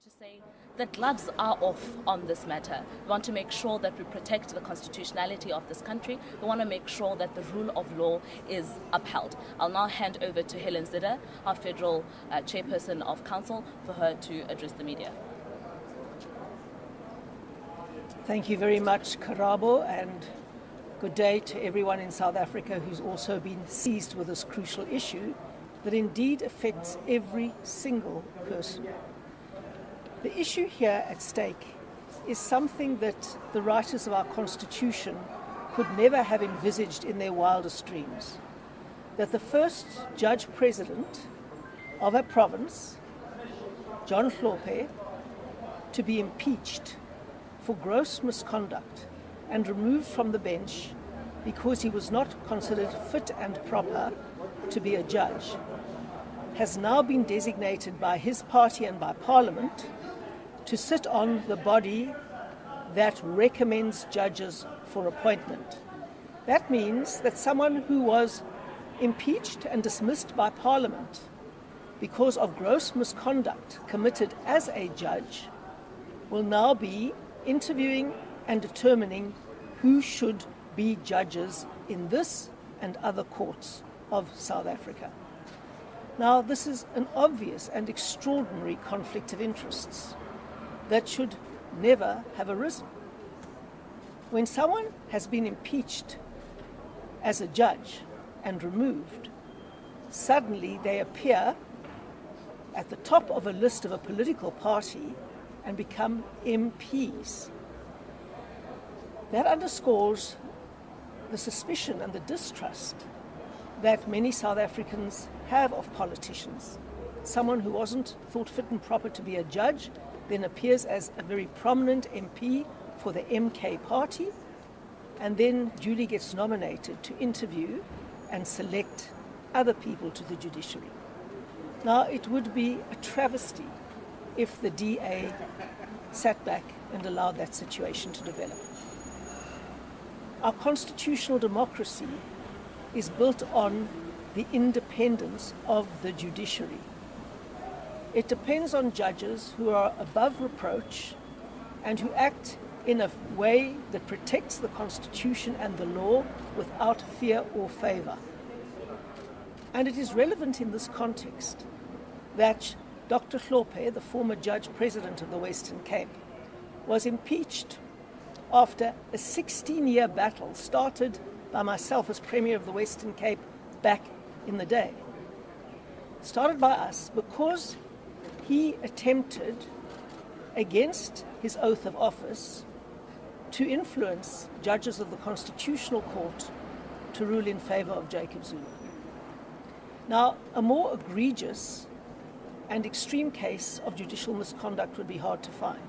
To say the gloves are off on this matter. We want to make sure that we protect the constitutionality of this country. We want to make sure that the rule of law is upheld. I'll now hand over to Helen Zidder, our federal chairperson of council, for her to address the media. Thank you very much, Karabo, and good day to everyone in South Africa who's also been seized with this crucial issue that indeed affects every single person. The issue here at stake is something that the writers of our Constitution could never have envisaged in their wildest dreams. That the first judge president of a province, John Hlophe, to be impeached for gross misconduct and removed from the bench because he was not considered fit and proper to be a judge, has now been designated by his party and by Parliament to sit on the body that recommends judges for appointment. That means that someone who was impeached and dismissed by Parliament because of gross misconduct committed as a judge will now be interviewing and determining who should be judges in this and other courts of South Africa. Now, this is an obvious and extraordinary conflict of interests that should never have arisen. When someone has been impeached as a judge and removed, suddenly they appear at the top of a list of a political party and become MPs. That underscores the suspicion and the distrust that many South Africans have of politicians. Someone who wasn't thought fit and proper to be a judge then appears as a very prominent MP for the MK party, and then duly gets nominated to interview and select other people to the judiciary. Now, it would be a travesty if the DA sat back and allowed that situation to develop. Our constitutional democracy is built on the independence of the judiciary. It depends on judges who are above reproach and who act in a way that protects the Constitution and the law without fear or favor. And it is relevant in this context that Dr. Hlophe, the former judge president of the Western Cape, was impeached after a 16-year battle started by myself as Premier of the Western Cape back in the day. Started by us because he attempted, against his oath of office, to influence judges of the Constitutional Court to rule in favor of Jacob Zuma. Now, a more egregious and extreme case of judicial misconduct would be hard to find.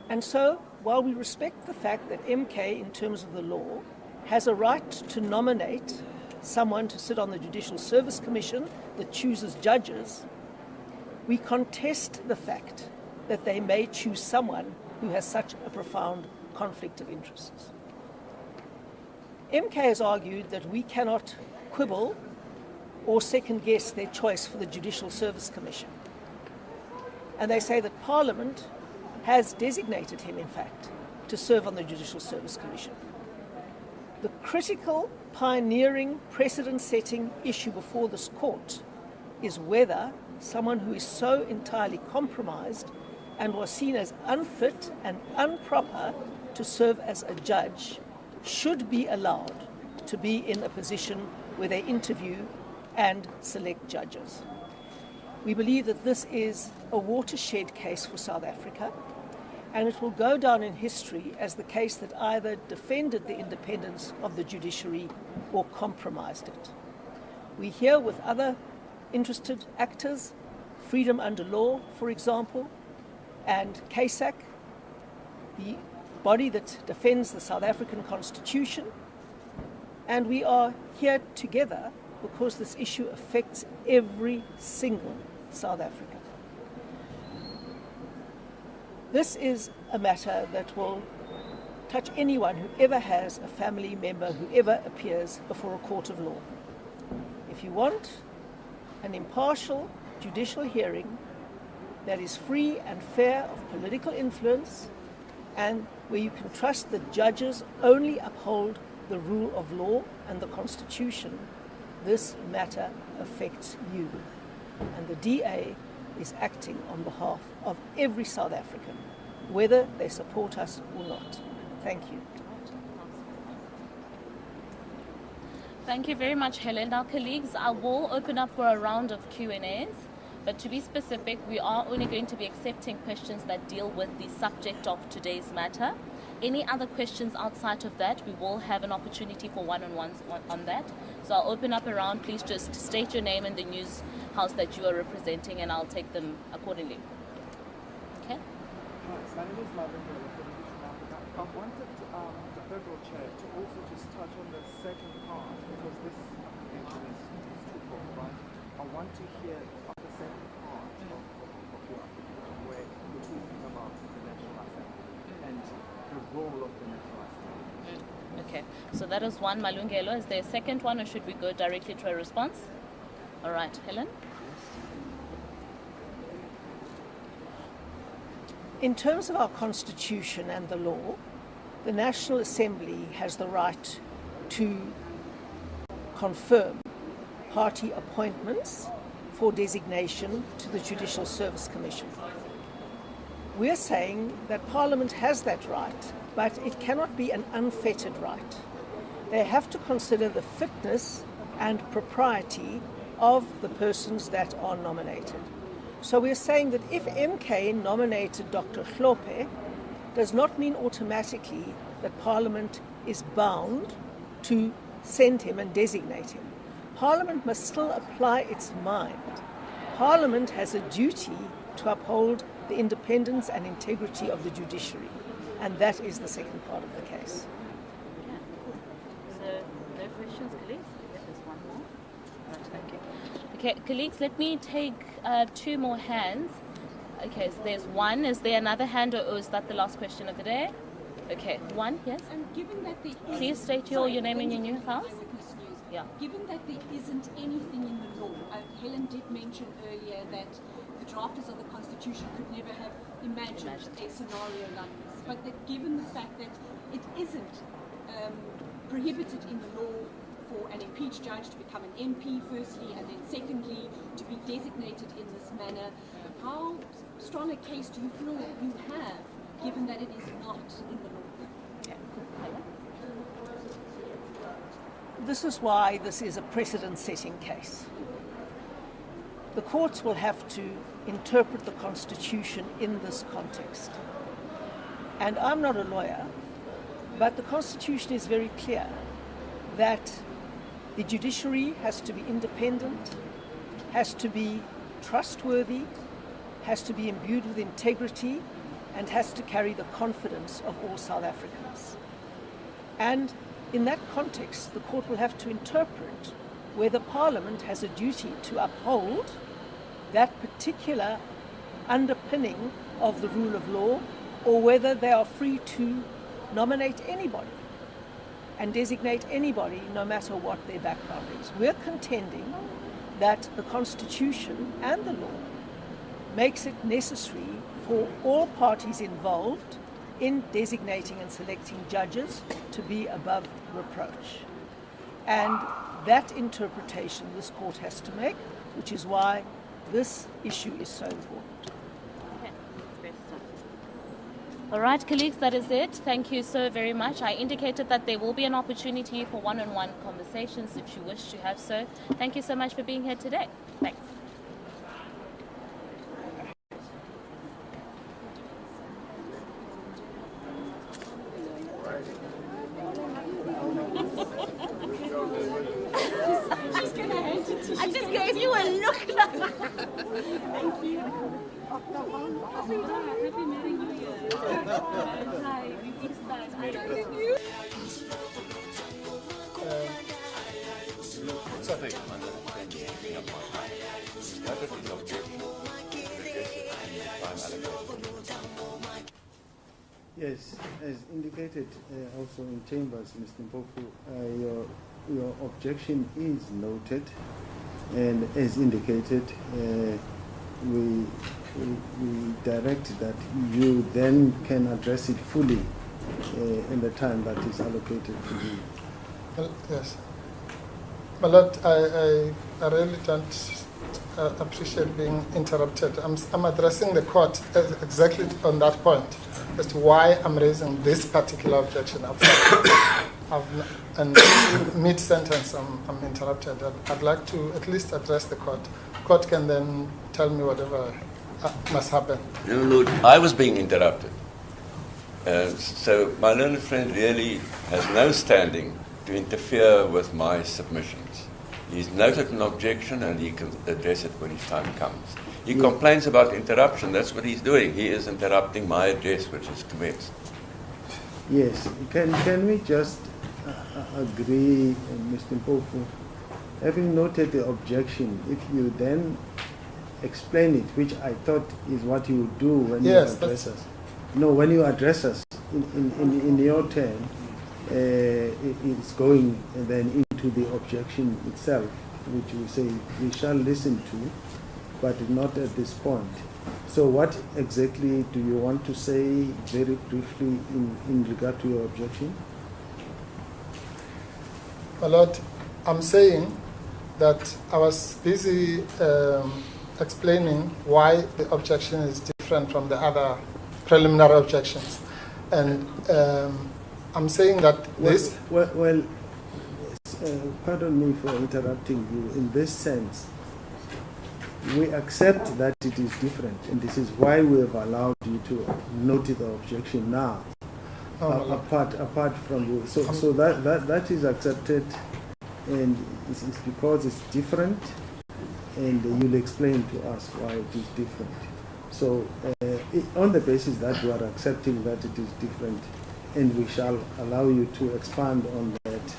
And so, while we respect the fact that MK, in terms of the law, has a right to nominate someone to sit on the Judicial Service Commission that chooses judges, we contest the fact that they may choose someone who has such a profound conflict of interests. MK has argued that we cannot quibble or second-guess their choice for the Judicial Service Commission. And they say that Parliament has designated him, in fact, to serve on the Judicial Service Commission. The critical, pioneering, precedent-setting issue before this court is whether someone who is so entirely compromised and was seen as unfit and improper to serve as a judge should be allowed to be in a position where they interview and select judges. We believe that this is a watershed case for South Africa, and it will go down in history as the case that either defended the independence of the judiciary or compromised it. We hear with other interested actors, Freedom Under Law, for example, and CASAC, the body that defends the South African Constitution, and we are here together because this issue affects every single South African. This is a matter that will touch anyone who ever has a family member who ever appears before a court of law. If you want an impartial judicial hearing that is free and fair of political influence, and where you can trust that judges only uphold the rule of law and the Constitution, this matter affects you. And the DA is acting on behalf of every South African, whether they support us or not. Thank you. Thank you very much, Helen. Now, colleagues, I will open up for a round of Q&As. But to be specific, we are only going to be accepting questions that deal with the subject of today's matter. Any other questions outside of that, we will have an opportunity for one-on-ones on that. So I'll open up a round. Please just state your name and the news house that you are representing, and I'll take them accordingly. Okay? My name is Marvin I wanted the federal chair to also just touch on the second part, because this application is twofold, right? I want to hear about the second part of your application, where you're talking about the National Assembly and the role of the National Assembly. Okay, so that is one, Malungelo. Is there a second one, or should we go directly to a response? All right, Helen? In terms of our Constitution and the law, the National Assembly has the right to confirm party appointments for designation to the Judicial Service Commission. We're saying that Parliament has that right, but it cannot be an unfettered right. They have to consider the fitness and propriety of the persons that are nominated. So we're saying that if MK nominated Dr. Hlophe, does not mean automatically that Parliament is bound to send him and designate him. Parliament must still apply its mind. Parliament has a duty to uphold the independence and integrity of the judiciary, and that is the second part of the case. So, no questions, colleagues? There's one more. Right, okay, colleagues, let me take two more hands. Okay, so there's one. Is there another hand, or is that the last question of the day? Okay, one, yes? And given that there Please state your name and your new house. Yeah. Given that there isn't anything in the law, Helen did mention earlier that the drafters of the Constitution could never have imagined a scenario like this, but that given the fact that it isn't prohibited in the law for an impeached judge to become an MP firstly, and then secondly to be designated in this manner, how strong a case do you feel you have, given that it is not in the law? This is why this is a precedent-setting case. The courts will have to interpret the Constitution in this context. And I'm not a lawyer, but the Constitution is very clear that the judiciary has to be independent, has to be trustworthy, has to be imbued with integrity, and has to carry the confidence of all South Africans. And in that context, the court will have to interpret whether Parliament has a duty to uphold that particular underpinning of the rule of law, or whether they are free to nominate anybody and designate anybody, no matter what their background is. We're contending that the Constitution and the law makes it necessary for all parties involved in designating and selecting judges to be above reproach. And that interpretation this court has to make, which is why this issue is so important. Okay. Great stuff. All right, colleagues, that is it. Thank you so very much. I indicated that there will be an opportunity for one-on-one conversations if you wish to have so. Thank you so much for being here today. Thanks. I just gave you a look. Thank you. Happy meeting you. Hi, I don't think you. It's a big one. That is the objection. Yes, as indicated also in chambers, Mr. Mpofu, your objection is noted, and as indicated, we we direct that you then can address it fully in the time that is allocated to you. Well, yes. My Lord, I really don't appreciate being interrupted. I'm addressing the court exactly on that point as to why I'm raising this particular objection up front. And mid-sentence, I'm interrupted. I'd like to at least address the court. The court can then tell me whatever must happen. No, Lord, I was being interrupted. So my learned friend really has no standing to interfere with my submissions. He's noted an objection and he can address it when his time comes. He complains about interruption. That's what he's doing. He is interrupting my address, which is commenced. Yes. Can we just agree, Mr. Mpofu, having noted the objection, if you then explain it, which I thought is what you would do when you address us. No, when you address us in your turn, it's going then into the objection itself, which we say we shall listen to, but not at this point. So what exactly do you want to say very briefly in regard to your objection? My Lord, I'm saying that I was busy explaining why the objection is different from the other preliminary objections. And I'm saying that this... Well, pardon me for interrupting you. In this sense, we accept that it is different, and this is why we have allowed you to note the objection now. Apart from you. So that is accepted, and it's because it's different, and you'll explain to us why it is different. So on the basis that you are accepting that it is different, and we shall allow you to expand on that,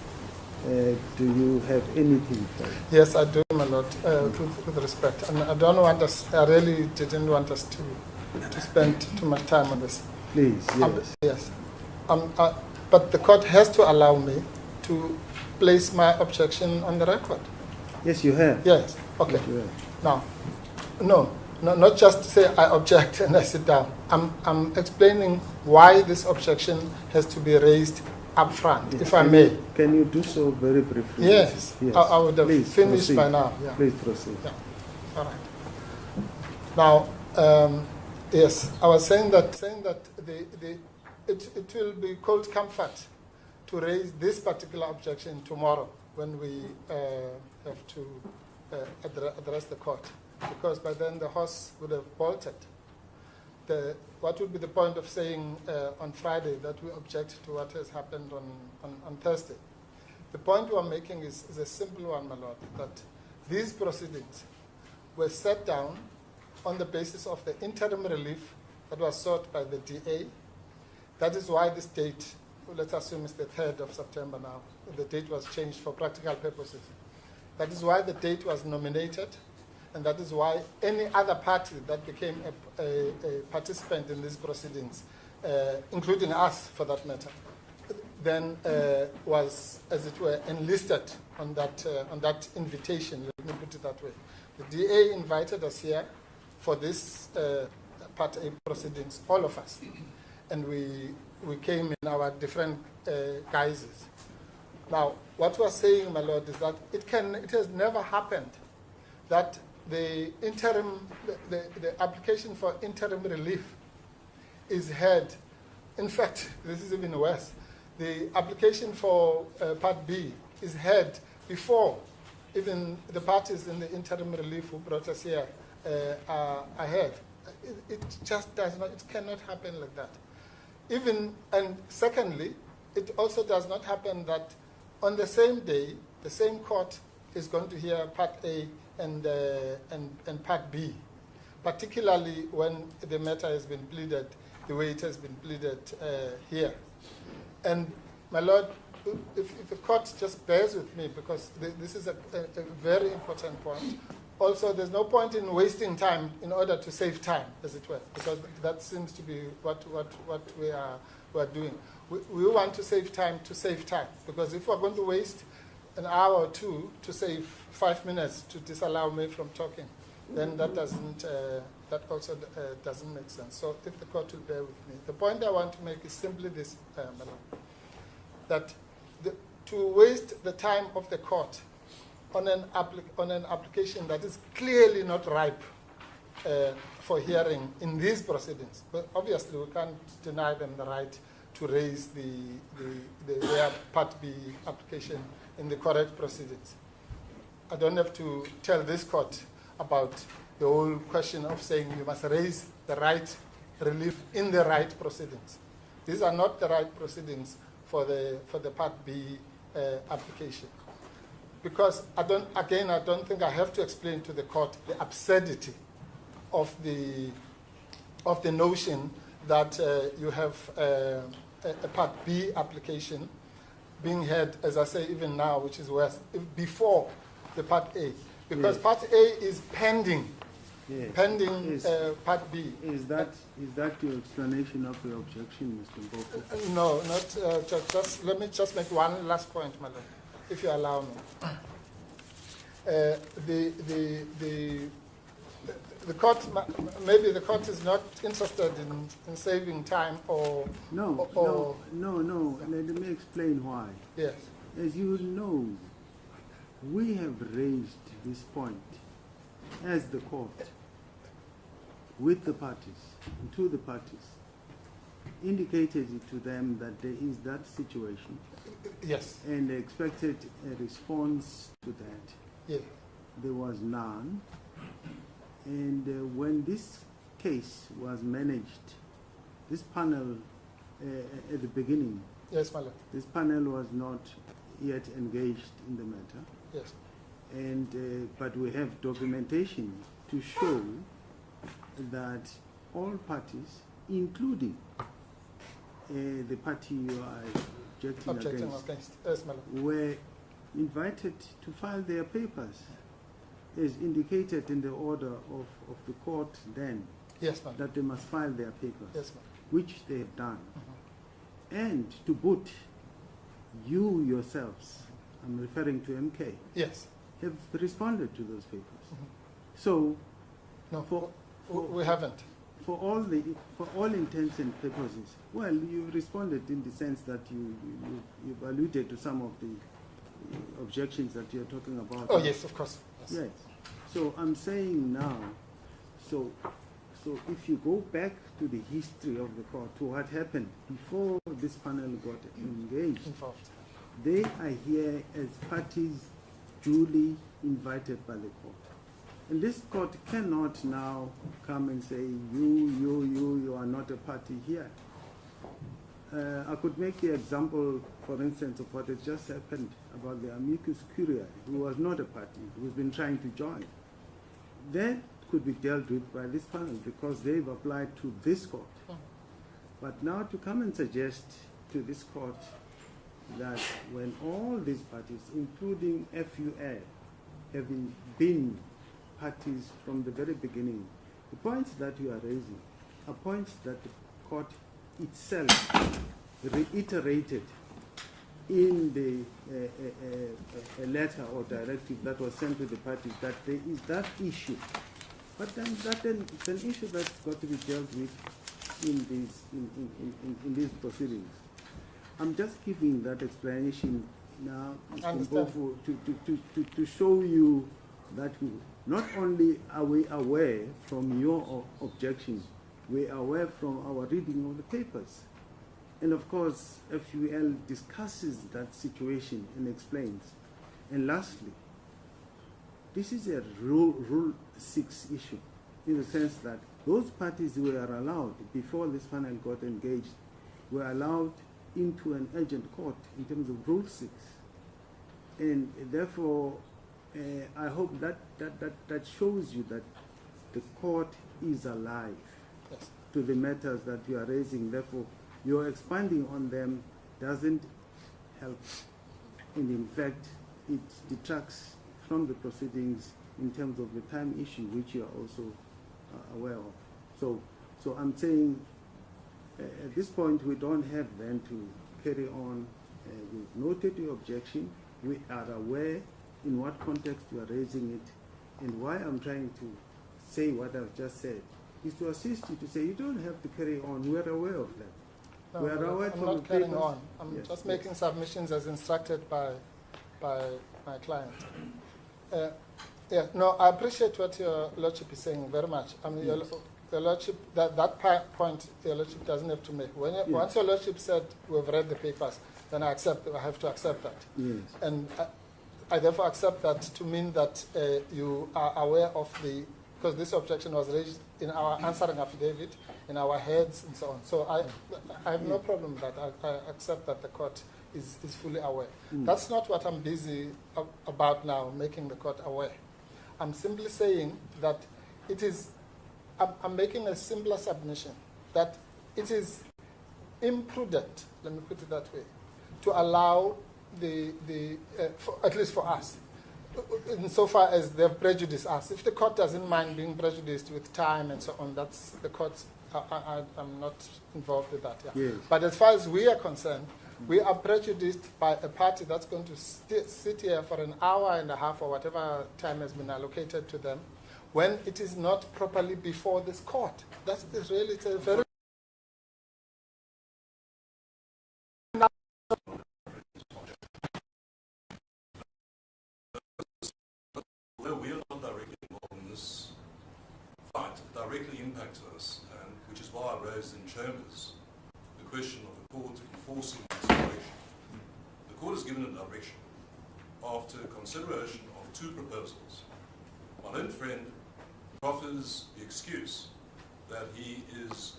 do you have anything for it? Yes, I do, my Lord, with respect. And I really didn't want us to spend too much time on this. Please, yes. Yes. But the court has to allow me to place my objection on the record. Yes, you have. Yes. Okay. Yes, you have. Now, not just say I object and I sit down. I'm explaining why this objection has to be raised up front, yes, if I may. Can you do so very briefly? Yes. I would have finished proceed. by now. Yeah. Please proceed. Yeah. All right. Now, yes, I was saying that it will be cold comfort to raise this particular objection tomorrow when we have to address the court, because by then the horse would have bolted. What would be the point of saying on Friday that we object to what has happened on Thursday? The point we're making is a simple one, my Lord, that these proceedings were set down on the basis of the interim relief that was sought by the DA. That is why this date, let's assume it's the 3rd of September now, the date was changed for practical purposes. That is why the date was nominated, and that is why any other party that became a participant in these proceedings, including us for that matter, then was, as it were, enlisted on that invitation, let me put it that way. The DA invited us here for this Part A proceedings, all of us, and we came in our different guises. Now, what we're saying, my Lord, is that it has never happened that the application for interim relief is heard. In fact, this is even worse. The application for Part B is heard before even the parties in the interim relief who brought us here are heard. It just does not, it cannot happen like that. And secondly, it also does not happen that on the same day, the same court is going to hear Part A and Part B, particularly when the matter has been pleaded the way it has been pleaded here. And my Lord, if the court just bears with me, because this is a very important point. Also, there's no point in wasting time in order to save time, as it were, because that seems to be what we are doing. We want to save time, because if we're going to waste an hour or two to save 5 minutes to disallow me from talking, then that doesn't that also doesn't make sense. So if the court will bear with me, the point I want to make is simply this, Madam, that to waste the time of the court on an application that is clearly not ripe for hearing in these proceedings, but obviously we can't deny them the right to raise their Part B application in the correct proceedings. I don't have to tell this court about the whole question of saying you must raise the right relief in the right proceedings. These are not the right proceedings for the Part B application. Because I don't think I have to explain to the court the absurdity of the notion that you have a Part B application being had, as I say, even now, which is worse, before the Part A. Because yes. Part A is pending, yes. Pending yes. Part B. Is that your explanation of the objection, Mr. Hlophe? No, not. Let me just make one last point, madam, if you allow me. The court, maybe the court is not interested in saving time or... No. Let me explain why. Yes. As you know, we have raised this point as the court with the parties, and to the parties, indicated to them that there is that situation. Yes. And expected a response to that. Yes. There was none. And when this case was managed, this panel at the beginning, yes, my lord. This panel was not yet engaged in the matter. Yes. And but we have documentation to show that all parties, including the party you are objecting against, yes, my lord, were invited to file their papers, as indicated in the order of the court then, yes, ma'am, that they must file their papers, yes, ma'am, which they have done. And to boot, you yourselves, I'm referring to MK, yes, have responded to those papers. So, no, we haven't. For all intents and purposes, well, you responded in the sense that you've alluded to some of the objections that you're talking about. Oh yes, of course. Yes. So I'm saying now, so if you go back to the history of the court, to what happened before this panel got engaged, involved, they are here as parties duly invited by the court. And this court cannot now come and say, you are not a party here. I could make the example, for instance, of what has just happened about the amicus curiae, who was not a party, who's been trying to join. That could be dealt with by this panel because they've applied to this court. But now to come and suggest to this court that when all these parties, including FUA, having been parties from the very beginning, the points that you are raising are points that the court itself reiterated in the letter or directive that was sent to the parties, that there is that issue. But then it's an issue that's got to be dealt with in these proceedings. I'm just giving that explanation now to show you that not only are we aware from your objections, we are aware from our reading of the papers. And of course, FUL discusses that situation and explains. And lastly, this is a Rule 6 issue, in the sense that those parties who were allowed, before this panel got engaged, were allowed into an urgent court in terms of Rule 6. And therefore, I hope that shows you that the court is alive, yes, to the matters that you are raising. Therefore, your expanding on them doesn't help, and in fact, it detracts from the proceedings in terms of the time issue, which you are also aware of. So I'm saying at this point we don't have then to carry on. We've noted your objection. We are aware in what context you are raising it, and why I'm trying to say what I've just said is to assist you to say you don't have to carry on. We are aware of that. No, we are aware I'm from not the carrying papers. on. I'm just making submissions as instructed by my client. Yeah, no, I appreciate what your Lordship is saying very much. I mean, your Lordship, that point your Lordship doesn't have to make. Once your Lordship said we've read the papers, then I have to accept that. Yes. And I therefore accept that to mean that you are aware of because this objection was raised in our answering affidavit, in our heads, and so on. So I have no problem with that. I accept that the court is fully aware. That's not what I'm busy about now, making the court aware. I'm simply saying that I'm making a simpler submission, that it is imprudent, let me put it that way, to allow at least for us, insofar as they've prejudiced us. If the court doesn't mind being prejudiced with time and so on, that's the court's, I'm not involved with that. Yeah. Yes. But as far as we are concerned, we are prejudiced by a party that's going to sit here for an hour and a half or whatever time has been allocated to them when it is not properly before this court. It's a very... Although we are not directly involved in this fight, it directly impacts us, and which is why I raised in chambers the question of the court enforcing this direction. The court has given a direction after consideration of two proposals. My learned friend offers the excuse that he is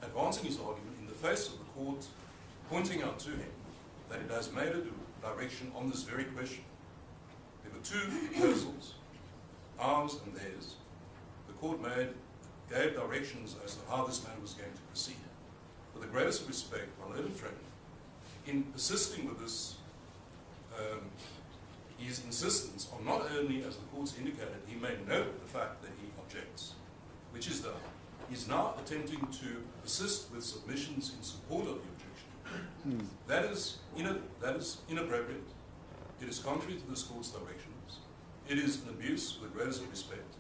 advancing his argument in the face of the court pointing out to him that it has made a direction on this very question. There were two proposals, ours and theirs. The court gave directions as to how this man was going to proceed. With the greatest respect, my learned friend, in persisting with this, his insistence on not only, as the courts indicated, he may note the fact that he objects, which is done. He's now attempting to persist with submissions in support of the objection. That is inappropriate. It is contrary to this court's directions. It is an abuse, with the greatest respect,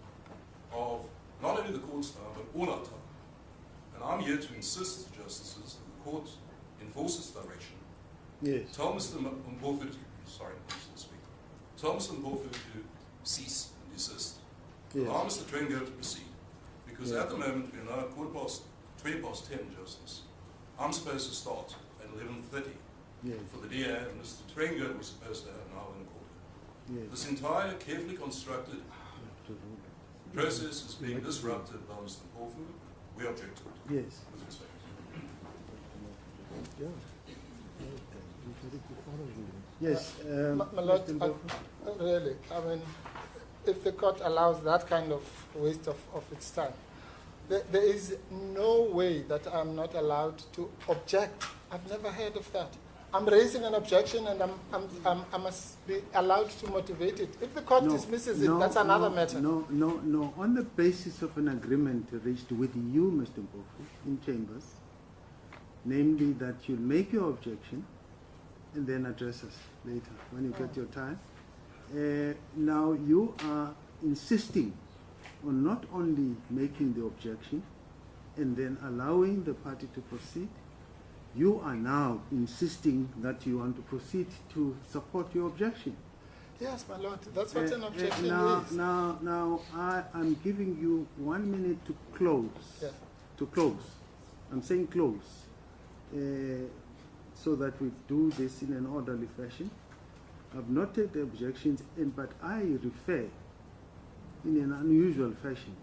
of not only the court's time, but all our time. And I'm here to insist, Justices, that the court enforces direction. Yes. Tell Mr. Mpofu tell Mr. Mpofu to cease and desist. Yes. Allow Mr. Trengo to proceed. Because at the moment, we are now 20 past 10, Justice. I'm supposed to start at 11:30. Yes. For the DA, and Mr. Trengo was supposed to have an hour and a quarter. Yes. This entire carefully constructed process is being disrupted by Mr. Mpofu. We object to it. Yes. With respect. Yes. My Lord, really, I mean, if the court allows that kind of waste of its time, there is no way that I'm not allowed to object. I've never heard of that. I'm raising an objection, and I must be allowed to motivate it. If the court dismisses it, that's another matter. No. On the basis of an agreement reached with you, Mr. Mpofu, in chambers, namely that you'll make your objection and then address us later when you get your time. Now you are insisting on not only making the objection and then allowing the party to proceed, you are now insisting that you want to proceed to support your objection. Yes, my Lord, that's what an objection is. Now, I am giving you 1 minute to close. Yeah. To close. I'm saying close. So that we do this in an orderly fashion. I've noted the objections, but I refer in an unusual fashion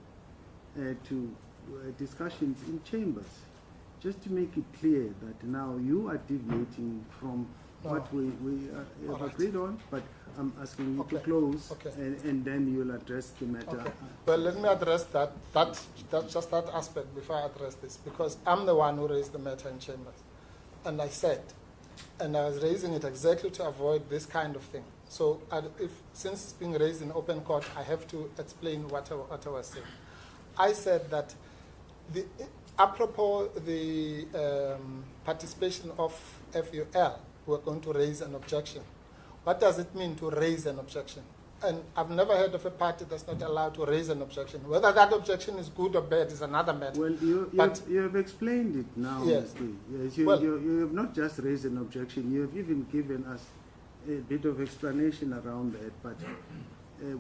to discussions in chambers, just to make it clear that now you are deviating from what we have agreed on, but I'm asking you to close, and then you'll address the matter. Okay. Well, let me address just that aspect before I address this, because I'm the one who raised the matter in chambers. And I said, and I was raising it exactly to avoid this kind of thing. So since it's being raised in open court, I have to explain what I was saying. I said that apropos the participation of FUL, we're going to raise an objection. What does it mean to raise an objection? and I've never heard of a party that's not allowed to raise an objection. Whether that objection is good or bad is another matter. Well, you have explained it now, Yes. Mr. Yes, you have not just raised an objection, you have even given us a bit of explanation around that, but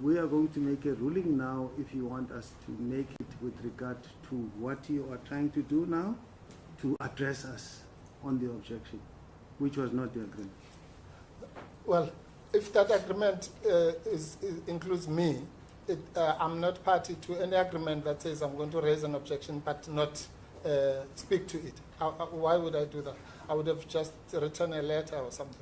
we are going to make a ruling now if you want us to make it with regard to what you are trying to do now to address us on the objection, which was not the agreement. Well, if that agreement includes me, I'm not party to any agreement that says I'm going to raise an objection but not speak to it. Why would I do that? I would have just written a letter or something.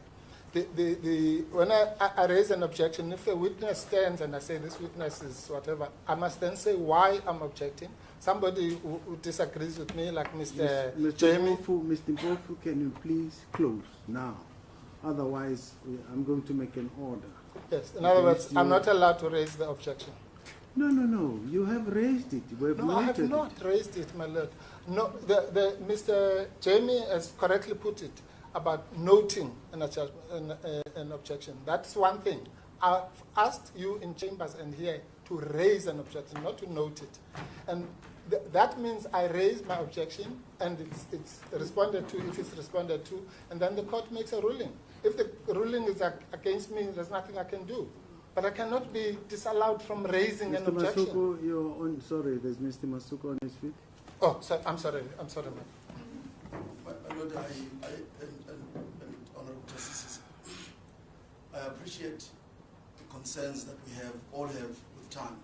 When I raise an objection, if a witness stands and I say this witness is whatever, I must then say why I'm objecting. Somebody who disagrees with me, like Mr. Jamie. Mr. Mpofu, can you please close now? Otherwise, I'm going to make an order. Yes, in other words, I'm not allowed to raise the objection. No, you have raised it. No, I have not raised it, my lord. No, Mr. Jamie has correctly put it about noting an objection. That's one thing. I've asked you in chambers and here to raise an objection, not to note it. And that means I raise my objection and it's responded to, if it's responded to, and then the court makes a ruling. If the ruling is against me, there's nothing I can do. But I cannot be disallowed from raising an objection. Mr. Masuku, you're on, sorry, there's Mr. Masuku on his feet. Oh, sorry, I'm sorry, ma'am. My Lord, and Honourable Justices, I appreciate the concerns that we all have with time.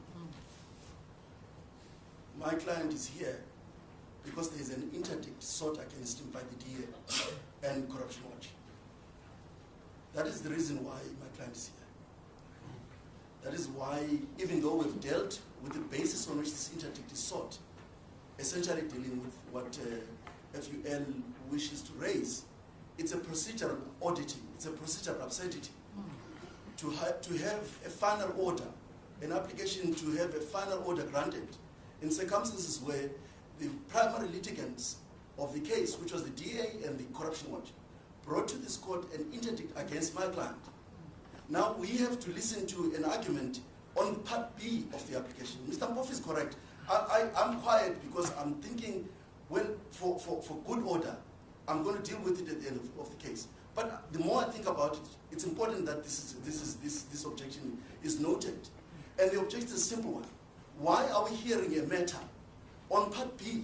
My client is here because there is an interdict sought against him by the DA and Corruption Watch. That is the reason why my client is here. That is why, even though we've dealt with the basis on which this interdict is sought, essentially dealing with what FUL wishes to raise, it's a procedural auditing, it's a procedural absurdity. To have a final order, an application to have a final order granted in circumstances where the primary litigants of the case, which was the DA and the Corruption Watch, brought to this court an interdict against my client. Now we have to listen to an argument on part B of the application. Mr. Mpofu is correct. I'm quiet because I'm thinking, well, for good order, I'm going to deal with it at the end of the case. But the more I think about it, it's important that this objection is noted. And the objection is a simple one. Why are we hearing a matter on part B,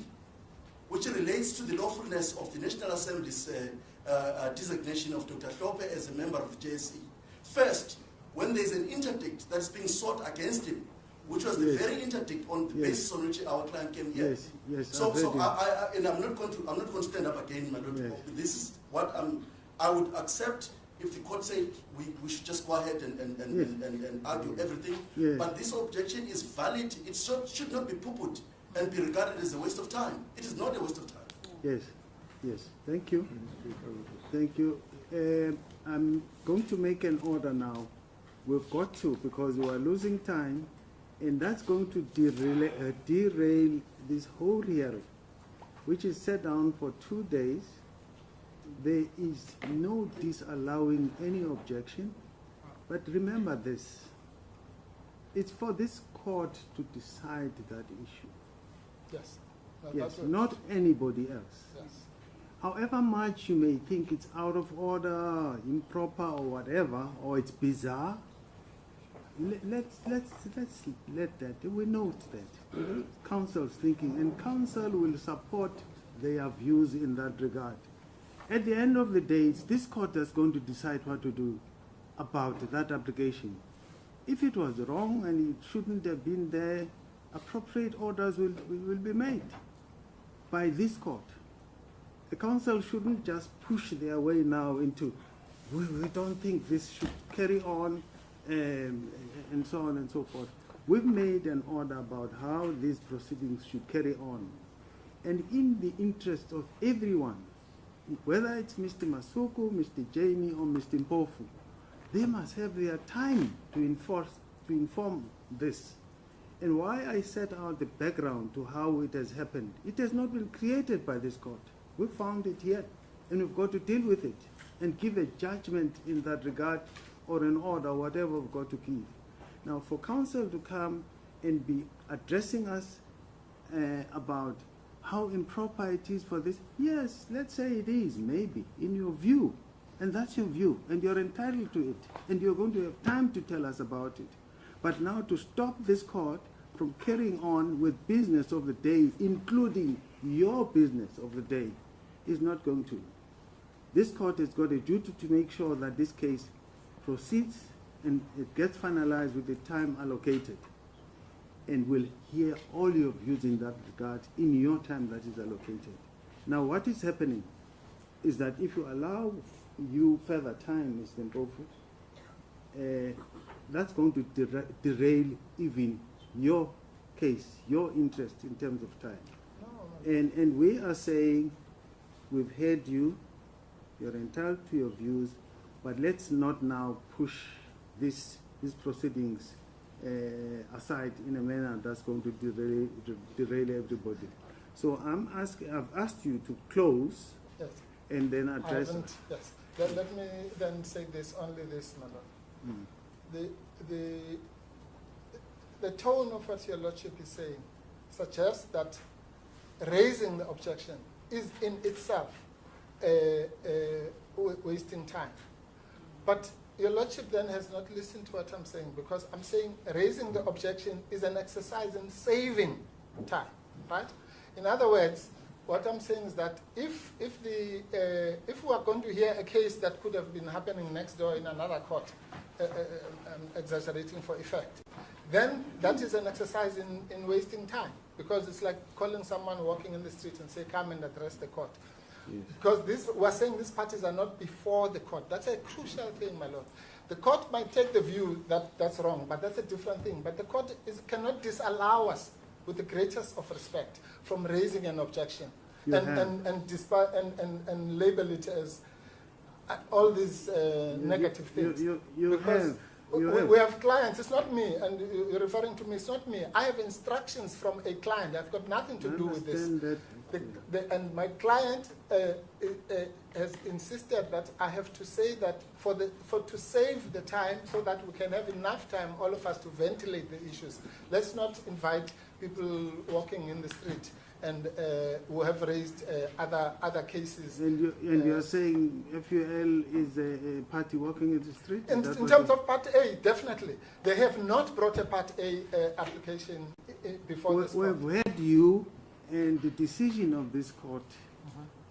which relates to the lawfulness of the National Assembly's designation of Dr. Hlophe as a member of the JSC? First, when there's an interdict that's being sought against him, which was the very interdict on the basis on which our client came here. Yes. So I'm not going to stand up again, my Lord. This is what I would accept if the court said we should just go ahead and argue everything. Yes. But this objection is valid. It should not be poo-pooed and be regarded as a waste of time. It is not a waste of time. Yes. Thank you. Thank you. I'm going to make an order now. We've got to, because we are losing time, and that's going to derail this whole hearing, which is set down for 2 days. There is no disallowing any objection, but remember this, it's for this court to decide that issue. Yes. Yes, not anybody else. Yes. However much you may think it's out of order, improper, or whatever, or it's bizarre, let's let that. We note that. Council's thinking, and council will support their views in that regard. At the end of the day, it's this court that's going to decide what to do about that application. If it was wrong and it shouldn't have been there, appropriate orders will be made by this court. The council shouldn't just push their way now into, we don't think this should carry on, and so on and so forth. We've made an order about how these proceedings should carry on. And in the interest of everyone, whether it's Mr. Masuku, Mr. Jamie, or Mr. Mpofu, they must have their time to inform this. And why I set out the background to how it has happened, it has not been created by this court. We found it here, and we've got to deal with it and give a judgment in that regard, or an order, whatever we've got to give. Now, for council to come and be addressing us about how improper it is for this, yes, let's say it is, maybe, in your view. And that's your view, and you're entitled to it, and you're going to have time to tell us about it. But now to stop this court from carrying on with business of the day, including your business of the day, is not going to. This court has got a duty to make sure that this case proceeds and it gets finalized with the time allocated. And will hear all your views in that regard in your time that is allocated. Now, what is happening is that if you allow you further time, Mr. Mpofu, that's going to derail even your case, your interest in terms of time. And we are saying, we've heard you, you're entitled to your views, but let's not now push these proceedings aside in a manner that's going to derail everybody. So I've asked you to close, yes, and then address. Yes. Let me then say this, only this, my lord. The tone of what your lordship is saying suggests that raising the objection is in itself wasting time. But your lordship then has not listened to what I'm saying, because I'm saying raising the objection is an exercise in saving time, right? In other words, what I'm saying is that if we are going to hear a case that could have been happening next door in another court, exaggerating for effect, then that is an exercise in wasting time, because it's like calling someone walking in the street and say, come and address the court. Yes. Because we're saying these parties are not before the court. That's a crucial thing, my lord. The court might take the view that that's wrong, but that's a different thing. But the court cannot disallow us, with the greatest of respect, from raising an objection and label it as all these negative things. We have clients, it's not me, and you're referring to me, it's not me. I have instructions from a client. I've got nothing to do with this. And my client has insisted that I have to say that to save the time, so that we can have enough time, all of us, to ventilate the issues. Let's not invite people walking in the street and who have raised other cases. And you're saying FUL is a party walking in the street? In terms of Part A, definitely. They have not brought a Part A application before this court. We've heard you, and the decision of this court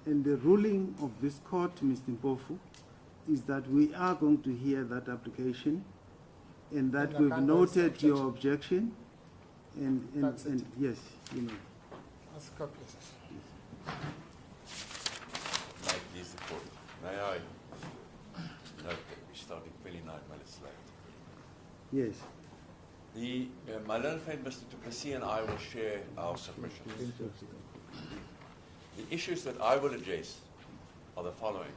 and the ruling of this court, Mr. Mpofu, is that we are going to hear that application, and that we've noted your objection. And yes, you know. May I note that we're starting 29 minutes late? Yes. My learned friend Mr. Du Plessis and I will share our submissions. The issues that I will address are the following.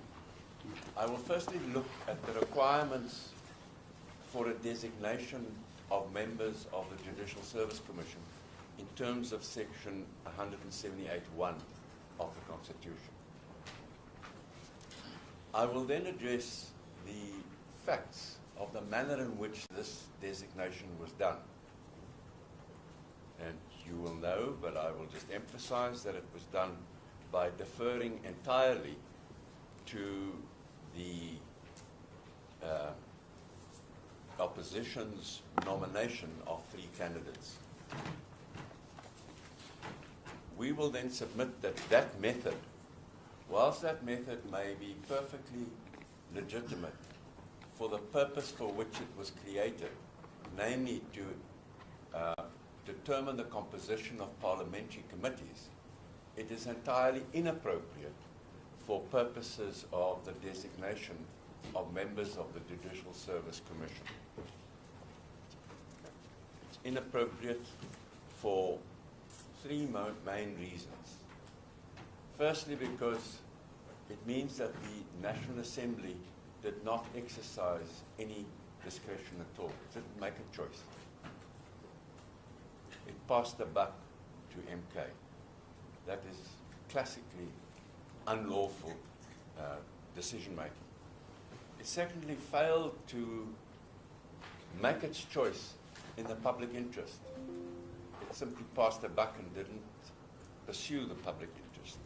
I will firstly look at the requirements for a designation of members of the Judicial Service Commission in terms of Section 178(1) of the Constitution. I will then address the facts of the manner in which this designation was done. And you will know, but I will just emphasize that it was done by deferring entirely to the opposition's nomination of 3 candidates. We will then submit that that method, whilst that method may be perfectly legitimate for the purpose for which it was created, namely to determine the composition of parliamentary committees, it is entirely inappropriate for purposes of the designation of members of the Judicial Service Commission. It's inappropriate for 3 main reasons. Firstly, because it means that the National Assembly did not exercise any discretion at all. It didn't make a choice. It passed the buck to MK. That is classically unlawful decision-making. It secondly failed to make its choice in the public interest. It simply passed a buck and didn't pursue the public interest.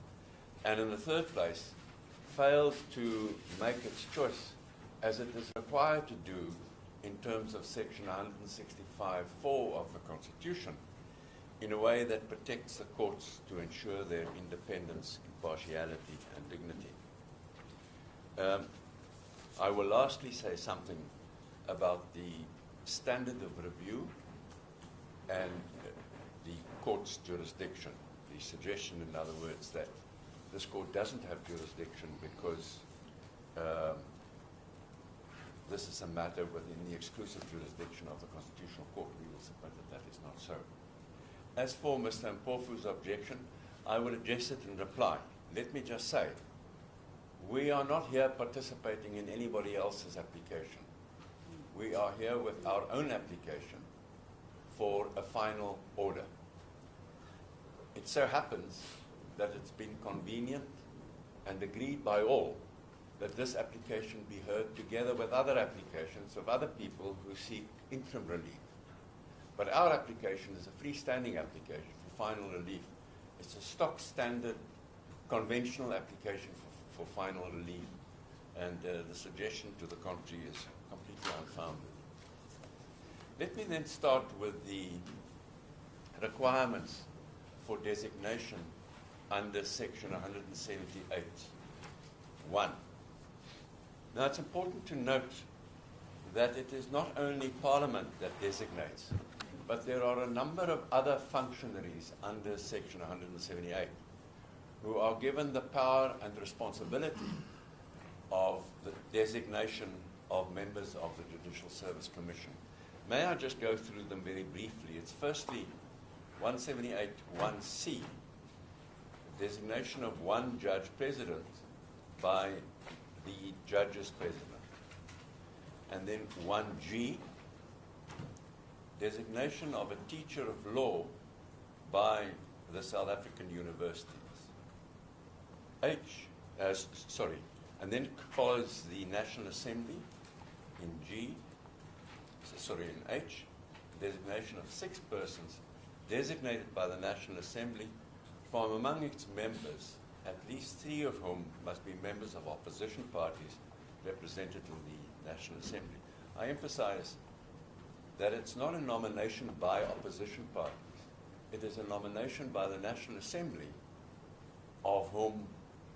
And in the third place, failed to make its choice as it is required to do in terms of Section 165(4) of the Constitution, in a way that protects the courts to ensure their independence, impartiality, and dignity. I will lastly say something about the standard of review and the court's jurisdiction. The suggestion, in other words, that this court doesn't have jurisdiction because this is a matter within the exclusive jurisdiction of the Constitutional Court. We will submit that that is not so. As for Mr. Mpofu's objection, I will address it in reply. Let me just say, we are not here participating in anybody else's application. We are here with our own application for a final order. It so happens that it's been convenient and agreed by all that this application be heard together with other applications of other people who seek interim relief. But our application is a freestanding application for final relief. It's a stock standard conventional application for final relief, and the suggestion to the contrary is completely unfounded. Let me then start with the requirements for designation under Section 178(1). Now, it's important to note that it is not only Parliament that designates, but there are a number of other functionaries under Section 178 who are given the power and responsibility of the designation of members of the Judicial Service Commission. May I just go through them very briefly? It's firstly 178(1)(c), designation of one judge president by the judge's president. And then 1G, designation of a teacher of law by the South African universities. And then follows the National Assembly in H, designation of 6 persons designated by the National Assembly from among its members, at least 3 of whom must be members of opposition parties represented in the National Assembly. I emphasize that it's not a nomination by opposition parties. It is a nomination by the National Assembly, of whom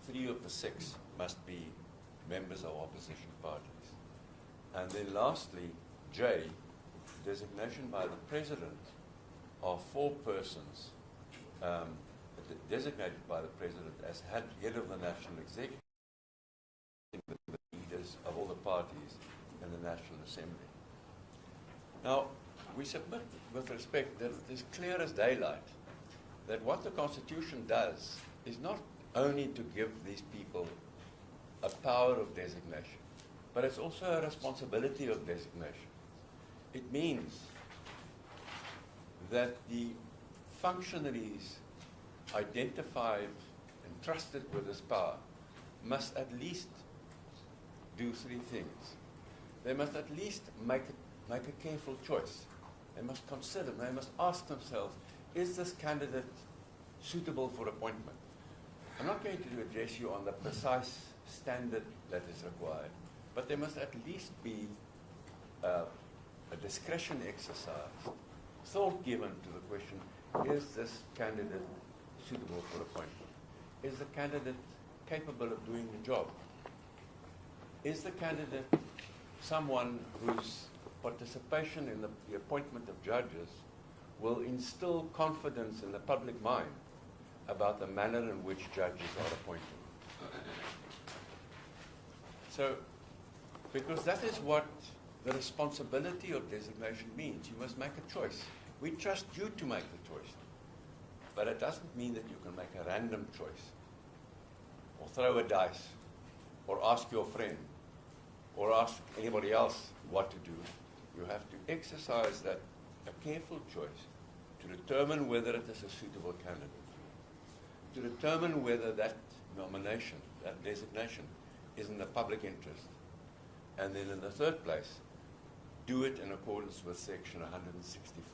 3 of the 6 must be members of opposition parties. And then lastly, J, designation by the President of 4 persons designated by the President as head of the National Executive, with the leaders of all the parties in the National Assembly. Now, we submit with respect that it is clear as daylight that what the Constitution does is not only to give these people a power of designation, but it's also a responsibility of designation. It means that the functionaries identified and trusted with this power must at least do 3 things. They must at least make a careful choice. They must consider, they must ask themselves, is this candidate suitable for appointment? I'm not going to address you on the precise standard that is required, but there must at least be a discretion exercise, thought given to the question, is this candidate suitable for appointment? Is the candidate capable of doing the job? Is the candidate someone whose participation in the appointment of judges will instill confidence in the public mind about the manner in which judges are appointed? So, because that is what the responsibility of designation means. You must make a choice. We trust you to make the choice. But it doesn't mean that you can make a random choice, or throw a dice, or ask your friend, or ask anybody else what to do. You have to exercise that a careful choice to determine whether it is a suitable candidate, to determine whether that nomination, that designation, is in the public interest. And then in the third place, do it in accordance with section 165(4),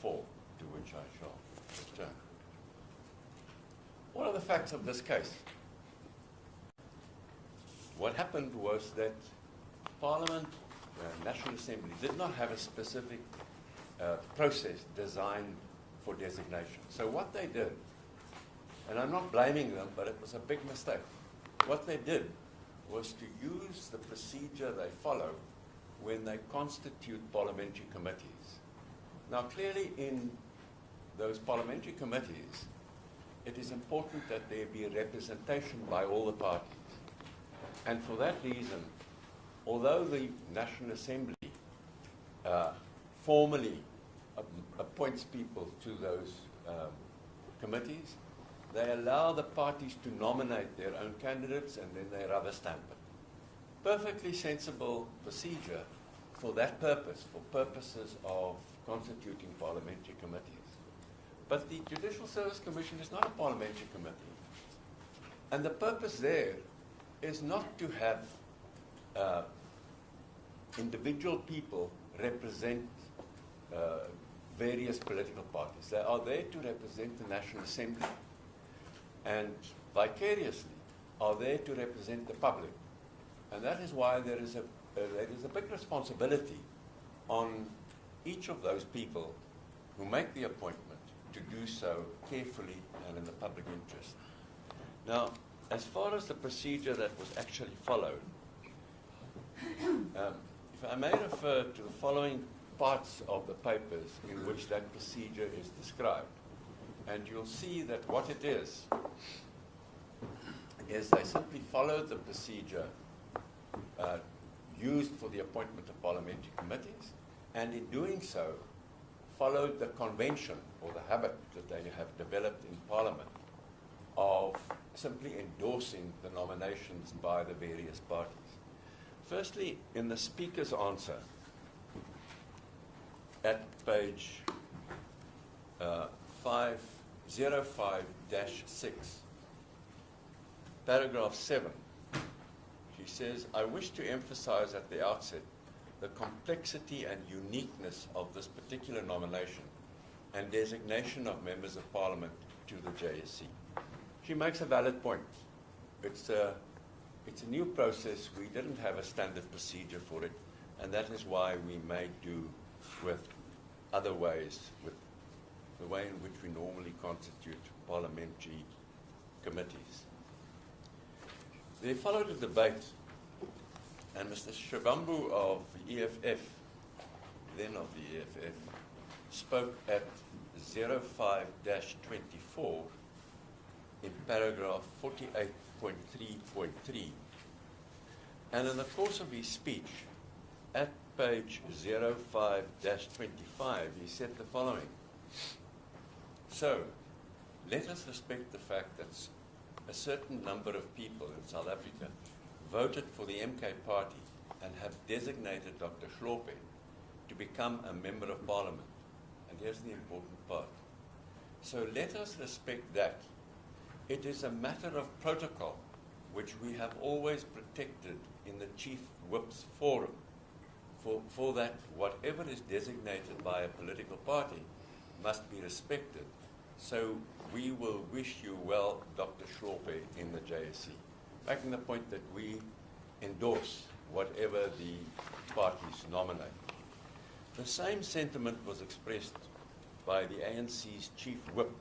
to which I shall return. What are the facts of this case? What happened was that Parliament, National Assembly, did not have a specific process designed for designation. So what they did, and I'm not blaming them, but it was a big mistake. What they did was to use the procedure they follow when they constitute parliamentary committees. Now, clearly in those parliamentary committees, it is important that there be representation by all the parties. And for that reason, although the National Assembly formally appoints people to those committees, they allow the parties to nominate their own candidates and then they rubber stamp it. Perfectly sensible procedure for that purpose, for purposes of constituting parliamentary committees. But the Judicial Service Commission is not a parliamentary committee. And the purpose there is not to have individual people represent various political parties. They are there to represent the National Assembly and vicariously are there to represent the public. And that is why there is a big responsibility on each of those people who make the appointment to do so carefully and in the public interest. Now, as far as the procedure that was actually followed, if I may refer to the following parts of the papers in which that procedure is described, and you'll see that what it is they simply followed the procedure used for the appointment of parliamentary committees, and in doing so, followed the convention or the habit that they have developed in Parliament of simply endorsing the nominations by the various parties. Firstly, in the Speaker's answer at page 505-6, paragraph 7, she says, "I wish to emphasize at the outset the complexity and uniqueness of this particular nomination and designation of members of Parliament to the JSC." She makes a valid point. It's a new process. We didn't have a standard procedure for it, and that is why we made do with other ways, with the way in which we normally constitute parliamentary committees. There followed a debate, and Mr. Shabambu of the EFF, then of the EFF, spoke at 05-24 in paragraph 48.3.3. And in the course of his speech, at page 05-25, he said the following: "So, let us respect the fact that a certain number of people in South Africa voted for the MK party and have designated Dr. Hlophe to become a member of Parliament." And here's the important part. "So let us respect that. It is a matter of protocol which we have always protected in the Chief Whip's Forum, for that whatever is designated by a political party must be respected. So we will wish you well, Dr. Hlophe, in the JSC." Making the point that we endorse whatever the parties nominate. The same sentiment was expressed by the ANC's Chief Whip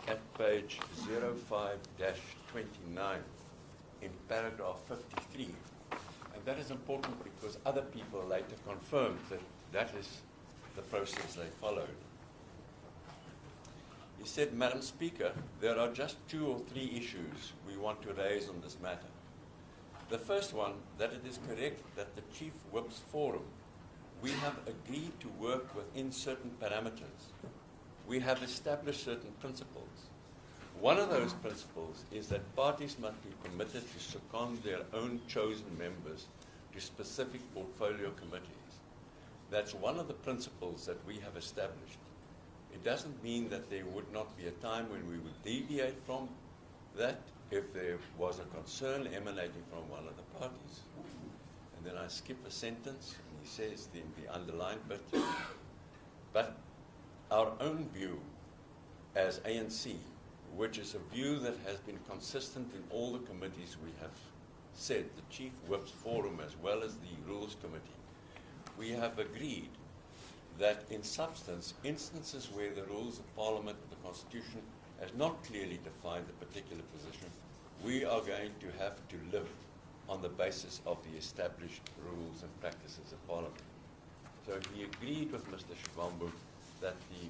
at page 05-29 in paragraph 53. And that is important because other people later confirmed that that is the process they followed. He said, "Madam Speaker, there are just 2 or 3 issues we want to raise on this matter. The first one, that it is correct that the Chief Whip's Forum, we have agreed to work within certain parameters. We have established certain principles. One of those principles is that parties must be permitted to second their own chosen members to specific portfolio committees. That's one of the principles that we have established. It doesn't mean that there would not be a time when we would deviate from that if there was a concern emanating from one of the parties." And then I skip a sentence, and he says in the underlined bit, but our own view as ANC, which is a view that has been consistent in all the committees we have said, the Chief Whip's Forum as well as the Rules Committee, we have agreed that in substance, instances where the rules of Parliament, the Constitution, has not clearly defined a particular position, we are going to have to live on the basis of the established rules and practices of Parliament. So he agreed with Mr. Shivambu that the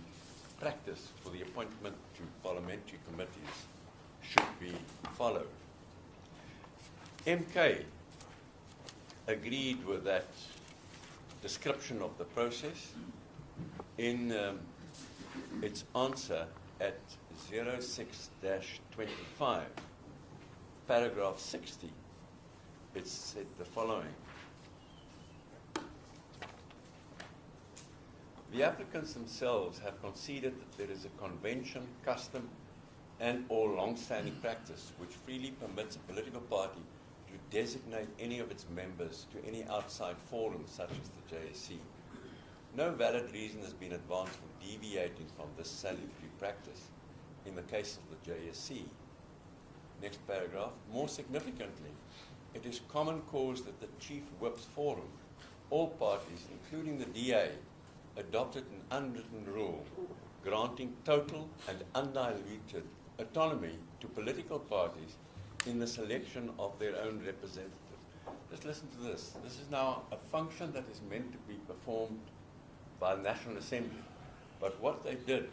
practice for the appointment to parliamentary committees should be followed. MK agreed with that description of the process in its answer at 06-25, paragraph 60. It said the following. The applicants themselves have conceded that there is a convention, custom, and or long-standing practice which freely permits a political party to designate any of its members to any outside forum such as the JSC. No valid reason has been advanced for deviating from this salutary practice in the case of the JSC. Next paragraph. More significantly, it is common cause that the Chief Whip's Forum, all parties, including the DA, adopted an unwritten rule granting total and undiluted autonomy to political parties in the selection of their own representatives. Just listen to this. This is now a function that is meant to be performed by the National Assembly. But what they did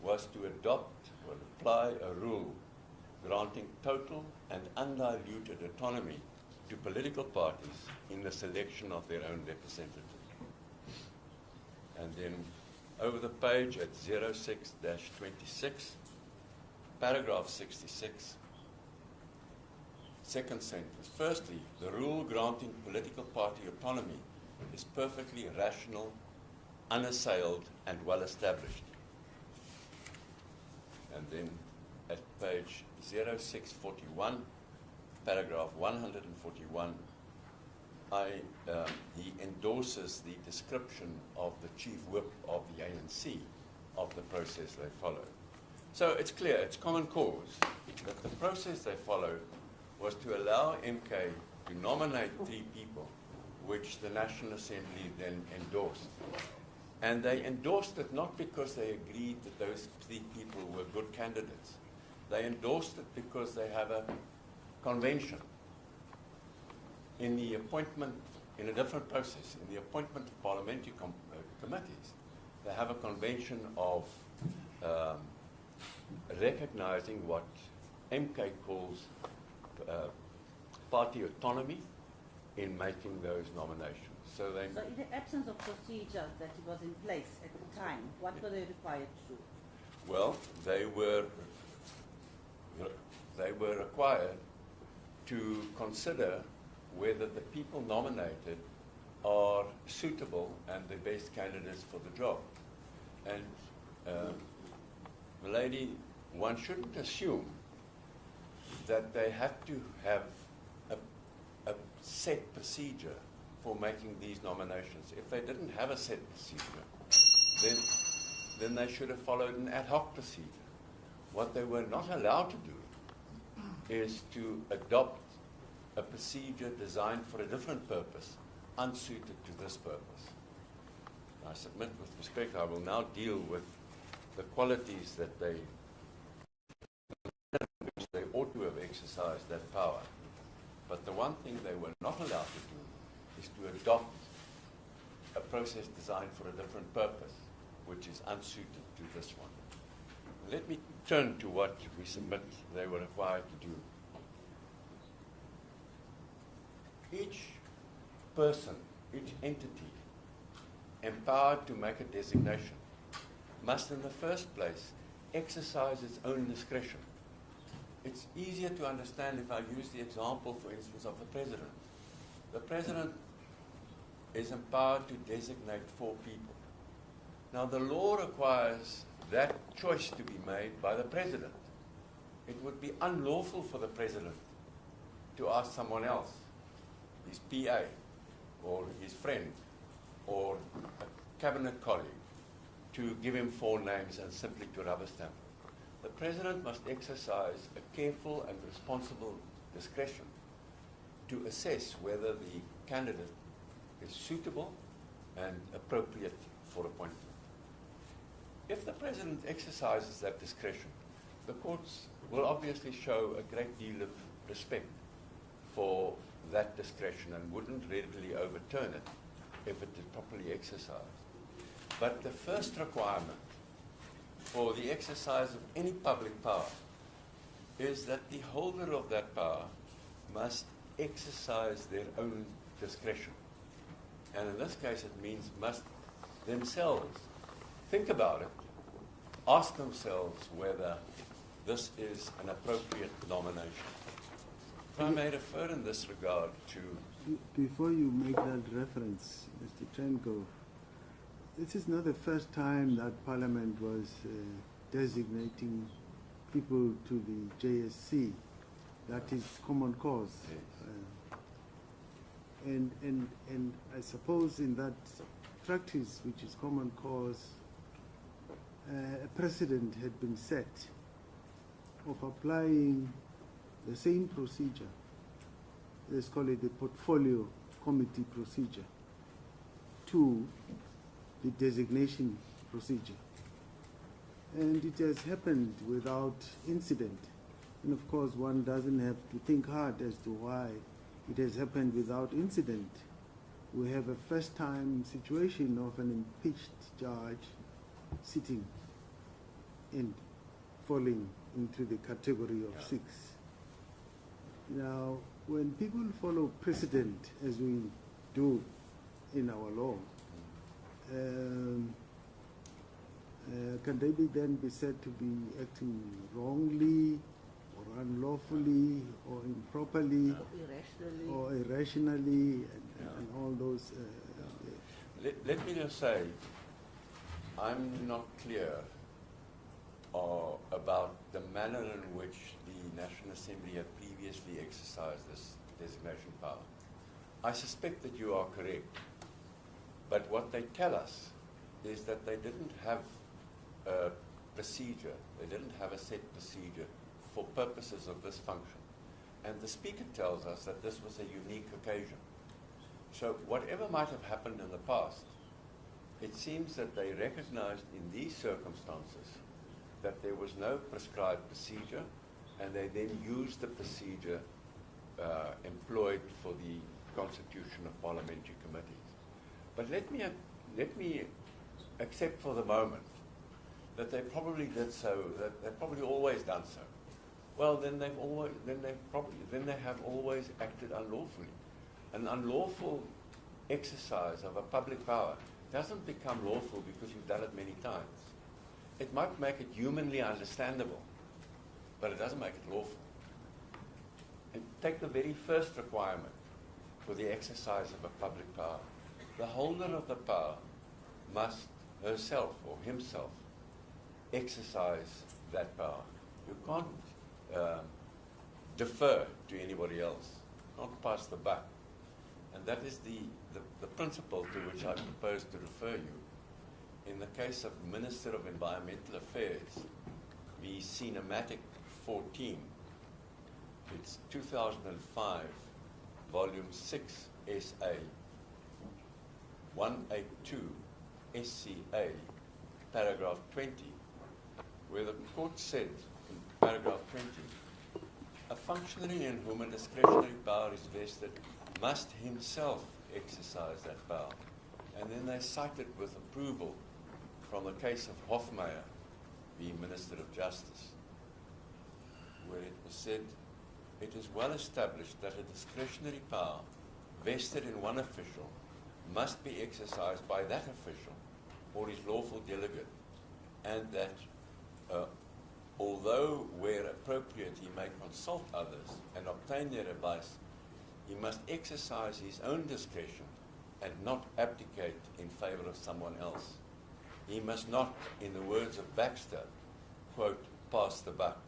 was to adopt or apply a rule granting total and undiluted autonomy to political parties in the selection of their own representatives. And then over the page at 06-26, paragraph 66, second sentence. Firstly, the rule granting political party autonomy is perfectly rational, unassailed, and well established. And then at page 0641, paragraph 141, he endorses the description of the Chief Whip of the ANC of the process they followed. So it's clear, it's common cause that the process they followed was to allow MK to nominate 3 people, which the National Assembly then endorsed. And they endorsed it not because they agreed that those 3 people were good candidates. They endorsed it because they have a convention in the appointment, in a different process, in the appointment of parliamentary committees. They have a convention of recognizing what MK calls party autonomy in making those nominations. So in the absence of procedure that was in place at the time, what were they required to do? Well, they were required to consider whether the people nominated are suitable and the best candidates for the job. And, milady, one shouldn't assume that they have to have a set procedure for making these nominations. If they didn't have a set procedure, then they should have followed an ad hoc procedure. What they were not allowed to do is to adopt a procedure designed for a different purpose, unsuited to this purpose. I submit with respect, I will now deal with the qualities that which they ought to have exercised that power. But the one thing they were not allowed to do is to adopt a process designed for a different purpose, which is unsuited to this one. Let me turn to what we submit they were required to do. Each person, each entity empowered to make a designation must in the first place exercise its own discretion. It's easier to understand if I use the example, for instance, of the President. The President is empowered to designate 4 people. Now the law requires that choice to be made by the President. It would be unlawful for the President to ask someone else, his PA, or his friend or a cabinet colleague to give him 4 names and simply to rubber stamp. The President must exercise a careful and responsible discretion to assess whether the candidate is suitable and appropriate for appointment. If the President exercises that discretion, the courts will obviously show a great deal of respect for that discretion and wouldn't readily overturn it if it is properly exercised. But the first requirement for the exercise of any public power is that the holder of that power must exercise their own discretion. And in this case, it means must themselves think about it, ask themselves whether this is an appropriate nomination. If I may refer in this regard to... Before you make that reference, Mr. Trenko, this is not the first time that Parliament was designating people to the JSC. That is common cause. Yes. And I suppose in that practice, which is common cause, a precedent had been set of applying the same procedure, let's call it the portfolio committee procedure, to the designation procedure. And it has happened without incident. And of course, one doesn't have to think hard as to why it has happened without incident. We have a first-time situation of an impeached judge sitting and falling into the category of 6. Now, when people follow precedent, as we do in our law, can they then be said to be acting wrongly or unlawfully or improperly or irrationally and all those? Let me just say, I'm not clear about the manner in which the National Assembly had previously exercised this designation power. I suspect that you are correct, but what they tell us is that they didn't have a procedure, they didn't have a set procedure for purposes of this function. And the Speaker tells us that this was a unique occasion. So whatever might have happened in the past, it seems that they recognized in these circumstances that there was no prescribed procedure, and they then used the procedure employed for the constitution of parliamentary committees. But let me accept for the moment that they probably did so, that they've probably always done so. Well, then they have always acted unlawfully. An unlawful exercise of a public power doesn't become lawful because you've done it many times. It might make it humanly understandable, but it doesn't make it lawful. And take the very first requirement for the exercise of a public power. The holder of the power must herself or himself exercise that power. You can't defer to anybody else, not pass the buck. And that is the principle to which I propose to refer you. In the case of Minister of Environmental Affairs, the Cinematic 14, it's 2005, Volume 6, SA, 182, SCA, paragraph 20, where the court said, in paragraph 20, a functionary in whom a discretionary power is vested must himself exercise that power. And then they cited with approval from the case of Hofmeyer, the Minister of Justice, where it was said, it is well established that a discretionary power vested in one official must be exercised by that official or his lawful delegate, and that although where appropriate he may consult others and obtain their advice, he must exercise his own discretion and not abdicate in favor of someone else. He must not, in the words of Baxter, quote, pass the buck.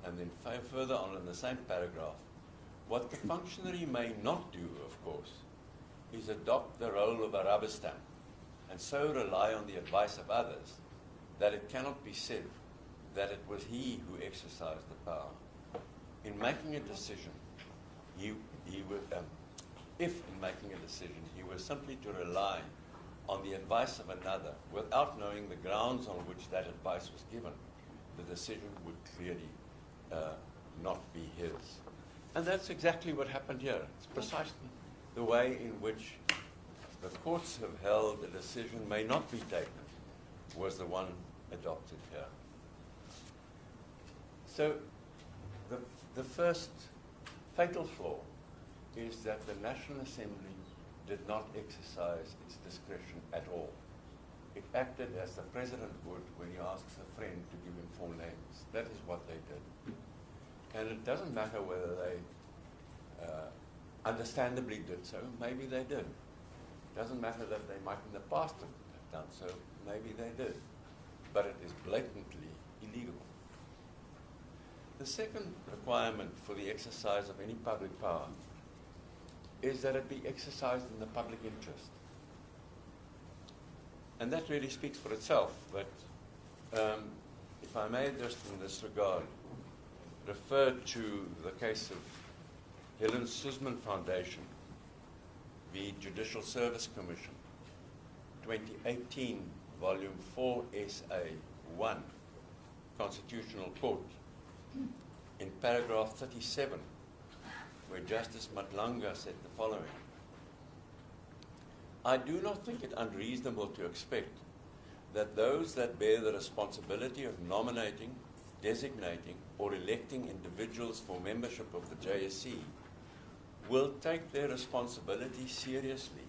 And then further on in the same paragraph, what the functionary may not do, of course, is adopt the role of a rubber stamp and so rely on the advice of others that it cannot be said that it was he who exercised the power. In making a decision, if in making a decision he was simply to rely on the advice of another without knowing the grounds on which that advice was given, the decision would clearly not be his. And that's exactly what happened here. It's precisely the way in which the courts have held a decision may not be taken was the one adopted here. So the first fatal flaw is that the National Assembly did not exercise its discretion at all. It acted as the President would when he asks a friend to give him 4 names. That is what they did. And it doesn't matter whether they understandably did so. Maybe they did. It doesn't matter that they might in the past have done so. Maybe they did. But it is blatantly illegal. The second requirement for the exercise of any public power is that it be exercised in the public interest. And that really speaks for itself, but if I may just in this regard refer to the case of Helen Suzman Foundation v. Judicial Service Commission, 2018, Volume 4, SA 1, Constitutional Court, in paragraph 37, where Justice Matlanga said the following: I do not think it unreasonable to expect that those that bear the responsibility of nominating, designating, or electing individuals for membership of the JSC will take their responsibility seriously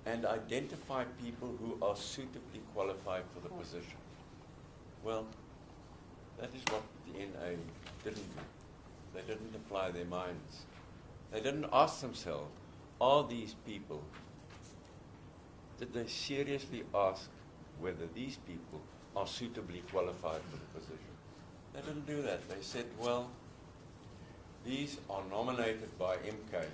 and identify people who are suitably qualified for the position. Well, that is what the NA didn't do. They didn't apply their minds. They didn't ask themselves, are these people, did they seriously ask whether these people are suitably qualified for the position? They didn't do that. They said, well, these are nominated by MK,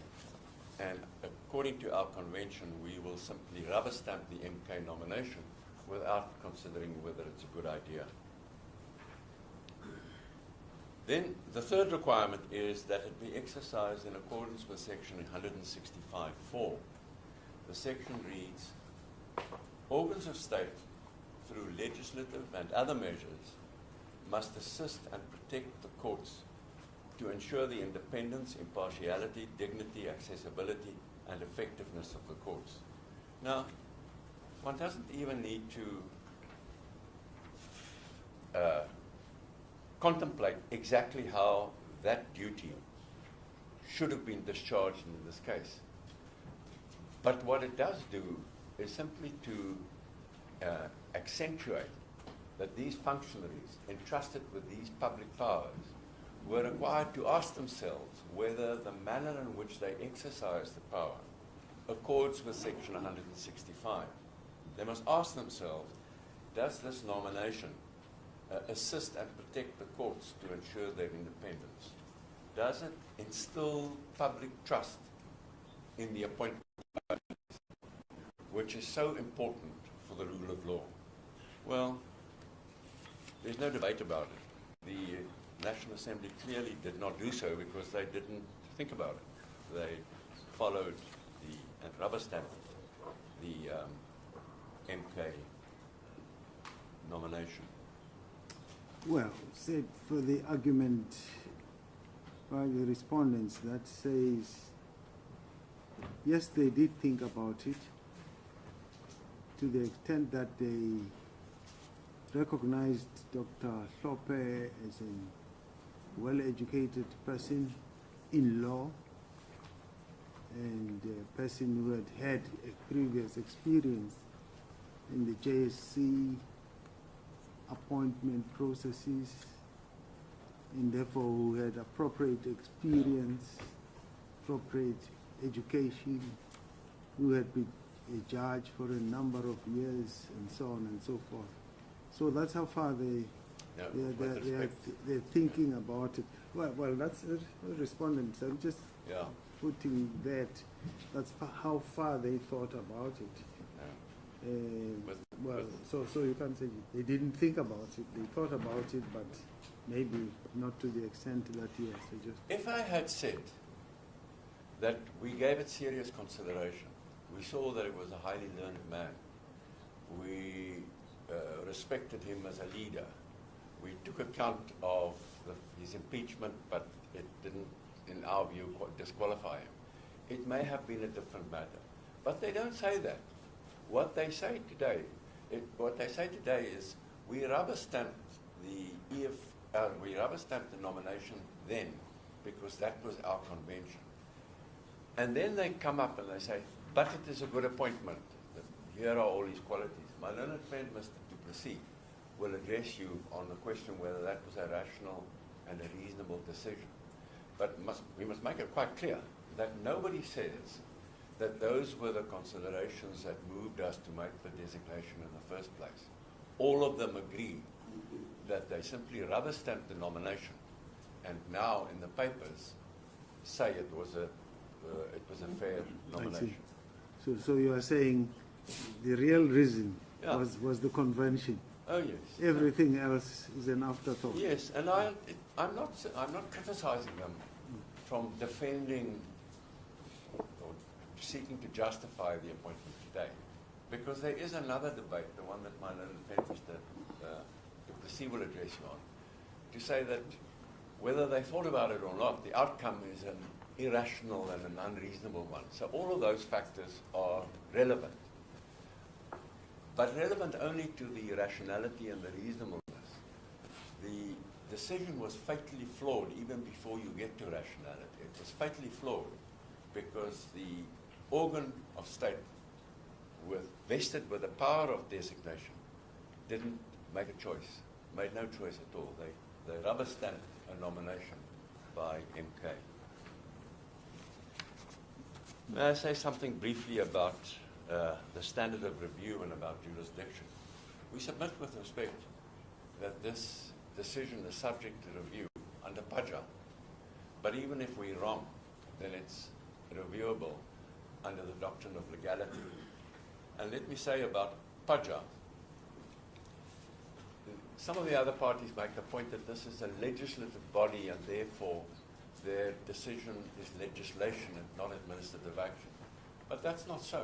and according to our convention, we will simply rubber stamp the MK nomination without considering whether it's a good idea. Then the third requirement is that it be exercised in accordance with section 165(4). The section reads, organs of state, through legislative and other measures, must assist and protect the courts to ensure the independence, impartiality, dignity, accessibility, and effectiveness of the courts. Now, one doesn't even need to contemplate exactly how that duty should have been discharged in this case. But what it does do is simply to accentuate that these functionaries entrusted with these public powers were required to ask themselves whether the manner in which they exercise the power accords with section 165. They must ask themselves, does this nomination assist and protect the courts to ensure their independence? Does it instill public trust in the appointment of judges, which is so important for the rule of law? Well, there's no debate about it. The National Assembly clearly did not do so because they didn't think about it. They followed and rubber stamped the MK nomination. Well, said for the argument by the respondents that says, yes, they did think about it to the extent that they recognized Dr. Hlophe as a well-educated person in law and a person who had had a previous experience in the JSC appointment processes, and therefore who had appropriate experience, appropriate education, who had been a judge for a number of years, and so on and so forth. So that's how far they're thinking about it. Well, that's respondents. I'm just putting that. That's how far they thought about it. Well, so you can't say they didn't think about it. They thought about it, but maybe not to the extent that you have suggested. If I had said that we gave it serious consideration, we saw that it was a highly learned man, we respected him as a leader, we took account of his impeachment, but it didn't, in our view, disqualify him, it may have been a different matter. But they don't say that. What they say today is we rubber stamped we rubber stamped the nomination then because that was our convention. And then they come up and they say, but it is a good appointment. Here are all his qualities. My learned friend, Mr. Du Plessis, will address you on the question whether that was a rational and a reasonable decision. But we must make it quite clear that nobody says that those were the considerations that moved us to make the designation in the first place. All of them agree that they simply rubber stamped the nomination, and now in the papers say it was a fair nomination. So you are saying the real reason was the convention. Oh yes. Everything else is an afterthought. Yes, and I'm not criticizing them from defending or seeking to justify the appointment today, because there is another debate, the one that my learned friend Mr. Du Plessis will address you on, to say that whether they thought about it or not, the outcome is an irrational and an unreasonable one. So all of those factors are relevant, but relevant only to the rationality and the reasonableness. The decision was fatally flawed even before you get to rationality. It was fatally flawed because the organ of state vested with the power of designation didn't make a choice, made no choice at all. They rubber stamped a nomination by MK. May I say something briefly about the standard of review and about jurisdiction? We submit with respect that this decision is subject to review under PAJA, but even if we're wrong, then it's reviewable under the doctrine of legality. And let me say about PAJA, some of the other parties make the point that this is a legislative body and therefore their decision is legislation and not administrative action. But that's not so.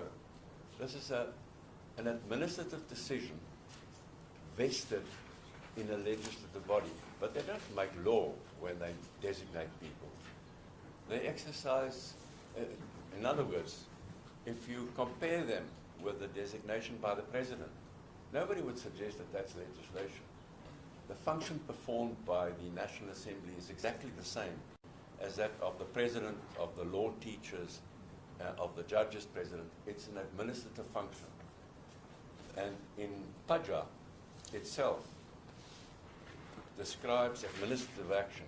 This is an administrative decision vested in a legislative body. But they don't make law when they designate people. They exercise, in other words, if you compare them with the designation by the President, nobody would suggest that that's legislation. The function performed by the National Assembly is exactly the same as that of the President, of the law teachers, of the judges president. It's an administrative function. And in PAJA itself describes administrative action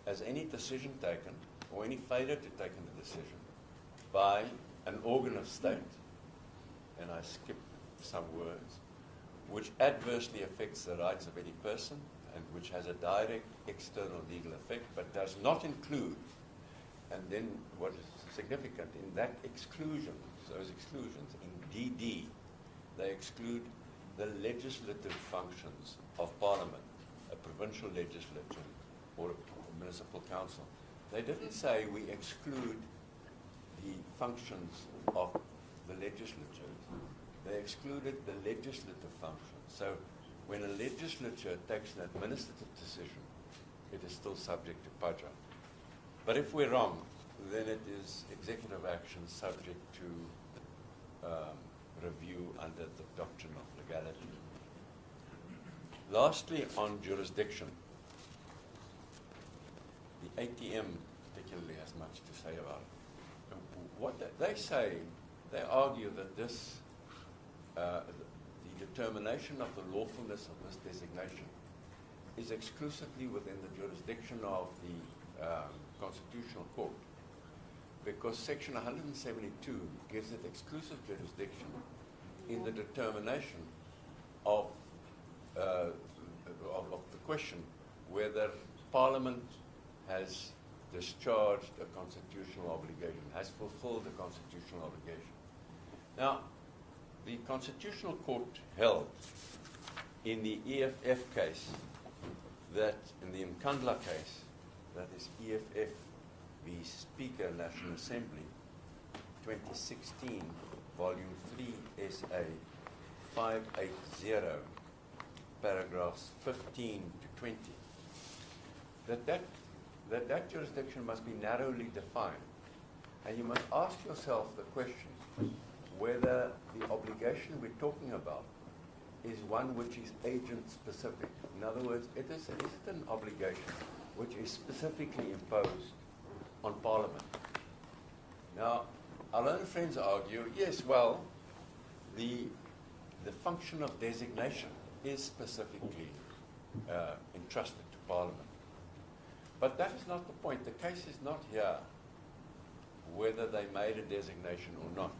as any decision taken or any failure to take a decision by an organ of state, and I skipped some words, which adversely affects the rights of any person and which has a direct external legal effect, but does not include, and then what is significant, in that exclusion, those exclusions, in DD, they exclude the legislative functions of Parliament, a provincial legislature or a municipal council. They didn't say we exclude the functions of the legislature. They excluded the legislative function. So when a legislature takes an administrative decision, it is still subject to PAJA. But if we're wrong, then it is executive action subject to review under the doctrine of legality. Lastly, on jurisdiction, the ATM particularly has much to say about it. What they say, they argue that this the determination of the lawfulness of this designation is exclusively within the jurisdiction of the Constitutional Court, because Section 172 gives it exclusive jurisdiction in the determination of the question whether Parliament has discharged a constitutional obligation, has fulfilled a constitutional obligation. Now, the Constitutional Court held in the EFF case, that in the Mkandla case, that is EFF v. Speaker, National Assembly, 2016, Volume 3, SA 580, paragraphs 15 to 20, that jurisdiction must be narrowly defined. And you must ask yourself the question whether the obligation we're talking about is one which is agent-specific. In other words, is it an obligation which is specifically imposed on Parliament? Now, our learned friends argue, yes, well, the function of designation is specifically entrusted to Parliament. But that is not the point. The case is not here whether they made a designation or not.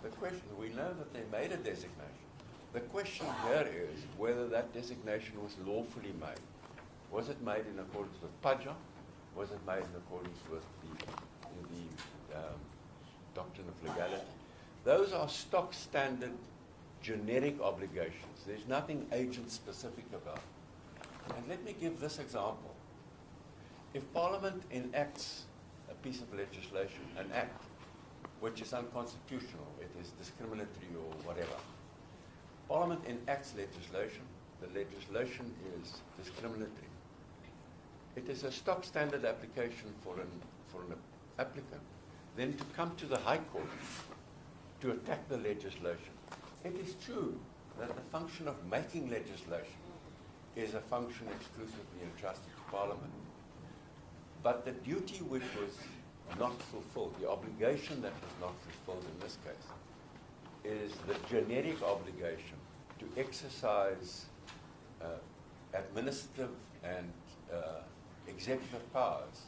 The question, we know that they made a designation. The question here is whether that designation was lawfully made. Was it made in accordance with PAJA? Was it made in accordance with the doctrine of legality? Those are stock standard generic obligations. There's nothing agent-specific about it. And let me give this example. If Parliament enacts a piece of legislation, an act, which is unconstitutional, it is discriminatory or whatever, Parliament enacts legislation, the legislation is discriminatory. It is a stock standard application for an applicant then to come to the High Court to attack the legislation. It is true that the function of making legislation is a function exclusively entrusted to Parliament. But the duty which was not fulfilled, the obligation that was not fulfilled in this case, is the generic obligation to exercise administrative and executive powers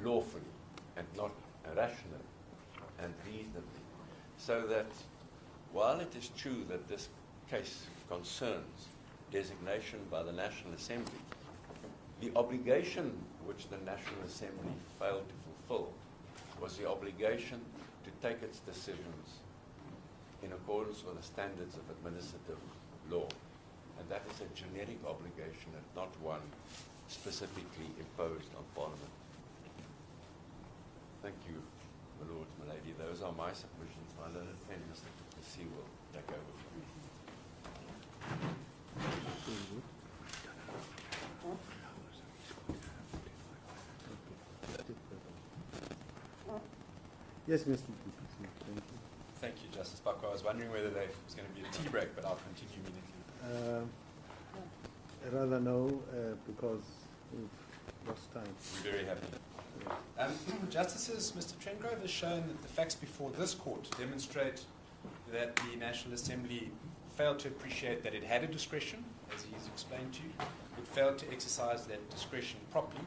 lawfully and not rationally and reasonably. So that while it is true that this case concerns designation by the National Assembly, the obligation which the National Assembly failed to fulfill was the obligation to take its decisions in accordance with the standards of administrative law. And that is a generic obligation and not one specifically imposed on Parliament. Thank you, my lords, my lady. Those are my submissions. My learned friend, Mr. C, will take over. Yes, Mr. Thank you. Thank you, Justice Bakwa. I was wondering whether there was going to be a tea break, but I'll continue immediately. Rather no, because we've lost time. I'm very happy. Justices, Mr. Trengrove has shown that the facts before this court demonstrate that the National Assembly failed to appreciate that it had a discretion, as he's explained to you. It failed to exercise that discretion properly,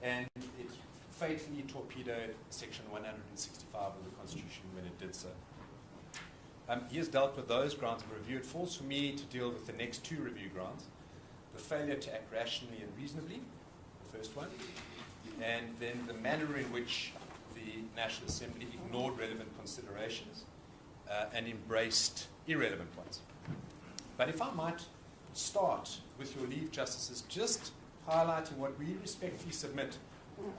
and it fatally torpedoed Section 165 of the Constitution when it did so. He has dealt with those grounds of review. It falls for me to deal with the next two review grounds: the failure to act rationally and reasonably, the first one, and then the manner in which the National Assembly ignored relevant considerations and embraced irrelevant ones. But if I might start, with your leave, Justices, just highlighting what we respectfully submit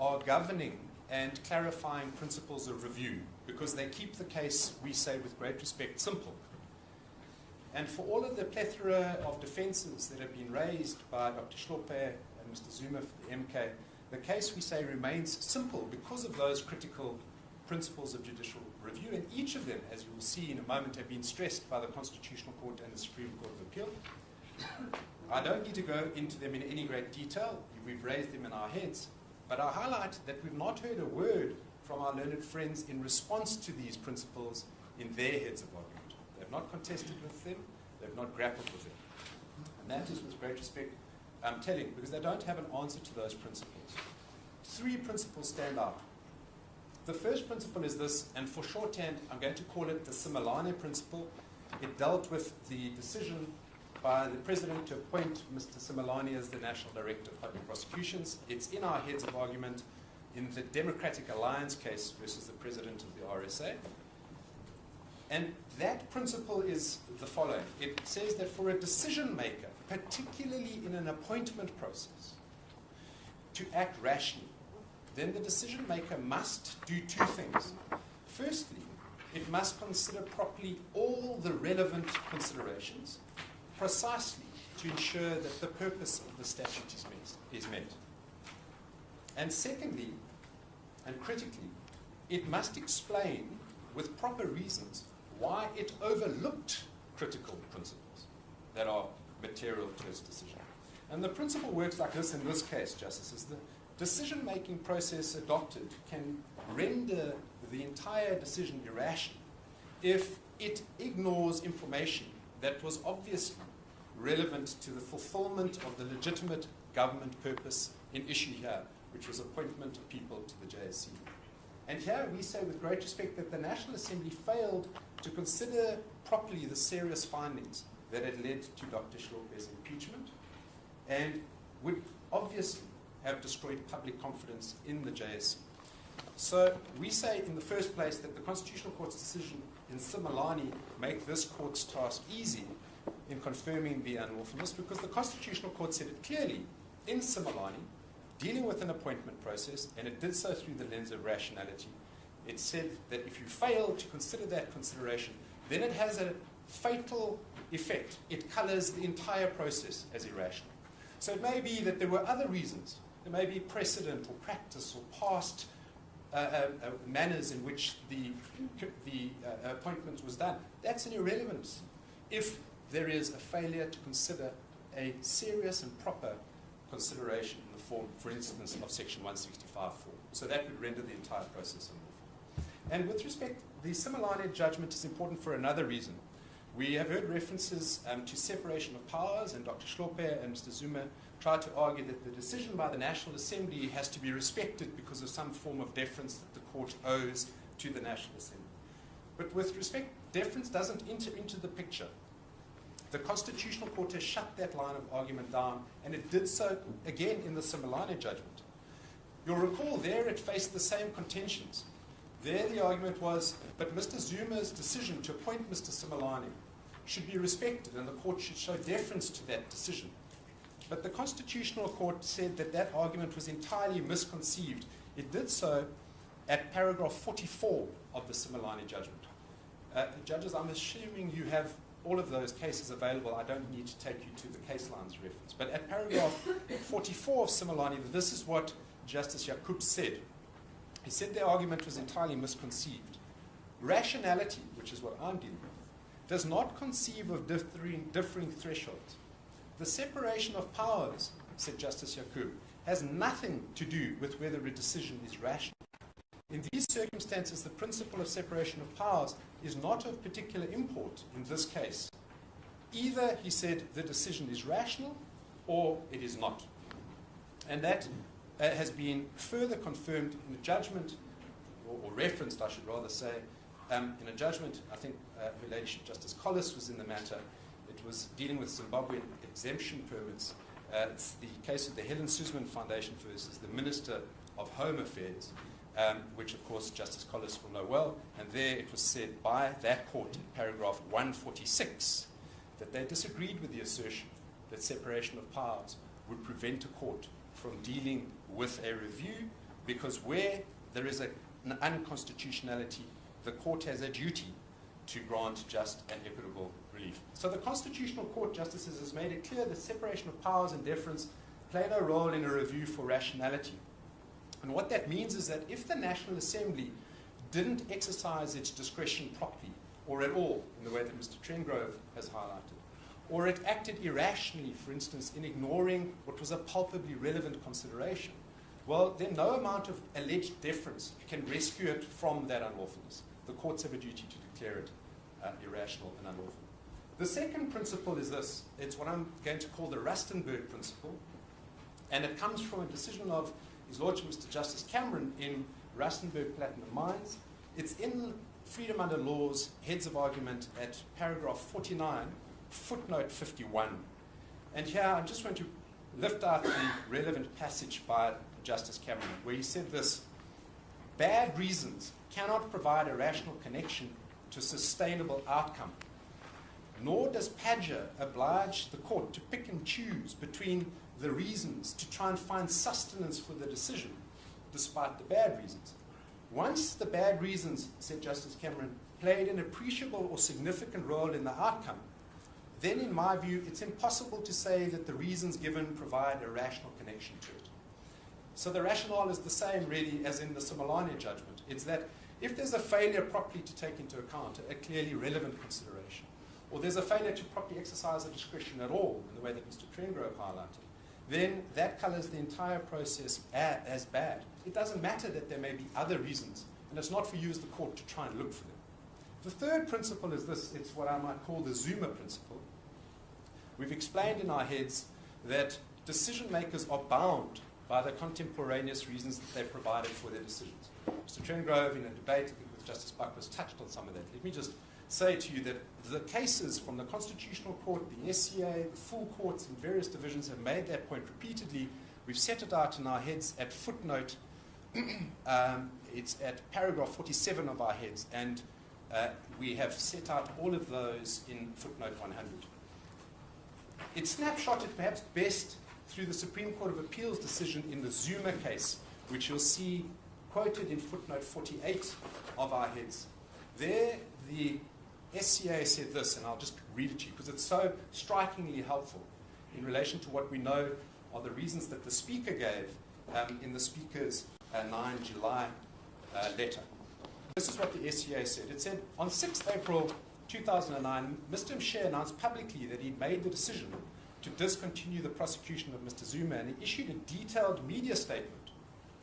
are governing and clarifying principles of review, because they keep the case, we say with great respect, simple. And for all of the plethora of defences that have been raised by Dr. Hlophe and Mr. Zuma for the MK, the case, we say, remains simple because of those critical principles of judicial review, and each of them, as you will see in a moment, have been stressed by the Constitutional Court and the Supreme Court of Appeal. I don't need to go into them in any great detail. We've raised them in our heads. But I highlight that we've not heard a word from our learned friends in response to these principles in their heads of argument. They've not contested with them. They've not grappled with them. And that is, with great respect, I'm telling, because they don't have an answer to those principles. Three principles stand out. The first principle is this, and for shorthand, I'm going to call it the Similane principle. It dealt with the decision by the President to appoint Mr. Simelane as the National Director of Public Prosecutions. It's in our heads of argument in the Democratic Alliance case versus the President of the RSA. And that principle is the following. It says that for a decision maker, particularly in an appointment process, to act rationally, then the decision maker must do two things. Firstly, it must consider properly all the relevant considerations, precisely to ensure that the purpose of the statute is met. And secondly, and critically, it must explain with proper reasons why it overlooked critical principles that are material to its decision. And the principle works like this in this case, Justices. The decision-making process adopted can render the entire decision irrational if it ignores information that was obviously relevant to the fulfillment of the legitimate government purpose in issue here, which was appointment of people to the JSC. And here we say with great respect that the National Assembly failed to consider properly the serious findings that had led to Dr. Hlophe's impeachment and would obviously have destroyed public confidence in the JSC. So we say in the first place that the Constitutional Court's decision in Simelane make this court's task easy in confirming the unlawfulness because the Constitutional Court said it clearly in Simelane, dealing with an appointment process, and it did so through the lens of rationality. It said that if you fail to consider that consideration, then it has a fatal effect. It colors the entire process as irrational. So it may be that there were other reasons. There may be precedent or practice or past manners in which the appointment was done. That's an irrelevance if there is a failure to consider a serious and proper consideration in the form, for instance, of Section 165.4. So that would render the entire process unlawful. And with respect, the Simelane judgment is important for another reason. We have heard references to separation of powers, and Dr. Hlophe and Mr. Zuma tried to argue that the decision by the National Assembly has to be respected because of some form of deference that the court owes to the National Assembly. But with respect, deference doesn't enter into the picture. The Constitutional Court has shut that line of argument down, and it did so again in the Simelane judgment. You'll recall there it faced the same contentions. There the argument was, but Mr. Zuma's decision to appoint Mr. Simelane should be respected, and the court should show deference to that decision. But the Constitutional Court said that that argument was entirely misconceived. It did so at paragraph 44 of the Simelane judgment. Judges, I'm assuming you have all of those cases available. I don't need to take you to the case lines reference. But at paragraph 44 of Simelane, this is what Justice Jacob said. He said the argument was entirely misconceived. Rationality, which is what I'm dealing with, does not conceive of differing thresholds. The separation of powers, said Justice Jacob, has nothing to do with whether a decision is rational. In these circumstances, the principle of separation of powers is not of particular import in this case. Either, he said, the decision is rational or it is not. And that has been further confirmed in a judgment, or referenced, I should rather say, in a judgment. I think Her Ladyship Justice Collis was in the matter. It was dealing with Zimbabwean exemption permits. It's the case of the Helen Suzman Foundation versus the Minister of Home Affairs, which, of course, Justice Collis will know well. And there it was said by that court in paragraph 146 that they disagreed with the assertion that separation of powers would prevent a court from dealing with a review, because where there is an unconstitutionality, the court has a duty to grant just and equitable relief. So the Constitutional Court, Justices, has made it clear that separation of powers and deference play no role in a review for rationality. And what that means is that if the National Assembly didn't exercise its discretion properly, or at all, in the way that Mr. Trengrove has highlighted, or it acted irrationally, for instance, in ignoring what was a palpably relevant consideration, well, then no amount of alleged deference can rescue it from that unlawfulness. The courts have a duty to declare it irrational and unlawful. The second principle is this. It's what I'm going to call the Rustenburg principle, and it comes from a decision of His Lordship Mr. Justice Cameron in Rustenburg Platinum Mines. It's in Freedom Under Law's Heads of Argument at paragraph 49, footnote 51. And here I just want to lift out the relevant passage by Justice Cameron, where he said this: bad reasons cannot provide a rational connection to a sustainable outcome, nor does Padger oblige the court to pick and choose between the reasons to try and find sustenance for the decision, despite the bad reasons. Once the bad reasons, said Justice Cameron, played an appreciable or significant role in the outcome, then in my view it's impossible to say that the reasons given provide a rational connection to it. So the rationale is the same really as in the Simelane judgment. It's that if there's a failure properly to take into account a clearly relevant consideration, or there's a failure to properly exercise a discretion at all, in the way that Mr. Trengrove highlighted, then that colors the entire process as bad. It doesn't matter that there may be other reasons, and it's not for you as the court to try and look for them. The third principle is this: it's what I might call the Zuma principle. We've explained in our heads that decision makers are bound by the contemporaneous reasons that they provided for their decisions. Mr. Trengrove, in a debate with Justice Buckless, touched on some of that. Let me just say to you that the cases from the Constitutional Court, the SCA, the full courts in various divisions have made that point repeatedly. We've set it out in our heads at footnote, it's at paragraph 47 of our heads, and we have set out all of those in footnote 100. It's snapshotted perhaps best through the Supreme Court of Appeals decision in the Zuma case, which you'll see quoted in footnote 48 of our heads. There, the SCA said this, and I'll just read it to you because it's so strikingly helpful in relation to what we know are the reasons that the Speaker gave in the Speaker's 9 July letter. This is what the SCA said. It said, on 6th April 2009, Mr. Mshe announced publicly that he'd made the decision to discontinue the prosecution of Mr. Zuma, and he issued a detailed media statement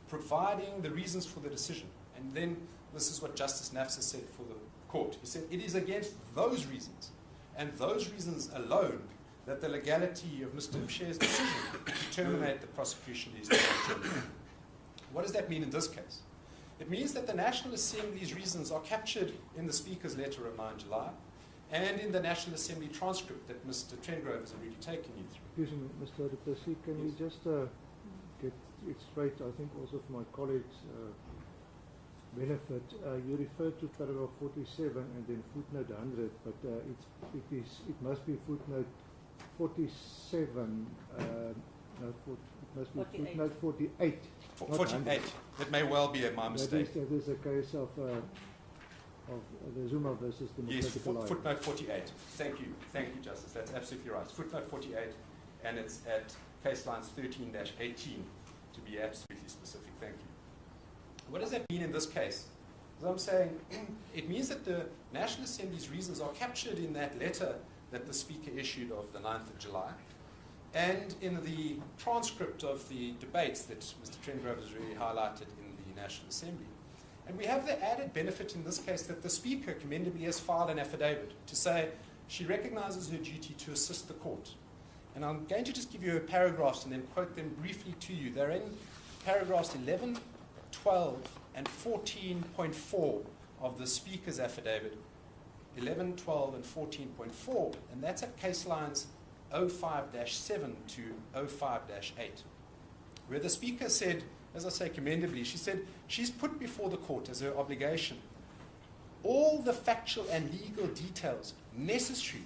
providing the reasons for the decision. And then this is what Justice Nafsa said for the court. He said, it is against those reasons, and those reasons alone, that the legality of Mr. Mshe's decision to terminate the prosecution is terminated. What does that mean in this case? It means that the National Assembly's reasons are captured in the Speaker's letter of 9 July and in the National Assembly transcript that Mr. Trengrove has already taken you through. Excuse me, Mr. Duplessis, can we just get it straight, I think also for my colleagues' benefit. You referred to paragraph 47 and then footnote 100, but it must be footnote 47, it must be 48. footnote 48. 48. That may well be my mistake. That is a case of the Zuma versus Democratic Yes, Alliance. footnote 48. Thank you, Justice. That's absolutely right. Footnote 48, and it's at case lines 13-18, to be absolutely specific. Thank you. What does that mean in this case? As I'm saying, it means that the National Assembly's reasons are captured in that letter that the Speaker issued of the 9th of July, and in the transcript of the debates that Mr. Trengrove has really highlighted in the National Assembly. And we have the added benefit in this case that the Speaker commendably has filed an affidavit to say she recognizes her duty to assist the court. And I'm going to just give you paragraphs and then quote them briefly to you. They're in paragraphs 11, 12, and 14.4 of the Speaker's affidavit. 11, 12, and 14.4, and that's at case lines 05-7 to 05-8, where the Speaker said, as I say commendably, she said she's put before the court as her obligation all the factual and legal details necessary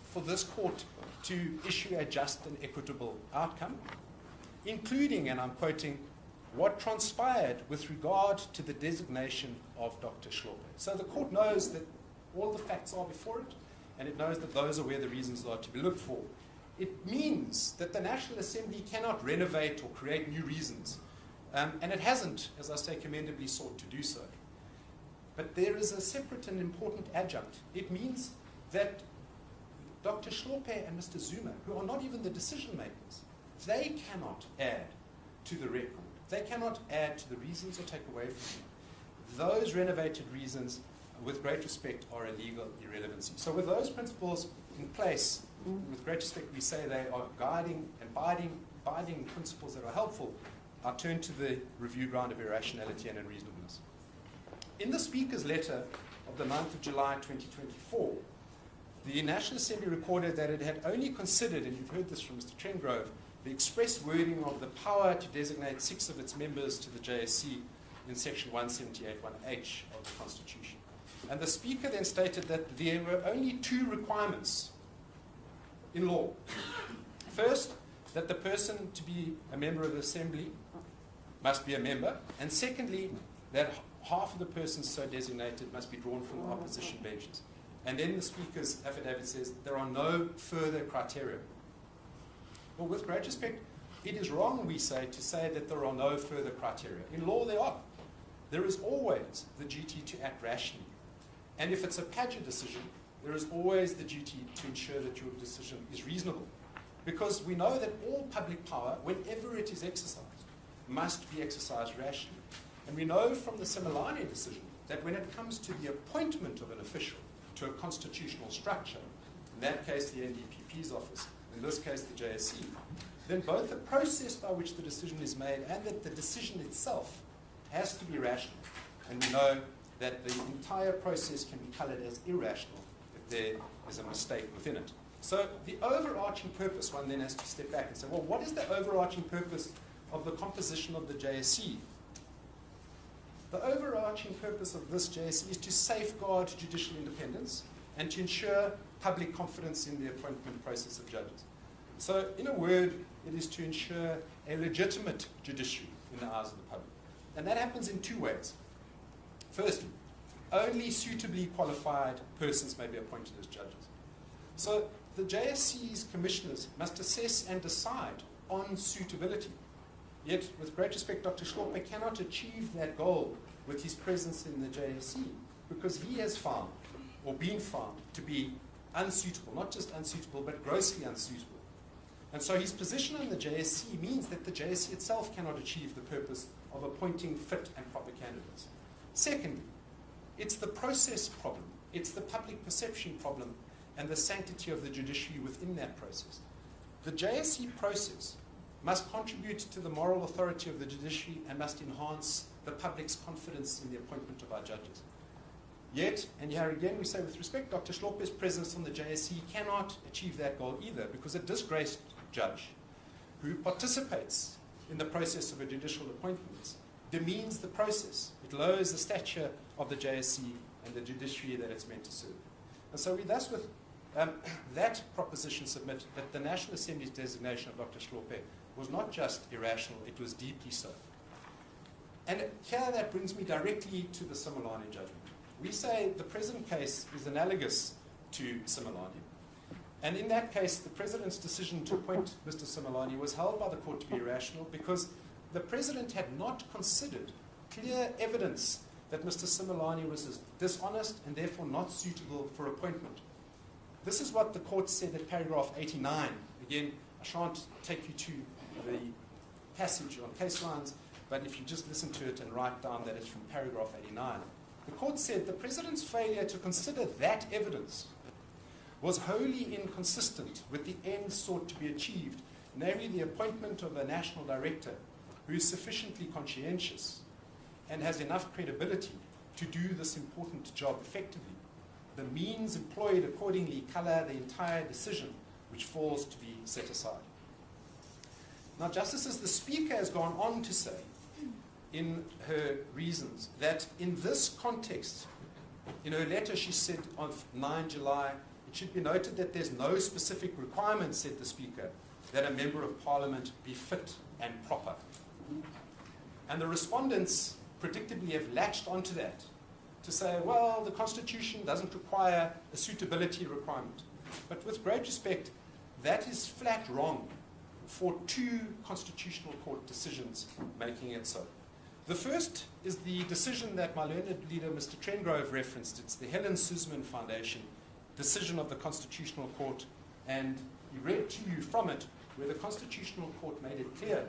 for this court to issue a just and equitable outcome, including, and I'm quoting, what transpired with regard to the designation of Dr. Hlophe. So the court knows that all the facts are before it, and it knows that those are where the reasons are to be looked for. It means that the National Assembly cannot renovate or create new reasons, and it hasn't, as I say, commendably sought to do so. But there is a separate and important adjunct. It means that Dr. Hlophe and Mr. Zuma, who are not even the decision makers, they cannot add to the record. They cannot add to the reasons or take away from them. Those renovated reasons, with great respect, are a legal irrelevancy. So with those principles in place, with great respect, we say they are guiding and binding principles that are helpful. I'll turn to the review ground of irrationality and unreasonableness. In the Speaker's letter of the 9th of July 2024, the National Assembly recorded that it had only considered, and you've heard this from Mr. Trengrove, the express wording of the power to designate 6 of its members to the JSC in section 178(1)H of the Constitution. And the Speaker then stated that there were only 2 requirements in law. First, that the person to be a member of the Assembly must be a member, and secondly, that half of the persons so designated must be drawn from the opposition benches. And then the Speaker's affidavit says there are no further criteria. Well, with great respect, it is wrong, we say, to say that there are no further criteria. In law, there are. There is always the duty to act rationally. And if it's a Padgett decision, there is always the duty to ensure that your decision is reasonable. Because we know that all public power, whenever it is exercised, must be exercised rationally. And we know from the Simelane decision that when it comes to the appointment of an official to a constitutional structure, in that case the NDPP's office, in this case the JSC, then both the process by which the decision is made and that the decision itself has to be rational. And we know that the entire process can be coloured as irrational if there is a mistake within it. So the overarching purpose, one then has to step back and say, well, what is the overarching purpose of the composition of the JSC? The overarching purpose of this JSC is to safeguard judicial independence and to ensure public confidence in the appointment process of judges. So, in a word, it is to ensure a legitimate judiciary in the eyes of the public. And that happens in 2 ways. Firstly, only suitably qualified persons may be appointed as judges. So, the JSC's commissioners must assess and decide on suitability. Yet, with great respect, Dr. Hlophe cannot achieve that goal with his presence in the JSC because he has found, or been found, to be unsuitable, not just unsuitable, but grossly unsuitable. And so his position in the JSC means that the JSC itself cannot achieve the purpose of appointing fit and proper candidates. Secondly, it's the process problem, it's the public perception problem, and the sanctity of the judiciary within that process. The JSC process must contribute to the moral authority of the judiciary and must enhance the public's confidence in the appointment of our judges. Yet, and here again we say with respect, Dr. Hlophe's presence on the JSC cannot achieve that goal either, because a disgraced judge who participates in the process of a judicial appointment demeans the process. It lowers the stature of the JSC and the judiciary that it's meant to serve. And so we thus, with that proposition, submit that the National Assembly's designation of Dr. Hlophe was not just irrational, it was deeply so. And here that brings me directly to the Simelane judgment. We say the present case is analogous to Simelane. And in that case, the President's decision to appoint Mr. Simelane was held by the court to be irrational because the President had not considered clear evidence that Mr. Simelane was dishonest and therefore not suitable for appointment. This is what the court said at paragraph 89. Again, I shan't take you to the passage on case lines, but if you just listen to it and write down that it's from paragraph 89. The court said the President's failure to consider that evidence was wholly inconsistent with the end sought to be achieved, namely the appointment of a national director who is sufficiently conscientious and has enough credibility to do this important job effectively. The means employed accordingly colour the entire decision, which falls to be set aside. Now, Justices, the Speaker has gone on to say in her reasons that in this context, in her letter she said on 9 July, it should be noted that there's no specific requirement, said the Speaker, that a Member of Parliament be fit and proper. And the respondents predictably have latched onto that to say, well, the Constitution doesn't require a suitability requirement. But with great respect, that is flat wrong for 2 Constitutional Court decisions making it so. The first is the decision that my learned leader, Mr. Trengrove, referenced. It's the Helen Suzman Foundation decision of the Constitutional Court, and he read to you from it where the Constitutional Court made it clear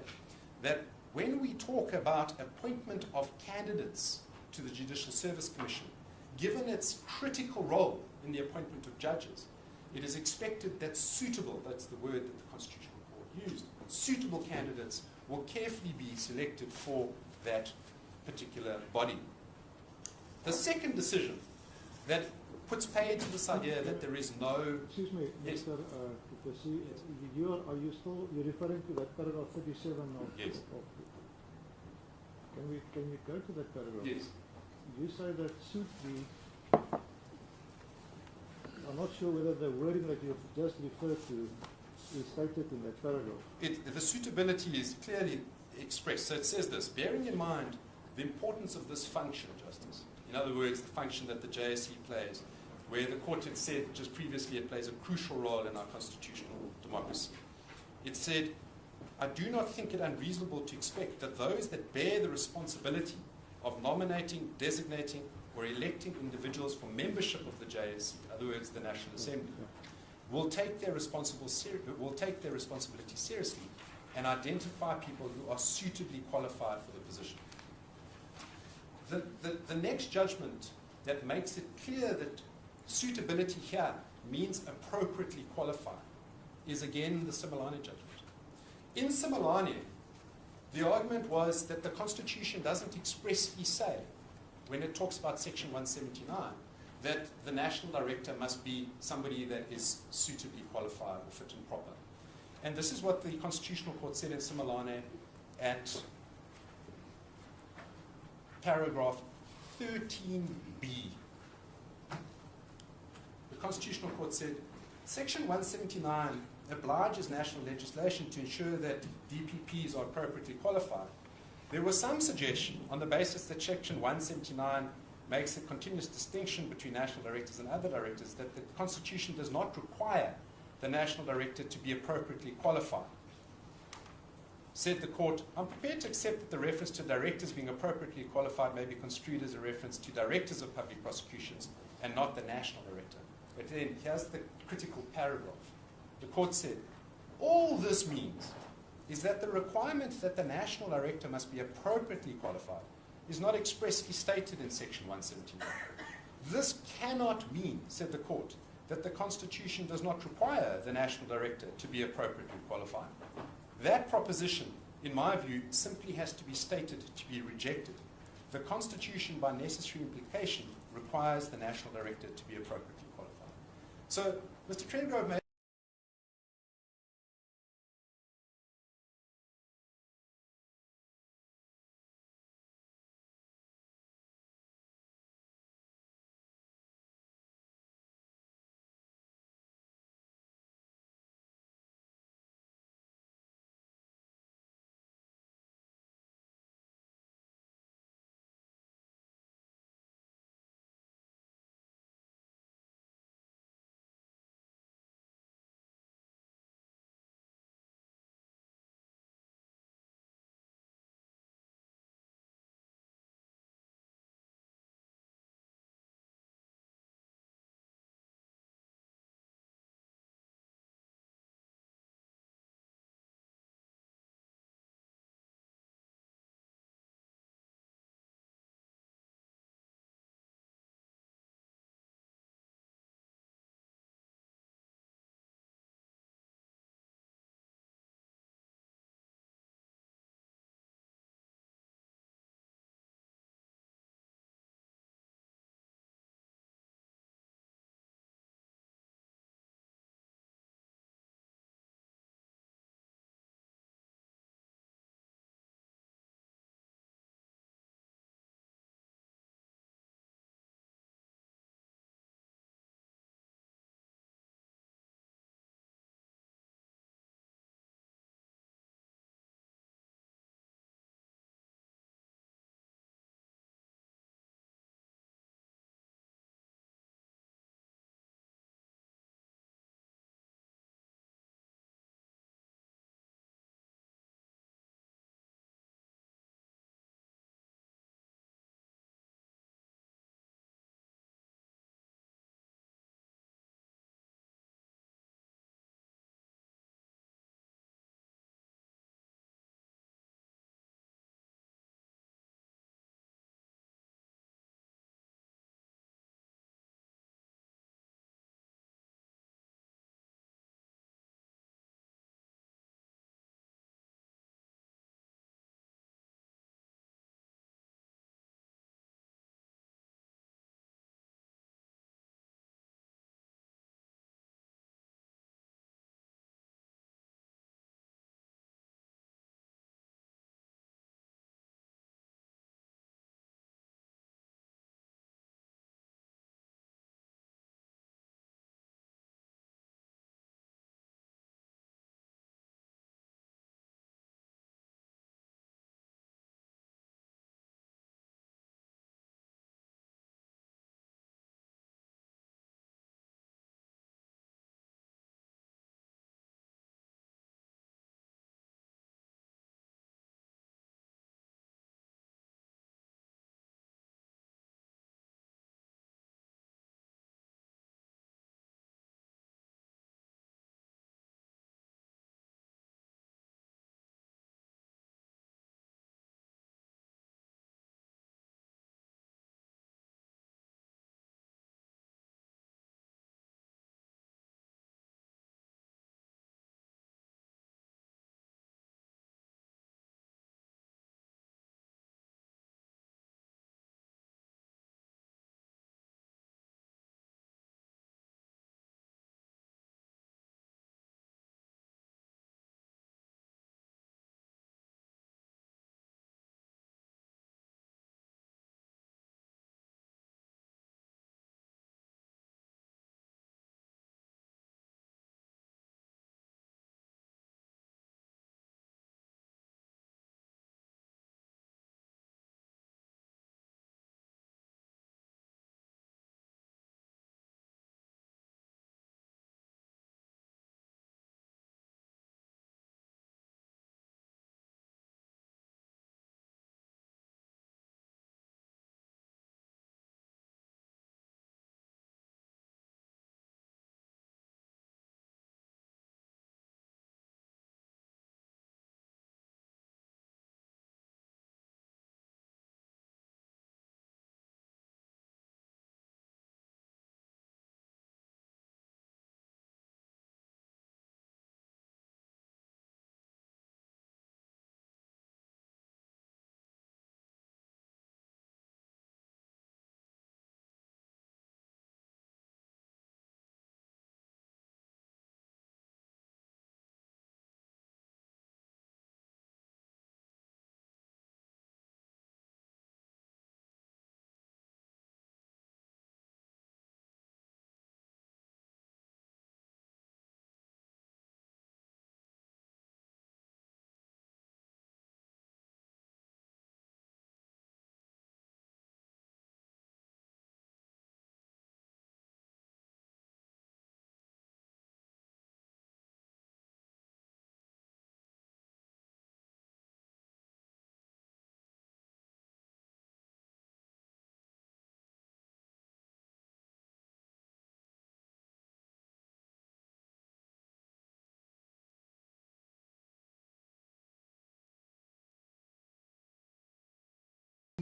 that when we talk about appointment of candidates to the Judicial Service Commission, given its critical role in the appointment of judges, it is expected that suitable, that's the word that the Constitutional Court used, suitable candidates will carefully be selected for that particular body. The second decision that puts pay into this idea that there is no... Excuse me, Yes. Mr. Kukasi, are you still you're referring to that paragraph 37 of... Yes. Can we go to that paragraph? Yes. You say that suit be... I'm not sure whether the wording that you've just referred to is stated in that paragraph. The suitability is clearly expressed. So it says this, bearing in mind the importance of this function, Justice, in other words, the function that the JSC plays, where the court had said just previously it plays a crucial role in our constitutional democracy. It said, I do not think it unreasonable to expect that those that bear the responsibility of nominating, designating, or electing individuals for membership of the JSC, in other words, the National Assembly, will take their responsibility seriously and identify people who are suitably qualified for the position. The next judgment that makes it clear that suitability here means appropriately qualified is again the Similane judgment. In Similane, the argument was that the Constitution doesn't expressly say, when it talks about Section 179, that the National Director must be somebody that is suitably qualified or fit and proper. And this is what the Constitutional Court said in Similane at paragraph 13b. The Constitutional Court said, Section 179 obliges national legislation to ensure that DPPs are appropriately qualified. There was some suggestion on the basis that Section 179 makes a continuous distinction between national directors and other directors, that the Constitution does not require the national director to be appropriately qualified. Said the court, I'm prepared to accept that the reference to directors being appropriately qualified may be construed as a reference to directors of public prosecutions and not the national director. But then here's the critical paragraph. The court said, all this means is that the requirement that the national director must be appropriately qualified is not expressly stated in Section 179. This cannot mean, said the court, that the Constitution does not require the national director to be appropriately qualified. That proposition, in my view, simply has to be stated to be rejected. The Constitution, by necessary implication, requires the national director to be appropriately qualified. So, Mr. Trengrove made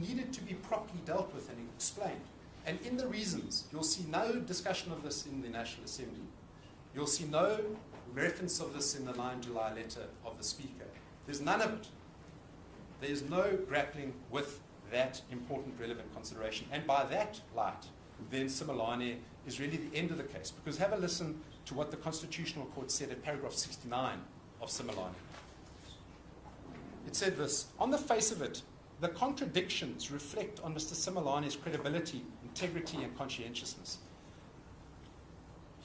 needed to be properly dealt with and explained. And in the reasons, you'll see no discussion of this in the National Assembly. You'll see no reference of this in the 9 July letter of the Speaker. There's none of it. There's no grappling with that important relevant consideration. And by that light, then Simelane is really the end of the case. Because have a listen to what the Constitutional Court said at paragraph 69 of Simelane. It said this: on the face of it, the contradictions reflect on Mr. Simelane's credibility, integrity, and conscientiousness.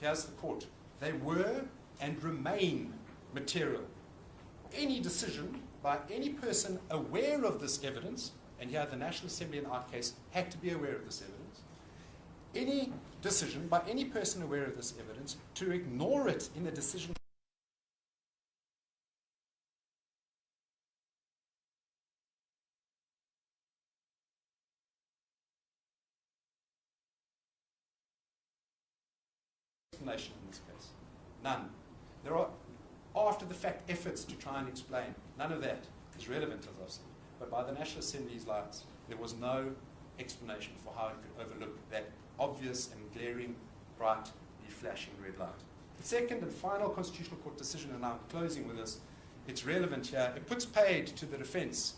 Here's the court. They were and remain material. Any decision by any person aware of this evidence, and here the National Assembly in our case had to be aware of this evidence, any decision by any person aware of this evidence to ignore it in a decision in this case. None. There are after the fact efforts to try and explain. None of that is relevant, as I've said. But by the National Assembly's lights, there was no explanation for how it could overlook that obvious and glaring, brightly flashing red light. The second and final Constitutional Court decision, and I'm closing with this, it's relevant here. It puts paid to the defense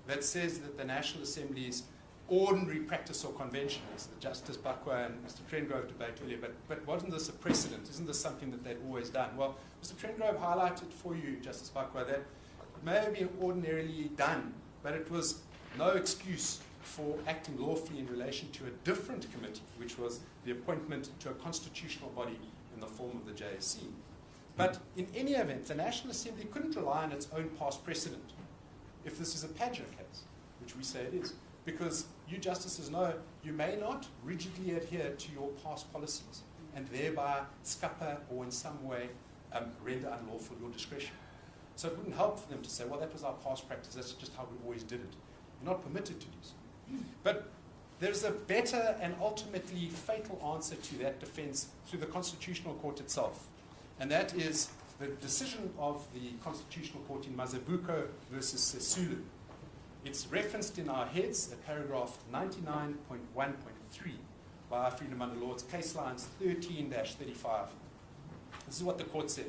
that says that the National Assembly's ordinary practice or convention, as the Justice Bakwa and Mr. Trengrove debate earlier, but wasn't this a precedent? Isn't this something that they'd always done? Well, Mr. Trengrove highlighted for you, Justice Bakwa, that it may have been ordinarily done, but it was no excuse for acting lawfully in relation to a different committee, which was the appointment to a constitutional body in the form of the JSC. But in any event, the National Assembly couldn't rely on its own past precedent if this is a Padger case, which we say it is. Because you justices know you may not rigidly adhere to your past policies and thereby scupper or in some way render unlawful your discretion. So it wouldn't help for them to say, well, that was our past practice, that's just how we always did it. You're not permitted to do so. But there's a better and ultimately fatal answer to that defense through the Constitutional Court itself. And that is the decision of the Constitutional Court in Mazibuko versus Sisulu. It's referenced in our heads at paragraph 99.1.3 by our Freedom Under Law. It's case lines 13-35. This is what the court said.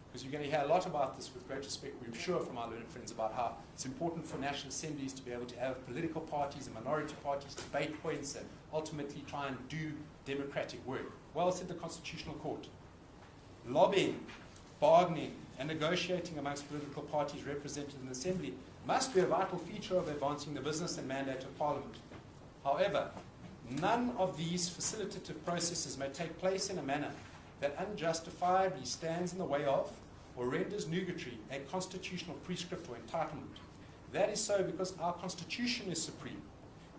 Because you're going to hear a lot about this with great respect, we're sure, from our learned friends about how it's important for national assemblies to be able to have political parties and minority parties debate points and ultimately try and do democratic work. Well, said the Constitutional Court, lobbying, bargaining, and negotiating amongst political parties represented in the Assembly must be a vital feature of advancing the business and mandate of Parliament. However, none of these facilitative processes may take place in a manner that unjustifiably stands in the way of or renders nugatory a constitutional prescript or entitlement. That is so because our Constitution is supreme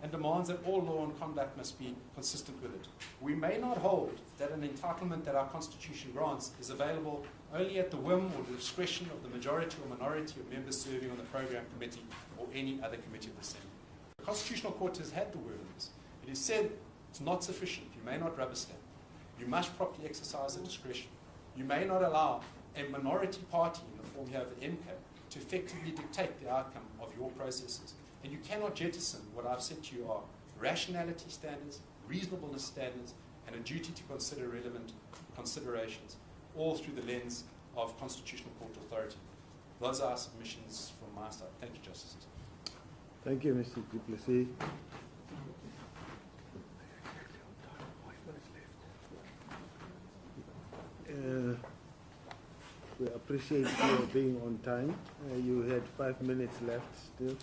and demands that all law and conduct must be consistent with it. We may not hold that an entitlement that our Constitution grants is available only at the whim or the discretion of the majority or minority of members serving on the Program Committee or any other committee of the Assembly. The Constitutional Court has had the word on this. It is said it's not sufficient. You may not rubber stamp. You must properly exercise the discretion. You may not allow a minority party in the form here of the MK to effectively dictate the outcome of your processes. And you cannot jettison what I've said to you are rationality standards, reasonableness standards, and a duty to consider relevant considerations, all through the lens of constitutional court authority. Those are submissions from my side. Thank you, Justices. Thank you, Mr. Du Plessis. We appreciate your being on time. You had 5 minutes left still.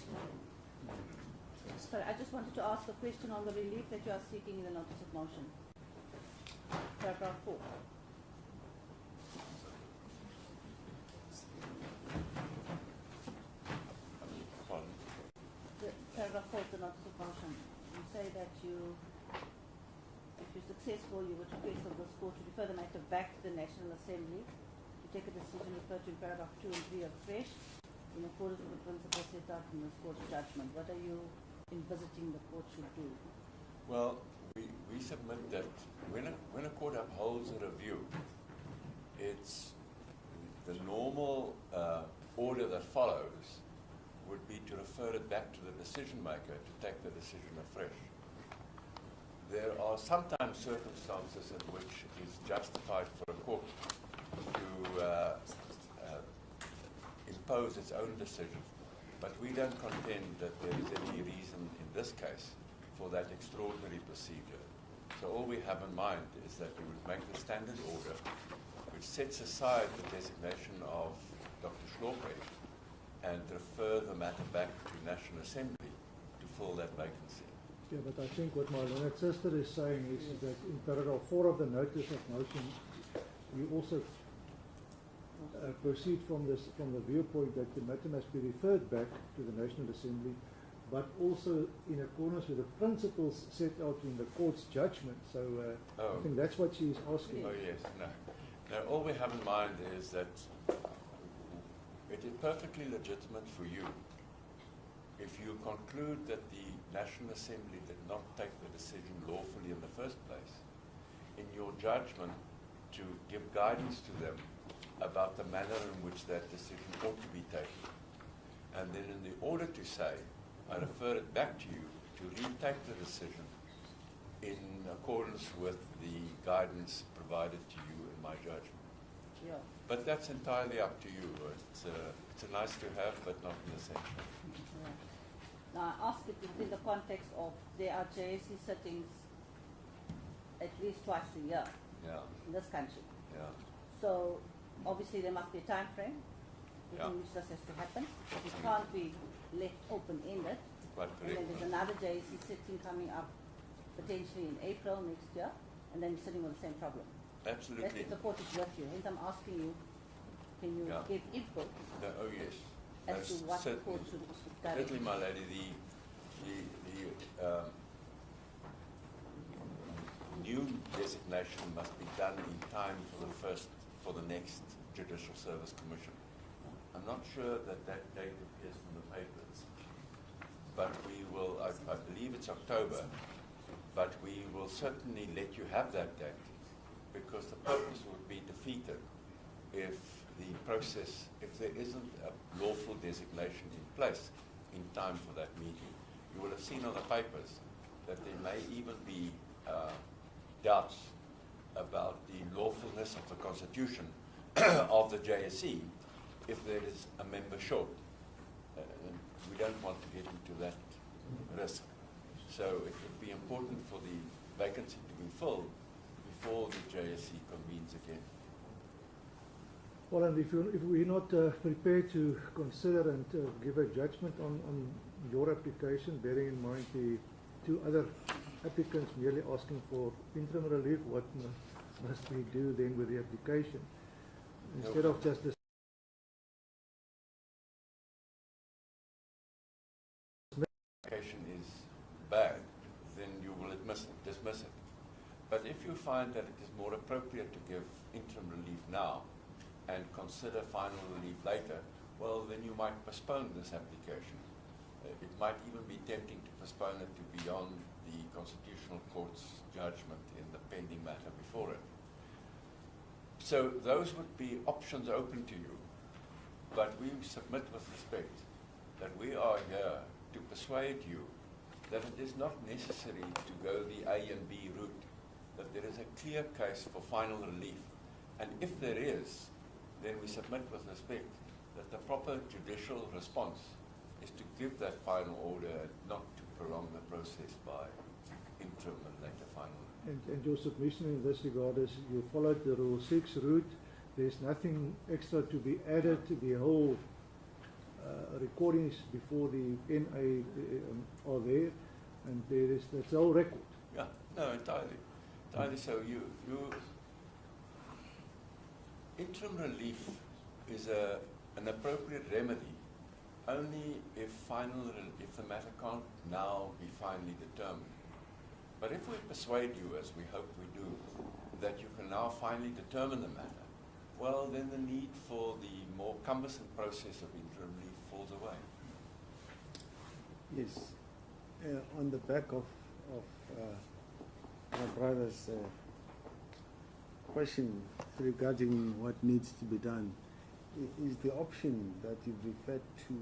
Sorry, I just wanted to ask a question on the relief that you are seeking in the notice of motion. Paragraph 4. Paragraph 4 of the notice of motion. You say that you, if you're successful, you would request of this court to refer the matter back to the National Assembly to take a decision referred to in paragraph 2 and 3 of fresh in accordance with the principles set out in this court's judgment. What are you envisaging the court should do? Well, we submit that when a court upholds a review, it's the normal order that follows would be to refer it back to the decision maker to take the decision afresh. There are sometimes circumstances in which it is justified for a court to impose its own decision, but we don't contend that there is any reason in this case for that extraordinary procedure. So all we have in mind is that we would make the standard order which sets aside the designation of Dr. Hlophe and refer the matter back to National Assembly to fill that vacancy. Yeah, but I think what my learned sister is saying is that in paragraph 4 of the notice of motion, you also proceed from the viewpoint that the matter must be referred back to the National Assembly, but also in accordance with the principles set out in the court's judgment. So I think that's what she is asking. Oh yes, no. Now all we have in mind is that it is perfectly legitimate for you, if you conclude that the National Assembly did not take the decision lawfully in the first place, in your judgment to give guidance to them about the manner in which that decision ought to be taken. And then in the order to say, I refer it back to you to retake the decision in accordance with the guidance provided to you in my judgment. Yeah. But that's entirely up to you. It's a nice to have, but not an essential. Yeah. Now I ask it within the context of there are JSC sittings at least twice a year in this country. Yeah. So obviously there must be a time frame within which this has to happen. It can't be left open-ended. Quite correct. And then there's another JSC sitting coming up potentially in April next year, and then you're sitting with the same problem. Absolutely. That's the support is with you. Hence I'm asking you, can you give input Oh yes. as to what the court should direct? Certainly, my lady, the new designation must be done in time for the next Judicial Service Commission. I'm not sure that date appears from the papers, but we will, I believe it's October, but we will certainly let you have that date, because the purpose would be defeated if there isn't a lawful designation in place in time for that meeting. You will have seen on the papers that there may even be doubts about the lawfulness of the constitution of the JSC if there is a member short. We don't want to get into that risk. So it would be important for the vacancy to be filled before the JSC convenes again. Well, and if we're not prepared to consider and give a judgment on your application, bearing in mind the two other applicants merely asking for interim relief, what must we do then with the application? Instead of just this application is bad, then you will dismiss it. But if you find that it is more appropriate to give interim relief now and consider final relief later, well, then you might postpone this application. It might even be tempting to postpone it to beyond the Constitutional Court's judgment in the pending matter before it. So those would be options open to you, but we submit with respect that we are here to persuade you that it is not necessary to go the A and B route, that there is a clear case for final relief. And if there is, then we submit with respect that the proper judicial response is to give that final order and not to prolong the process by interim and later final. and your submission in this regard is you followed the Rule 6 route. There's nothing extra to be added to the whole recordings before the NA are there, and that's all record. Yeah, no, entirely so. Interim relief is an appropriate remedy only if the matter can't now be finally determined. But if we persuade you, as we hope we do, that you can now finally determine the matter, well, then the need for the more cumbersome process of interim relief falls away. Yes. On the back of my brother's question regarding what needs to be done, is the option that you've referred to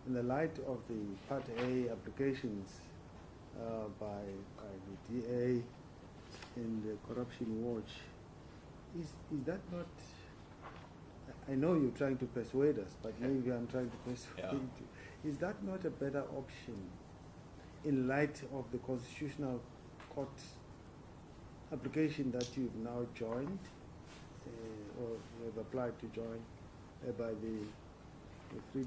in the light of the Part A applications by the DA in the Corruption Watch, is that not, I know you're trying to persuade us, but maybe I'm trying to persuade you. Is that not a better option in light of the Constitutional Court application that you've now joined, or you have applied to join by the Free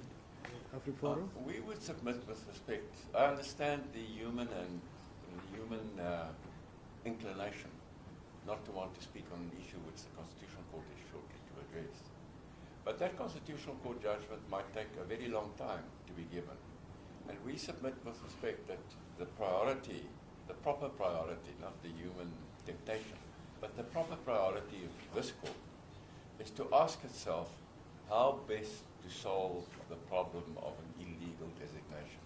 AfriForum? We would submit with respect. I understand the human inclination not to want to speak on an issue which the Constitutional Court is shortly to address. But that Constitutional Court judgment might take a very long time to be given. And we submit with respect that the priority, the proper priority, not the human temptation, but the proper priority of this court is to ask itself how best to solve the problem of an illegal designation.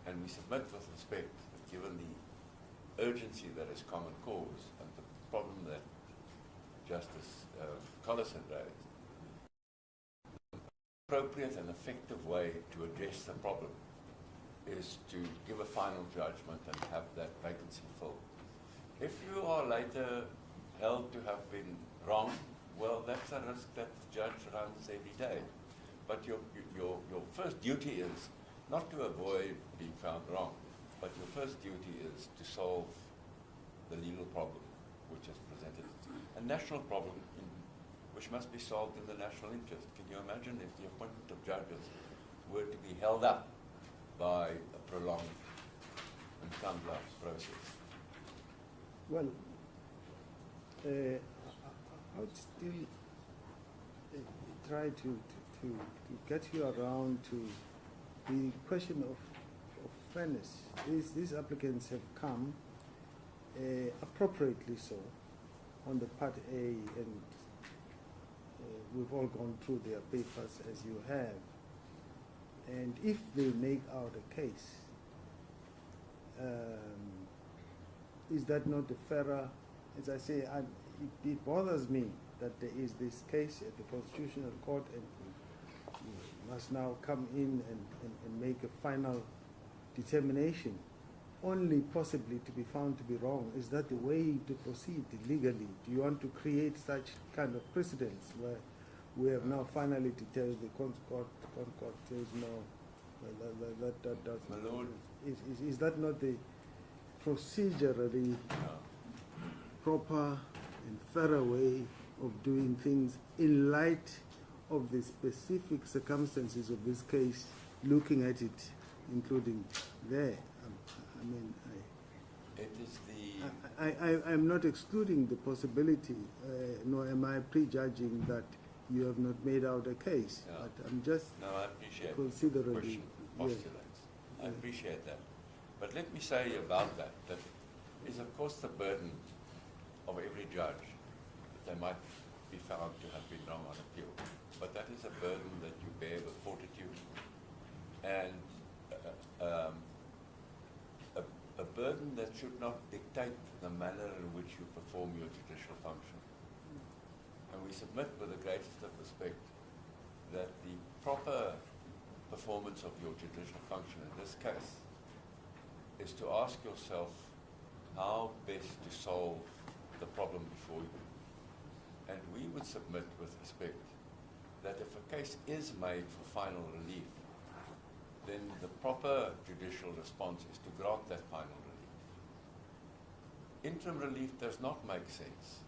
And we submit with respect that given the urgency that is common cause and the problem that Justice Collison raised, appropriate and effective way to address the problem is to give a final judgment and have that vacancy filled. If you are later held to have been wrong, well, that's a risk that the judge runs every day. But your first duty is not to avoid being found wrong, but your first duty is to solve the legal problem which is presented. A national problem which must be solved in the national interest. Can you imagine if the appointment of judges were to be held up by a prolonged and time-lapse process? Well, I would still try to get you around to the question of fairness. These applicants have come appropriately so on the Part A, and we've all gone through their papers as you have. And if they make out a case, is that not the fairer? As I say, it bothers me that there is this case at the Constitutional Court, and we must now come in and make a final determination, only possibly to be found to be wrong. Is that the way to proceed legally? Do you want to create such kind of precedents where we have now finally to tell the Concord says no, that doesn't. My Lord, is that not the procedurally proper and fairer way of doing things in light of the specific circumstances of this case, looking at it, including there? I mean, it is the... I'm not excluding the possibility, nor am I prejudging that you have not made out a case. Yeah. But I'm just I appreciate considering the question, postulates. I appreciate that. But let me say about that is of course the burden of every judge that they might be found to have been wrong on appeal. But that is a burden that you bear with fortitude, and a burden that should not dictate the manner in which you perform your judicial function. And we submit with the greatest of respect that the proper performance of your judicial function in this case is to ask yourself how best to solve the problem before you. And we would submit with respect that if a case is made for final relief, then the proper judicial response is to grant that final relief. Interim relief does not make sense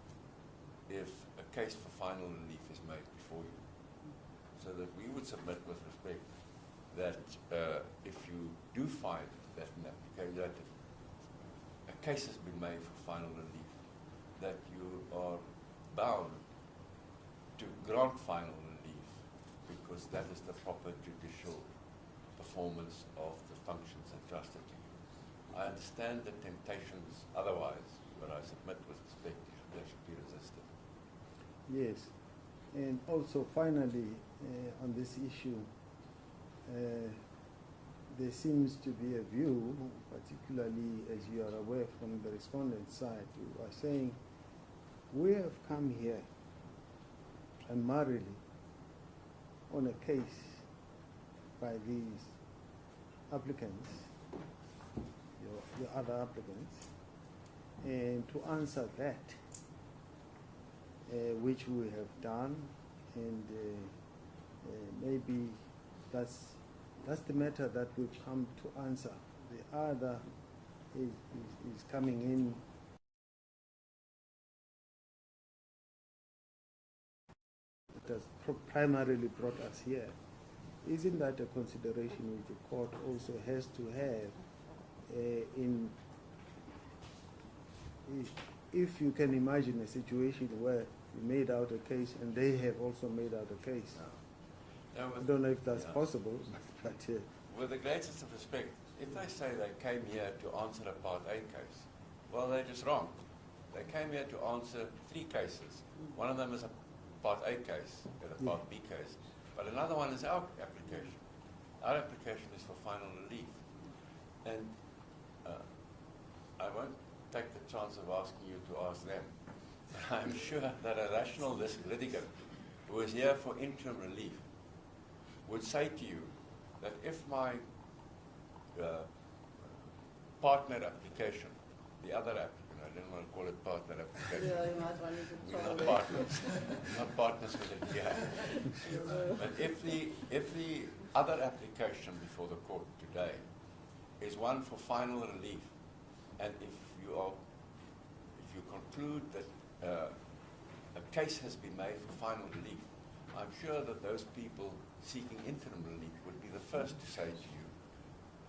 if a case for final relief is made before you. So that we would submit with respect that if you do find that that a case has been made for final relief, that you are bound to grant final relief, because that is the proper judicial performance of the functions entrusted to you. I understand the temptations otherwise, but I submit with respect they should be resisted. Yes, and also finally on this issue, there seems to be a view, particularly as you are aware from the respondent side, who are saying we have come here primarily on a case by these applicants, your other applicants, and to answer that, which we have done, and maybe that's the matter that we've come to answer. The other is coming in. It has primarily brought us here. Isn't that a consideration which the court also has to have if you can imagine a situation where you made out a case and they have also made out a case? I don't know if that's possible, but... with the greatest of respect, if they say they came here to answer a Part A case, well, they're just wrong. They came here to answer 3 cases. One of them is a Part A case and a Part B case, but another one is our application. Our application is for final relief. And I won't take the chance of asking you to ask them. I'm sure that a rational litigant who is here for interim relief would say to you that if my partner application, the other applicant, I didn't want to call it partner application. Yeah, you might want to we're not partners. Not partners with it here. But if the other application before the court today is one for final relief, and if you conclude that a case has been made for final relief, I'm sure that those people seeking interim relief would be the first to say to you,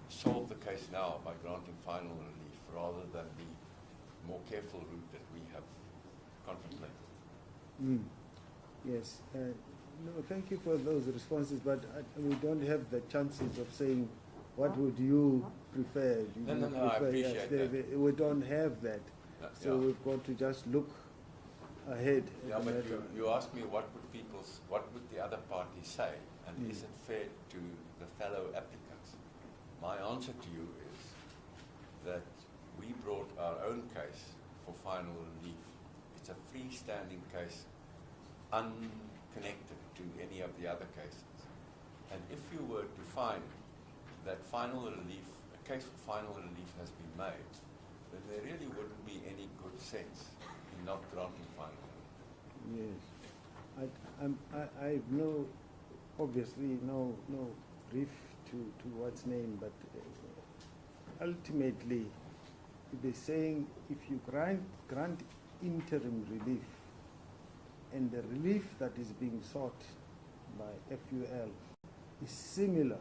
solve the case now by granting final relief rather than the more careful route that we have contemplated. Yes. No, thank you for those responses, but we don't have the chances of saying what would you prefer. No, I appreciate that. We don't have that. So we've got to just look ahead. Yeah, but you asked me what would the other party say, and is it fair to the fellow applicants? My answer to you is that we brought our own case for final relief. It's a freestanding case, unconnected to any of the other cases. And if you were to find that final relief, a case for final relief has been made, then there really wouldn't be any good sense in not granting final relief. Yes. I know, obviously, no brief to what's named, but ultimately, they're saying if you grant interim relief, and the relief that is being sought by FUL is similar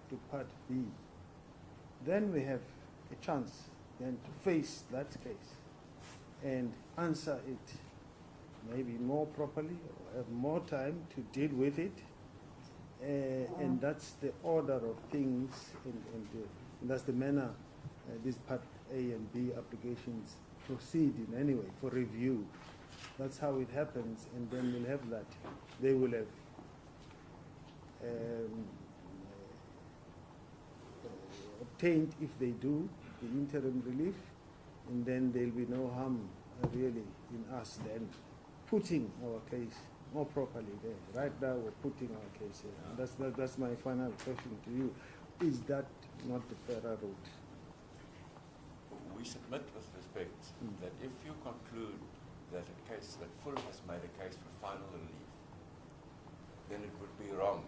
to Part B, then we have a chance then to face that case and answer it maybe more properly or have more time to deal with it. And that's the order of things, and that's the manner these Part A and B applications proceed in anyway for review. That's how it happens, and then we'll have that. They will have obtained, if they do, the interim relief, and then there'll be no harm really in us then putting our case more properly there. Right now we're putting our case here. And that's my final question to you. Is that not the fairer route? We submit with respect that if you conclude that that Full has made a case for final relief, then it would be wrong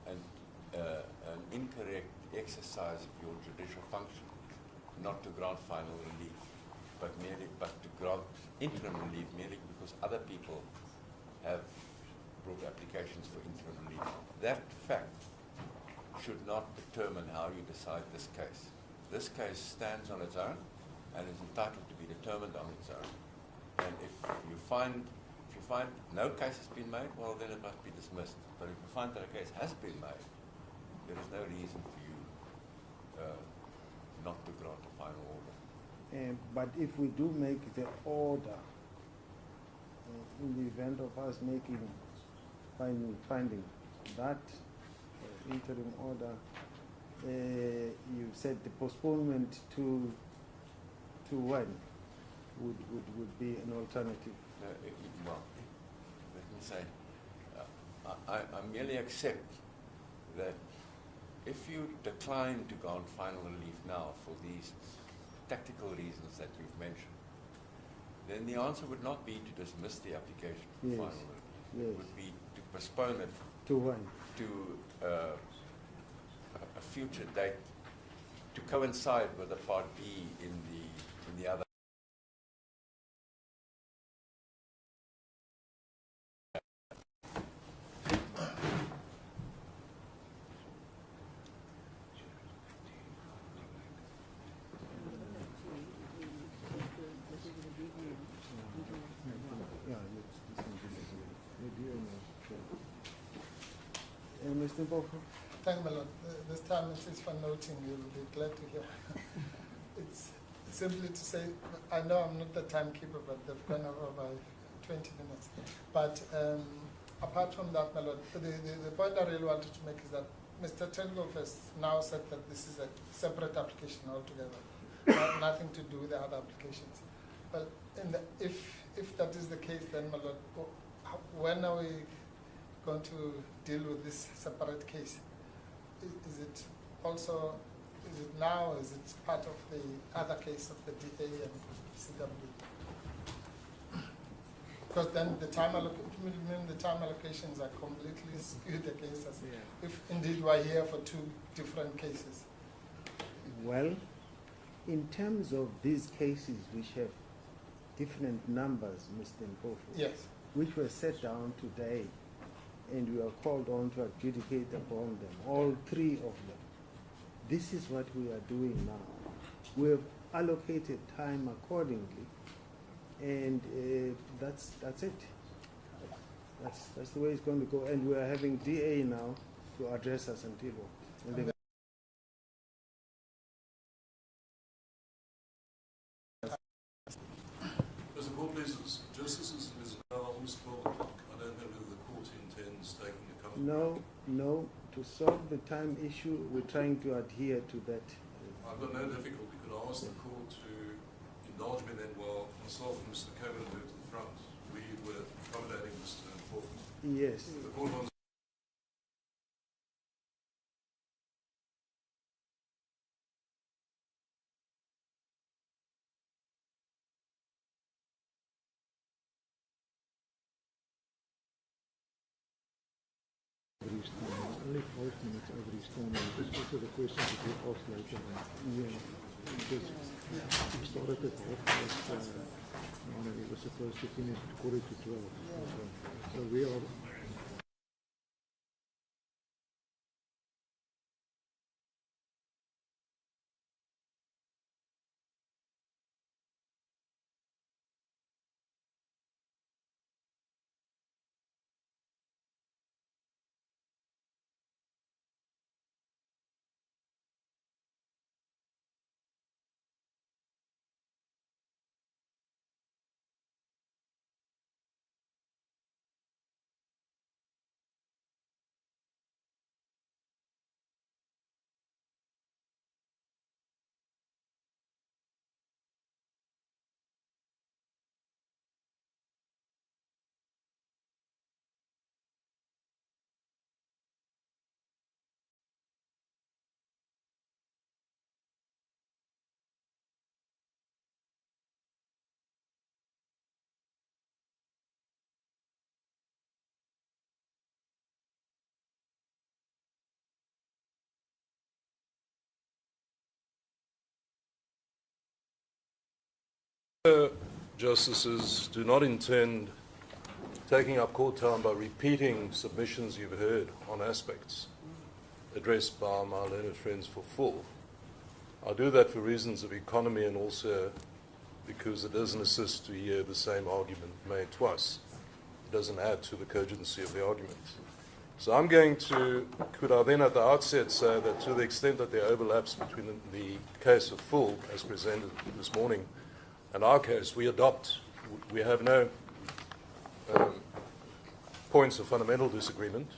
and an incorrect exercise of your judicial function not to grant final relief, but to grant interim relief merely because other people have brought applications for interim relief. That fact should not determine how you decide this case. This case stands on its own and is entitled to be determined on its own. And if you find no case has been made, well, then it must be dismissed. But if you find that a case has been made, there is no reason for you not to grant a final order. But if we do make the order, in the event of us making finding that interim order, you said the postponement to when would be an alternative? Well, let me say, I merely accept that if you decline to grant final relief now for these tactical reasons that you've mentioned, then the answer would not be to dismiss the application for Yes. final relief. Yes. It would be to postpone it To when? to a future date to coincide with the Part B in the other. Mr. Hlophe? Thank you, my Lord. This time it is for noting, you'll be glad to hear. It's simply to say, I know I'm not the timekeeper, but they've gone over by 20 minutes. But apart from that, my Lord, the point I really wanted to make is that Mr. Hlophe has now said that this is a separate application altogether, nothing to do with the other applications. But if that is the case, then, my Lord, when are we going to deal with this separate case? Is it now, is it part of the other case of the DA and CW? Because then the time allocations are completely skewed against us, if indeed we're here for two different cases. Well, in terms of these cases which have different numbers, Mr. Hlophe, yes, which were set down today, and we are called on to adjudicate upon them, all three of them. This is what we are doing now. We have allocated time accordingly, and that's it. That's the way it's going to go. And we are having DA now to address us until. Mr. Court, please, Justice is now almost 12 o'clock. I don't know whether the court intends taking a couple. No. To solve the time issue, we're trying to adhere to that. I've got no difficulty. Could I ask the court to indulge me then while myself and Mr. Cohen move to the front? We were accommodating Mr. Hlophe. Yes. The court wants. Only 5 minutes over his time. This is also the questions that we asked later on. Yeah. Because we started at 12:30, and we were supposed to finish at 11:45. So we are. Justices do not intend taking up court time by repeating submissions you've heard on aspects addressed by my learned friends for full. I do that for reasons of economy and also because it doesn't assist to hear the same argument made twice. It doesn't add to the cogency of the argument. So I'm going to, could I then at the outset say that to the extent that there are overlaps between the case of full as presented this morning and our case, we have no points of fundamental disagreement.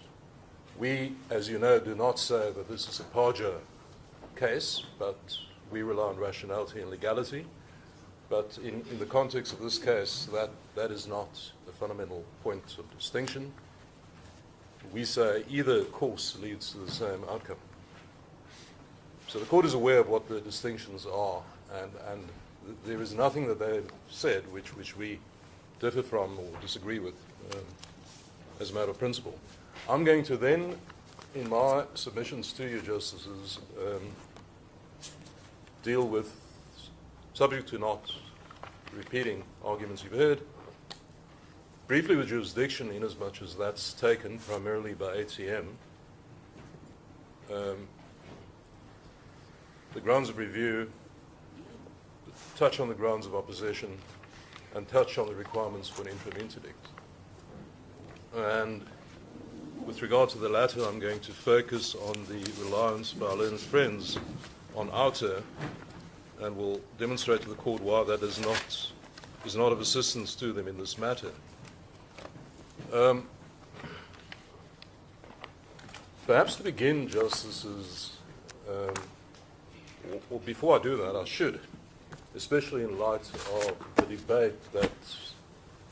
We, as you know, do not say that this is a parja case, but we rely on rationality and legality. But in the context of this case, that is not the fundamental point of distinction. we say either course leads to the same outcome. So the court is aware of what the distinctions are, and there is nothing that they've said which we differ from or disagree with as a matter of principle. I'm going to then, in my submissions to you, Justices, deal with, subject to not repeating arguments you've heard, briefly with jurisdiction, in as much as that's taken primarily by ATM, the grounds of review, touch on the grounds of opposition, and touch on the requirements for an interim interdict. And with regard to the latter, I'm going to focus on the reliance by our learned friends on outer, and will demonstrate to the court why that is not of assistance to them in this matter. Perhaps to begin, Justices, or before I do that, I should, especially in light of the debate that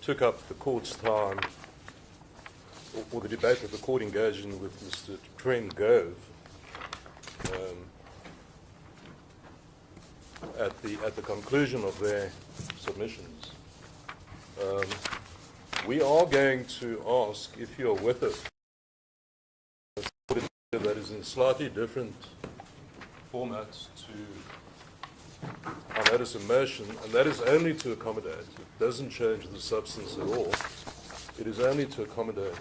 took up the court's time, or the debate that the court engaged in with Mr. Trent Gove at the conclusion of their submissions. We are going to ask if you are with us that is in slightly different formats to our notice of motion, and that is only to accommodate. It doesn't change the substance at all. It is only to accommodate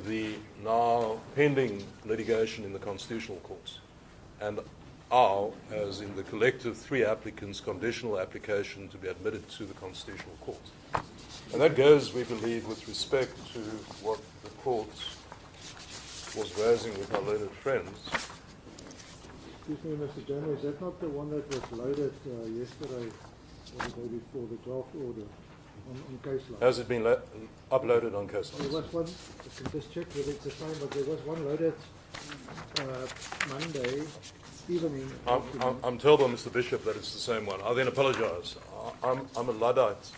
the now pending litigation in the constitutional courts and our, as in the collective 3 applicants, conditional application to be admitted to the constitutional court. And that goes, we believe, with respect to what the court was raising with our learned friends. Excuse me, Mr. Jana, is that not the one that was loaded yesterday or the day before, the draft order on case law? Has it been uploaded on case law? There was one, I can just check whether it's the same, but there was one loaded Monday evening. I'm told by Mr. Bishop that it's the same one. I then apologise. I'm a Luddite,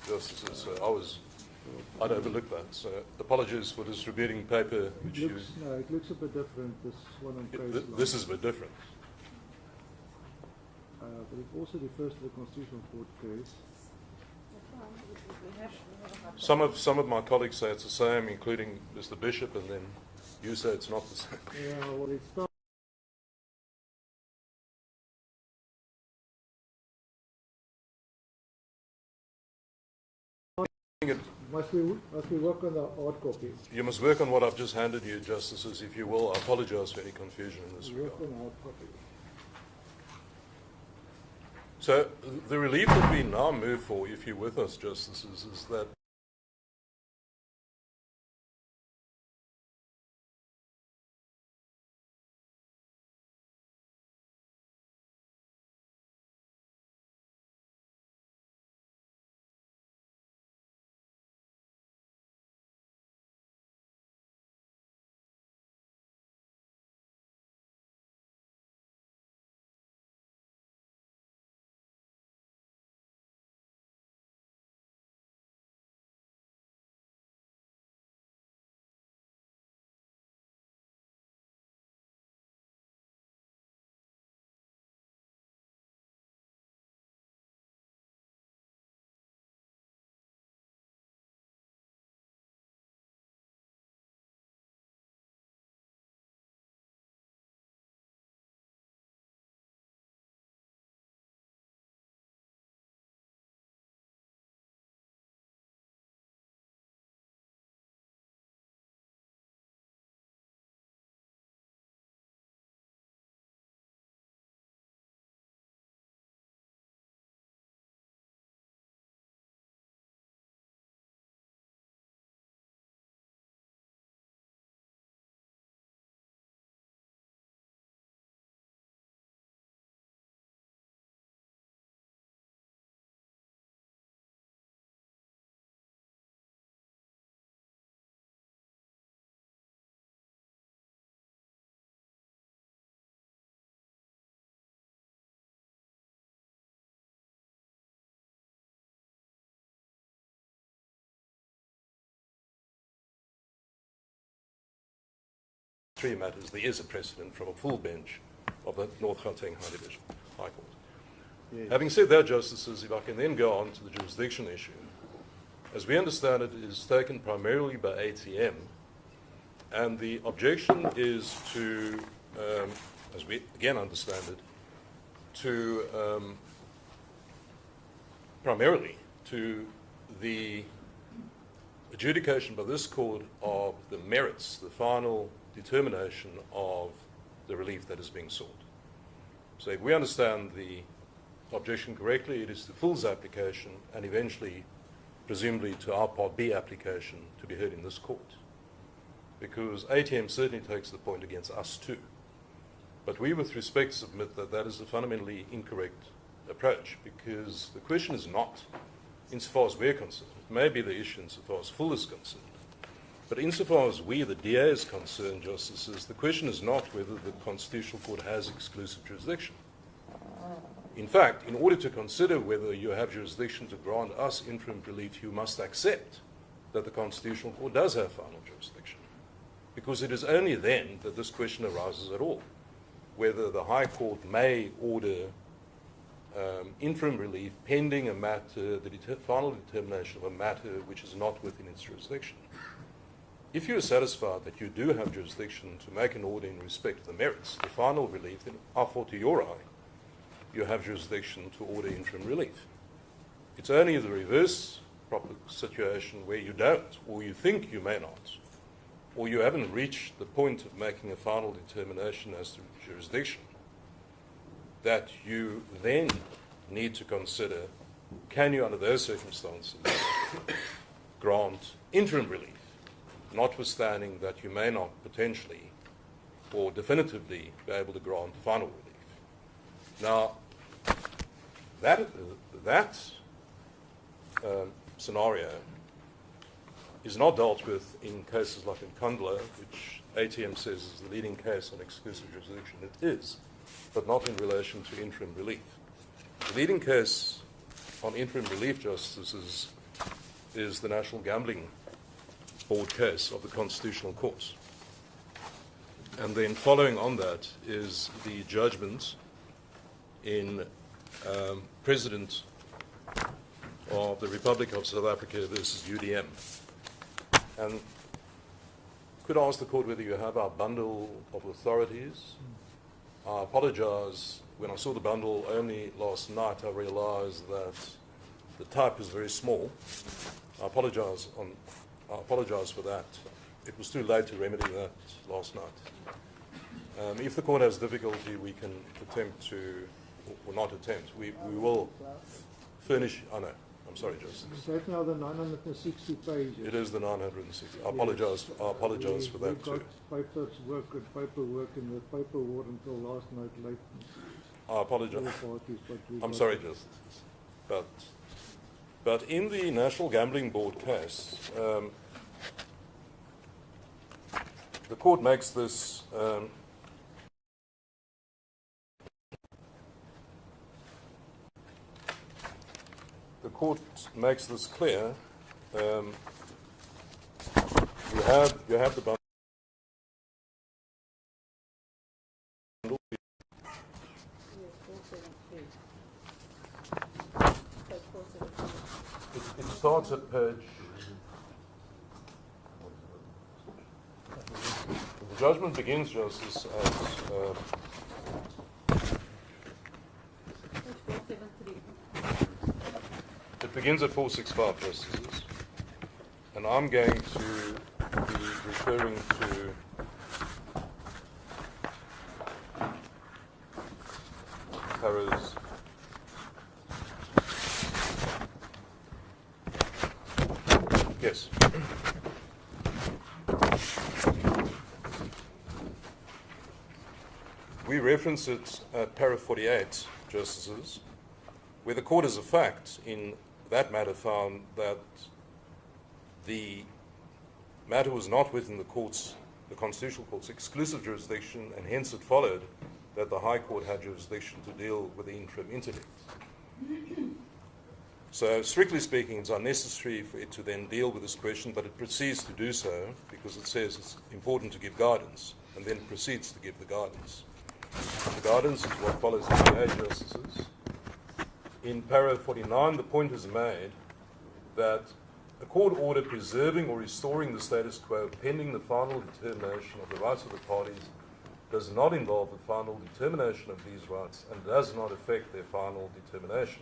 Justices, so I'd overlooked that. So apologies for distributing paper. Which No, it looks a bit different, this one on case law. This is a bit different. But it also refers to the Constitutional Court case. Some of my colleagues say it's the same, including Mr. Bishop, and then you say it's not the same. Yeah, well, it's not. Must we work on the hard copy? You must work on what I've just handed you, Justices, if you will. I apologise for any confusion in this regard. Work on the hard copy. So the relief that we now move for, if you're with us, Justices, is that 3 matters, there is a precedent from a full bench of the North Gauteng High Division High Court. Yes. Having said that, Justices, if I can then go on to the jurisdiction issue, as we understand it, it is taken primarily by ATM, and the objection is to, as we again understand it, to primarily to the adjudication by this court of the merits, the final determination of the relief that is being sought. So if we understand the objection correctly, it is to Ful's application and eventually, presumably, to our Part B application to be heard in this court. Because ATM certainly takes the point against us too. But we, with respect, submit that that is a fundamentally incorrect approach, because the question is not, insofar as we're concerned, it may be the issue insofar as Full is concerned, but insofar as we, the DA, is concerned, Justices, the question is not whether the Constitutional Court has exclusive jurisdiction. In fact, in order to consider whether you have jurisdiction to grant us interim relief, you must accept that the Constitutional Court does have final jurisdiction, because it is only then that this question arises at all, whether the High Court may order interim relief pending a matter, the final determination of a matter which is not within its jurisdiction. If you are satisfied that you do have jurisdiction to make an order in respect of the merits, the final relief, then to your eye, you have jurisdiction to order interim relief. It's only the reverse proper situation where you don't, or you think you may not, or you haven't reached the point of making a final determination as to jurisdiction, that you then need to consider, can you under those circumstances grant interim relief, notwithstanding that you may not potentially or definitively be able to grant final relief. Now, that scenario is not dealt with in cases like in Kundla, which ATM says is the leading case on exclusive jurisdiction. It is, but not in relation to interim relief. The leading case on interim relief, Justices, is the National Gambling Board case of the Constitutional Court. And then following on that is the judgment in President of the Republic of South Africa versus UDM. And could I ask the court whether you have our bundle of authorities? I apologize. When I saw the bundle only last night, I realized that the type is very small. I apologize for that. It was too late to remedy that last night. If the court has difficulty, we can attempt to, or not attempt, we will furnish, I know, I'm sorry, Justice. Is that now the 960 pages? It is the 960. I apologize for that too. Paperwork in the paper war until last night late. I apologize. I'm sorry, Justice. But in the National Gambling Board case, the court makes this clear. You have the bundle. It starts at page. The judgment begins, Justice, at. It begins at 465, Justices, and I'm going to be referring to paras. Yes. We reference it at para 48, Justices, where the court as a fact in that matter found that the matter was not within the Constitutional Court's exclusive jurisdiction, and hence it followed that the High Court had jurisdiction to deal with the interim interdict. So, strictly speaking, it's unnecessary for it to then deal with this question, but it proceeds to do so because it says it's important to give guidance. and then proceeds to give the guidance. The guidance is what follows in the justices. In para 49, the point is made that a court order preserving or restoring the status quo pending the final determination of the rights of the parties does not involve the final determination of these rights and does not affect their final determination.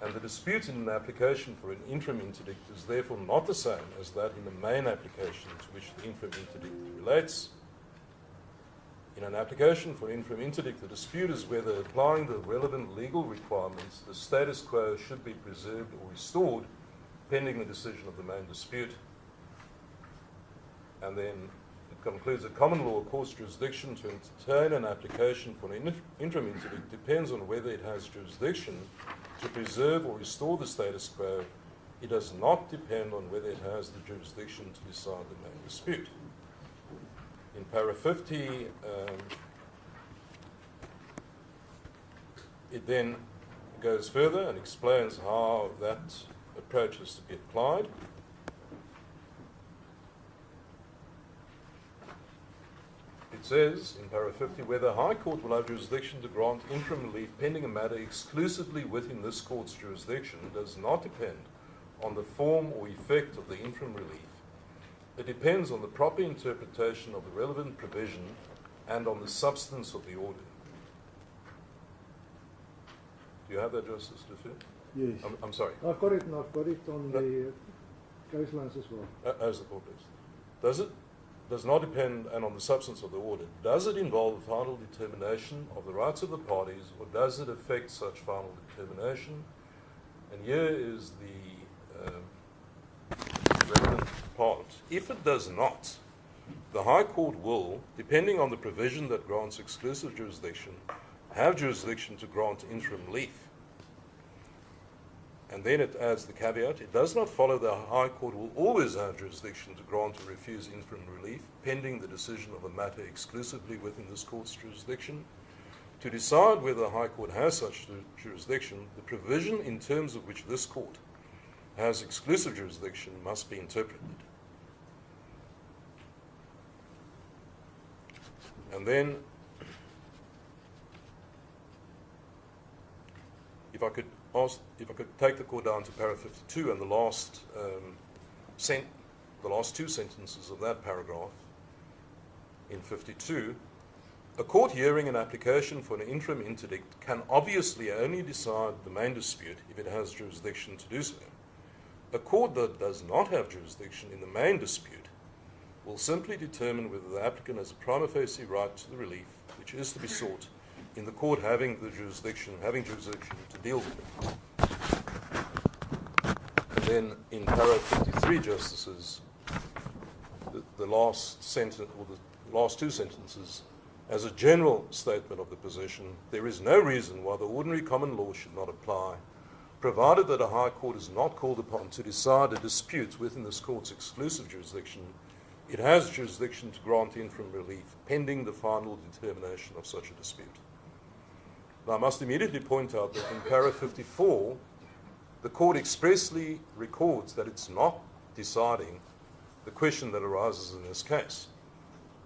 And the dispute in an application for an interim interdict is therefore not the same as that in the main application to which the interim interdict relates. In an application for interim interdict, the dispute is whether, applying the relevant legal requirements, the status quo should be preserved or restored pending the decision of the main dispute. And then it concludes that common law court's jurisdiction to entertain an application for an interim interdict depends on whether it has jurisdiction to preserve or restore the status quo. It does not depend on whether it has the jurisdiction to decide the main dispute. In para 50, it then goes further and explains how that approach is to be applied. It says in para 50, whether the High Court will have jurisdiction to grant interim relief pending a matter exclusively within this court's jurisdiction does not depend on the form or effect of the interim relief. It depends on the proper interpretation of the relevant provision and on the substance of the order. Do you have that, Justice Hlophe? Yes. I'm sorry. I've got it, and I've got it on the case lines as well. As the court is. Does not depend and on the substance of the order. Does it involve a final determination of the rights of the parties, or does it affect such final determination? And here is the relevant part. If it does not, the High Court will, depending on the provision that grants exclusive jurisdiction, have jurisdiction to grant interim relief. And then it adds the caveat, it does not follow the High Court will always have jurisdiction to grant or refuse interim relief, pending the decision of a matter exclusively within this court's jurisdiction. To decide whether the High Court has such jurisdiction, the provision in terms of which this court has exclusive jurisdiction must be interpreted. And then, if I could take the court down to para 52 and the last two sentences of that paragraph in 52, a court hearing an application for an interim interdict can obviously only decide the main dispute if it has jurisdiction to do so. A court that does not have jurisdiction in the main dispute will simply determine whether the applicant has a prima facie right to the relief which is to be sought in the court having jurisdiction to deal with it. And then in para 53, Justices, the last sentence, or the last two sentences, as a general statement of the position, there is no reason why the ordinary common law should not apply, provided that a High Court is not called upon to decide a dispute within this court's exclusive jurisdiction. It has jurisdiction to grant interim relief pending the final determination of such a dispute. Now, I must immediately point out that in para 54, the court expressly records that it's not deciding the question that arises in this case,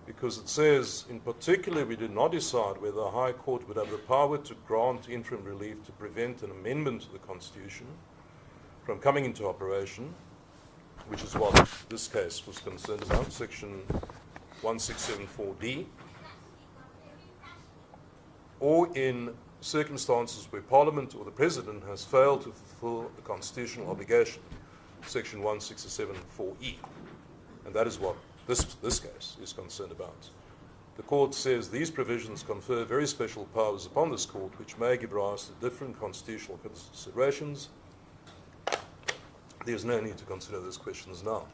because it says, in particular, we did not decide whether the High Court would have the power to grant interim relief to prevent an amendment to the Constitution from coming into operation, which is what this case was concerned about, section 1674D, or in circumstances where Parliament or the President has failed to fulfill a constitutional obligation, section 1674E. And that is what this case is concerned about. The court says these provisions confer very special powers upon this court, which may give rise to different constitutional considerations. There's no need to consider those questions now.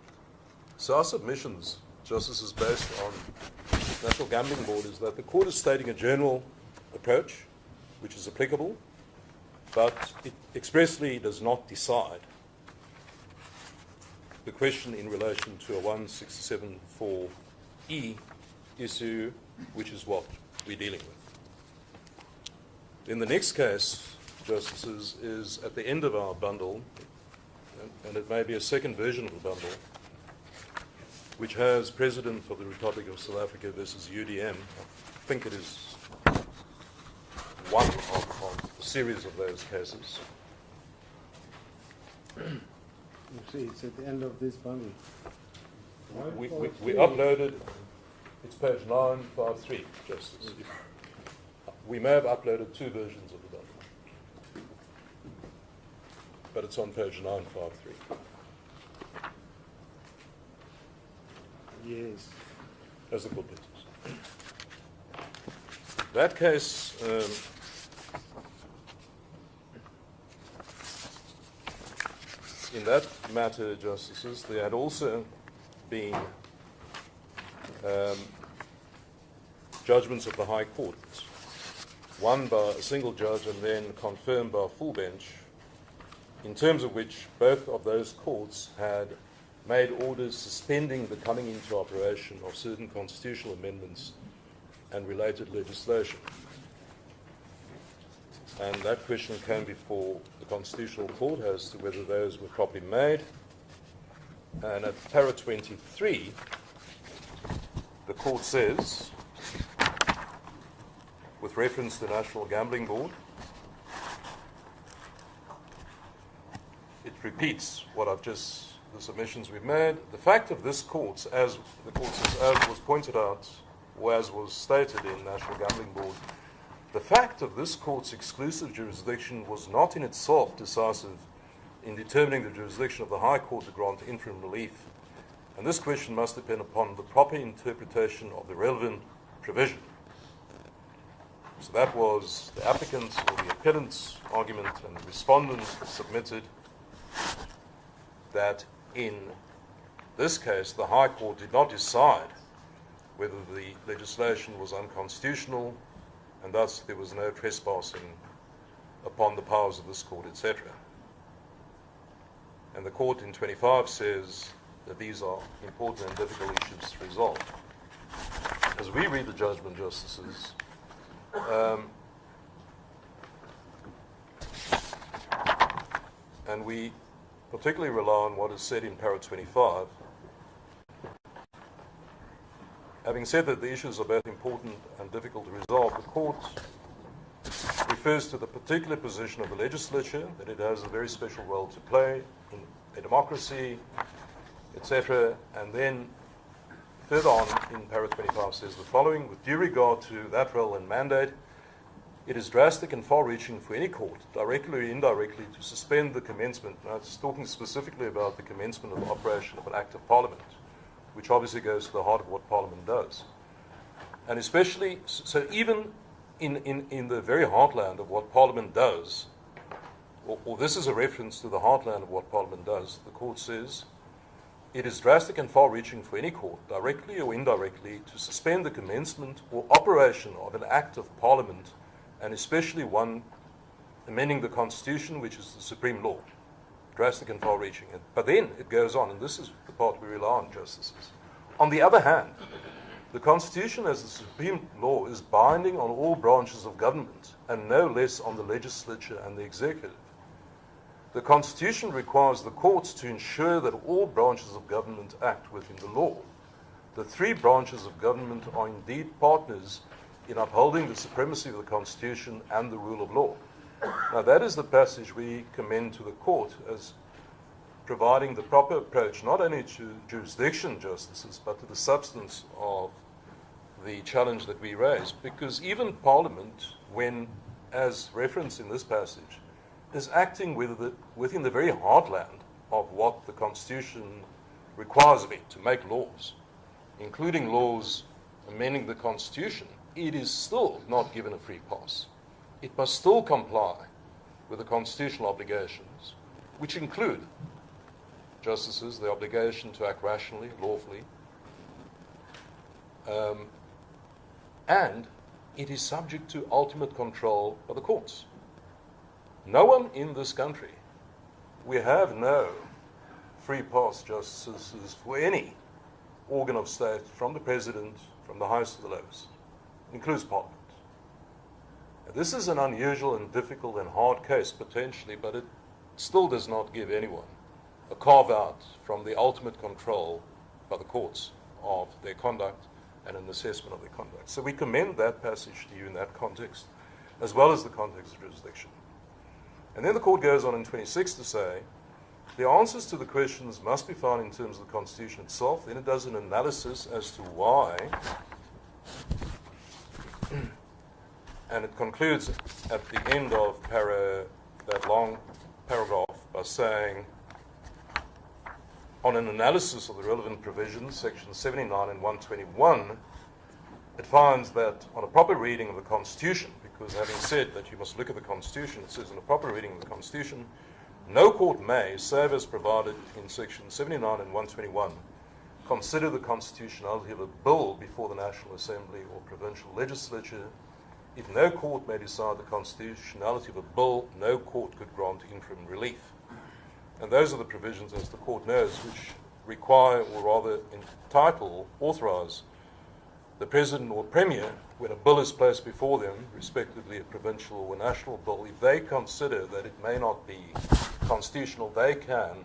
So our submissions, Justice, is based on National Gambling Board, is that the court is stating a general approach, which is applicable, but it expressly does not decide the question in relation to a 1674E issue, which is what we're dealing with. Then the next case, Justices, is at the end of our bundle, and it may be a second version of the bundle, which has President of the Republic of South Africa versus UDM. I think it is one of a series of those cases. You see, it's at the end of this bundle. We uploaded, it's page 953, Justice. We may have uploaded two versions of the document, but it's on page 953. Yes. As the court details. That case in that matter, Justices, there had also been judgments of the High Court, one by a single judge and then confirmed by a full bench, in terms of which both of those courts had made orders suspending the coming into operation of certain constitutional amendments and related legislation. And that question came before the Constitutional Court as to whether those were properly made. And at para 23, the court says, with reference to the National Gambling Board, it repeats what I've just, the submissions we've made. The fact of this court, as the court says, as was pointed out, or as was stated in National Gambling Board, the fact of this court's exclusive jurisdiction was not in itself decisive in determining the jurisdiction of the High Court to grant interim relief. And this question must depend upon the proper interpretation of the relevant provision. So that was the applicant's or the appellant's argument, and the respondent submitted that in this case the High Court did not decide whether the legislation was unconstitutional, and thus there was no trespassing upon the powers of this court, etc. And the court in 25 says that these are important and difficult issues to resolve. As we read the judgment, Justices, and we particularly rely on what is said in para 25, having said that the issues are both important and difficult to resolve, the court refers to the particular position of the legislature, that it has a very special role to play in a democracy, etc. And then further on in para 25 says the following: with due regard to that role and mandate, it is drastic and far-reaching for any court, directly or indirectly, to suspend the commencement. Now it's talking specifically about the commencement of the operation of an Act of Parliament, which obviously goes to the heart of what Parliament does. And especially, so even in the very heartland of what Parliament does, or this is a reference to the heartland of what Parliament does, the court says, it is drastic and far-reaching for any court, directly or indirectly, to suspend the commencement or operation of an Act of Parliament, and especially one amending the Constitution, which is the supreme law. Drastic and far-reaching. But then it goes on, and this is the part we rely on, Justices. On the other hand, the Constitution as the supreme law is binding on all branches of government, and no less on the legislature and the executive. The Constitution requires the courts to ensure that all branches of government act within the law. The three branches of government are indeed partners in upholding the supremacy of the Constitution and the rule of law. Now that is the passage we commend to the court as providing the proper approach not only to jurisdiction, Justices, but to the substance of the challenge that we raise. Because even Parliament, when, as referenced in this passage, is acting within the very heartland of what the Constitution requires of it to make laws, including laws amending the Constitution, it is still not given a free pass. It must still comply with the constitutional obligations, which include, Justices, the obligation to act rationally, lawfully, and it is subject to ultimate control by the courts. No one in this country, we have no free pass, Justices, for any organ of state, from the President, from the highest to the lowest, includes Parliament. Now, this is an unusual and difficult and hard case, potentially, but it still does not give anyone a carve-out from the ultimate control by the courts of their conduct and an assessment of their conduct. So we commend that passage to you in that context, as well as the context of jurisdiction. And then the court goes on in 26 to say, the answers to the questions must be found in terms of the Constitution itself. Then it does an analysis as to why, and it concludes at the end of that long paragraph by saying, on an analysis of the relevant provisions, sections 79 and 121, it finds that on a proper reading of the Constitution, because having said that you must look at the Constitution, it says in a proper reading of the Constitution, no court may, save as provided in sections 79 and 121, consider the constitutionality of a bill before the National Assembly or provincial legislature. If no court may decide the constitutionality of a bill, no court could grant interim relief. And those are the provisions, as the court knows, which require, or rather entitle, authorize the President or Premier, when a bill is placed before them, respectively a provincial or national bill, if they consider that it may not be constitutional, they can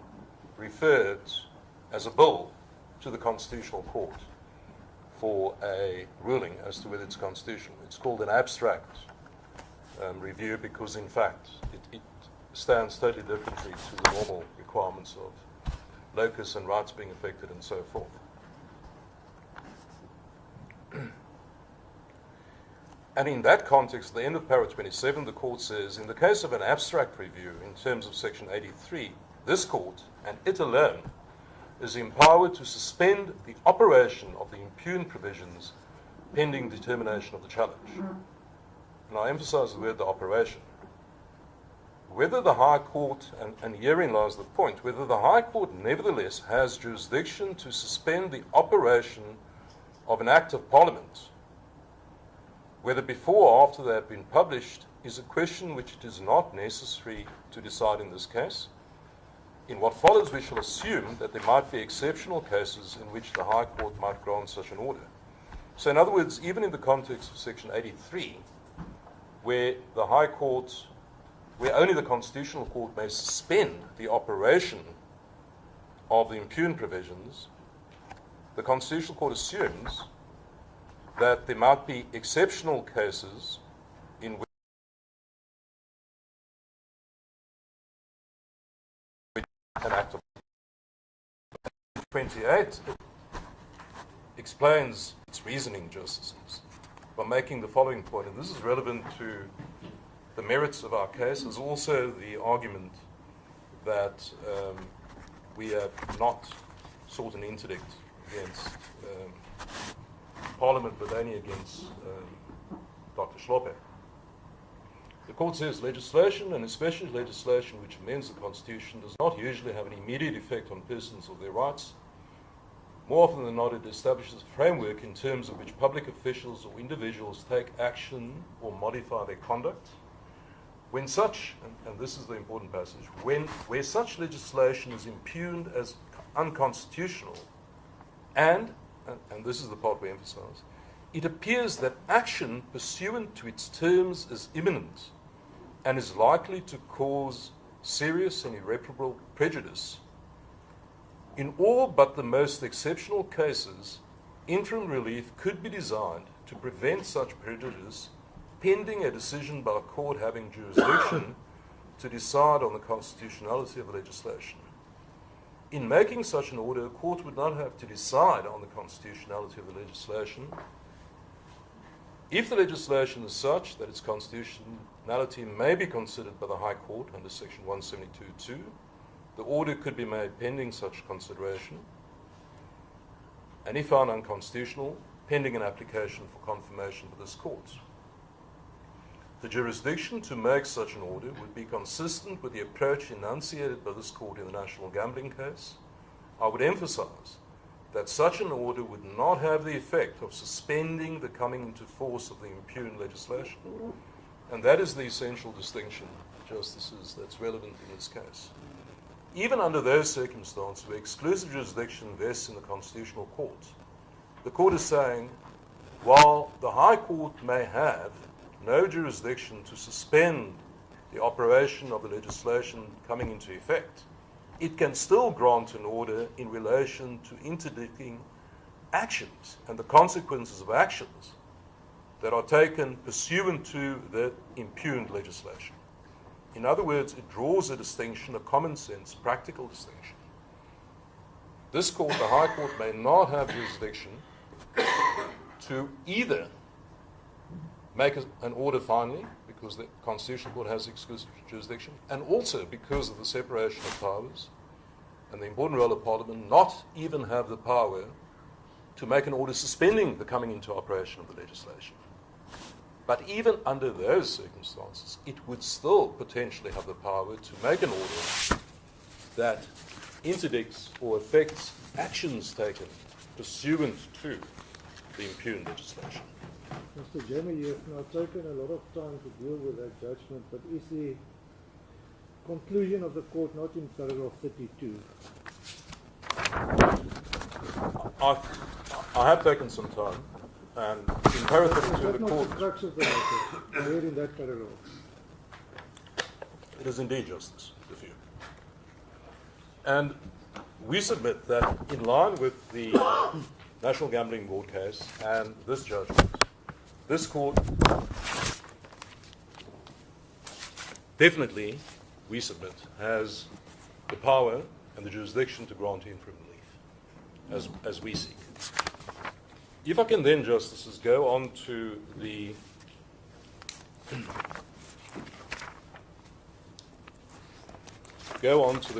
refer it as a bill to the Constitutional Court for a ruling as to whether it's constitutional. It's called an abstract review because, in fact, it stands totally differently to the normal requirements of locus and rights being affected and so forth. And in that context, at the end of paragraph 27, the court says, in the case of an abstract review in terms of section 83, this court, and it alone, is empowered to suspend the operation of the impugned provisions pending determination of the challenge. And I emphasize the word the operation. Whether the High Court, and herein lies the point, whether the High Court nevertheless has jurisdiction to suspend the operation of an Act of Parliament, whether before or after they have been published, is a question which it is not necessary to decide in this case. In what follows, we shall assume that there might be exceptional cases in which the High Court might grant such an order. So in other words, even in the context of section 83, where the High Court, where only the Constitutional Court may suspend the operation of the impugned provisions, the Constitutional Court assumes that there might be exceptional cases in which an act of 28 explains its reasoning, justices, by making the following point, and this is relevant to the merits of our case, as also the argument that we have not sought an interdict against Parliament, but only against Dr. Hlophe. The court says legislation, and especially legislation which amends the Constitution, does not usually have an immediate effect on persons or their rights. More often than not, it establishes a framework in terms of which public officials or individuals take action or modify their conduct. When such, and this is the important passage, where such legislation is impugned as unconstitutional, and this is the part we emphasize, it appears that action pursuant to its terms is imminent and is likely to cause serious and irreparable prejudice. In all but the most exceptional cases, interim relief could be designed to prevent such prejudice pending a decision by a court having jurisdiction to decide on the constitutionality of the legislation. In making such an order, a court would not have to decide on the constitutionality of the legislation. If the legislation is such that its constitutionality may be considered by the High Court under section 172(2), the order could be made pending such consideration, and if found unconstitutional, pending an application for confirmation by this court. The jurisdiction to make such an order would be consistent with the approach enunciated by this court in the national gambling case. I would emphasize that such an order would not have the effect of suspending the coming into force of the impugned legislation. And that is the essential distinction, justices, that's relevant in this case. Even under those circumstances where exclusive jurisdiction vests in the Constitutional Court, the court is saying, while the High Court may have no jurisdiction to suspend the operation of the legislation coming into effect, it can still grant an order in relation to interdicting actions and the consequences of actions that are taken pursuant to the impugned legislation. In other words, it draws a distinction, a common sense, practical distinction. This court, the High Court, may not have jurisdiction to either make an order finally, because the Constitutional Court has exclusive jurisdiction, and also because of the separation of powers and the important role of Parliament, not even have the power to make an order suspending the coming into operation of the legislation. But even under those circumstances, it would still potentially have the power to make an order that interdicts or affects actions taken pursuant to the impugned legislation. Mr. Jamie, you have now taken a lot of time to deal with that judgment, but is the conclusion of the court not in paragraph 32? I have taken some time, and in paragraph 32 of the court... Where in that paragraph? It is indeed, Justice Hlophe. And we submit that in line with the National Gambling Board case and this judgment, this court definitely, we submit, has the power and the jurisdiction to grant interim relief, as we seek. If I can then, Justices, go on to the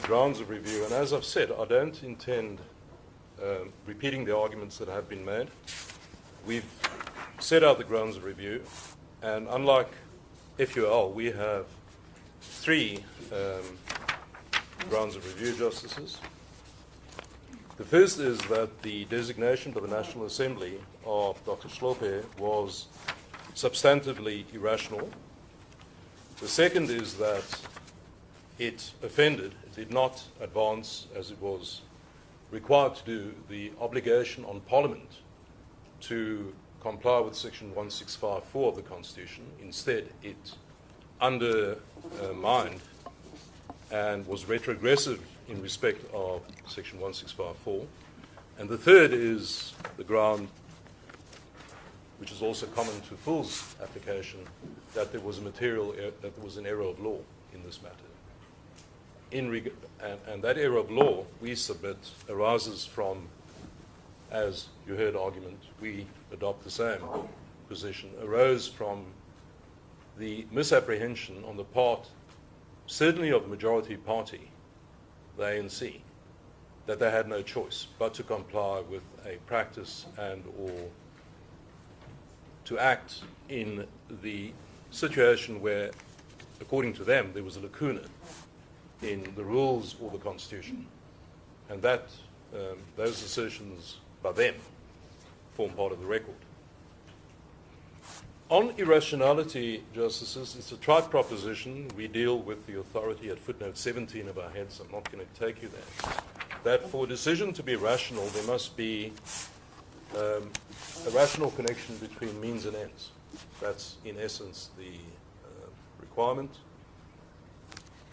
grounds of review, and as I've said, I don't intend repeating the arguments that have been made. We've set out the grounds of review, and unlike FUL, we have three grounds of review, Justices. The first is that the designation by the National Assembly of Dr. Hlophe was substantively irrational. The second is that it offended, it did not advance, as it was required to do, the obligation on Parliament to comply with Section 1654 of the Constitution. Instead, it undermined and was retrogressive in respect of Section 1654. And the third is the ground, which is also common to FUL's application, that there was that there was an error of law in this matter. And that error of law, we submit, arises from, as you heard argument, we adopt the same position, arose from the misapprehension on the part, certainly of the majority party, the ANC, that they had no choice but to comply with a practice and or to act in the situation where, according to them, there was a lacuna in the rules or the Constitution. And that those assertions by them form part of the record. On irrationality, Justices, it's a trite proposition. We deal with the authority at footnote 17 of our heads. I'm not going to take you there. That for a decision to be rational, there must be a rational connection between means and ends. That's, in essence, the requirement.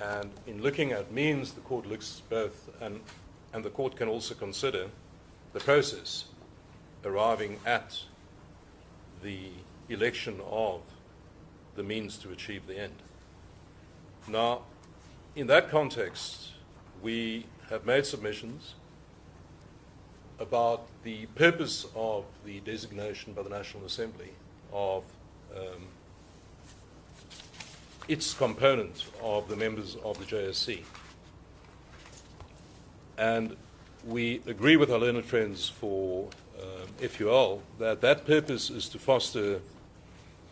And in looking at means, the court looks both, and the court can also consider the process arriving at the election of the means to achieve the end. Now, in that context, we have made submissions about the purpose of the designation by the National Assembly of its component of the members of the JSC. And we agree with our learned friends for FUL that that purpose is to foster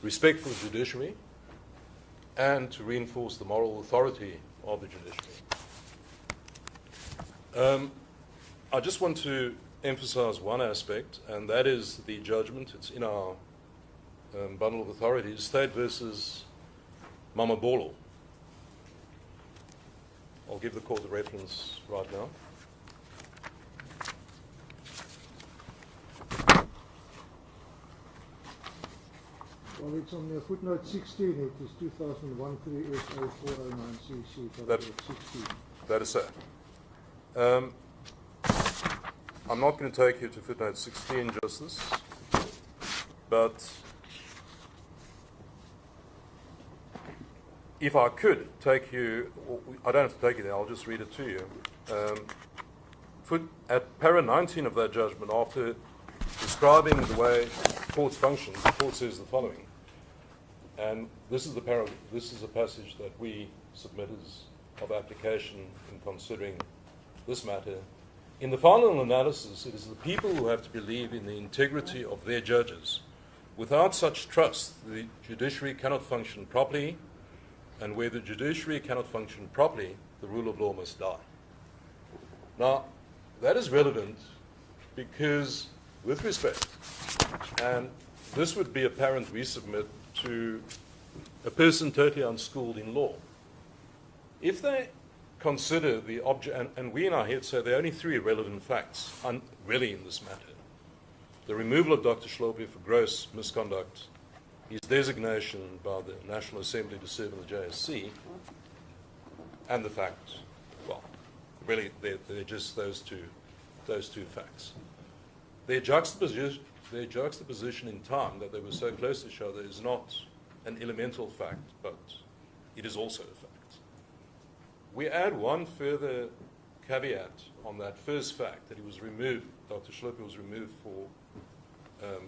respect for the judiciary and to reinforce the moral authority of the judiciary. I just want to emphasize one aspect, and that is the judgment. It's in our bundle of authorities, State versus Mamabolo. I'll give the court the reference right now. Well, it's on footnote 16. It is 2001 3 SA 409 CC. That is so. I'm not going to take you to footnote 16, Justice, but if I could take you, I don't have to take it there, I'll just read it to you. At para 19 of that judgment, after describing the way courts function, the court says the following, and this is a passage that we submit as of application in considering this matter. In the final analysis, it is the people who have to believe in the integrity of their judges. Without such trust, the judiciary cannot function properly, and where the judiciary cannot function properly, the rule of law must die. Now, that is relevant because, with respect, and this would be apparent, we submit, to a person totally unschooled in law. If they consider the object, and we in our head say there are only three relevant facts really in this matter: the removal of Dr. Hlophe for gross misconduct, his designation by the National Assembly to serve in the JSC, and the fact, well, really they're just those two facts. Their juxtaposition in time, that they were so close to each other, is not an elemental fact, but it is also a fact. We add one further caveat on that first fact, that he was removed, Dr. Hlophe was removed for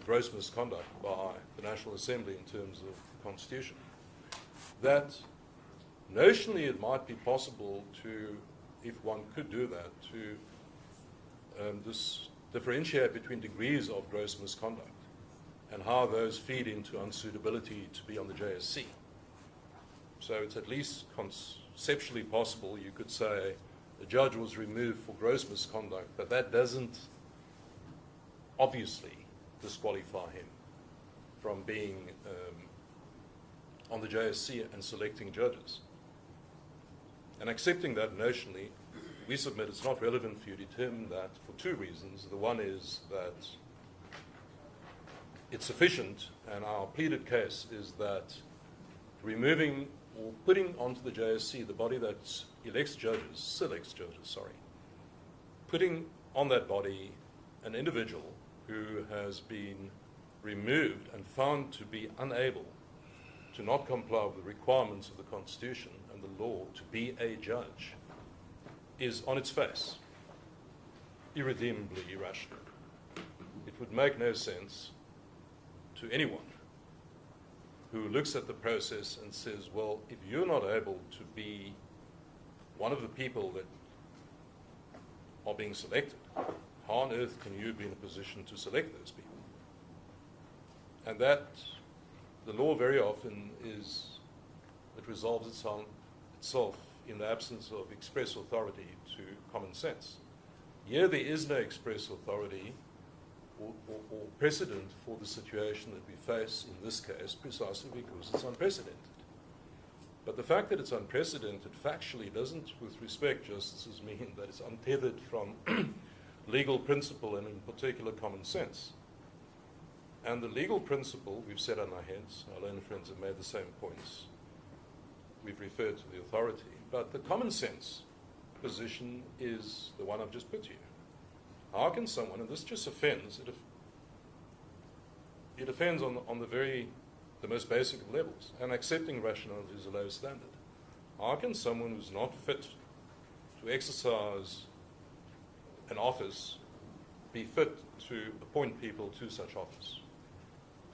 gross misconduct by the National Assembly in terms of the Constitution, that notionally it might be possible to, if one could do that, to differentiate between degrees of gross misconduct and how those feed into unsuitability to be on the JSC. So it's at least conceptually possible, you could say the judge was removed for gross misconduct, but that doesn't obviously disqualify him from being on the JSC and selecting judges. And accepting that notionally, we submit it's not relevant for you to determine that for two reasons. The one is that it's sufficient, and our pleaded case is that removing or putting onto the JSC the body that selects judges, putting on that body an individual who has been removed and found to be unable to not comply with the requirements of the Constitution and the law to be a judge is on its face irredeemably irrational. It would make no sense to anyone who looks at the process and says, well, if you're not able to be one of the people that are being selected, how on earth can you be in a position to select those people? And that, the law very often it resolves itself in the absence of express authority to common sense. Here there is no express authority or precedent for the situation that we face in this case, precisely because it's unprecedented. But the fact that it's unprecedented factually doesn't, with respect, justices, mean that it's untethered from legal principle and in particular common sense. And the legal principle, we've said on our heads, our learned friends have made the same points, we've referred to the authority, but the common sense position is the one I've just put to you. How can someone, and this just offends, it offends on the most basic of levels, and accepting rationality is a low standard. How can someone who's not fit to exercise an office be fit to appoint people to such office?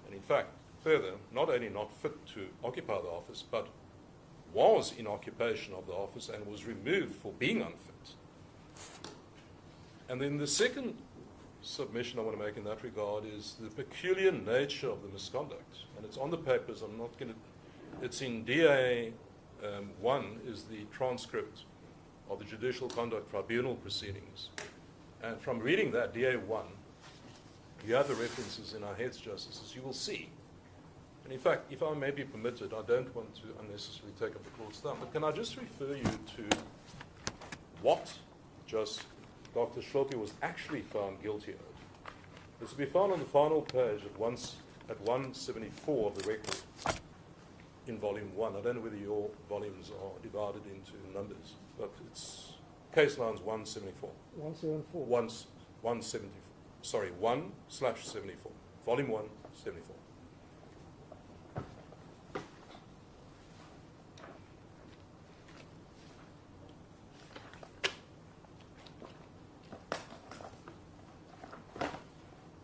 And in fact, further, not only not fit to occupy the office, but was in occupation of the office and was removed for being unfit. And then the second submission I want to make in that regard is the peculiar nature of the misconduct. And it's on the papers, I'm not going to, it's in DA 1 is the transcript of the Judicial Conduct Tribunal proceedings. And from reading that, DA 1, you have the references in our heads, justices, you will see. And in fact, if I may be permitted, I don't want to unnecessarily take up the court's time, but can I just refer you to what Dr. Hlophe was actually found guilty of? This will be found on the final page at 174 of the record in volume 1. I don't know whether your volumes are divided into numbers, but it's case lines 174. 174. 174. Sorry, 1/74. Volume 1, 74.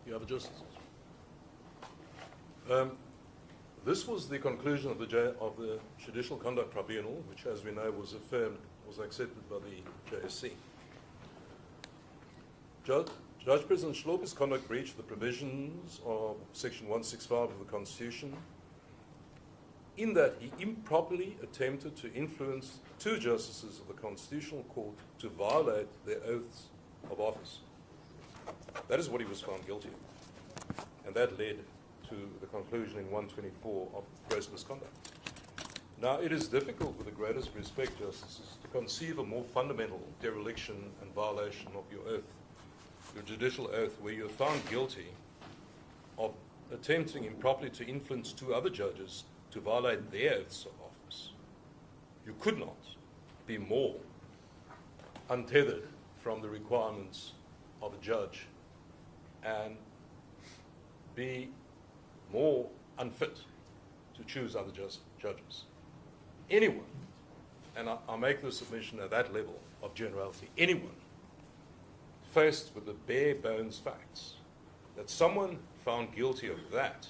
You have a justice. This was the conclusion of the Judicial Conduct Tribunal, which, as we know, was affirmed, was accepted by the JSC. Judge President Hlophe's conduct breached the provisions of Section 165 of the Constitution in that he improperly attempted to influence two justices of the Constitutional Court to violate their oaths of office. That is what he was found guilty of. And that led to the conclusion in 124 of gross misconduct. Now, it is difficult, with the greatest respect, Justices, to conceive a more fundamental dereliction and violation of your oath, your judicial oath, where you're found guilty of attempting improperly to influence two other judges to violate their oaths of office. You could not be more untethered from the requirements of a judge and be more unfit to choose other judges. Anyone, and I make the submission at that level of generality, anyone faced with the bare bones facts that someone found guilty of that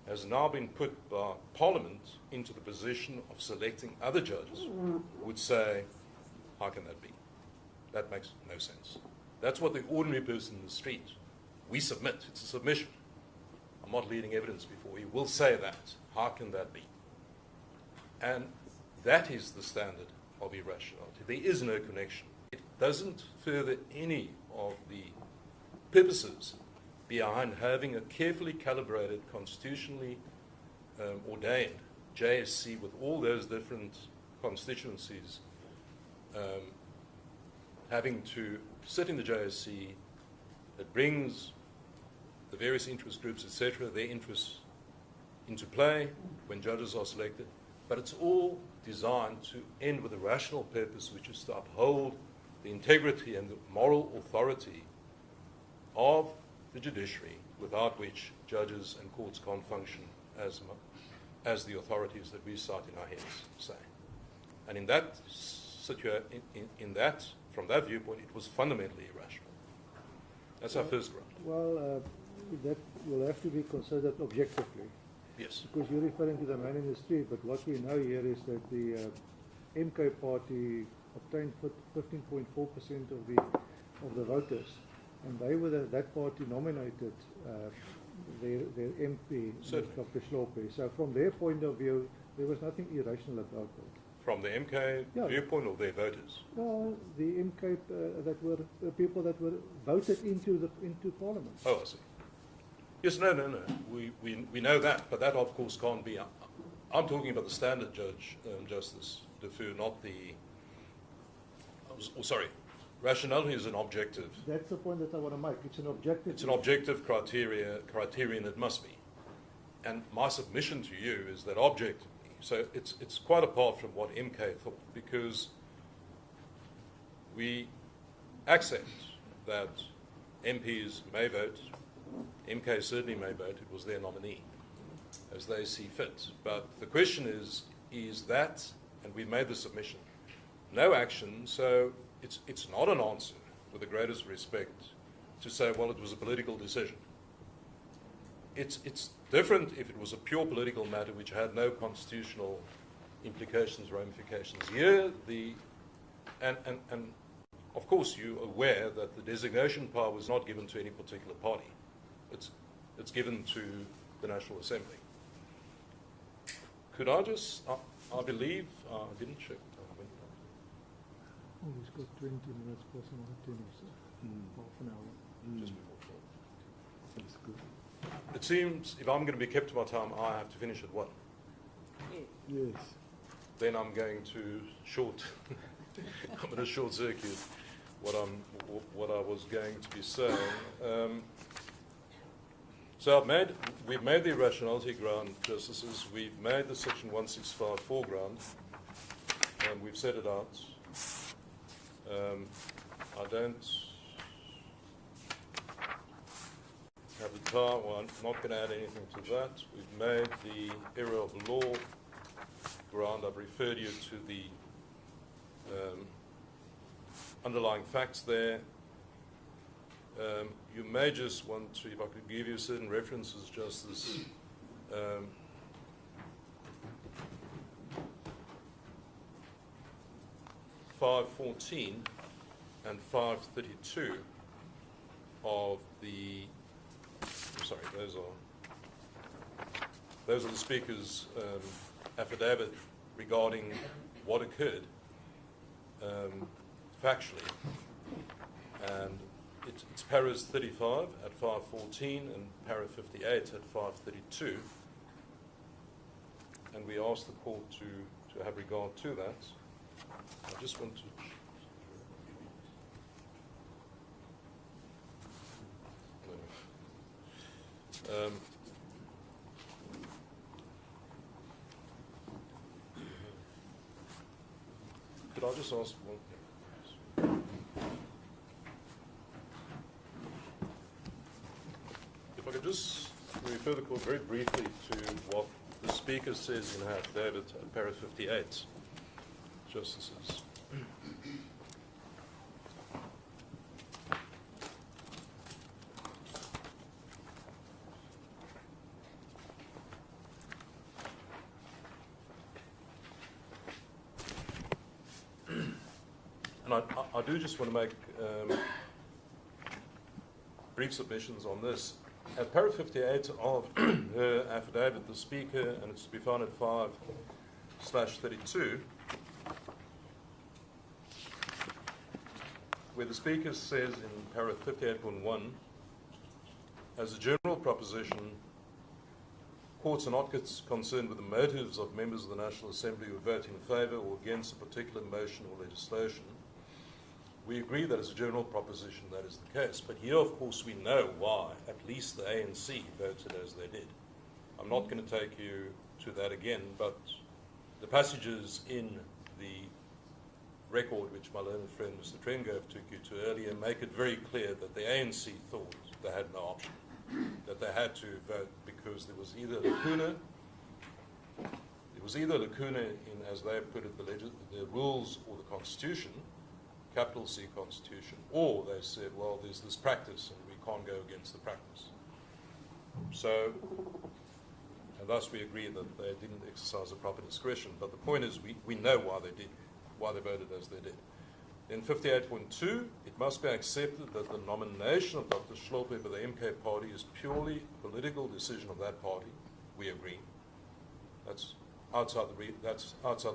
has now been put by Parliament into the position of selecting other judges would say, how can that be? That makes no sense. That's what the ordinary person in the street, we submit, it's a submission. I'm not leading evidence before you, will say that. How can that be? And that is the standard of irrationality. There is no connection. It doesn't further any of the purposes behind having a carefully calibrated, constitutionally ordained JSC with all those different constituencies having to sit in the JSC that brings the various interest groups, etc., their interests into play when judges are selected. But it's all designed to end with a rational purpose, which is to uphold the integrity and the moral authority of the judiciary, without which judges and courts can't function as the authorities that we cite in our heads say. And in that from that viewpoint, it was fundamentally irrational. That's our first ground. Well, that will have to be considered objectively. Yes. Because you're referring to the man in the street, but what we know here is that the MK party obtained 15.4% of the voters, and they were that party nominated their MP, Dr. Hlophe. So from their point of view, there was nothing irrational about that. From the MK viewpoint or their voters? Well, the MK that were people that were voted into Parliament. Oh, I see. Yes, no. We know that, but that of course can't be. I'm talking about the standard justice defer, not the. Sorry, rationality is an objective. That's the point that I want to make. It's an objective. It's an objective criterion it must be, and my submission to you is that objectively. So it's quite apart from what MK thought, because we accept that MPs may vote. MK certainly may vote. It was their nominee, as they see fit. But the question is that, and we've made the submission, no action. So it's not an answer, with the greatest respect, to say, well, it was a political decision. It's different if it was a pure political matter which had no constitutional implications, ramifications. Here, and of course you're aware that the designation power was not given to any particular party. It's given to the National Assembly. Could I just, I believe, I didn't check. Oh, he's got 20 minutes plus another 10 or so. Half an hour. Just before 12. That's good. It seems if I'm going to be kept to my time, I have to finish at 1. Yes. Then I'm going to I'm going to short circuit what I was going to be saying. So we've made the irrationality ground, Justices. We've made the Section 165 foreground, and we've set it out. I don't have the time, well, I'm not going to add anything to that. We've made the error of the law ground. I've referred you to the underlying facts there. You may just want to, if I could give you certain references, Justice. 514 and 532 of the, sorry, those are the Speaker's affidavit regarding what occurred factually, and it's paras 35 at 514 and para 58 at 532, and we asked the court to have regard to that. I just want to could I just ask one? If I could just refer the court very briefly to what the Speaker says in her affidavit at para 58, Justices. And I do just want to make brief submissions on this. At para 58 of her affidavit, the Speaker, and it's to be found at 5/32, where the Speaker says in para 58.1, as a general proposition, courts are not concerned with the motives of members of the National Assembly who vote in favour or against a particular motion or legislation. We agree that as a general proposition that is the case, but here of course we know why at least the ANC voted as they did. I'm not going to take you to that again, but the passages in the record which my learned friend Mr. Trengove took you to earlier make it very clear that the ANC thought they had no option, that they had to vote because there was either lacuna in, as they put it, the rules or the Constitution, capital C Constitution, or they said, well, there's this practice and we can't go against the practice. So, and thus we agree that they didn't exercise a proper discretion, but the point is we know why they did, why they voted as they did. In 58.2, it must be accepted that the nomination of Dr. Hlophe by the MK party is purely a political decision of that party. We agree. That's outside the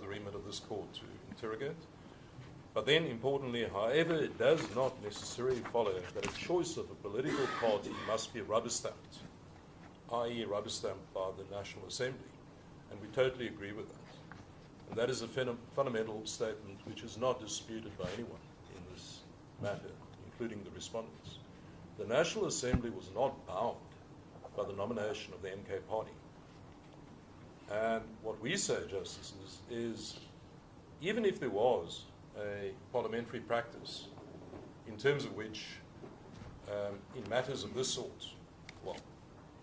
remit of this court to interrogate. But then, importantly, however, it does not necessarily follow that a choice of a political party must be rubber-stamped, i.e. rubber-stamped by the National Assembly. And we totally agree with that. And that is a fundamental statement which is not disputed by anyone in this matter, including the respondents. The National Assembly was not bound by the nomination of the MK party. And what we say, Justices, is even if there was a parliamentary practice in terms of which, in matters of this sort, well,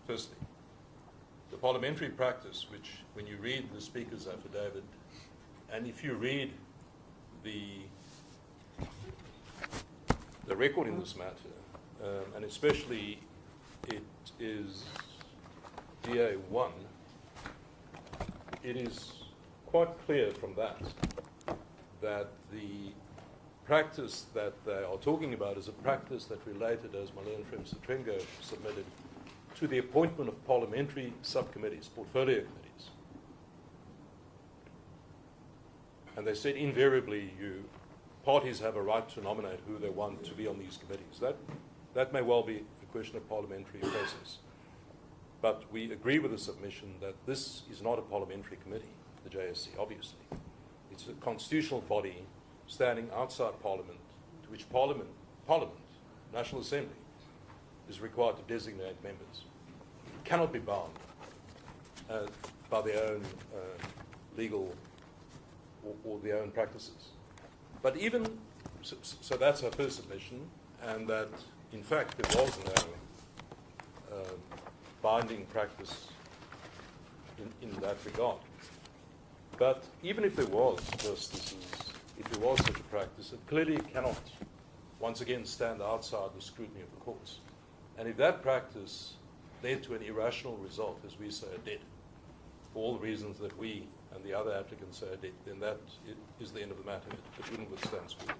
firstly, the parliamentary practice which, when you read the Speaker's affidavit, and if you read the record in this matter, and especially it is DA1, it is quite clear from that the practice that they are talking about is a practice that related, as my learned friend Mr. Trengove submitted, to the appointment of parliamentary subcommittees, portfolio committees. And they said invariably parties have a right to nominate who they want to be on these committees. That may well be a question of parliamentary process. But we agree with the submission that this is not a parliamentary committee, the JSC, obviously. It's a constitutional body standing outside Parliament, to which Parliament, National Assembly, is required to designate members. It cannot be bound by their own legal or their own practices. But even so that's our first submission, and that, in fact, there was no binding practice in that regard. But even if there was, Justices, if there was such a practice, it clearly cannot, once again, stand outside the scrutiny of the courts. And if that practice led to an irrational result, as we say it did, for all the reasons that we and the other applicants say it did, then that is the end of the matter. It wouldn't withstand scrutiny.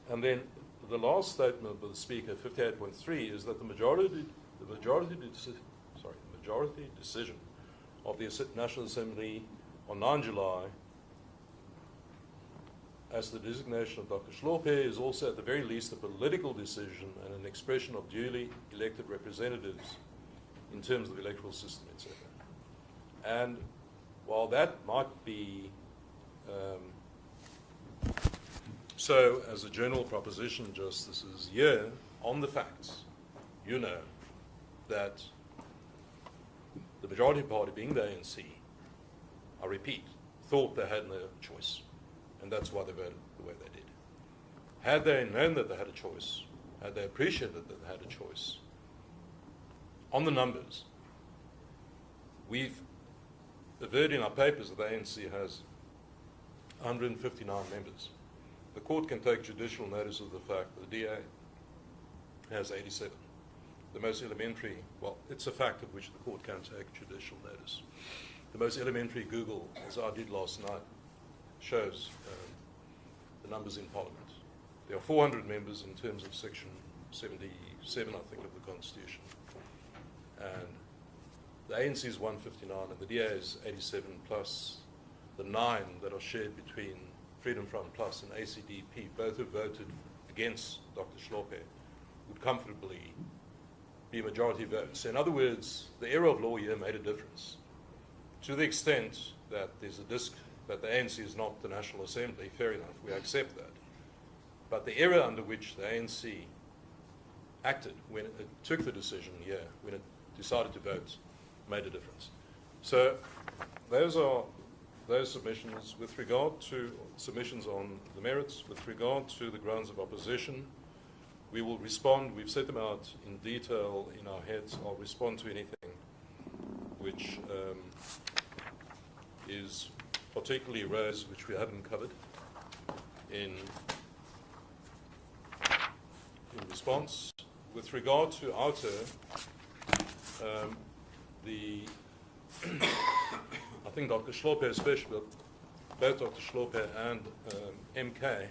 And then the last statement of the Speaker, 58.3, is that the majority decision of the National Assembly on 9 July as the designation of Dr. Hlophe is also at the very least a political decision and an expression of duly elected representatives in terms of the electoral system, etc. And while that might be so as a general proposition, Justices, here, on the facts, you know that the majority party, being the ANC, I repeat, thought they had no choice. And that's why they voted the way they did. Had they known that they had a choice, had they appreciated that they had a choice, on the numbers, we've averred in our papers that the ANC has 159 members. The court can take judicial notice of the fact that the DA has 87. The most elementary, well, it's a fact of which the court can take judicial notice. The most elementary Google, as I did last night, shows the numbers in Parliament. There are 400 members in terms of Section 77, I think, of the Constitution. And the ANC is 159 and the DA is 87, plus the 9 that are shared between Freedom Front Plus and ACDP, both have voted against Dr. Hlophe, would comfortably be majority votes. So in other words, the error of law here made a difference. To the extent that there's a that the ANC is not the National Assembly, fair enough, we accept that. But the error under which the ANC acted when it took the decision here, when it decided to vote, made a difference. So those are those submissions. With regard to submissions on the merits, with regard to the grounds of opposition, we will respond. We've set them out in detail in our heads. I'll respond to anything which is particularly raised, which we haven't covered in response. With regard to outer, I think Dr. Hlophe especially, both Dr. Hlophe and MK,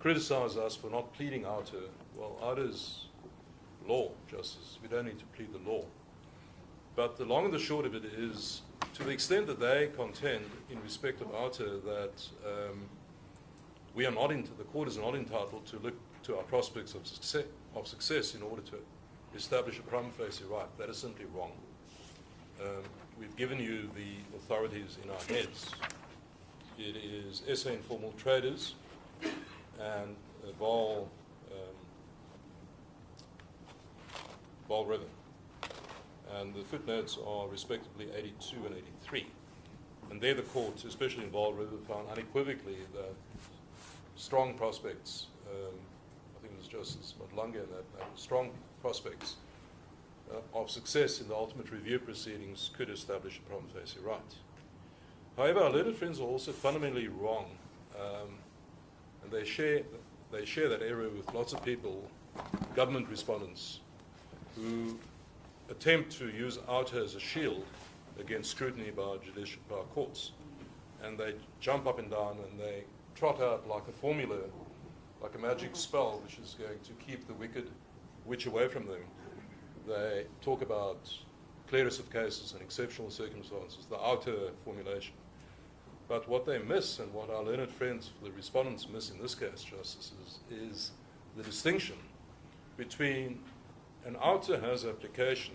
criticize us for not pleading outer. Well, outer's law, Justice. We don't need to plead the law. But the long and the short of it is, to the extent that they contend in respect of outer that we are not the court is not entitled to look to our prospects of success in order to establish a prima facie right, that is simply wrong. We've given you the authorities in our heads. It is SA Informal Traders and Vaal River. And the footnotes are respectively 82 and 83. And there the court, especially in Vaal River, found unequivocally that strong prospects, I think it was Justice Madlanga, that strong prospects of success in the ultimate review proceedings could establish a prima facie right. However, our learned friends are also fundamentally wrong, and they share that error with lots of people, government respondents, who attempt to use outer as a shield against scrutiny by our courts. And they jump up and down and they trot out like a formula, like a magic spell, which is going to keep the wicked witch away from them. They talk about clearest of cases and exceptional circumstances, the outer formulation. But what they miss, and what our learned friends, the respondents, miss in this case, Justices, is the distinction between an outer has application,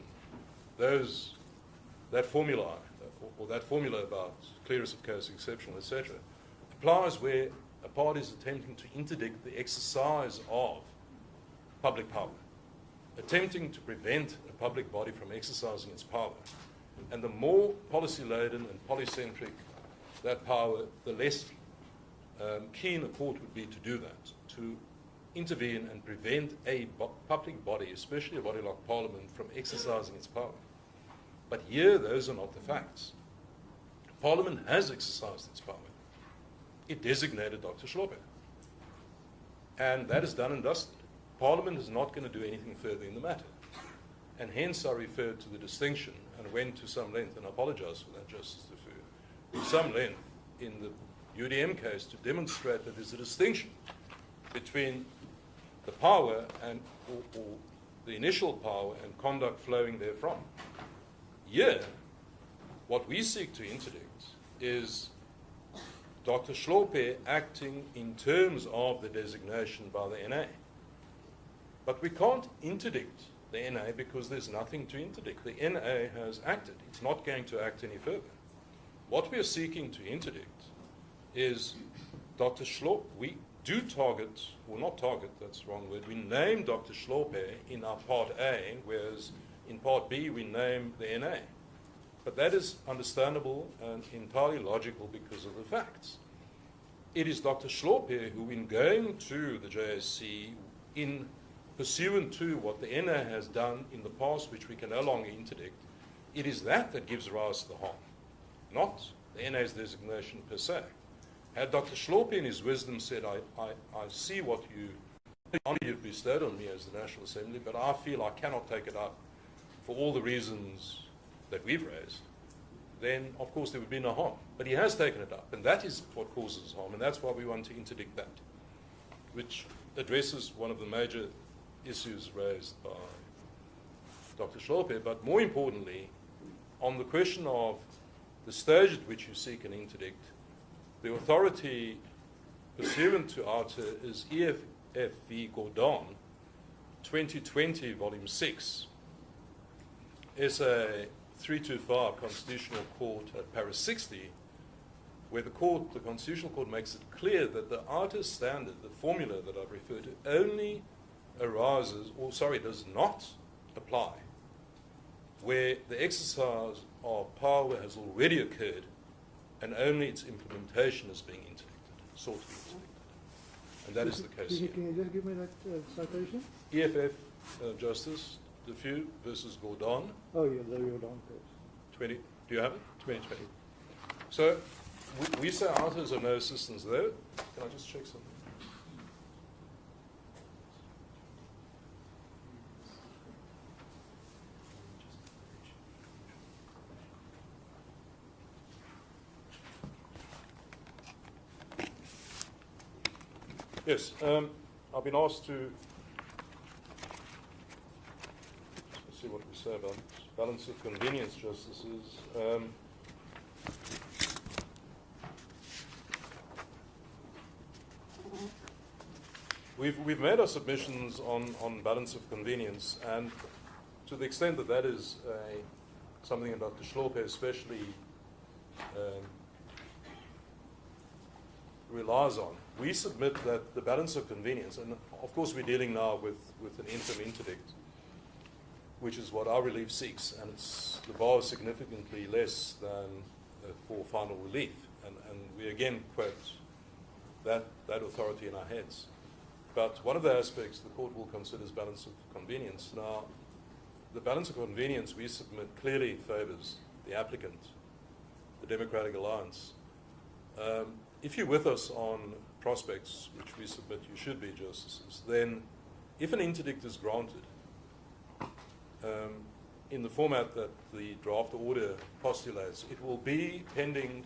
that formula, or that formula about clearest of case, exceptional, etc., applies where a party is attempting to interdict the exercise of public power, attempting to prevent a public body from exercising its power. And the more policy-laden and polycentric that power, the less keen a court would be to do that, to intervene and prevent a public body, especially a body like Parliament, from exercising its power. But here, those are not the facts. Parliament has exercised its power. It designated Dr. Hlophe. And that is done and dusted. Parliament is not going to do anything further in the matter. And hence I referred to the distinction and went to some length, and I apologize for that, Justice Defoe, to some length in the UDM case to demonstrate that there's a distinction between the power and or the initial power and conduct flowing therefrom. Here, what we seek to interdict is Dr. Hlophe acting in terms of the designation by the NA. But we can't interdict the NA because there's nothing to interdict. The NA has acted. It's not going to act any further. What we are seeking to interdict is Dr. Hlophe. We do target, or not target, that's the wrong word, we name Dr. Hlophe in our Part A, whereas in Part B we name the NA. But that is understandable and entirely logical because of the facts. It is Dr. Hlophe who, in going to the JSC, in pursuant to what the NA has done in the past, which we can no longer interdict, it is that gives rise to the harm, not the NA's designation per se. Had Dr. Hlophe in his wisdom said, I see what you've bestowed on me as the National Assembly, but I feel I cannot take it up for all the reasons that we've raised, then of course there would be no harm. But he has taken it up, and that is what causes harm, and that's why we want to interdict that, which addresses one of the major issues raised by Dr. Hlophe, but more importantly, on the question of the stage at which you seek an interdict, the authority pursuant to ARTA is EFF v. Gordon, 2020, Volume 6, SA 325, Constitutional Court at Para 60, where the Constitutional Court makes it clear that the ARTA standard, the formula that I've referred to, only arises, or sorry, does not apply where the exercise of power has already occurred and only its implementation is being interdicted, sought to be interdicted. And that is the case here. Can you just give me that citation? EFF, Justice Defoe versus Gordon. Oh, yeah, the Gordon case. 20, do you have it? 2020. So we say ARTAs are no assistance there. Can I just check something? Yes, I've been asked to, let's see what we say about balance of convenience, Justices. We've made our submissions on balance of convenience, and to the extent that that is something that Dr. Hlophe especially relies on, we submit that the balance of convenience, and of course we're dealing now with an interim interdict, which is what our relief seeks, and the bar is significantly less than for final relief, and we again quote that authority in our heads. But one of the aspects the court will consider is balance of convenience. Now, the balance of convenience we submit clearly favours the applicant, the Democratic Alliance. If you're with us on prospects, which we submit you should be, Justices, then if an interdict is granted in the format that the draft order postulates, it will be pending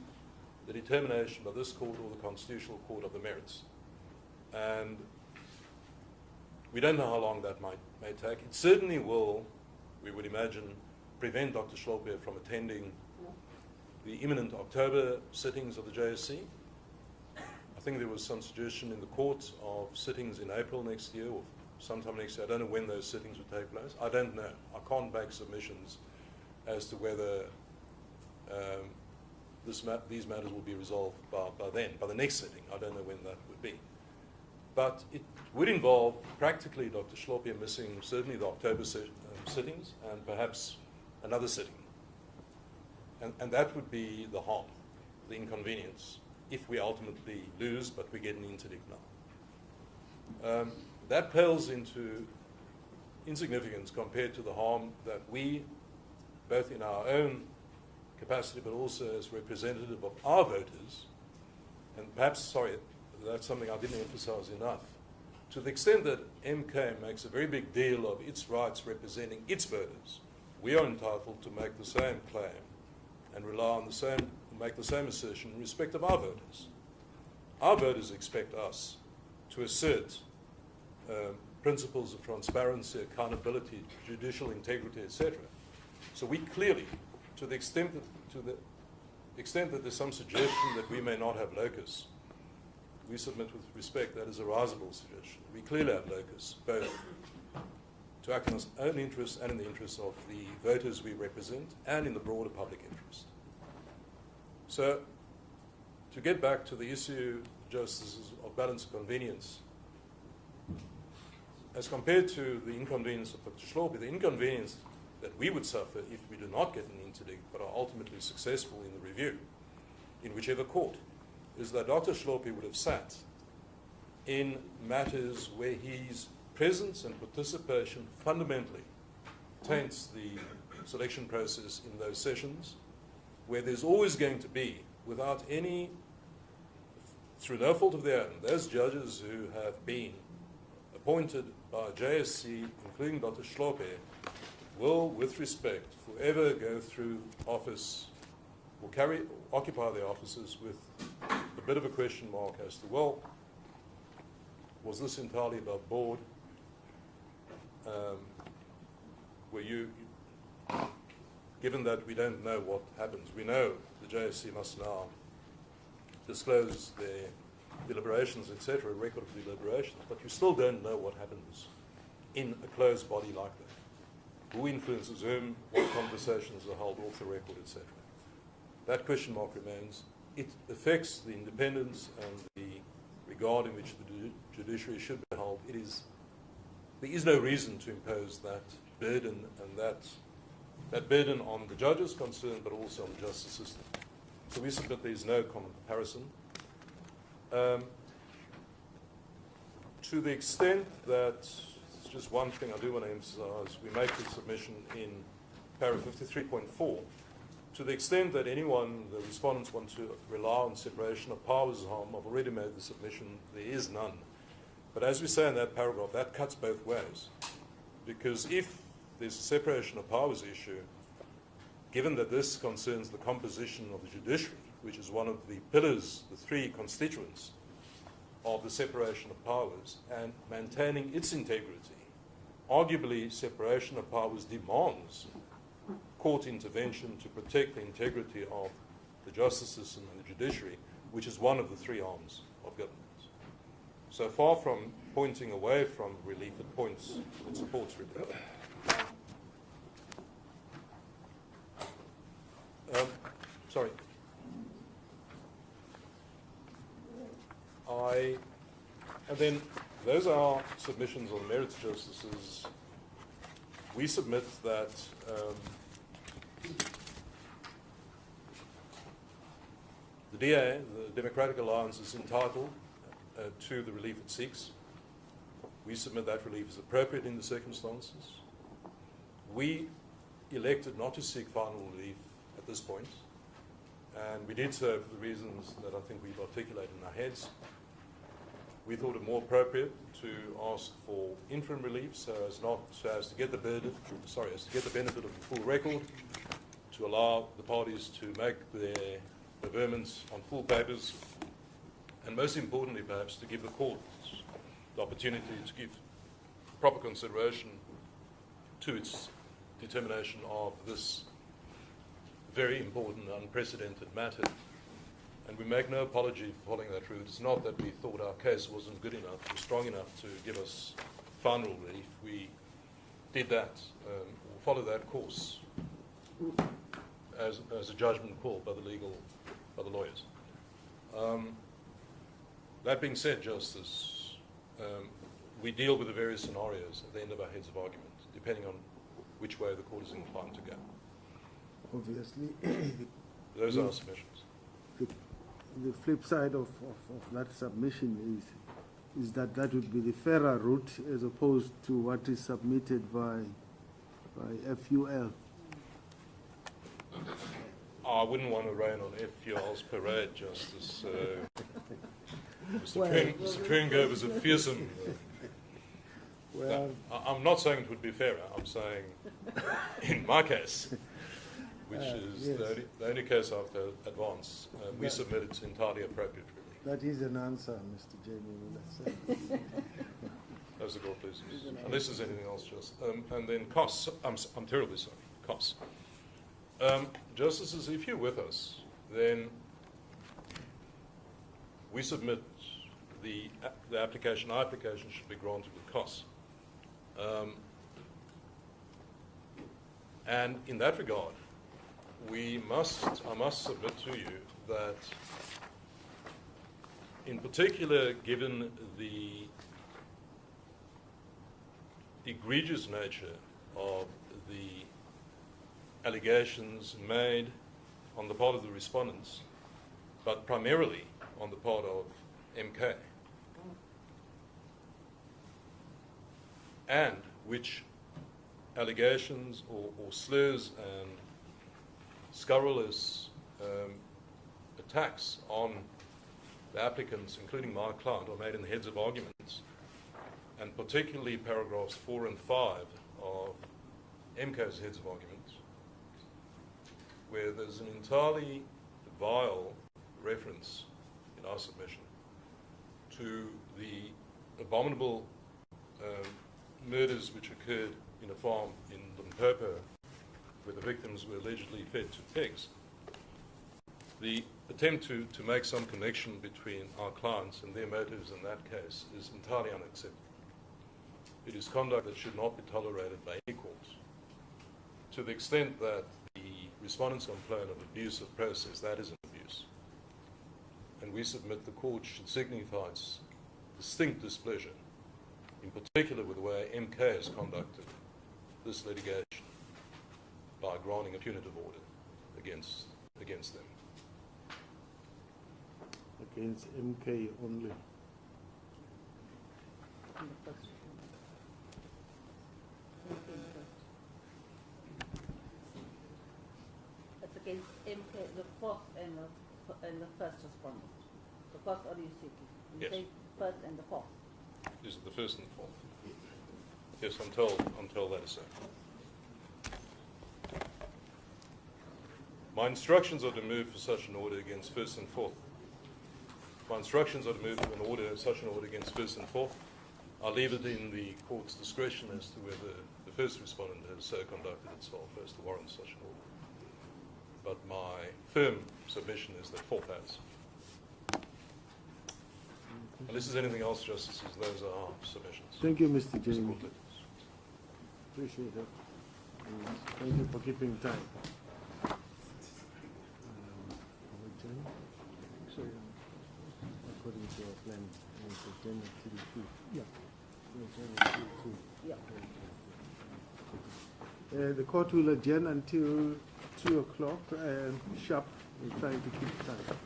the determination by this court or the Constitutional Court of the merits. And we don't know how long that may take. It certainly will, we would imagine, prevent Dr. Hlophe from attending the imminent October sittings of the JSC. I think there was some suggestion in the court of sittings in April next year or sometime next year. I don't know when those sittings would take place. I don't know. I can't make submissions as to whether these matters will be resolved by then, by the next sitting. I don't know when that would be. But it would involve practically Dr. Hlophe missing certainly the October sittings and perhaps another sitting. And that would be the harm, the inconvenience, if we ultimately lose, but we get an interdict now. That pales into insignificance compared to the harm that we, both in our own capacity, but also as representative of our voters, and perhaps, sorry, that's something I didn't emphasize enough, to the extent that MK makes a very big deal of its rights representing its voters, we are entitled to make the same claim and rely on the same, make the same assertion in respect of our voters. Our voters expect us to assert principles of transparency, accountability, judicial integrity, etc. So we clearly, to the extent that there's some suggestion that we may not have locus, we submit with respect that is a risible suggestion. We clearly have locus, both to act in our own interests and in the interests of the voters we represent and in the broader public interest. So, to get back to the issue, Justices, of balance of convenience, as compared to the inconvenience of Dr. Hlophe, the inconvenience that we would suffer if we do not get an interdict but are ultimately successful in the review, in whichever court, is that Dr. Hlophe would have sat in matters where his presence and participation fundamentally taints the selection process in those sessions, where there's always going to be, without any, through no fault of their own, those judges who have been appointed by JSC, including Dr. Hlophe, will, with respect, forever go through office or occupy their offices with a bit of a question mark as to, well, was this entirely above board? Given that we don't know what happens, we know the JSC must now disclose their deliberations, etc., record of deliberations, but you still don't know what happens in a closed body like that. Who influences whom, what conversations are held off the record, etc. That question mark remains. It affects the independence and the regard in which the judiciary should be held. There is no reason to impose that burden and that burden on the judges concerned, but also on the justice system. So we submit there is no comparison. To the extent that, it's just one thing I do want to emphasize, we make the submission in paragraph 53.4. To the extent that anyone, the respondents, want to rely on separation of powers harm, I've already made the submission, there is none. But as we say in that paragraph, that cuts both ways. Because if there's a separation of powers issue, given that this concerns the composition of the judiciary, which is one of the pillars, the three constituents of the separation of powers, and maintaining its integrity, arguably separation of powers demands court intervention to protect the integrity of the justice system and the judiciary, which is one of the three arms of government. So far from pointing away from relief, it supports relief. Sorry. And then those are submissions on merits, Justices. We submit that the DA, the Democratic Alliance, is entitled to the relief it seeks. We submit that relief is appropriate in the circumstances. We elected not to seek final relief at this point, and we did so for the reasons that I think we've articulated in our heads. We thought it more appropriate to ask for interim relief so as to get the benefit of the full record, to allow the parties to make their averments on full papers, and most importantly perhaps to give the court the opportunity to give proper consideration to its determination of this very important, unprecedented matter. And we make no apology for following that route. It's not that we thought our case wasn't good enough or strong enough to give us final relief. We did that, or followed that course as a judgment call by the lawyers. That being said, Justice, we deal with the various scenarios at the end of our heads of argument, depending on which way the court is inclined to go. obviously. Those are submissions. The flip side of that submission is that that would be the fairer route as opposed to what is submitted by FUL. I wouldn't want to rain on FUL's parade, Justice. Mr. Kringo was a fearsome. Well, no, I'm not saying it would be fairer. I'm saying, in my case, which is yes. the only case after advance, we submit it entirely appropriate, really. that is an answer, Mr. Jamie, let's say. Close the door, please. Unless there's anything else, just. And then costs. I'm terribly sorry. Costs. Justices, if you're with us, then we submit the application. Our application should be granted with costs. And in that regard, I must submit to you that, in particular, given the egregious nature of the allegations made on the part of the respondents, but primarily on the part of MK, and which allegations or slurs and scurrilous attacks on the applicants, including my client, are made in the heads of arguments, and particularly paragraphs 4 and 5 of MK's heads of arguments, where there's an entirely vile reference in our submission to the abominable murders which occurred in a farm in Limpopo, where the victims were allegedly fed to pigs. The attempt to make some connection between our clients and their motives in that case is entirely unacceptable. It is conduct that should not be tolerated by any court. To the extent that the respondents complain of abuse of process, that is an abuse. And we submit the court should signify its distinct displeasure, in particular with the way MK has conducted this litigation by granting a punitive order against them. Against MK only. It's against MK, the fourth and the first respondent. The first, or do you seeking? You Yes. say first and the fourth. Is it the first and the fourth? Yes, I'm told that is so. My instructions are to move for such an order against first and fourth. My instructions are to move for such an order against first and fourth. I'll leave it in the court's discretion as to whether the first respondent has so conducted itself as to warrant such an order. But my firm submission is that fourth has. Unless there's anything else, Justices, those are our submissions. Thank you, Mr. Jamie. Appreciate that. Thank you for keeping time. According to our plan, it's January 2. Yeah. The court will adjourn until 2 o'clock sharp. We're trying to keep time.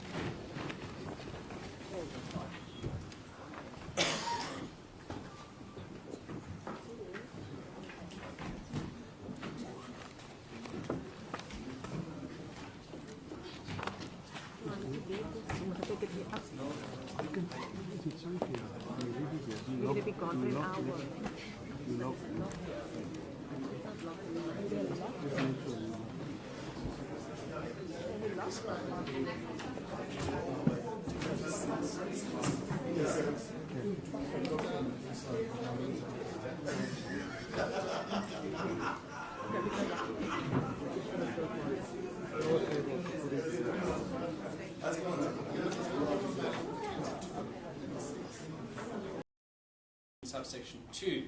Subsection 2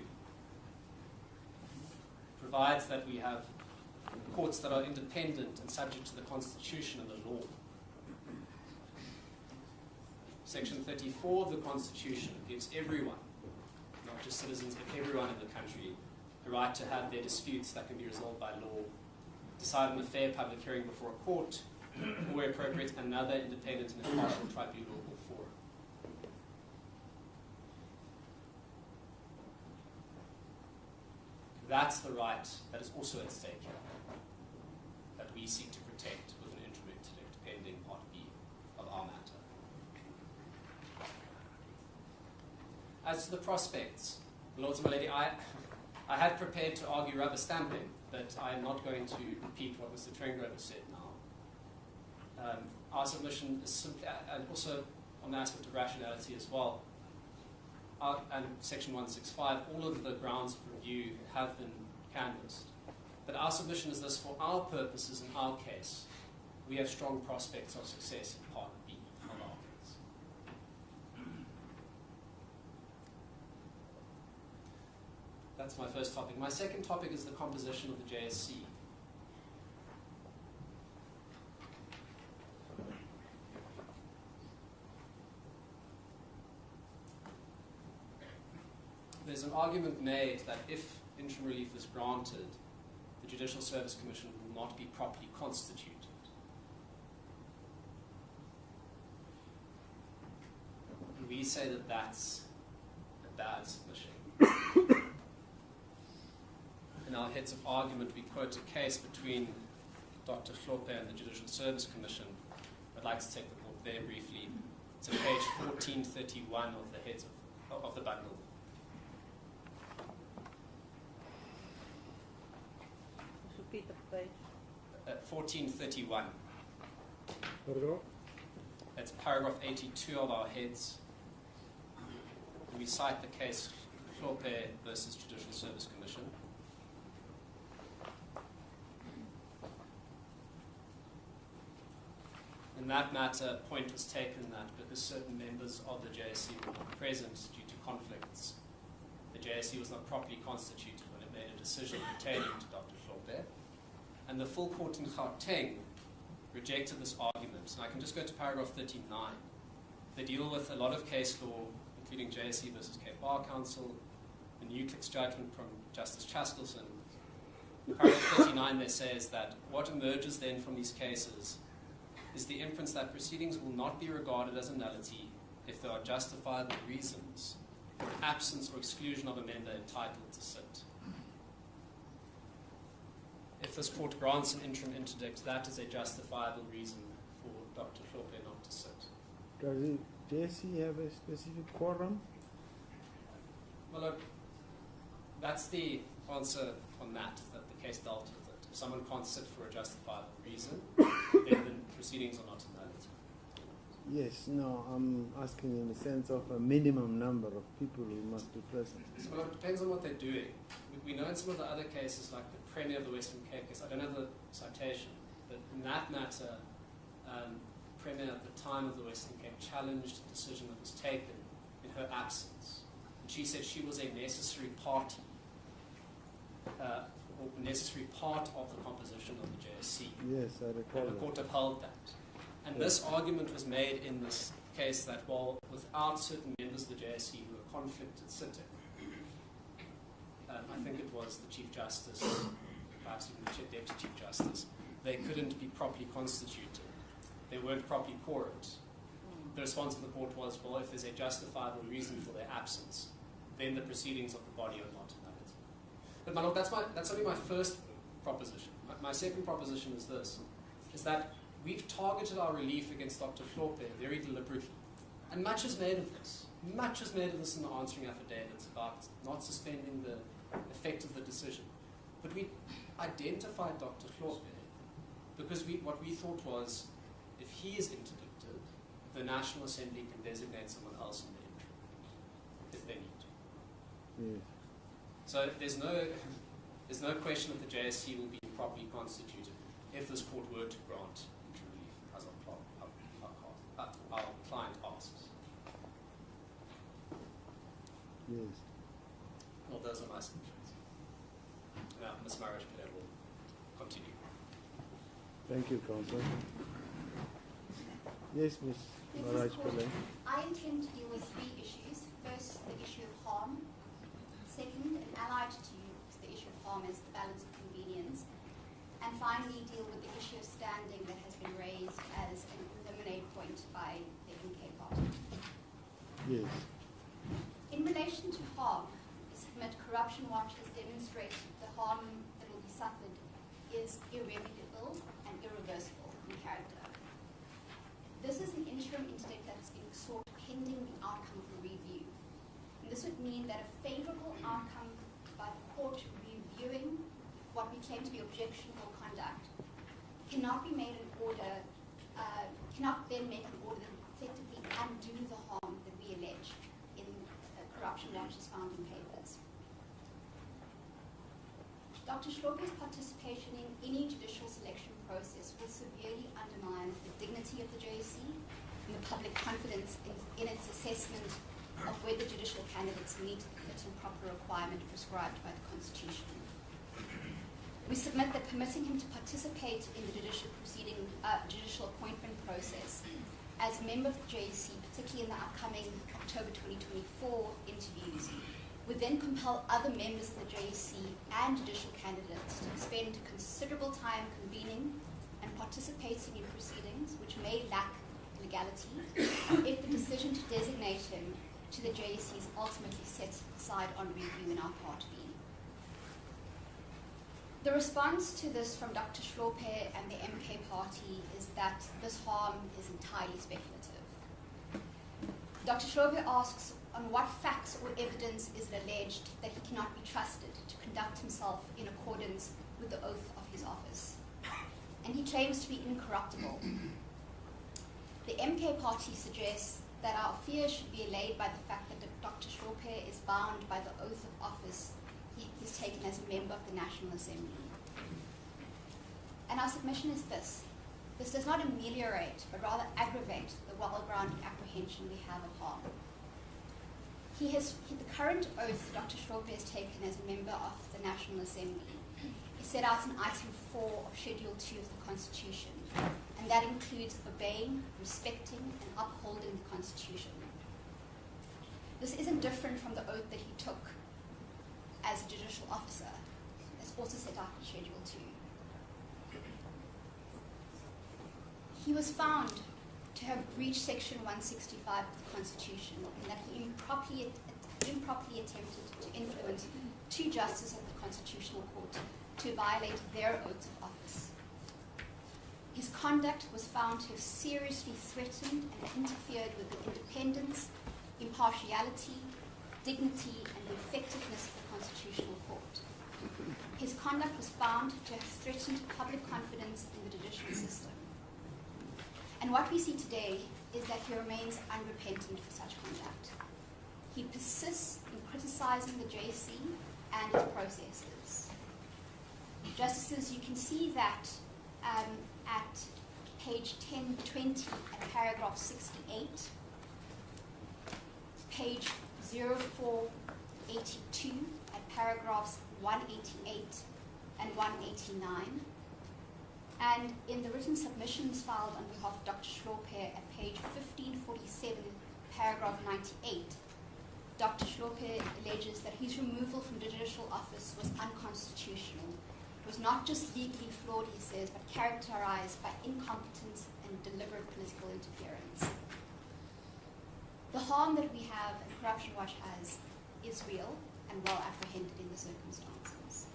provides that we have courts that are independent and subject to the Constitution and the law. Section 34 of the Constitution gives everyone, not just citizens, but everyone in the country, the right to have their disputes that can be resolved by law decide on a fair public hearing before a court, or where appropriate, another independent and impartial tribunal or forum. That's the right that is also at stake here, that we seek to protect with an interim interdict pending Part B of our matter. As to the prospects, Lords and my Lady, I had prepared to argue rubber stamping, but I am not going to repeat what Mr. Trengrove has said now. Our submission is simply, and also on the aspect of rationality as well, and Section 165, all of the grounds of review have been canvassed. But our submission is this: for our purposes in our case, we have strong prospects of success in Part B of our case. That's my first topic. My second topic is the composition of the JSC. There's an argument made that if interim relief is granted, the Judicial Service Commission will not be properly constituted. And we say that that's a bad submission. In our heads of argument, we quote a case between Dr. Hlophe and the Judicial Service Commission. I'd like to take the court there briefly. It's on page 1431 of the heads of the bundle. Repeat the page. 1431. Paragraph? That's paragraph 82 of our heads. We cite the case Hlophe versus Judicial Service Commission. In that matter, point was taken that because certain members of the JSC were not present due to conflicts, the JSC was not properly constituted when it made a decision pertaining to Dr. Hlophe. And the full court in Gauteng rejected this argument. And I can just go to paragraph 39. They deal with a lot of case law, including JSC versus Cape Bar Council, the Nuclex judgment from Justice Chaskelson. In paragraph 39 there says that what emerges then from these cases is the inference that proceedings will not be regarded as a nullity if there are justifiable reasons for absence or exclusion of a member entitled to sit. If this court grants an interim interdict, that is a justifiable reason for Dr. Hlophe not to sit. Does the JSC have a specific quorum? Well, look, that's the answer on that the case dealt with it. If someone can't sit for a justifiable reason, then the proceedings are not a nullity. Yes, no, I'm asking in the sense of a minimum number of people who must be present. Well, it depends on what they're doing. We know in some of the other cases, like the Premier of the Western Cape case, I don't have the citation, but in that matter, Premier at the time of the Western Cape challenged the decision that was taken in her absence. And she said she was a necessary party, or necessary part of the composition of the JSC. Yes, I recall And the court upheld that. And this argument was made in this case that, well, without certain members of the JSC who were conflicted sitting, I think it was the Chief Justice, perhaps even the Deputy Chief Justice, they couldn't be properly constituted. They weren't properly quorate. The response of the court was, well, if there's a justifiable reason for their absence, then the proceedings of the body are not a nullity. But my lord, that's only my first proposition. My second proposition is this, is that we've targeted our relief against Dr. Hlophe very deliberately. And much is made of this. Much is made of this in the answering affidavits about not suspending the effect of the decision. But we identified Dr. Hlophe because what we thought was, if he is interdicted, the National Assembly can designate someone else in the interim, if they need to. Yes. So there's no question that the JSC will be properly constituted if this court were to grant interim relief, as our client asks. Yes. Well, those are my submissions. Now, Ms. Marriage-Pillay will continue. Thank you, Councillor. Yes, Ms. Marriage-Pillay. I intend to deal with three issues. First, the issue of harm. Second, and allied to the issue of harm is the balance of convenience. And finally deal with the issue of standing that has been raised as an eliminate point by the MK party. Yes. In relation to harm, we submit Corruption Watch has demonstrated the harm that will be suffered is irremediable and irreversible in character. This is an interim interdict that's being sought pending the outcome of the review. And this would mean that a favorable outcome by the court reviewing what we claim to be objectionable conduct cannot be made in order, cannot then make an order that effectively undo the harm that we allege in Corruption Watch's founding papers. Dr. Hlophe's participation in any judicial selection process will severely undermine the dignity of the JSC and the public confidence in its assessment of whether judicial candidates meet the fit and proper requirement prescribed by the Constitution. We submit that permitting him to participate in the judicial appointment process as a member of the JSC, particularly in the upcoming October 2024 interviews, would then compel other members of the JSC and judicial candidates to spend considerable time convening and participating in proceedings which may lack legality if the decision to designate him to the JSC is ultimately set aside on review in our Part B. The response to this from Dr. Hlophe and the MK party is that this harm is entirely speculative. Dr. Hlophe asks on what facts or evidence is it alleged that he cannot be trusted to conduct himself in accordance with the oath of his office. And he claims to be incorruptible. The MK party suggests that our fears should be allayed by the fact that Dr. Hlophe is bound by the oath of office he is taken as a member of the National Assembly. And our submission is this. This does not ameliorate, but rather aggravate the well-grounded apprehension we have of harm. The current oath Dr. Hlophe has taken as a member of the National Assembly is set out in Item 4 of Schedule 2 of the Constitution, and that includes obeying, respecting, and upholding the Constitution. This isn't different from the oath that he took as a judicial officer. It's also set out in Schedule 2. He was found to have breached Section 165 of the Constitution in that he improperly attempted to influence two justices of the Constitutional Court to violate their oaths of office. His conduct was found to have seriously threatened and interfered with the independence, impartiality, dignity, and the effectiveness of the Constitutional Court. His conduct was found to have threatened public confidence in the judicial system. And what we see today is that he remains unrepentant for such conduct. He persists in criticizing the JSC and its processes. Justices, you can see that at page 1020 at paragraph 68, page 0482 at paragraphs 188 and 189, and in the written submissions filed on behalf of Dr. Hlophe at page 1547, paragraph 98, Dr. Hlophe alleges that his removal from the judicial office was unconstitutional. It was not just legally flawed, he says, but characterized by incompetence and deliberate political interference. The harm that we have and Corruption Watch has is real and well apprehended in the circumstances.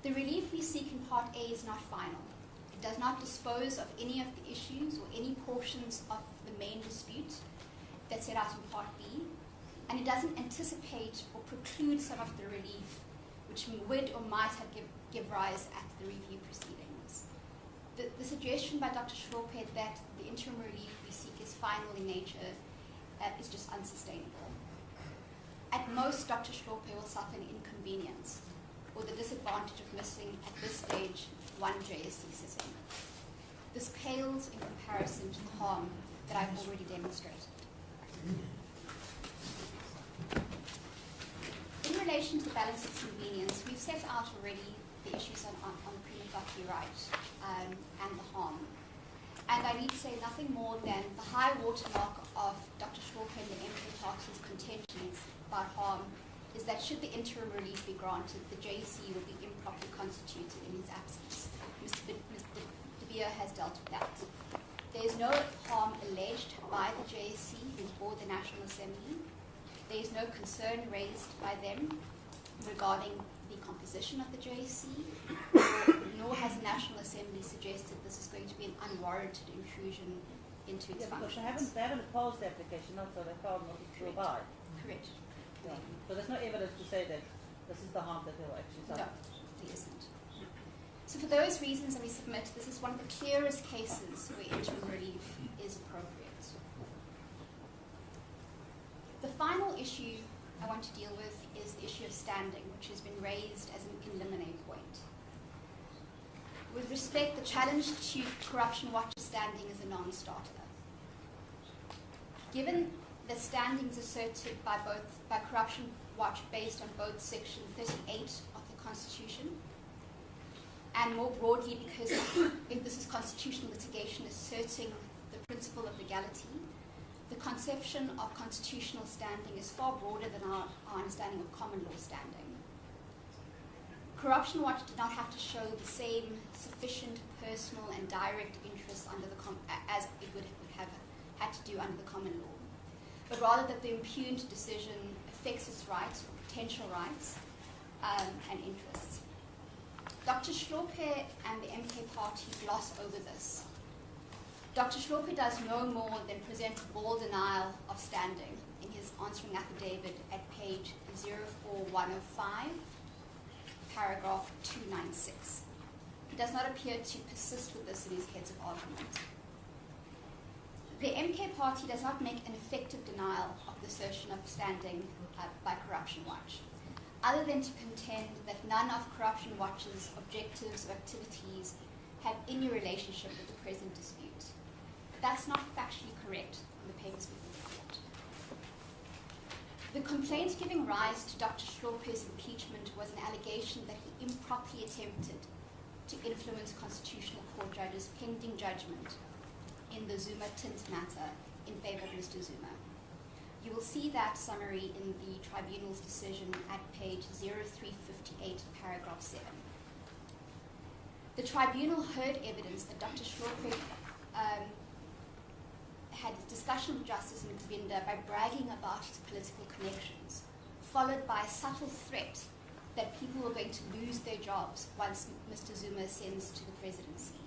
The relief we seek in Part A is not final. It does not dispose of any of the issues or any portions of the main dispute that's set out in Part B, and it doesn't anticipate or preclude some of the relief which would or might have give rise at the review proceedings. The suggestion by Dr. Hlophe that the interim relief we seek is final in nature is just unsustainable. At most, Dr. Hlophe will suffer an inconvenience or the disadvantage of missing, at this stage, one JSC sitting. This pales in comparison to the harm that I've already demonstrated. In relation to the balance of convenience, we've set out already the issues on the prima facie right and the harm. And I need to say nothing more than the high watermark of Dr. Hlophe and the MK party's contentions about harm is that should the interim relief be granted, the JSC will be improperly constituted in his absence. dealt with that. There is no harm alleged by the JSC or the National Assembly. There is no concern raised by them regarding the composition of the JSC, nor has the National Assembly suggested this is going to be an unwarranted intrusion into its functions. They haven't opposed the application, not so they filed notice to abide. Correct. Yeah. So there's no evidence to say that this is the harm that they will actually suffer. No, there isn't. So for those reasons that we submit, this is one of the clearest cases where interim relief is appropriate. The final issue I want to deal with is the issue of standing, which has been raised as an in limine point. With respect, the challenge to Corruption Watch's standing is a non-starter. Given the standings asserted by Corruption Watch based on both Section 38 of the Constitution, and more broadly because if this is constitutional litigation asserting the principle of legality, the conception of constitutional standing is far broader than our understanding of common law standing. Corruption Watch did not have to show the same sufficient personal and direct interest under the as it would have had to do under the common law, but rather that the impugned decision affects its rights or potential rights and interests. Dr. Hlophe and the MK Party gloss over this. Dr. Hlophe does no more than present a bold denial of standing in his answering affidavit at page 04105, paragraph 296. He does not appear to persist with this in his heads of argument. The MK Party does not make an effective denial of the assertion of standing by Corruption Watch, other than to contend that none of Corruption Watch's objectives or activities have any relationship with the present dispute. That's not factually correct in the papers before the court. The complaint giving rise to Dr. Hlophe's impeachment was an allegation that he improperly attempted to influence constitutional court judges pending judgment in the Zuma Tint matter in favor of Mr. Zuma. You will see that summary in the tribunal's decision at page 0358, paragraph 7. The tribunal heard evidence that Dr. Hlophe had a discussion with Justice Mgwinda by bragging about his political connections, followed by a subtle threat that people were going to lose their jobs once Mr. Zuma ascends to the presidency.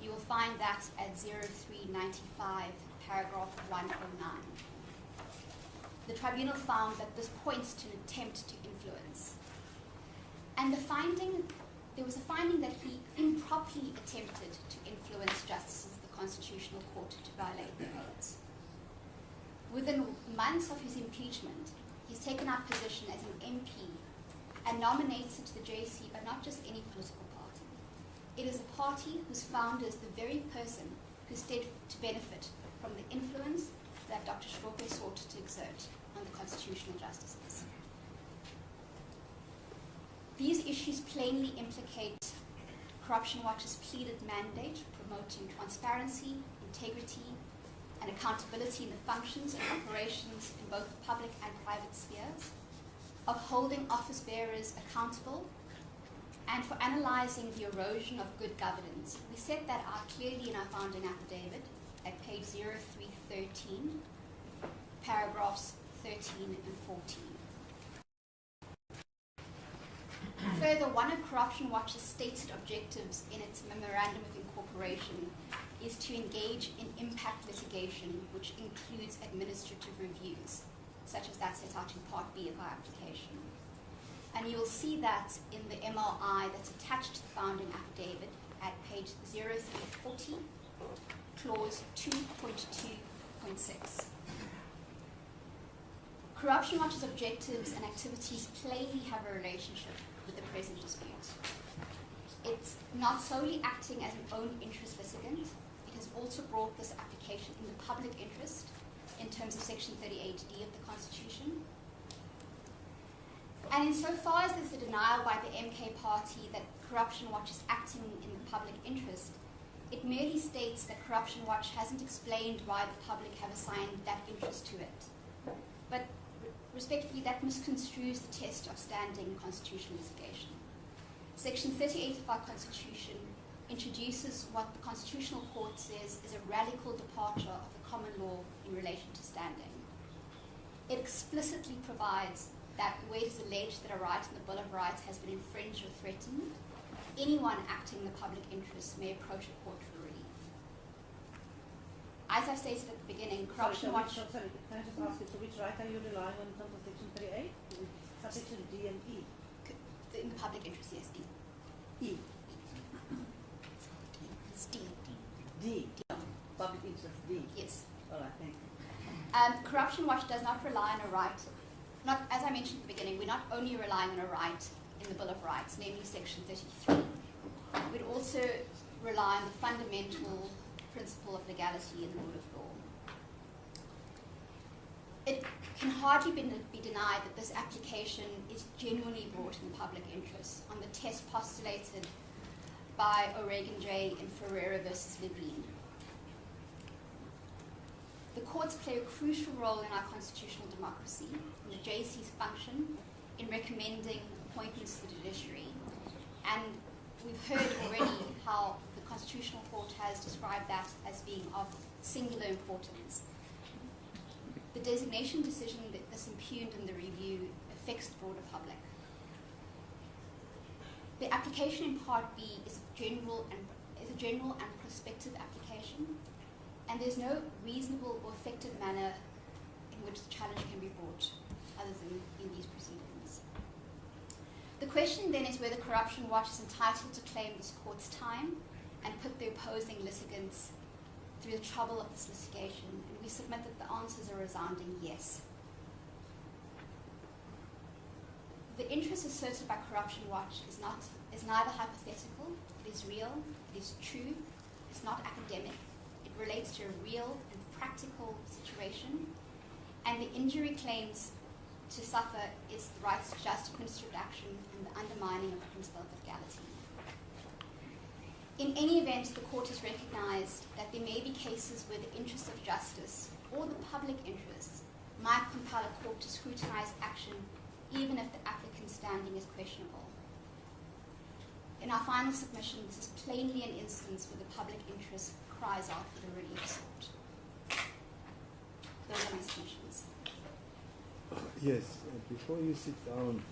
You will find that at 0395, paragraph 109. The tribunal found that this points to an attempt to influence. And there was a finding that he improperly attempted to influence justices of the Constitutional Court to violate their oaths. Within months of his impeachment, he's taken up position as an MP and nominated to the JSC, but not just any political party. It is a party whose founder is the very person who stood to benefit from the influence that Dr. Hlophe sought to exert on the constitutional justices. These issues plainly implicate Corruption Watch's pleaded mandate promoting transparency, integrity, and accountability in the functions and operations in both the public and private spheres, of holding office bearers accountable, and for analyzing the erosion of good governance. We set that out clearly in our founding affidavit at page 0313, paragraphs 13 and 14. Further, one of Corruption Watch's stated objectives in its Memorandum of Incorporation is to engage in impact litigation, which includes administrative reviews, such as that set out in Part B of our application. And you will see that in the MRI that's attached to the founding affidavit at page 0340, clause 2.2.6. Corruption Watch's objectives and activities plainly have a relationship with the present dispute. It's not solely acting as an own interest litigant, it has also brought this application in the public interest in terms of Section 38D of the Constitution. And insofar as there's a denial by the MK Party that Corruption Watch is acting in the public interest, it merely states that Corruption Watch hasn't explained why the public have assigned that interest to it. But respectfully, that misconstrues the test of standing constitutional litigation. Section 38 of our Constitution introduces what the Constitutional Court says is a radical departure of the common law in relation to standing. It explicitly provides that where it is alleged that a right in the Bill of Rights has been infringed or threatened, anyone acting in the public interest may approach a court for relief. As I stated at the beginning, Corruption Watch... Sorry, can I just ask you, so which right are you relying on in terms of Section 38? Subsection D and E? In the public interest, yes, D. E. It's D. D. Public interest, D. Yes. All right, thank you. Corruption Watch does not rely on a right. Not, as I mentioned at the beginning, we're not only relying on a right in the Bill of Rights, namely Section 33. We'd also rely on the fundamental principle of legality and the rule of law. It can hardly be denied that this application is genuinely brought in the public interest on the test postulated by O'Regan J. in Ferreira versus Levine. The courts play a crucial role in our constitutional democracy, and the JSC's function in recommending appointments to the judiciary. And we've heard already how the Constitutional Court has described that as being of singular importance. The designation decision that's impugned in the review affects the broader public. The application in Part B is a general and prospective application, and there's no reasonable or effective manner in which the challenge can be brought other than in these proceedings. The question then is whether Corruption Watch is entitled to claim this court's time and put the opposing litigants through the trouble of this litigation, and we submit that the answer is a resounding yes. The interest asserted by Corruption Watch is neither hypothetical, it is real, it is true, it's not academic, it relates to a real and practical situation, and the injury claims to suffer is the rights to just administrative action and the undermining of the principle of legality. In any event, the court has recognized that there may be cases where the interest of justice or the public interest might compel a court to scrutinize action even if the applicant's standing is questionable. In our final submission, this is plainly an instance where the public interest cries out for the relief sought. Those are my submissions. Yes, before you sit down,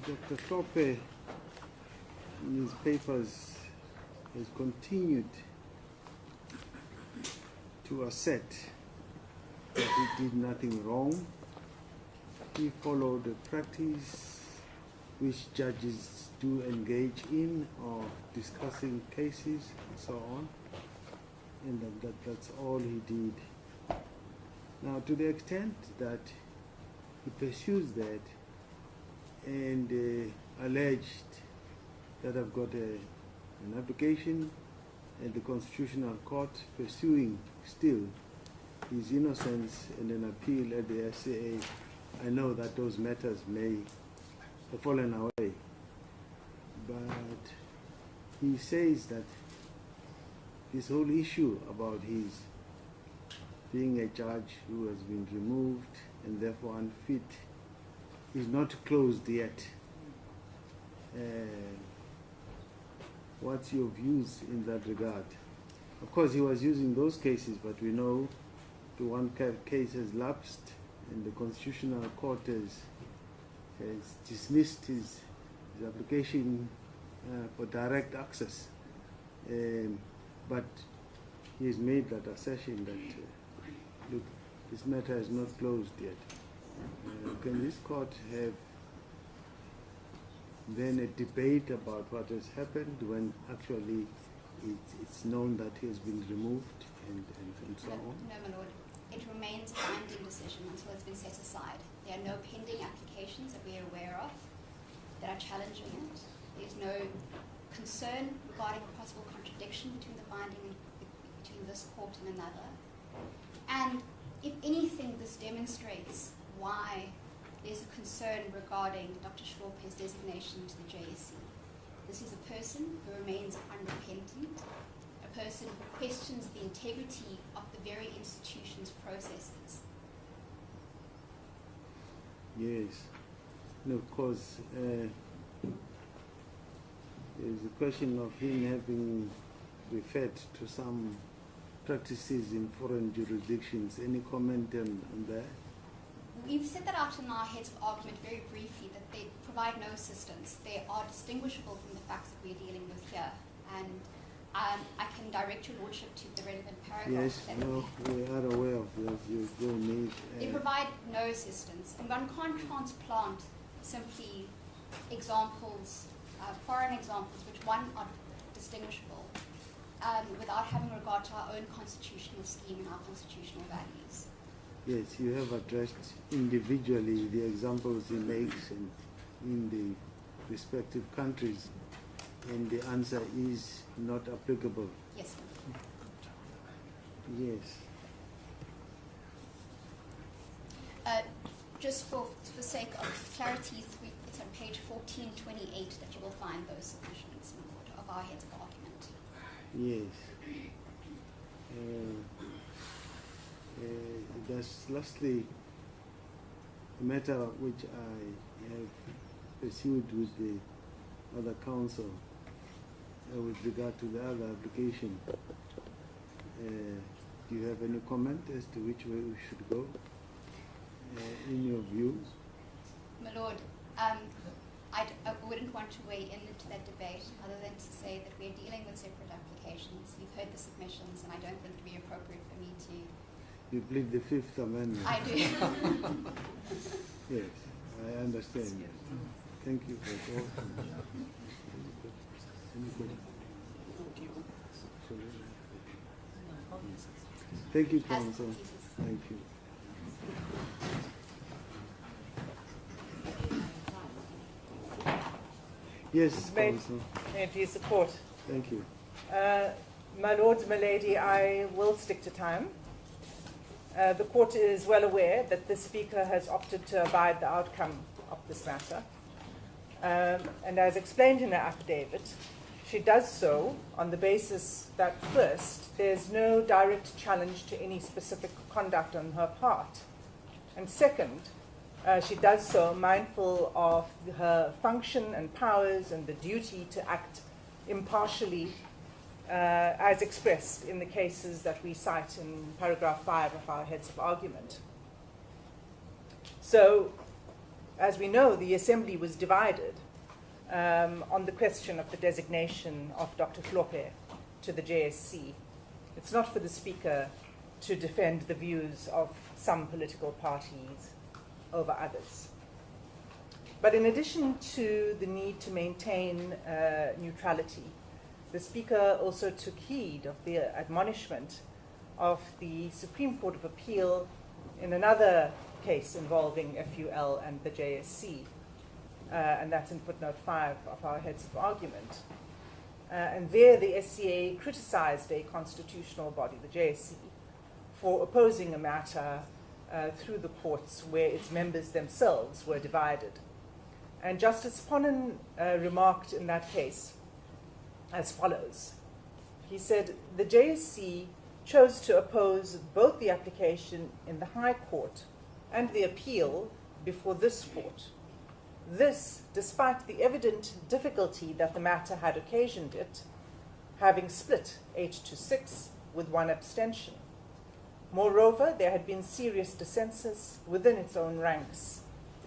Dr. Hlophe, in his papers, has continued to assert that he did nothing wrong. He followed a practice which judges do engage in, of discussing cases and so on, and that's all he did. Now, to the extent that he pursues that and alleged that I've got an application at the Constitutional Court pursuing still his innocence and an appeal at the SCA, I know that those matters may have fallen away. But he says that this whole issue about his being a judge who has been removed and therefore unfit is not closed yet. What's your views in that regard? Of course, he was using those cases, but we know the one case has lapsed and the Constitutional Court has dismissed his application for direct access. But he has made that assertion that, look, this matter is not closed yet. Can this court have then a debate about what has happened when actually it's known that he has been removed and so on? No, my lord. It remains a binding decision until it's been set aside. There are no pending applications that we are aware of that are challenging it. There's no concern regarding a possible contradiction between the finding between this court and another. And if anything, this demonstrates why there's a concern regarding Dr. Hlophe's designation to the JSC. This is a person who remains unrepentant, a person who questions the integrity of the very institution's processes. Yes. No, of course, There's a question of him having referred to some practices in foreign jurisdictions. Any comment on that? We've set that out in our heads of argument very briefly, that they provide no assistance. They are distinguishable from the facts that we're dealing with here. And I can direct your lordship to the relevant paragraph. Yes, no, we are aware of this. You don't need. They provide no assistance. And one can't transplant simply examples, foreign examples, which one are distinguishable, without having regard to our own constitutional scheme and our constitutional values. Yes, you have addressed individually the examples he makes in the respective countries, and the answer is not applicable. Yes. Yes. Just for sake of clarity, it's on page 1428 that you will find those submissions in order of our heads of argument. Yes. There's lastly a matter which I have pursued with the other council with regard to the other application. Do you have any comment as to which way we should go in your views? My Lord, I wouldn't want to weigh into that debate other than to say that we're dealing with separate applications. You've heard the submissions, and I don't think it would be appropriate for me to... You plead the Fifth Amendment. I do. Yes, I understand. Thank you for all. Thank you, Council. Thank you. Yes, Council. May it please the Court. Thank you. My Lords, my Lady, I will stick to time. The Court is well aware that the Speaker has opted to abide the outcome of this matter. And as explained in her affidavit, she does so on the basis that, first, there's no direct challenge to any specific conduct on her part. And second, she does so mindful of her function and powers and the duty to act impartially as expressed in the cases that we cite in paragraph 5 of our heads of argument. So, as we know, the Assembly was divided on the question of the designation of Dr. Hlophe to the JSC. It's not for the Speaker to defend the views of some political parties over others. But in addition to the need to maintain neutrality, the Speaker also took heed of the admonishment of the Supreme Court of Appeal in another case involving FUL and the JSC, and that's in footnote 5 of our heads of argument. And there the SCA criticized a constitutional body, the JSC, for opposing a matter through the courts where its members themselves were divided. And Justice Ponnen remarked in that case as follows. He said, the JSC chose to oppose both the application in the High Court and the appeal before this court. This, despite the evident difficulty that the matter had occasioned it, having split 8-6 with one abstention. Moreover, there had been serious dissensus within its own ranks.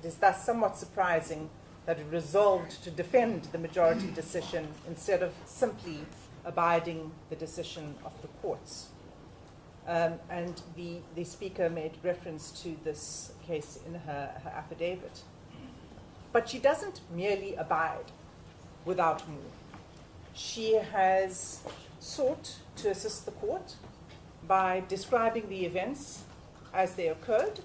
It is thus somewhat surprising that it resolved to defend the majority decision instead of simply abiding the decision of the courts. And the Speaker made reference to this case in her affidavit. But she doesn't merely abide without more. She has sought to assist the court by describing the events as they occurred,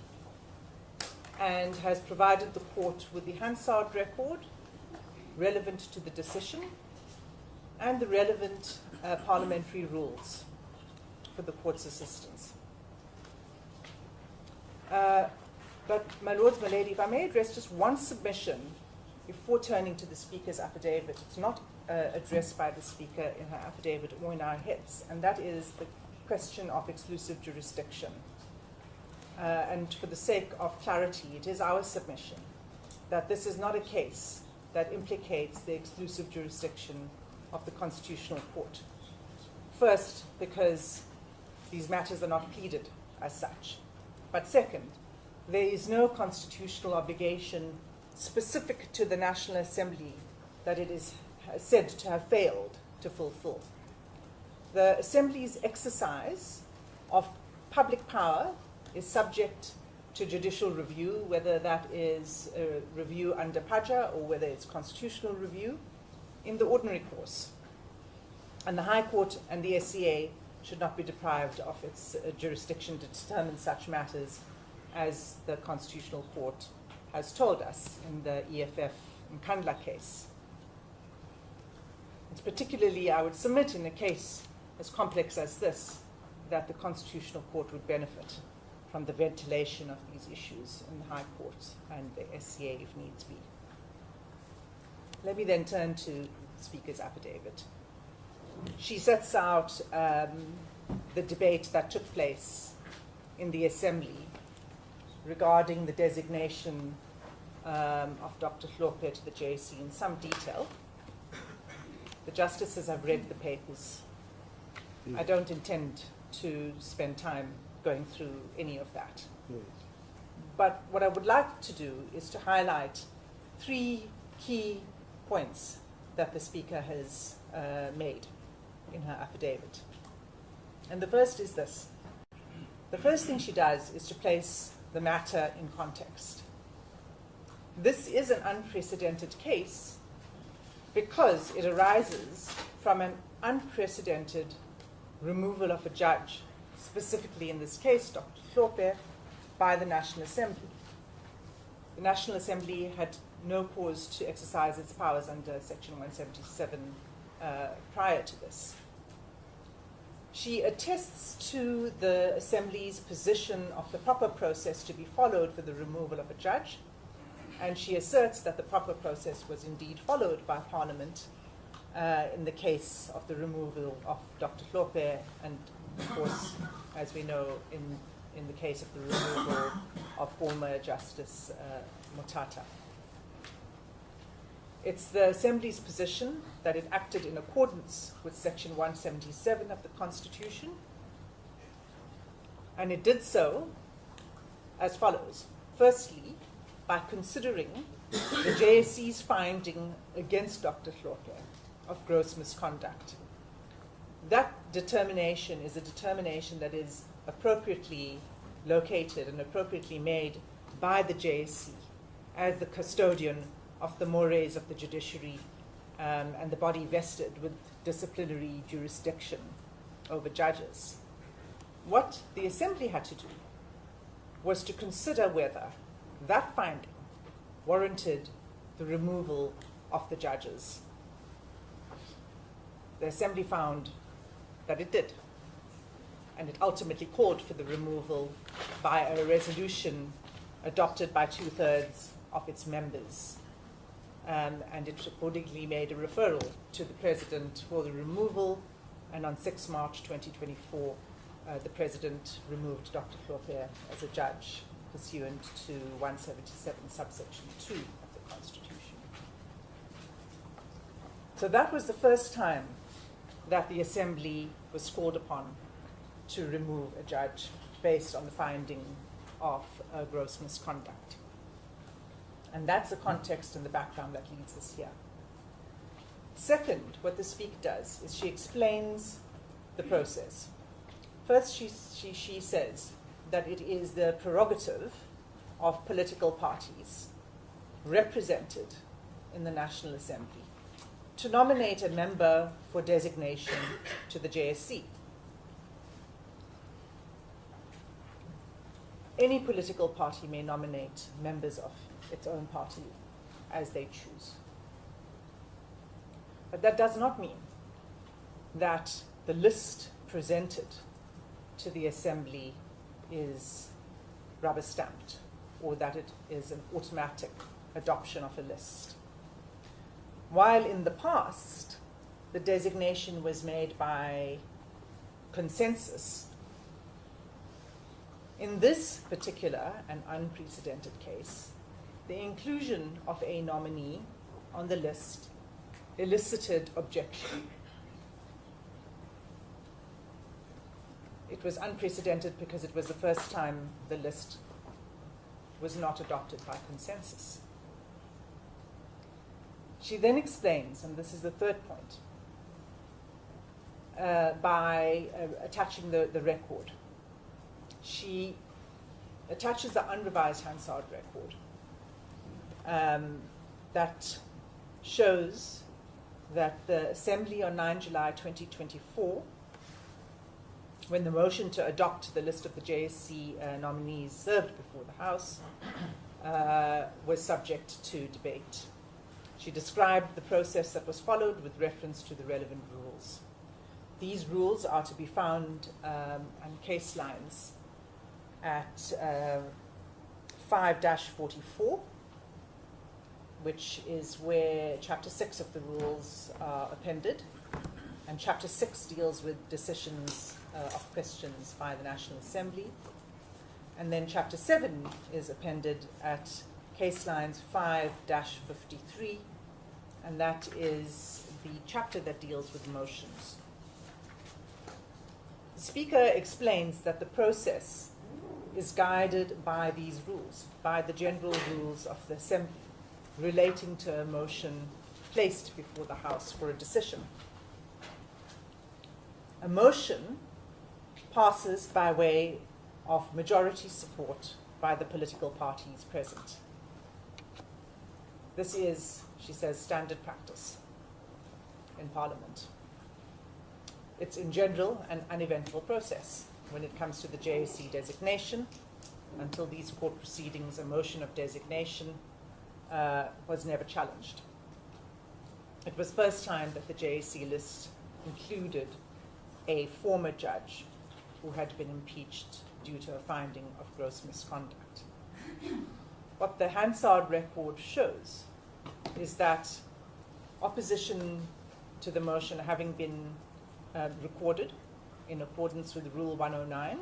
and has provided the court with the Hansard record relevant to the decision and the relevant parliamentary rules for the court's assistance. But, my Lords, my Lady, if I may address just one submission before turning to the Speaker's affidavit. It's not addressed by the Speaker in her affidavit or in our heads, and that is the question of exclusive jurisdiction. And for the sake of clarity, it is our submission that this is not a case that implicates the exclusive jurisdiction of the Constitutional Court. First, because these matters are not pleaded as such. But second, there is no constitutional obligation specific to the National Assembly that it is said to have failed to fulfill. The Assembly's exercise of public power is subject to judicial review, whether that is a review under PAJA or whether it's constitutional review, in the ordinary course. And the High Court and the SCA should not be deprived of its jurisdiction to determine such matters, as the Constitutional Court has told us in the EFF Nkandla case. It's particularly, I would submit, in a case as complex as this, that the Constitutional Court would benefit from the ventilation of these issues in the High Court and the SCA if needs be. Let me then turn to the Speaker's affidavit. She sets out the debate that took place in the Assembly regarding the designation of Dr. Hlophe to the JSC in some detail. The justices have read the papers. I don't intend to spend time going through any of that. Yes. But what I would like to do is to highlight three key points that the Speaker has made in her affidavit. And the first is this. The first thing she does is to place the matter in context. This is an unprecedented case because it arises from an unprecedented removal of a judge, specifically in this case, Dr. Hlophe, by the National Assembly. The National Assembly had no cause to exercise its powers under Section 177 prior to this. She attests to the Assembly's position of the proper process to be followed for the removal of a judge, and she asserts that the proper process was indeed followed by Parliament in the case of the removal of Dr. Hlophe, and of course, as we know, in the case of the removal of former Justice Motata. It's the Assembly's position that it acted in accordance with Section 177 of the Constitution, and it did so as follows. Firstly, by considering the JSC's finding against Dr. Hlophe of gross misconduct. That determination is a determination that is appropriately located and appropriately made by the JSC as the custodian of the mores of the judiciary and the body vested with disciplinary jurisdiction over judges. What the Assembly had to do was to consider whether that finding warranted the removal of the judges. The Assembly found that it did, and it ultimately called for the removal by a resolution adopted by 2/3 of its members. And it accordingly made a referral to the President for the removal, and on 6 March 2024, the President removed Dr. Hlophe as a judge pursuant to 177 subsection 2 of the Constitution. So that was the first time that the Assembly was called upon to remove a judge based on the finding of gross misconduct. And that's the context and the background that leads us here. Second, what the Speaker does is she explains the process. First, she says that it is the prerogative of political parties represented in the National Assembly to nominate a member for designation to the JSC. Any political party may nominate members of its own party as they choose. But that does not mean that the list presented to the Assembly is rubber stamped, or that it is an automatic adoption of a list. While in the past, the designation was made by consensus, in this particular and unprecedented case, the inclusion of a nominee on the list elicited objection. It was unprecedented because it was the first time the list was not adopted by consensus. She then explains, and this is the third point, by attaching the record. She attaches the unrevised Hansard record that shows that the Assembly on 9 July 2024, when the motion to adopt the list of the JSC nominees served before the House was subject to debate. She described the process that was followed with reference to the relevant rules. These rules are to be found on case lines at 5-44, which is where Chapter 6 of the rules are appended, and Chapter 6 deals with decisions of questions by the National Assembly, and then Chapter 7 is appended at case lines 5-53, and that is the chapter that deals with motions. The Speaker explains that the process is guided by these rules, by the general rules of the Assembly relating to a motion placed before the House for a decision. A motion passes by way of majority support by the political parties present. This is, she says, standard practice in Parliament. It's in general an uneventful process. When it comes to the JSC designation, until these court proceedings, a motion of designation was never challenged. It was first time that the JSC list included a former judge who had been impeached due to a finding of gross misconduct. What the Hansard record shows is that opposition to the motion having been recorded in accordance with Rule 109,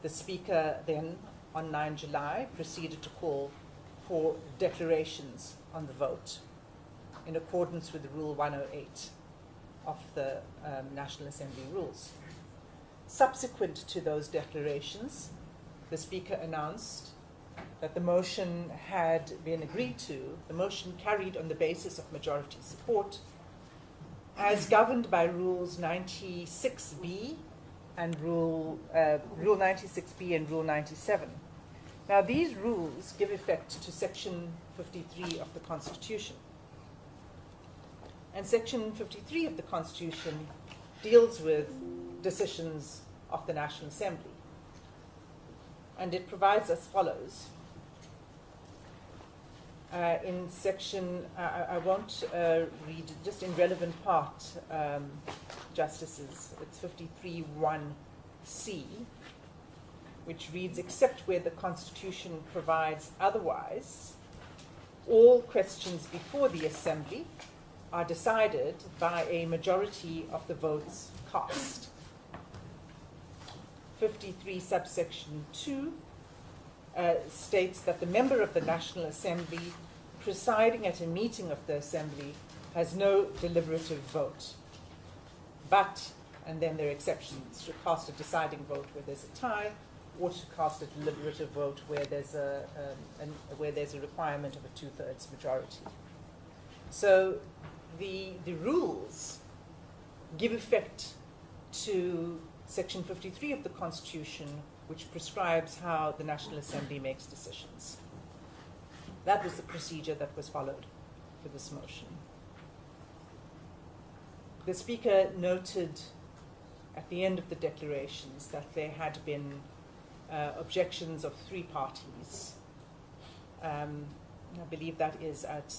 the Speaker then, on 9 July, proceeded to call for declarations on the vote in accordance with Rule 108 of the National Assembly rules. Subsequent to those declarations, the Speaker announced that the motion had been agreed to, the motion carried on the basis of majority support, as governed by Rules 96B and Rule 96B and Rule 97. Now, these rules give effect to Section 53 of the Constitution. And Section 53 of the Constitution deals with decisions of the National Assembly. And it provides as follows. In section, I won't read, just in relevant part, Justices, it's 53(1)(c), which reads, except where the Constitution provides otherwise, all questions before the Assembly are decided by a majority of the votes cast. 53 subsection 2 states that the member of the National Assembly presiding at a meeting of the Assembly has no deliberative vote, but, and then there are exceptions, to cast a deciding vote where there's a tie, or to cast a deliberative vote where there's a requirement of a 2/3 majority. So the rules give effect to Section 53 of the Constitution, which prescribes how the National Assembly makes decisions. That was the procedure that was followed for this motion. The Speaker noted at the end of the declarations that there had been objections of 3 parties. I believe that is at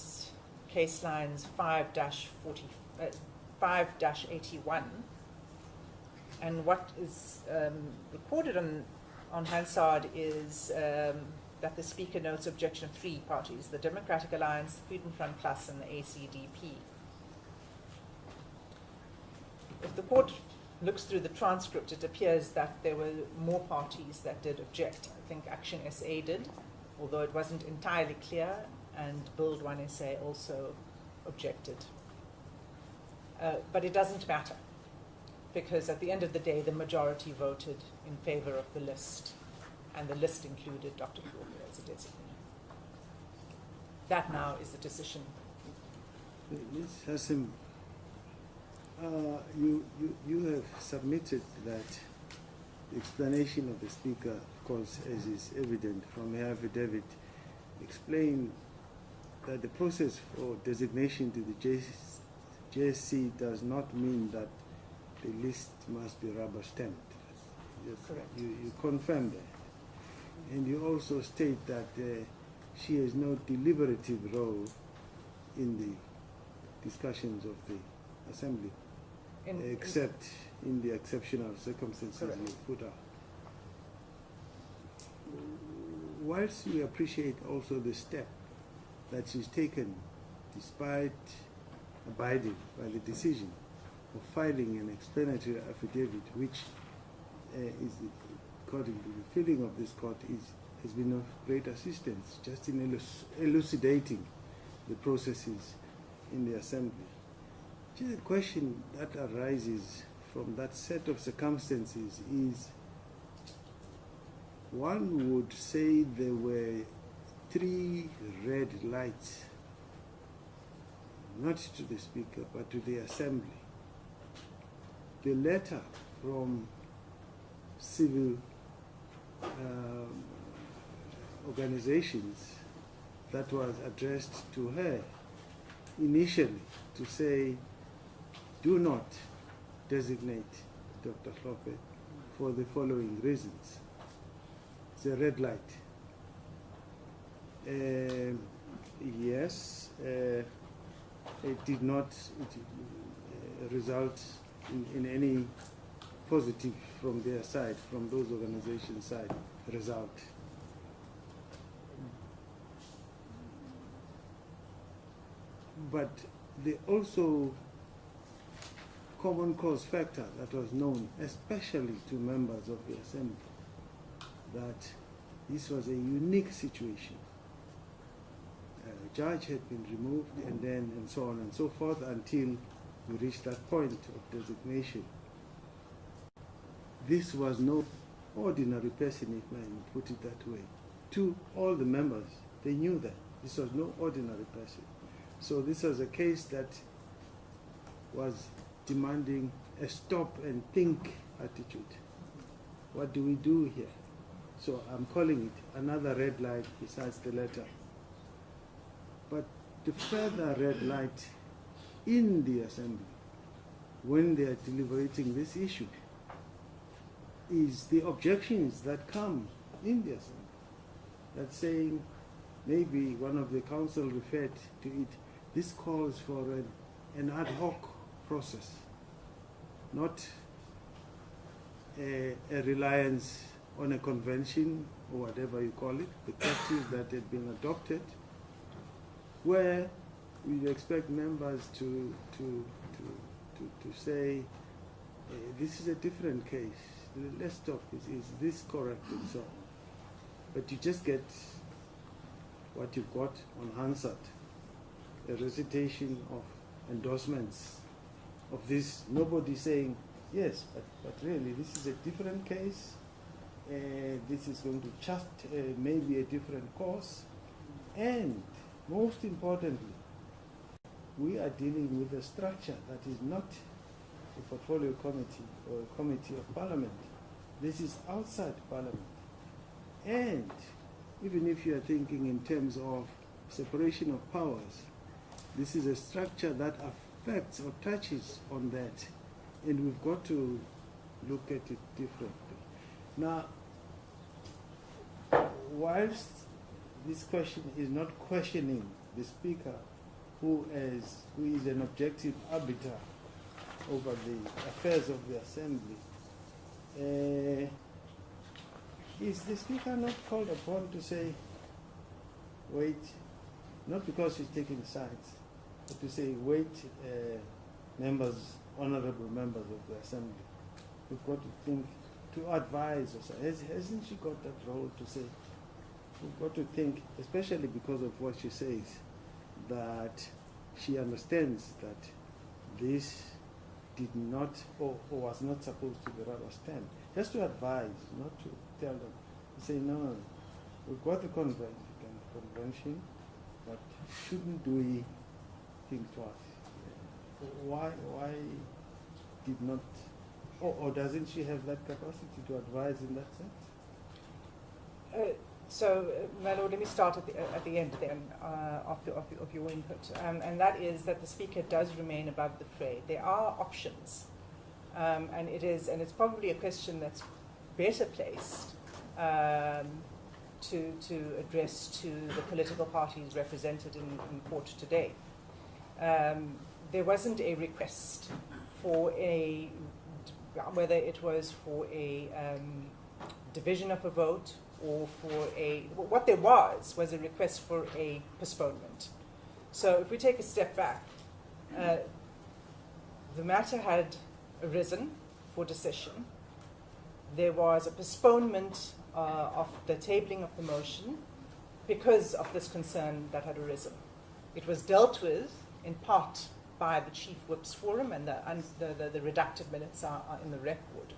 case lines 5-81. And what is recorded on Hansard is that the Speaker notes objection of 3 parties, the Democratic Alliance, the Freedom Front Plus, and the ACDP. If the court looks through the transcript, it appears that there were more parties that did object. I think Action SA did, although it wasn't entirely clear, and Build 1SA also objected. But it doesn't matter, because at the end of the day, the majority voted in favor of the list, and the list included Dr. Hlophe as a designee. That now is the decision. Ms. Hassim, you have submitted that explanation of the Speaker, of course, as is evident from her affidavit, explain that the process for designation to the JSC does not mean that the list must be rubber stamped. Correct. You confirm that. And you also state that she has no deliberative role in the discussions of the Assembly, except in the exceptional circumstances you put out. Whilst we appreciate also the step that she's taken, despite abiding by the decision of filing an explanatory affidavit, which is, according to the feeling of this court, has been of great assistance just in elucidating the processes in the Assembly. Just a question that arises from that set of circumstances is, one would say there were 3 red lights, not to the Speaker, but to the Assembly. The letter from civil organizations that was addressed to her initially to say, do not designate Dr. Hlophe for the following reasons. It's a red light. Yes, it did not result in any positive from their side, from those organizations' side, result. But the also common cause factor that was known, especially to members of the Assembly, that this was a unique situation. A judge had been removed, and so on and so forth, until we reached that point of designation. This was no ordinary person, if I may put it that way. To all the members, they knew that this was no ordinary person. So this was a case that was demanding a stop and think attitude. What do we do here? So I'm calling it another red light besides the letter. But the further red light in the Assembly, when they are deliberating this issue, is the objections that come in the Assembly. That's saying, maybe one of the council referred to it, this calls for an ad hoc process, not a reliance on a convention or whatever you call it, the practice that had been adopted, where we expect members to say, this is a different case. Let's stop. Is this correct and so on? But you just get what you got on Hansard, a recitation of endorsements of this. Nobody saying, yes, but really this is a different case. This is going to chart maybe a different course. And most importantly, we are dealing with a structure that is not a portfolio committee or a committee of parliament. This is outside parliament. And even if you are thinking in terms of separation of powers, this is a structure that affects or touches on that. And we've got to look at it differently. Now, whilst this question is not questioning the Speaker, who is an objective arbiter over the affairs of the Assembly, is the Speaker not called upon to say, wait, not because she's taking sides, but to say, wait, members, honorable members of the Assembly, we've got to think, to advise, or so. Hasn't she got that role to say, we've got to think, especially because of what she says, that she understands that this did not or was not supposed to be rubber stamped. Just to advise, not to tell them. Say, no, we've got the convention, but shouldn't we think twice? Why did not, or doesn't she have that capacity to advise in that sense? My Lord, let me start at the end then of your input, and that is that the Speaker does remain above the fray. There are options, and it's probably a question that's better placed to address to the political parties represented in court today. There wasn't a request for whether it was for a division of a vote or for what there was a request for a postponement. So if we take a step back, the matter had arisen for decision. There was a postponement of the tabling of the motion because of this concern that had arisen. It was dealt with in part by the Chief Whip's Forum, and the redacted minutes are in the record.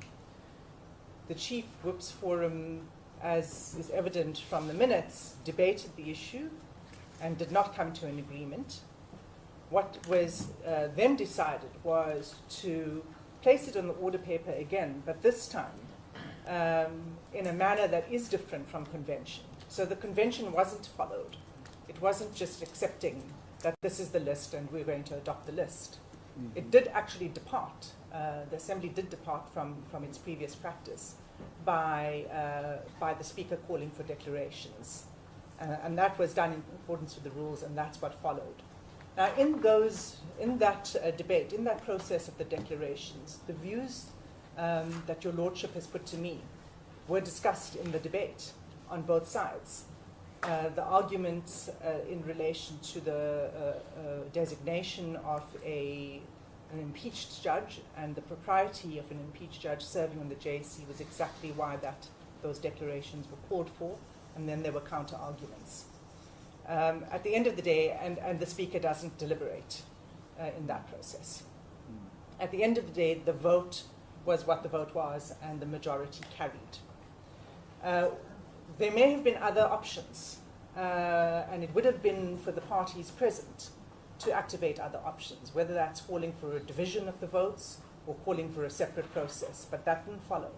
The Chief Whip's Forum, as is evident from the minutes, debated the issue and did not come to an agreement. What was then decided was to place it on the order paper again, but this time in a manner that is different from convention. So the convention wasn't followed. It wasn't just accepting that this is the list and we're going to adopt the list. Mm-hmm. It did actually depart. The Assembly did depart from its previous practice by the Speaker calling for declarations. And that was done in accordance with the rules, and that's what followed. Now, in that debate, in that process of the declarations, the views that your Lordship has put to me were discussed in the debate on both sides. The arguments in relation to the designation of an impeached judge and the propriety of an impeached judge serving on the JSC was exactly why those declarations were called for, and then there were counter-arguments. At the end of the day, and the Speaker doesn't deliberate in that process. At the end of the day, the vote was what the vote was, and the majority carried. There may have been other options, and it would have been for the parties present to activate other options, whether that's calling for a division of the votes or calling for a separate process, but that didn't follow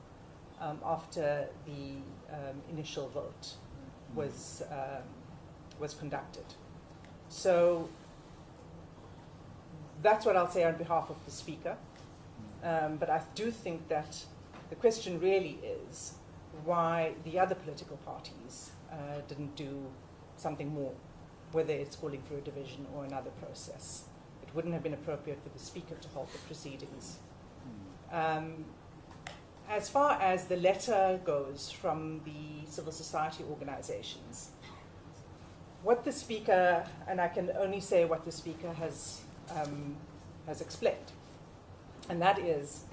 after the initial vote was conducted. So that's what I'll say on behalf of the Speaker. But I do think that the question really is why the other political parties didn't do something more, whether it's calling for a division or another process. It wouldn't have been appropriate for the Speaker to halt the proceedings. As far as the letter goes from the civil society organizations, what the Speaker, and I can only say what the Speaker has explained, and that is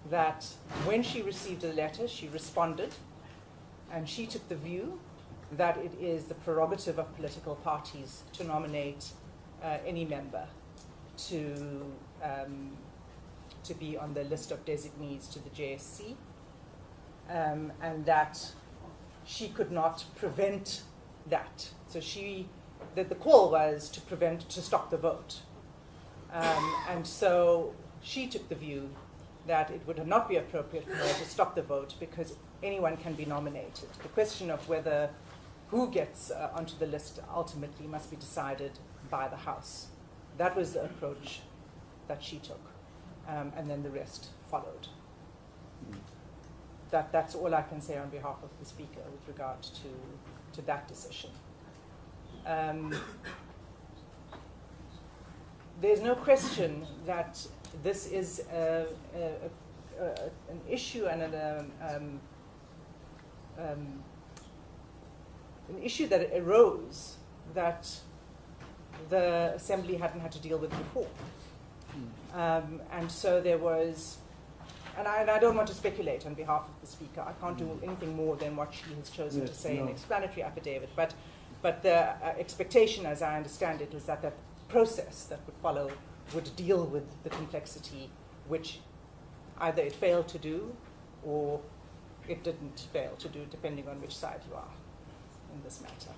that when she received the letter, she responded, and she took the view that it is the prerogative of political parties to nominate any member to be on the list of designees to the JSC, and that she could not prevent that. So the call was to stop the vote. And so she took the view that it would not be appropriate for her to stop the vote because anyone can be nominated. The question of who gets onto the list ultimately must be decided by the House. That was the approach that she took, and then the rest followed. That's all I can say on behalf of the Speaker with regard to that decision. There's no question that this is an issue and an issue that arose that the Assembly hadn't had to deal with before. And so there was and I don't want to speculate on behalf of the Speaker. I can't do anything more than what she has chosen to say in the explanatory affidavit. But the expectation, as I understand it, is that the process that would follow would deal with the complexity which either it failed to do or it didn't fail to do, depending on which side you are in this matter.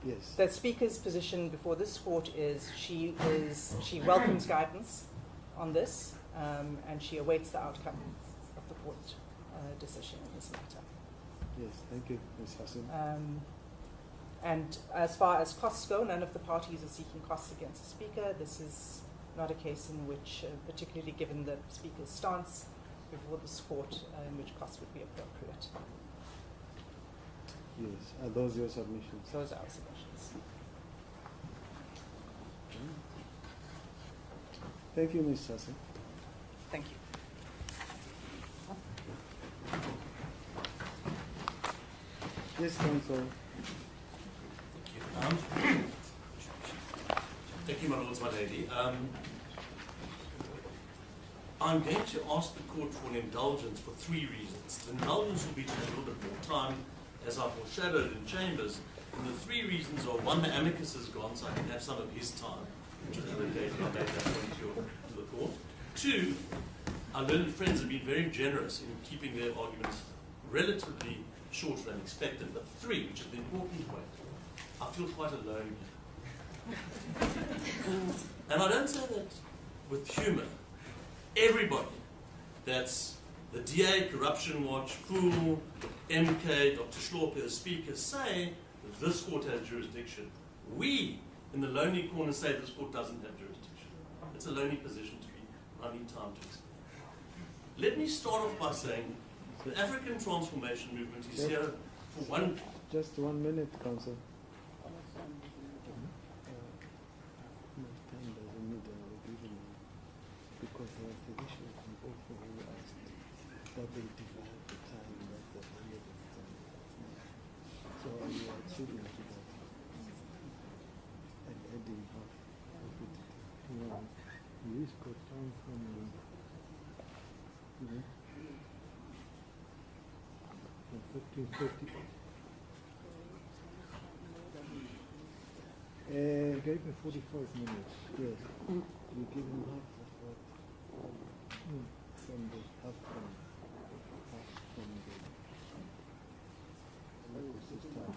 Yes. The Speaker's position before this court is she welcomes guidance on this, and she awaits the outcome of the court decision in this matter. Yes, thank you, Ms. Hassan. And as far as costs go, none of the parties are seeking costs against the Speaker. This is not a case in which, particularly given the Speaker's stance before this court, in which costs would be appropriate. Yes, are those your submissions? Those are our submissions. Thank you, Ms. Hassan. Thank you. Yes, Counsel. Thank you, my lords, my lady. I'm going to ask the court for an indulgence for 3 reasons. The indulgence will be to have a little bit more time, as I foreshadowed in chambers. And the 3 reasons are: 1, the amicus is gone, so I can have some of his time, which is allocated. I made that point to the court. 2, our learned friends have been very generous in keeping their arguments relatively shorter than expected. But 3, which is the important point, I feel quite alone here. And I don't say that with humour. Everybody, that's the DA, Corruption Watch, Fool, MK, Dr. Hlophe, the Speaker, say this court has jurisdiction. We, in the lonely corner, say this court doesn't have jurisdiction. It's a lonely position to be. I need time to explain. Let me start off by saying the African Transformation Movement is here for one... Just 1 minute, Counsel. Because there was the issue from both who asked that they divide the time that the period of time. So you are shooting to that and adding half of it. You just got time from from 15:30. You gave me 45 minutes. Yes. You give me half. From the half from the system.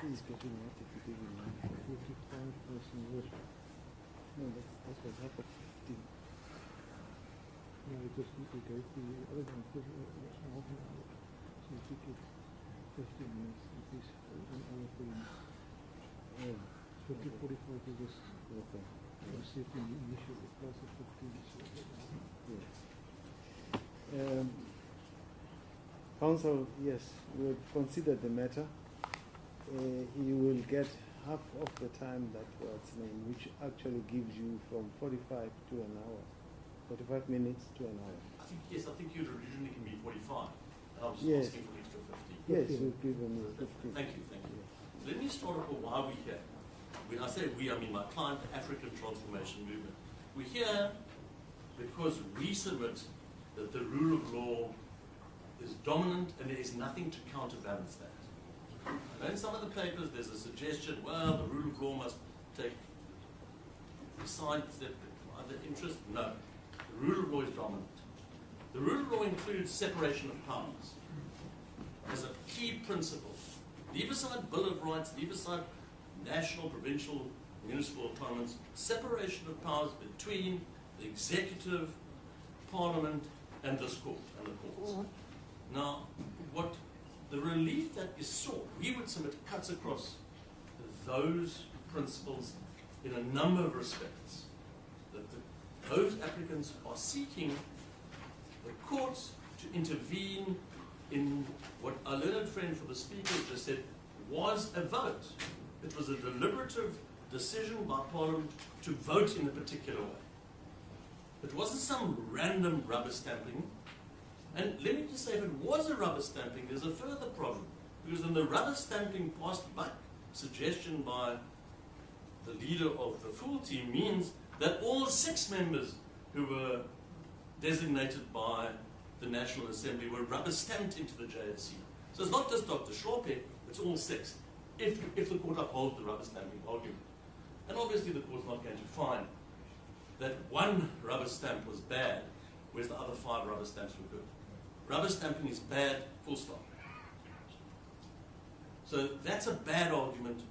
He's getting what if you give him 45% work. No, that was half of 15. No, it just we gave the other one half an hour. So you took it 15 minutes at least, 1 hour 3 minutes. 45 is just okay. Counsel, yes, we have considered the matter. You will get half of the time that was named, which actually gives you from 45 to an hour, 45 minutes to an hour. I think you'd originally give me 45. I was yes. asking for an extra 50. Yes, we've given you 50. Thank you. So let me start off with why we're here. When I say we, I mean my client, the African Transformation Movement. We're here because we submit that the rule of law is dominant and there is nothing to counterbalance that. I know in some of the papers there's a suggestion, well, the rule of law must take besides that other interest. No. The rule of law is dominant. The rule of law includes separation of powers as a key principle. Leave aside Bill of Rights, leave aside national, provincial, municipal autonomies, separation of powers between the executive, parliament, and this court, and the courts. Now, what the relief that is sought, we would submit, cuts across those principles in a number of respects. That those applicants are seeking the courts to intervene in what our learned friend for the Speaker just said was a vote. It was a deliberative decision by Parliament to vote in a particular way. It wasn't some random rubber stamping. And let me just say, if it was a rubber stamping, there's a further problem. Because in the rubber stamping passed back suggestion by the leader of the full team means that all 6 members who were designated by the National Assembly were rubber stamped into the JSC. So it's not just Dr. Hlophe, it's all 6, if the court upholds the rubber stamping argument. And obviously the court's not going to find that one rubber stamp was bad, whereas the other 5 rubber stamps were good. Rubber stamping is bad, full stop. So that's a bad argument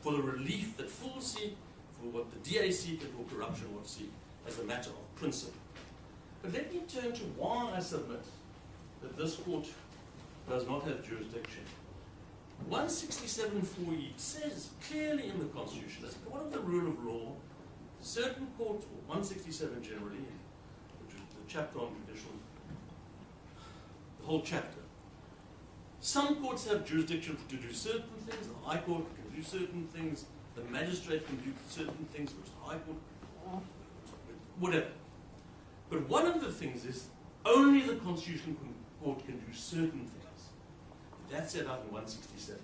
for the relief that fools seek, for what the DA seek, and for corruption would seek, as a matter of principle. But let me turn to why I submit that this court does not have jurisdiction. 167(4)(e) says clearly in the Constitution, as part of the rule of law, certain courts, or 167 generally, which is the chapter on judicial, the whole chapter, some courts have jurisdiction to do certain things, the High Court can do certain things, the magistrate can do certain things, which the High Court, whatever. But one of the things is only the Constitutional Court can do certain things. That's set out in 167.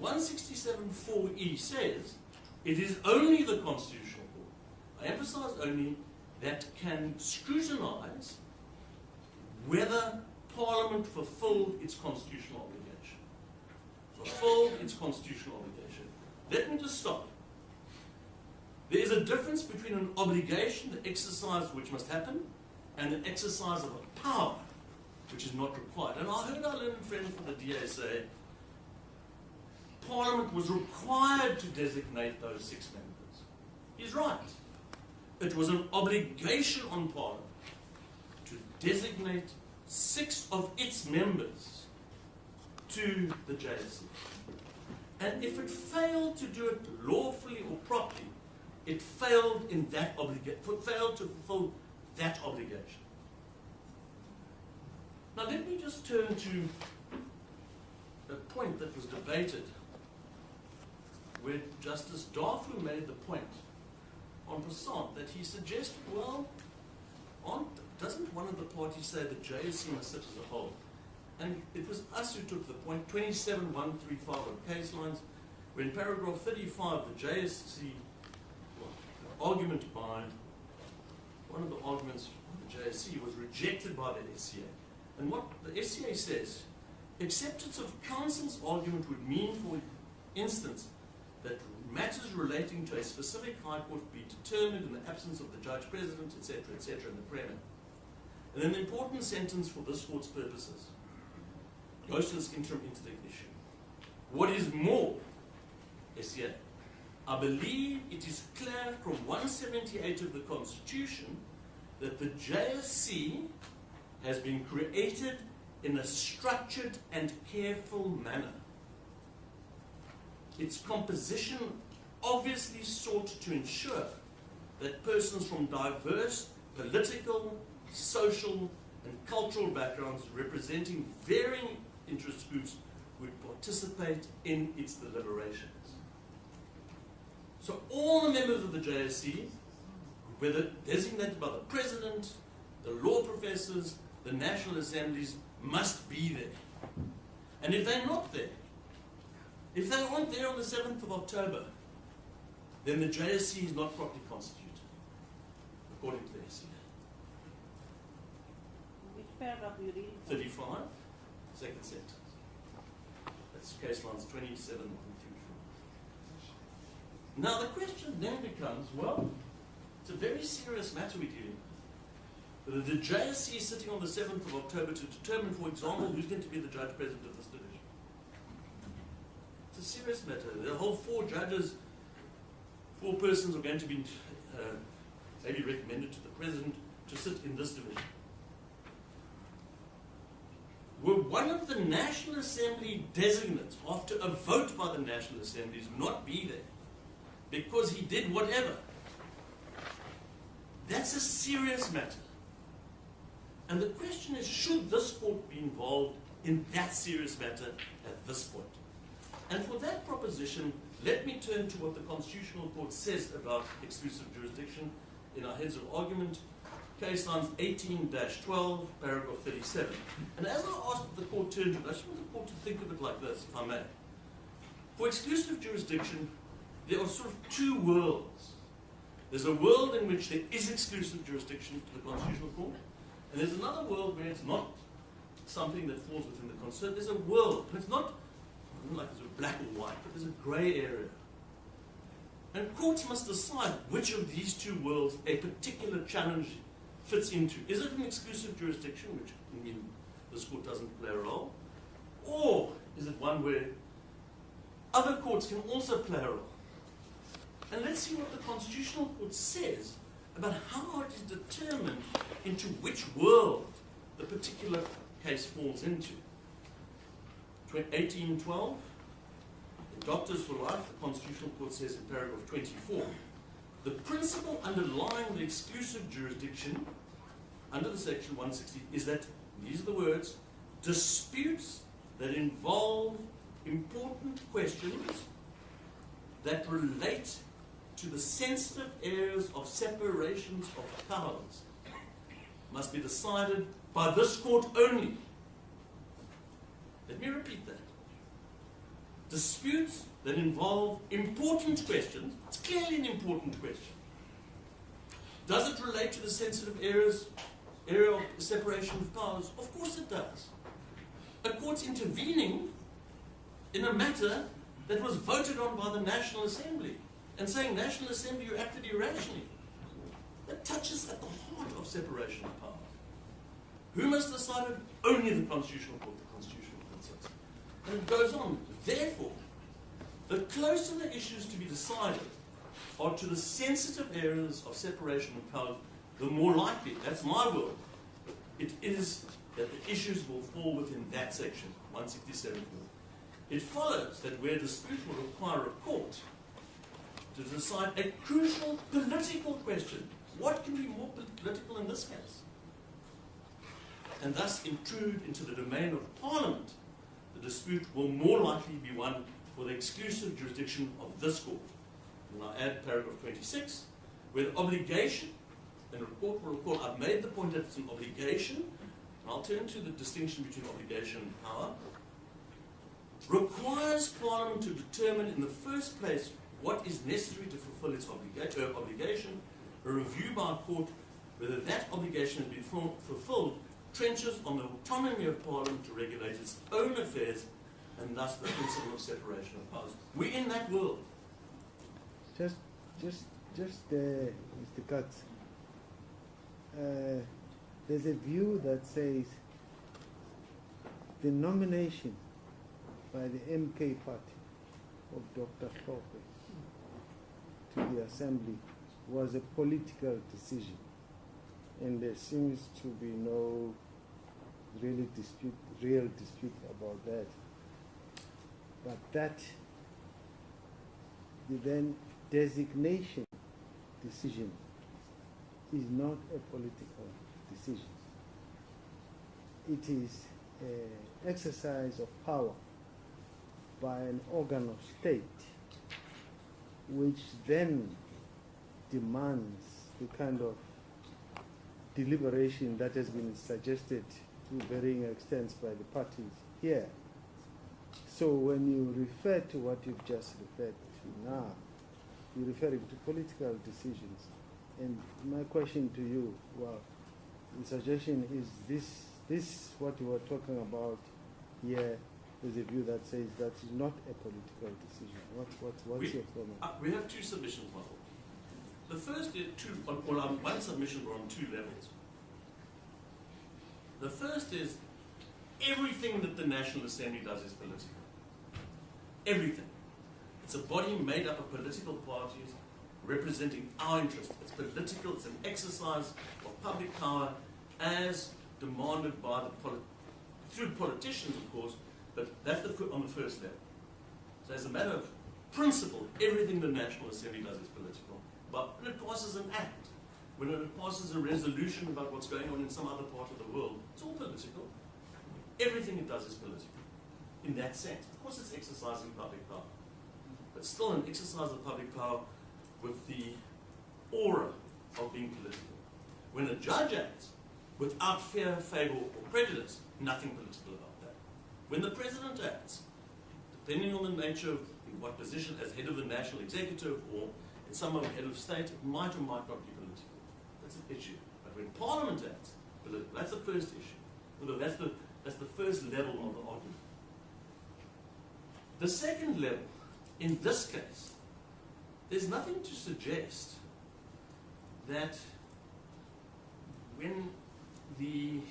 167(4)(e) says it is only the Constitutional Court, I emphasize only, that can scrutinize whether Parliament fulfilled its constitutional obligation. Fulfilled its constitutional obligation. Let me just stop. There is a difference between an obligation, the exercise which must happen, and an exercise of a power which is not required. And I heard our learned friend from the DA say, Parliament was required to designate those 6 members. He's right. It was an obligation on Parliament to designate 6 of its members to the JSC. And if it failed to do it lawfully or properly, it failed in that obligation, failed to fulfill that obligation. Now let me just turn to a point that was debated where Justice Darfu made the point on Passant that he suggested, well, doesn't one of the parties say the JSC must sit as a whole? And it was us who took the point, 27135 on case lines, where in paragraph 35 the JSC, the argument by, one of the arguments of the JSC was rejected by the SCA. And what the SCA says, acceptance of counsel's argument would mean, for instance, that matters relating to a specific High Court be determined in the absence of the Judge President, etc., in the Premier. And then the important sentence for this Court's purposes goes to this interim interdict issue. What is more, SCA, I believe it is clear from 178 of the Constitution that the JSC has been created in a structured and careful manner. Its composition obviously sought to ensure that persons from diverse political, social, and cultural backgrounds representing varying interest groups would participate in its deliberations. So all the members of the JSC, whether designated by the President, the law professors, the National Assemblies, must be there. And if they're not there, if they aren't there on the 7th of October, then the JSC is not properly constituted, according to the SCA. Which paragraph are you reading? 35, second sentence. That's case lines 27 and 34. Now the question then becomes, well, it's a very serious matter we're dealing with. The JSC is sitting on the 7th of October to determine, for example, who's going to be the Judge President of this division. It's a serious matter. The whole 4 judges, 4 persons are going to be maybe recommended to the President to sit in this division. Were one of the National Assembly designates, after a vote by the National Assemblies, not be there because he did whatever? That's a serious matter. And the question is, should this court be involved in that serious matter at this point? And for that proposition, let me turn to what the Constitutional Court says about exclusive jurisdiction in our heads of argument, case lines 18-12, paragraph 37. And as I asked the court to turn to it, I just want the court to think of it like this, if I may. For exclusive jurisdiction, there are sort of 2 worlds. There's a world in which there is exclusive jurisdiction to the Constitutional Court, and there's another world where it's not something that falls within the concern. There's a world, but it's not like there's a black or white, but there's a grey area. And courts must decide which of these two worlds a particular challenge fits into. Is it an exclusive jurisdiction, which I mean this court doesn't play a role, or is it one where other courts can also play a role? And let's see what the Constitutional Court says about how it is determined into which world the particular case falls into. 1812, in Doctors for Life, the Constitutional Court says in paragraph 24, the principle underlying the exclusive jurisdiction under the section 160 is that, these are the words, disputes that involve important questions that relate to the sensitive areas of separations of powers must be decided by this court only. Let me repeat that. Disputes that involve important questions, it's clearly an important question. Does it relate to the sensitive area of separation of powers? Of course it does. A court's intervening in a matter that was voted on by the National Assembly and saying, National Assembly, you acted irrationally. That touches at the heart of separation of powers. Who must decide it? Only the Constitutional Court, the Constitutional Court says. And it goes on. Therefore, the closer the issues to be decided are to the sensitive areas of separation of powers, the more likely, that's my word, it is that the issues will fall within that section, 167. It follows that where dispute will require a court to decide a crucial political question, what can be more political in this case? And thus intrude into the domain of Parliament, the dispute will more likely be one for the exclusive jurisdiction of this court. And I add paragraph 26, where the obligation, and the court will recall, I've made the point that it's an obligation, and I'll turn to the distinction between obligation and power, requires Parliament to determine in the first place what is necessary to fulfill its obligation, a review by a court whether that obligation has been fulfilled trenches on the autonomy of Parliament to regulate its own affairs and thus the principle of separation of powers. We're in that world. Just Mr. Katz, there's a view that says the nomination by the MK party of Dr. Hlophe to the Assembly was a political decision, and there seems to be no real dispute about that. But that, the then designation decision is not a political decision. It is an exercise of power by an organ of state, which then demands the kind of deliberation that has been suggested to varying extents by the parties here. So when you refer to what you've just referred to now, you're referring to political decisions. And my question to you, well, the suggestion is this what you were talking about here is a view that says that is not a political decision. What's your comment? We have two submissions, Michael. The first is one submission we're on two levels. The first is everything that the National Assembly does is political. Everything. It's a body made up of political parties representing our interests. It's political, it's an exercise of public power as demanded by through politicians, of course, but that's on the first level. So as a matter of principle, everything the National Assembly does is political. But when it passes an act, when it passes a resolution about what's going on in some other part of the world, it's all political. Everything it does is political in that sense. Of course, it's exercising public power, but still an exercise of public power with the aura of being political. When a judge acts without fear, favour, or prejudice, nothing political about that. When the President acts, depending on the nature of in what position, as head of the National Executive or in some head of state, it might or might not be political. That's an issue. But when Parliament acts political, that's the first issue. Although that's the first level of the argument. The second level, in this case, there's nothing to suggest that when the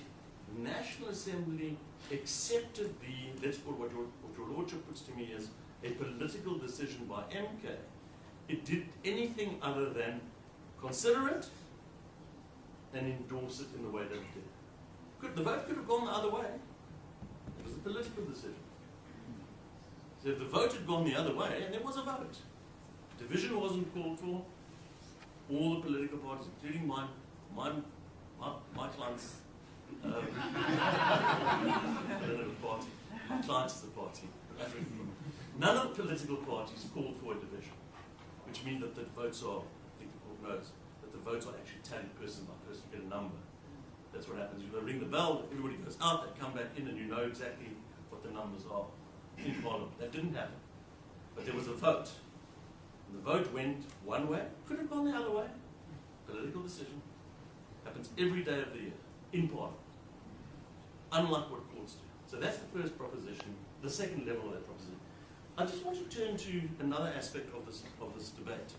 National Assembly accepted the, let's call it what your Lordship puts to me as a political decision by MK, it did anything other than consider it and endorse it in the way that it did. The vote could have gone the other way. It was a political decision. So if the vote had gone the other way, and there was a vote, division wasn't called for, all the political parties, including my clients, I don't have a party, my clients is the party, none of the political parties called for a division, which means that the votes are, I think the court knows, that the votes are actually tallied person by person, you get a number. That's what happens. You ring the bell, everybody goes out, they come back in, and you know exactly what the numbers are in Parliament. That didn't happen. But there was a vote. And the vote went one way, could have gone the other way. Political decision. Happens every day of the year in Parliament. Unlike what courts do. So that's the first proposition, the second level of that proposition. I just want to turn to another aspect of this debate.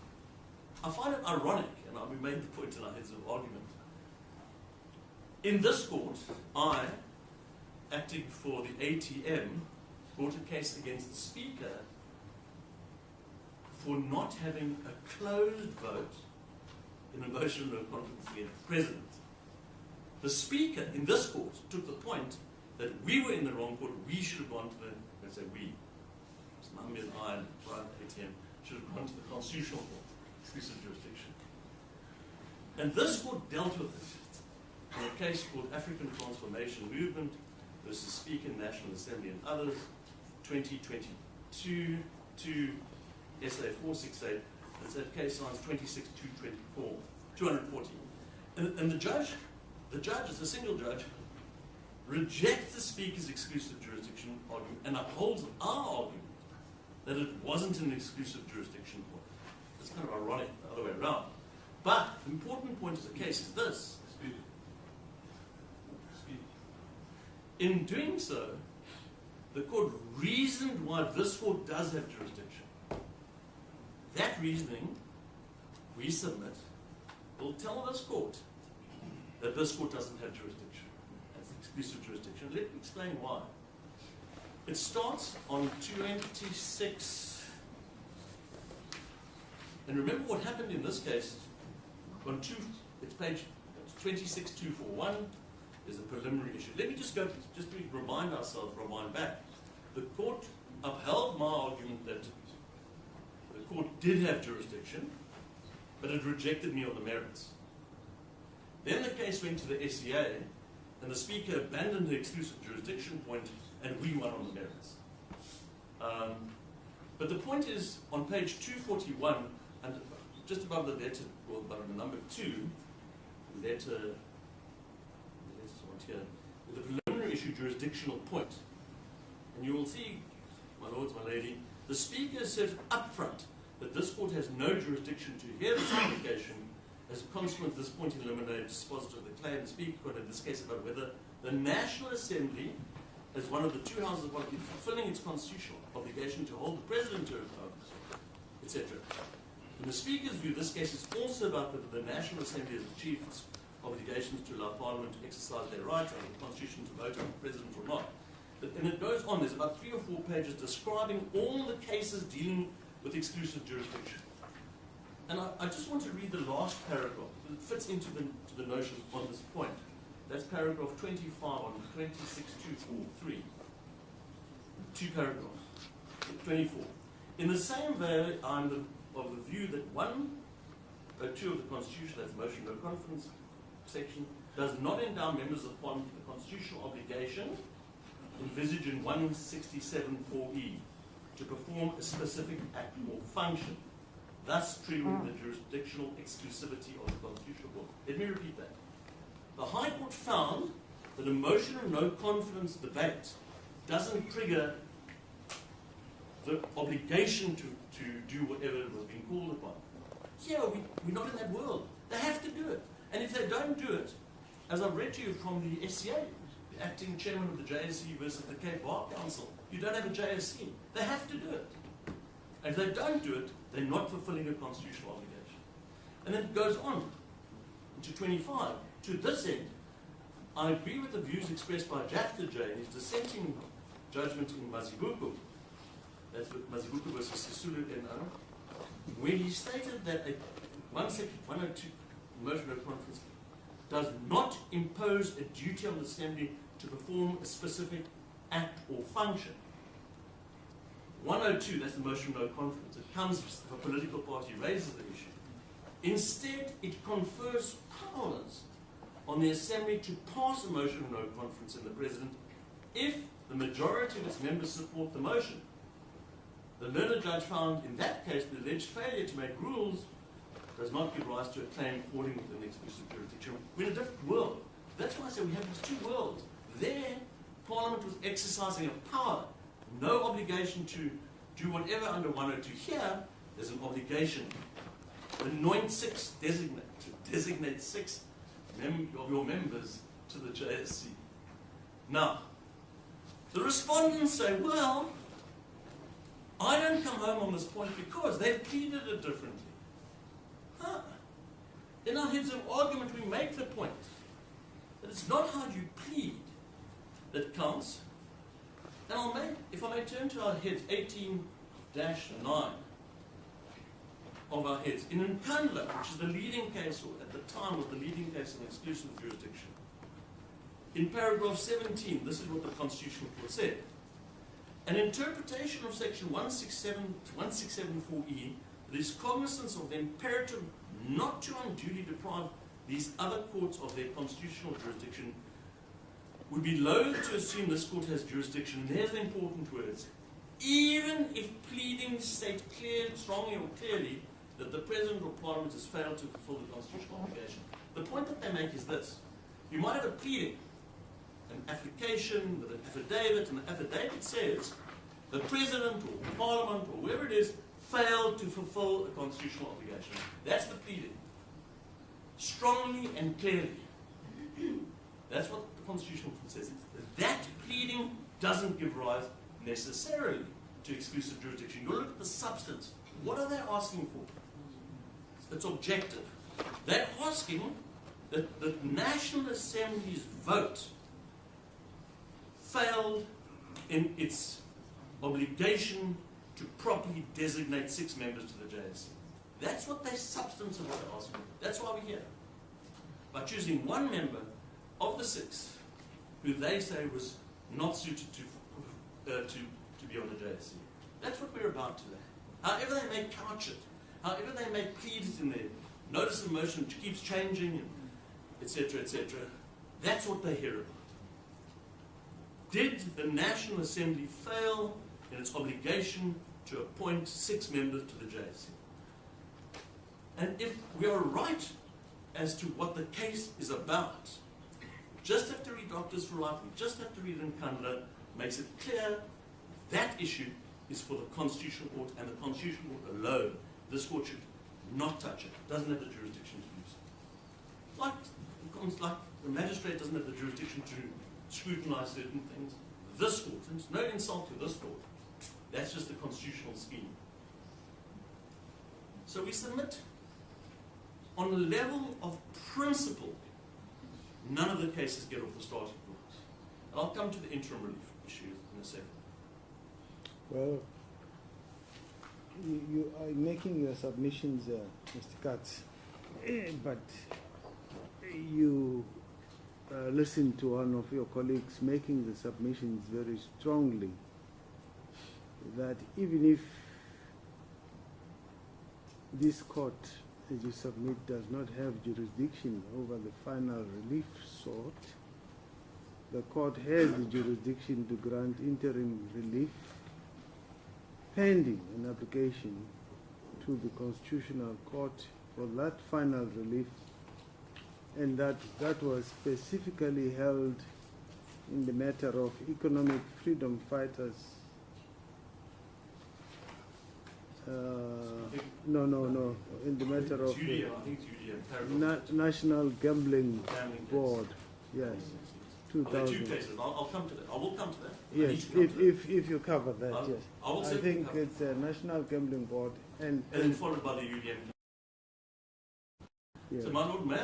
I find it ironic, and we made the point in our heads of argument. In this court, I, acting for the ATM, brought a case against the Speaker for not having a closed vote in a motion of no confidence against the President. The Speaker in this court took the point that we were in the wrong court, we should have gone to the, let's say we, Mambi and I and Brian ATM, should have gone to the Constitutional Court, exclusive jurisdiction. And this court dealt with it in a case called African Transformation Movement versus Speaker, National Assembly and others, 2022 to SA 468. It's that case signs 240. And the judge, as a single judge, rejects the Speaker's exclusive jurisdiction argument and upholds our argument that it wasn't an exclusive jurisdiction point. It's kind of ironic the other way around. But the important point of the case is this. In doing so, the court reasoned why this court does have jurisdiction. That reasoning, we submit, will tell this court that this court doesn't have jurisdiction. That's exclusive jurisdiction. Let me explain why. It starts on 26. And remember what happened in this case on it's page 26241. There's a preliminary issue. Let me just go, just to remind back. The court upheld my argument that the court did have jurisdiction, but it rejected me on the merits. Then the case went to the SCA, and the Speaker abandoned the exclusive jurisdiction point, and we won on the merits. But the point is, on page 241, and just above the letter, well, above the number 2, letter here, the preliminary issue jurisdictional point. And you will see, my lords, my lady, the Speaker said up front that this court has no jurisdiction to hear this application. As a consequence, this point eliminates dispositive of the claim. The Speaker could, in this case, about whether the National Assembly, as one of the two houses of parliament, is fulfilling its constitutional obligation to hold the President to account, etc. In the Speaker's view, this case is also about whether the National Assembly has achieved its obligations to allow Parliament to exercise their rights under the Constitution to vote on the President or not. And it goes on, there's about 3 or 4 pages describing all the cases dealing with exclusive jurisdiction. And I just want to read the last paragraph. It fits into the notion on this point. That's paragraph 25 on 26243. 2 paragraphs. 24. In the same way, I'm of the view that 102 of the Constitution, that's motion no confidence section, does not endow members of Parliament with the constitutional obligation envisaged in 167(4)(e) to perform a specific act or function, thus triggering the jurisdictional exclusivity of the Constitutional Court. Let me repeat that. The High Court found that a motion of no confidence debate doesn't trigger the obligation to do whatever was being called upon. here, we're not in that world. They have to do it. And if they don't do it, as I've read to you from the SCA, the acting chairman of the JSC versus the Cape Bar Council, you don't have a JSC. They have to do it. And if they don't do it, they're not fulfilling a constitutional obligation. And then it goes on to 25. To this end, I agree with the views expressed by Jafta J in his dissenting judgment in Mazibuko, that's Mazibuko versus Sisulu NO, where he stated that a 102 motion of conference does not impose a duty on the Assembly to perform a specific act or function. 102, that's the motion of no confidence. It comes if a political party raises the issue. Instead, it confers powers on the Assembly to pass a motion of no confidence in the President if the majority of its members support the motion. The learned judge found in that case the alleged failure to make rules does not give rise to a claim falling within the exclusive jurisdiction. We're in a different world. That's why I say we have these two worlds. There, Parliament was exercising a power, no obligation to do whatever under 102. Here, there's an obligation. Anoint 6, designate 6 of your members to the JSC. Now, the respondents say, well, I don't come home on this point because they've pleaded it differently. Huh. In our heads of argument, we make the point that it's not how you plead that counts. And if I may turn to our heads, 18-9 of our heads. In Nkandla, which is the leading case, or at the time was the leading case in exclusive jurisdiction, in paragraph 17, this is what the Constitutional Court said. An interpretation of section 1674E that is cognizant of the imperative not to unduly deprive these other courts of their constitutional jurisdiction would be loath to assume this court has jurisdiction. And here's the important words. Even if pleadings state strongly or clearly that the President or Parliament has failed to fulfill the constitutional obligation. The point that they make is this. You might have a pleading, an application with an affidavit, and the affidavit says the President or Parliament or whoever it is failed to fulfill a constitutional obligation. That's the pleading. Strongly and clearly. That's what the Constitutional Court says. That pleading doesn't give rise necessarily to exclusive jurisdiction. You look at the substance. What are they asking for? It's objective. They're asking that the National Assembly's vote failed in its obligation to properly designate 6 members to the JSC. That's what they substance of what they're asking. That's why we're here. By choosing one member of the 6 who they say was not suited to be on the JSC. That's what we're about today. However they may couch it, however they may plead it in their notice of motion, which keeps changing, etc., etc., that's what they're here about. Did the National Assembly fail in its obligation to appoint 6 members to the JSC? And if we are right as to what the case is about, just have to read Doctors for Life, we just have to read Nkandla, makes it clear that issue is for the Constitutional Court and the Constitutional Court alone. This court should not touch it. It doesn't have the jurisdiction to use it. Like the magistrate doesn't have the jurisdiction to scrutinize certain things. This court, and it's no insult to this court, that's just the constitutional scheme. So we submit on the level of principle, none of the cases get off the starting blocks. And I'll come to the interim relief issue in a second. Well, you are making your submissions, Mr. Katz, but you listen to one of your colleagues making the submissions very strongly that even if this court, as you submit, does not have jurisdiction over the final relief sought, the court has the jurisdiction to grant interim relief pending an application to the Constitutional Court for that final relief, and that was specifically held in the matter of economic freedom fighters No. In the matter of I think it's UDM, paragraph National Gambling Gambling Board. Yes. There are 2 2000. cases. I'll come to that. I will come to that. Yes, if you cover that, yes. I think it's a National Gambling Board and then followed by the UDM. Yeah. So, my Lord, may I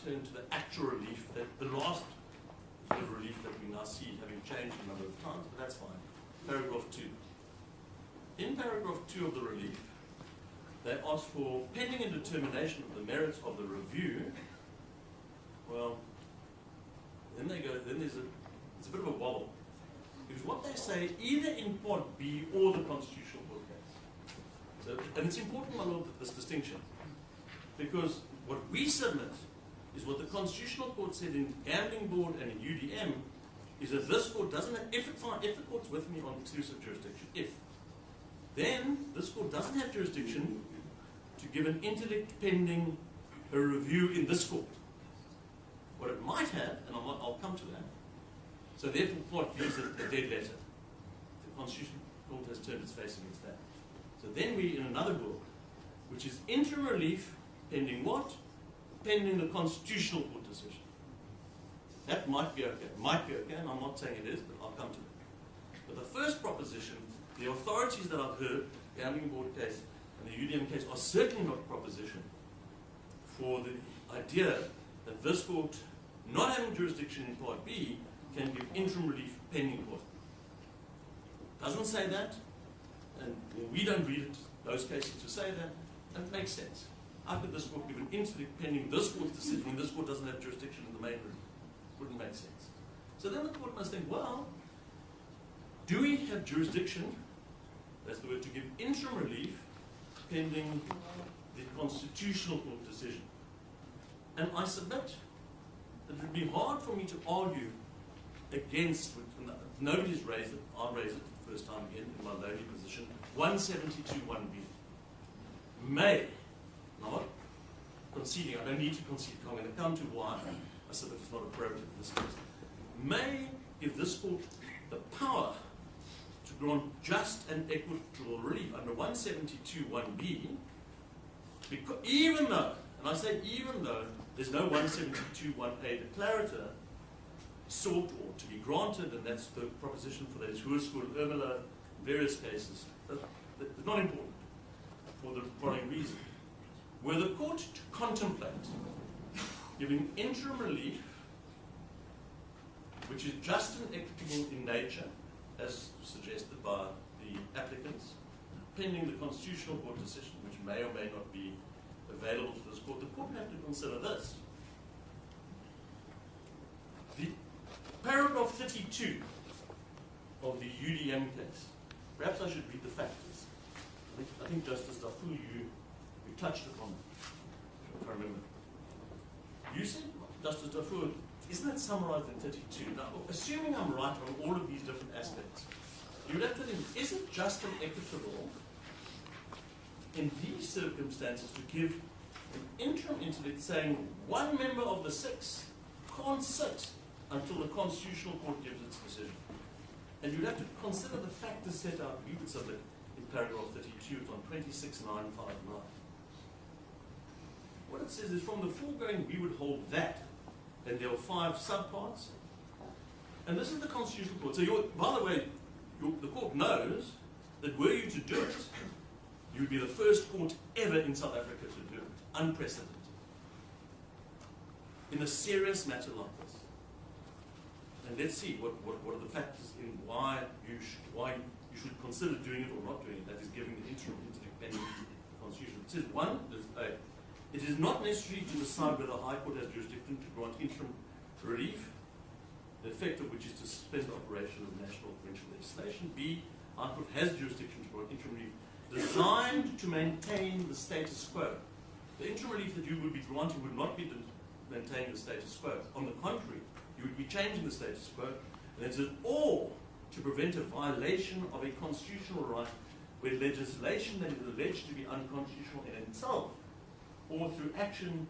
turn to the actual relief, that the last bit of relief that we now see having changed a number of times, but that's fine. Paragraph 2. In paragraph 2 of the relief, they ask for pending and determination of the merits of the review. Well, then there's a bit of a wobble. Because what they say, either in Part B or the Constitutional Court case. So, and it's important, my Lord, that this distinction. Because what we submit is what the Constitutional Court said in Gambling Board and in UDM, is that this court doesn't have, if the court's with me on exclusive jurisdiction, then this court doesn't have jurisdiction to give an interdict pending a review in this court. What it might have, and I'll come to that, so therefore Part B is a dead letter. The Constitutional Court has turned its face against that. So then we're in another world, which is interim relief pending what? Pending the Constitutional Court decision. That might be okay, and I'm not saying it is, but I'll come to it. But the first proposition, the authorities that I've heard, the Gambling Board case and the UDM case, are certainly not proposition for the idea that this court, not having jurisdiction in Part B, can give interim relief pending court. Doesn't say that, and we don't read it, those cases to say that, and it makes sense. How could this court give an interdict pending this court's decision when this court doesn't have jurisdiction in the main room? Wouldn't make sense. So then the court must think, well, do we have jurisdiction, that's the word, to give interim relief pending the Constitutional Court decision? And I submit that it would be hard for me to argue against, nobody's raised it, I'll raise it for the first time again in my lowly position, 172(1)(b). May, not conceding, I don't need to concede, I'm going to come to why I said that it's not appropriate in this case. May give this court the power to grant just and equitable relief under 172(1)(b), because even though, and I say even though, there's no 172(1)(a) declarator sought or to be granted, and that's the proposition for those who are school, Ermela, various cases. That's not important for the following reason. Were the court to contemplate giving interim relief, which is just and equitable in nature, as suggested by the applicants, pending the Constitutional Court decision, which may or may not be available to this court, the court would have to consider this. The paragraph 32 of the UDM case, perhaps I should read the factors. I think Justice Dafu, you touched upon it, if I remember. You said, Justice Dafu, isn't that summarized in 32? Now, assuming I'm right on all of these different aspects, you would have to think, is it just and equitable in these circumstances to give an interim interdict saying one member of the 6 can't sit until the Constitutional Court gives its decision? And you'd have to consider the factors set out, we would submit in paragraph 32, it's on 26959. What it says is, from the foregoing, we would hold that, and there are 5 subparts, and this is the Constitutional Court. So, by the way, the court knows that were you to do it, you would be the first court ever in South Africa to do it, unprecedented, in a serious matter like this. And let's see what are the factors in why you should consider doing it or not doing it. That is giving the interim interdict pending the Constitution. It says, 1, it is not necessary to decide whether the High Court has jurisdiction to grant interim relief, the effect of which is to suspend the operation of national provincial legislation. B, High Court has jurisdiction to grant interim relief designed to maintain the status quo. The interim relief that you would be granting would not be to maintain the status quo. On the contrary, you would be changing the status quo, and it says, or to prevent a violation of a constitutional right where legislation that is alleged to be unconstitutional in itself or through action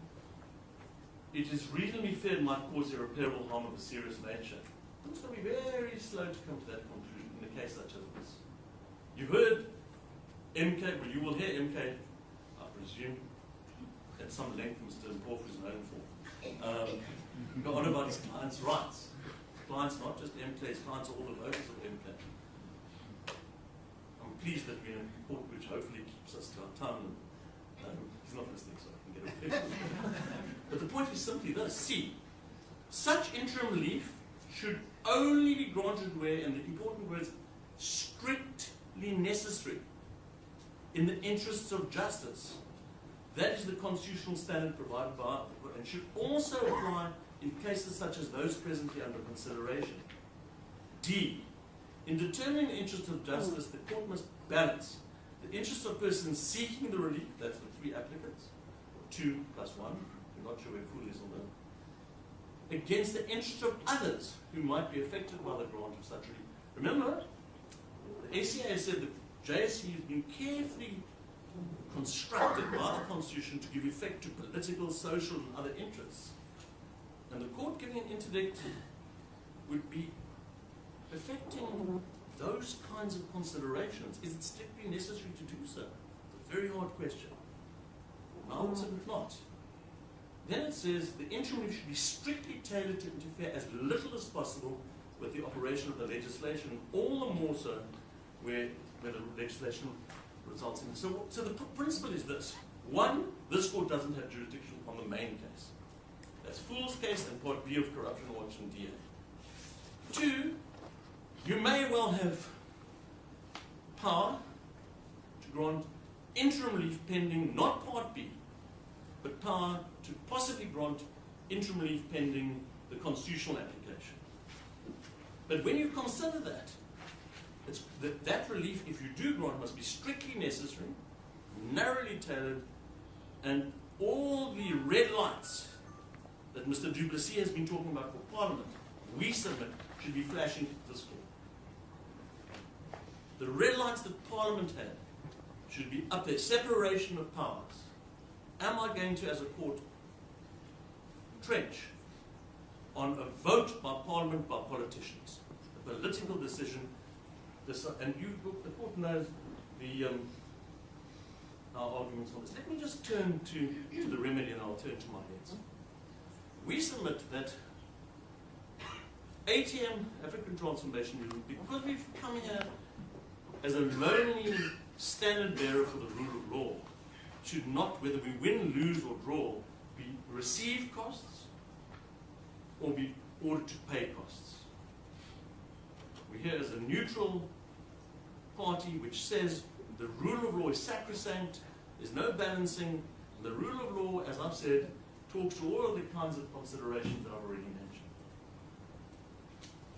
it is reasonably fair might cause irreparable harm of a serious nature. It's going to be very slow to come to that conclusion in a case such as this. You've heard MK, well, you will hear MK, I presume, at some length, Mr. Hlophe is known for, go on about his clients' rights. Clients, not just MK's clients, all the voters of MK. I'm pleased that we're in a court which hopefully keeps us to our time. And, he's not listening, so I can get away. But the point is simply this. C, such interim relief should only be granted where, and the important words, strictly necessary in the interests of justice. That is the constitutional standard provided by the court, and should also apply in cases such as those presently under consideration. D, in determining the interest of justice, the court must balance the interest of persons seeking the relief, that's the 3 applicants, 2 plus 1, we're not sure where full is on that, against the interest of others who might be affected by the grant of such relief. Remember, the ACA said that JSC has been carefully constructed by the Constitution to give effect to political, social, and other interests. And the court giving an interdict would be affecting those kinds of considerations. Is it strictly necessary to do so? It's a very hard question. I would say not. Then it says the interim relief should be strictly tailored to interfere as little as possible with the operation of the legislation, all the more so where the legislation results in. So the principle is this. 1, this court doesn't have jurisdiction on the main case. That's Fool's case and Part B of Corruption Watch and DA. 2, you may well have power to grant interim relief pending not Part B, but power to possibly grant interim relief pending the constitutional application. But when you consider that, it's that relief, if you do grant, must be strictly necessary, narrowly tailored, and all the red lights that Mr. Du Plessis has been talking about for Parliament, we submit, should be flashing to this court. The red lights that Parliament had should be up there. Separation of powers. Am I going to, as a court, trench on a vote by Parliament, by politicians? A political decision. And the court knows our arguments on this. Let me just turn to the remedy, and I'll turn to my heads. We submit that ATM, African Transformation Movement, because we've come here as a lonely standard bearer for the rule of law, should not, whether we win, lose, or draw, be receive costs or be ordered to pay costs. We're here as a neutral party which says the rule of law is sacrosanct, there's no balancing, and the rule of law, as I've said, talks to all of the kinds of considerations that I've already mentioned.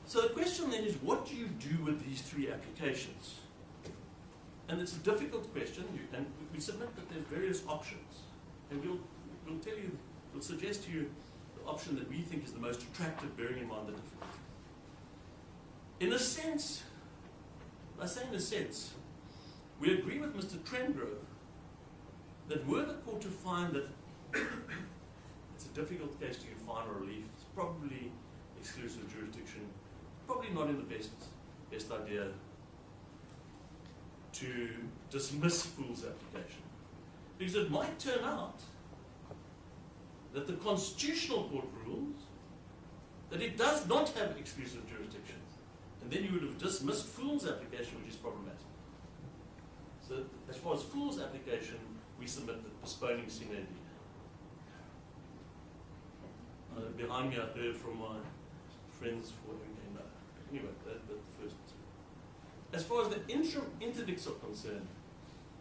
So the question then is, what do you do with these 3 applications? And it's a difficult question, and we submit that there's various options. And we'll tell you, we'll suggest to you the option that we think is the most attractive, bearing in mind the difficulty. In a sense, I say in a sense, we agree with Mr. Trengrove that were the court to find that it's a difficult case to give final relief, it's probably exclusive jurisdiction, probably not in the best idea to dismiss Fool's application. Because it might turn out that the Constitutional Court rules that it does not have exclusive jurisdiction. And then you would have dismissed Fool's application, which is problematic. So as far as Fool's application, we submit the postponing sine die. Behind me, I heard from my friends for MK. Anyway, that's the first. As far as the interim interdicts are concerned,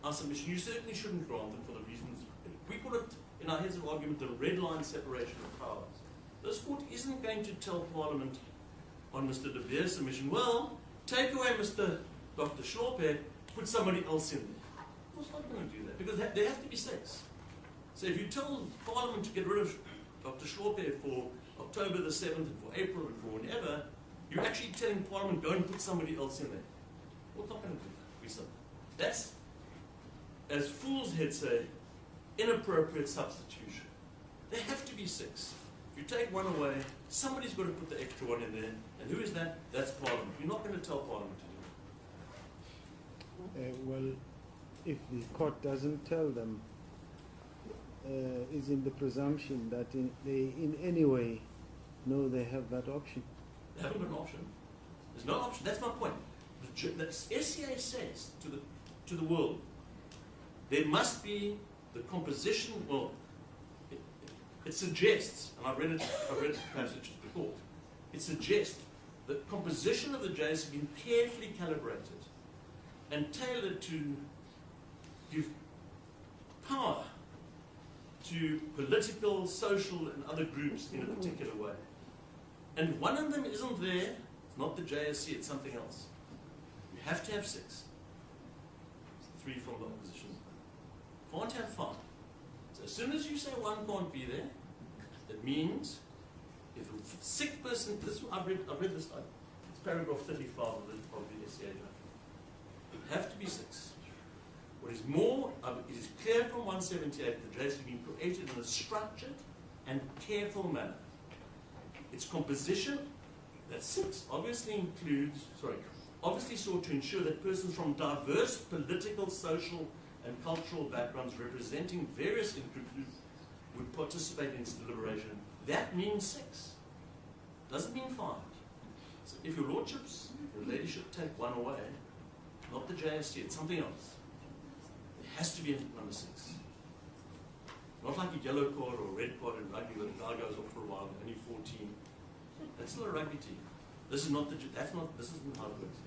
our submission, you certainly shouldn't grant them for the reasons. We call it, in our heads of argument, the red line separation of powers. This court isn't going to tell Parliament on Mr. De Beer's submission, well, take away Mr. Dr. Hlophe, put somebody else in there. It's not going to do that, because there have to be 6. So if you tell Parliament to get rid of Dr. Hlophe for October the 7th, and for April, and for whenever, you're actually telling Parliament, go and put somebody else in there. We're not going to do that. We said that's, as Fool's heads say, inappropriate substitution. There have to be 6. If you take one away, somebody's got to put the extra one in there. And who is that? That's Parliament. You're not going to tell Parliament to do well, if the court doesn't tell them, is in the presumption that they in any way know they have that option. They haven't got an option. There's no option. That's my point. The SCA says to the world, there must be the composition. Well, it suggests, and I've read passages before. It suggests the composition of the JSC has been carefully calibrated and tailored to give power to political, social, and other groups in a particular way. And one of them isn't there. It's not the JSC, it's something else. You have to have 6. 3 from the opposition. Can't have 5. So as soon as you say one can't be there, it means if a sick person, I've read this, it's paragraph 35 of the SCA draft. It have to be 6. What is more, it is clear from 178 that the JSC has been created in a structured and careful manner. Its composition, that 6, obviously sought to ensure that persons from diverse political, social, and cultural backgrounds representing various groups would participate in its deliberation. That means 6. Doesn't mean 5. So if your lordships, your ladyship take 1 away, not the JSC, it's something else. It has to be number 6. Not like a yellow card or a red card in rugby where the guy goes off for a while, only 14. That's still a rugby team. This isn't how it works.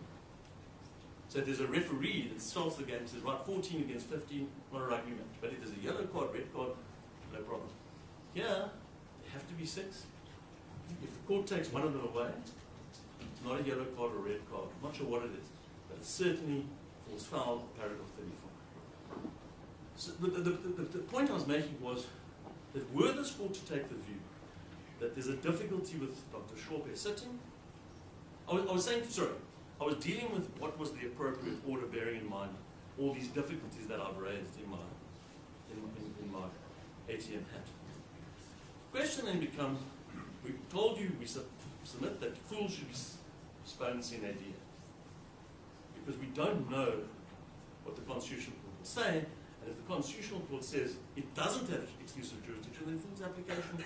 So if there's a referee that starts the game and says, right, 14 against 15, not a rugby match. But if there's a yellow card, red card, no problem. Here, they have to be 6. If the court takes one of them away, it's not a yellow card or red card. I'm not sure what it is, but it certainly falls foul of paragraph 34. So the point I was making was that were this court to take the view that there's a difficulty with Dr. Hlophe sitting, I was dealing with what was the appropriate order, bearing in mind all these difficulties that I've raised in my ATM hat. The question then becomes, we told you we submit that full should be postponed sine die, because we don't know what the Constitutional Court will say, and if the Constitutional Court says it doesn't have exclusive jurisdiction, then full's application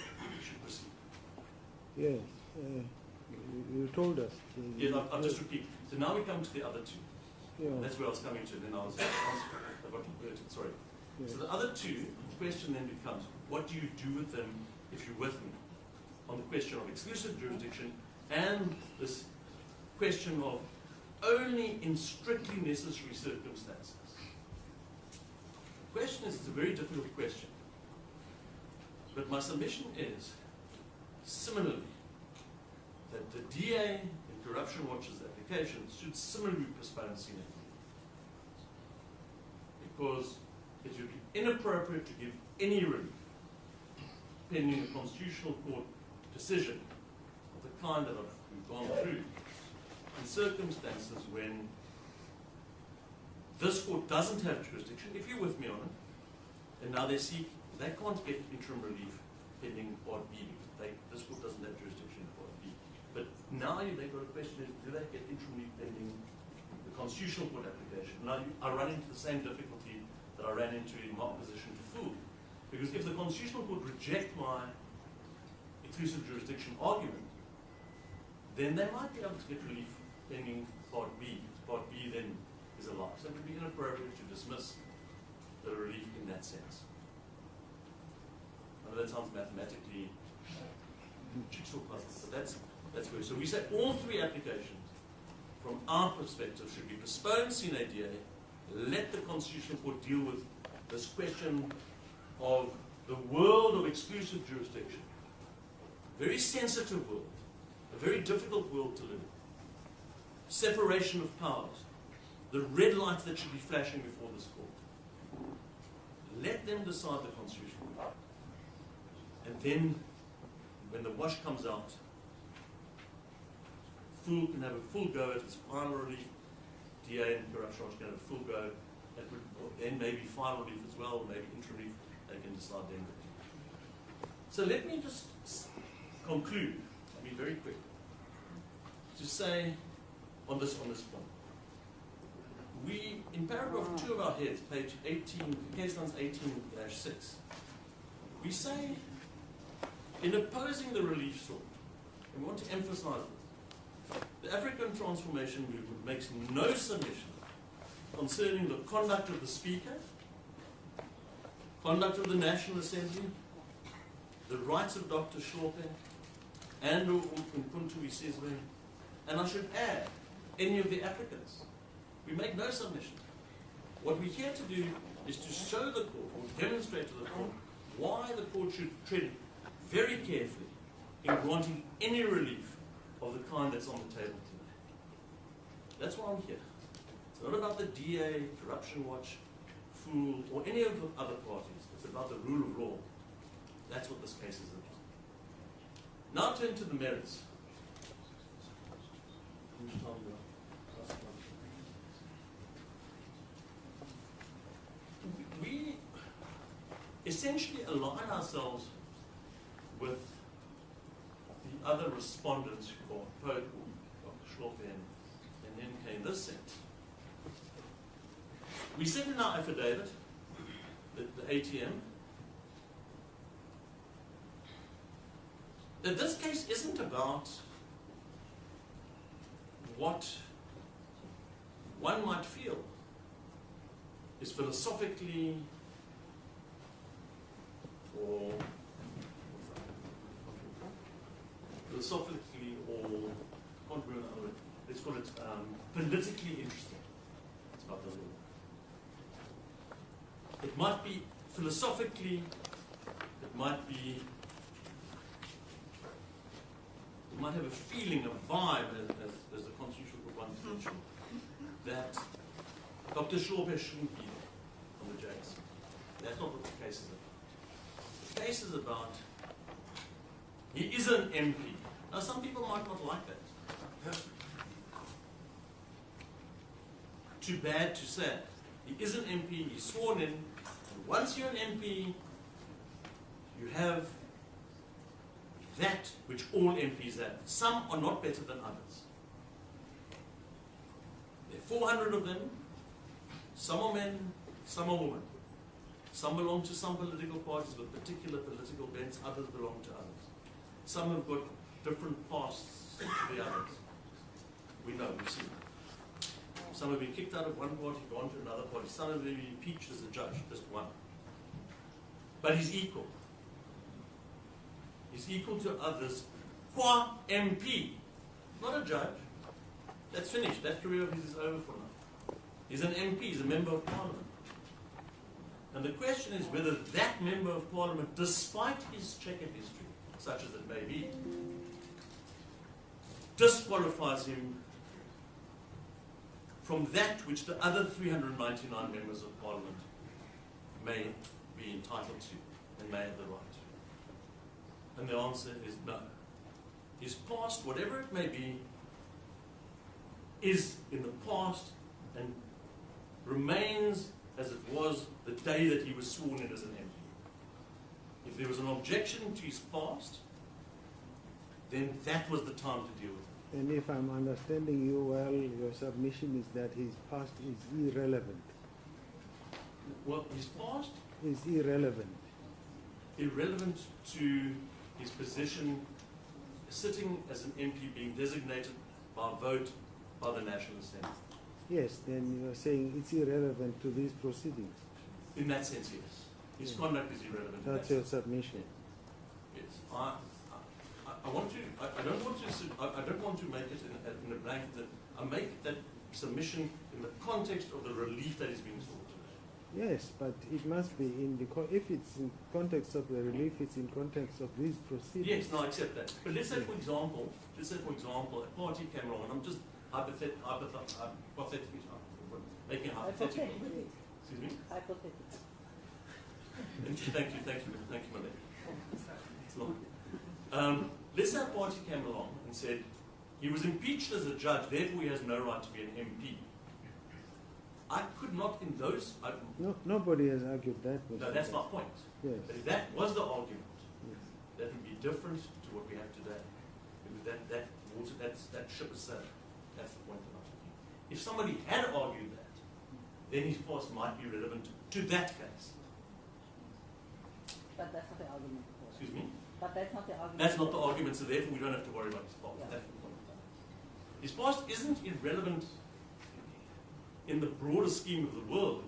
should proceed. Yes, you told us. Yes, I'll just repeat. So now we come to the other 2. Yeah. That's where I was coming to, and then I got converted, sorry. Yeah. So the other 2, the question then becomes, what do you do with them if you're with me on the question of exclusive jurisdiction and this question of only in strictly necessary circumstances? The question is, it's a very difficult question. But my submission is, similarly, that the DA in Corruption Watch's application should similarly postpone sine die, because it would be inappropriate to give any relief pending a Constitutional Court decision of the kind that we've gone through in circumstances when this court doesn't have jurisdiction. If you're with me on it, and now they can't get interim relief pending Part B, because this court doesn't have jurisdiction in Part B. But now they've got a question: do they get interim relief pending the Constitutional Court application? Now I run into the same difficulty that I ran into in my opposition to full, because if the Constitutional Court reject my exclusive jurisdiction argument, then they might be able to get relief pending Part B. Part B then is alive. So it would be inappropriate to dismiss the relief in that sense. I know that sounds mathematically jigsaw puzzle, but that's good. So we say all 3 applications, from our perspective, should be postponed sine die. Let the Constitutional Court deal with this question of the world of exclusive jurisdiction. A very sensitive world, a very difficult world to live in. Separation of powers, the red lights that should be flashing before this court. Let them decide the Constitutional Court. And then, when the wash comes out, full can have a full go at its final relief. DA and Corruption Watch can have a full go. That would then maybe final relief as well, maybe interim relief. They can decide then. So let me just conclude. I'll be very quick. To say on this point, we, in paragraph 2 of our heads, page 18, case numbers 18-6, we say, in opposing the relief sought, and we want to emphasize this, the African Transformation Movement makes no submission concerning the conduct of the Speaker, conduct of the National Assembly, the rights of Dr. Hlophe, and Umkhonto we Sizwe, and I should add, any of the applicants. We make no submission. What we're here to do is to show the court, or demonstrate to the court, why the court should tread very carefully in granting any relief of the kind that's on the table today. That's why I'm here. It's not about the DA, Corruption Watch, Fool, or any of the other parties. It's about the rule of law. That's what this case is about. Now turn to the merits. We essentially align ourselves with the other respondents who are Dr. Hlophe and NK in this sense. We said in our affidavit that the ATM that this case isn't about what one might feel is philosophically or let's call it politically interesting. It's about the law. It might be philosophically, it might have a feeling, a vibe, as the Constitution would want to mention, that Dr. Hlophe shouldn't be on the JSC. That's not what the case is about. The case is about, he is an MP. Now some people might not like that. Too bad, too sad. He is an MP, he's sworn in, and once you're an MP, you have that which all MPs have. Some are not better than others. There are 400 of them. Some are men, some are women. Some belong to some political parties with particular political bents, others belong to others. Some have got different pasts to the others. We know, we've seen. Some have been kicked out of one party, gone to another party. Some have been impeached as a judge, just one. But he's equal. He's equal to others qua MP, not a judge. That's finished. That career of his is over for now. He's an MP, he's a member of parliament. And the question is whether that member of parliament, despite his checkered history, such as it may be, disqualifies him from that which the other 399 members of parliament may be entitled to and may have the right. And the answer is no. His past, whatever it may be, is in the past and remains as it was the day that he was sworn in as an MP. If there was an objection to his past, then that was the time to deal with it. And if I'm understanding you well, your submission is that his past is irrelevant. Well, his past is irrelevant. Irrelevant to his position sitting as an MP being designated by vote by the National Assembly. Yes, then you are saying it's irrelevant to these proceedings. In that sense, yes. His conduct is irrelevant. That's your submission. Yes. I don't want to make it in a blanket. That I make that submission in the context of the relief that is being sought today. Yes, but it must be if it's in context of the relief, it's in context of these proceedings. Yes, no, I accept that. But let's say, for example, a party came along, and I'm just hypothetically making a hypothetical. Excuse me? Hypothetical. Thank you, Malek. It's not. Let's say a party came along and said he was impeached as a judge, therefore he has no right to be an MP. I could not in those... No, nobody has argued that. No, that's my point. Yes. But if that was the argument, yes, that would be different to what we have today. That ship is sailed. That's the point that I'm making. If somebody had argued that, then his past might be relevant to that case. But that's not the argument. Excuse me? But that's not the argument. That's not the argument, so therefore we don't have to worry about his past. Yeah. That's the point. His past isn't irrelevant in the broader scheme of the world,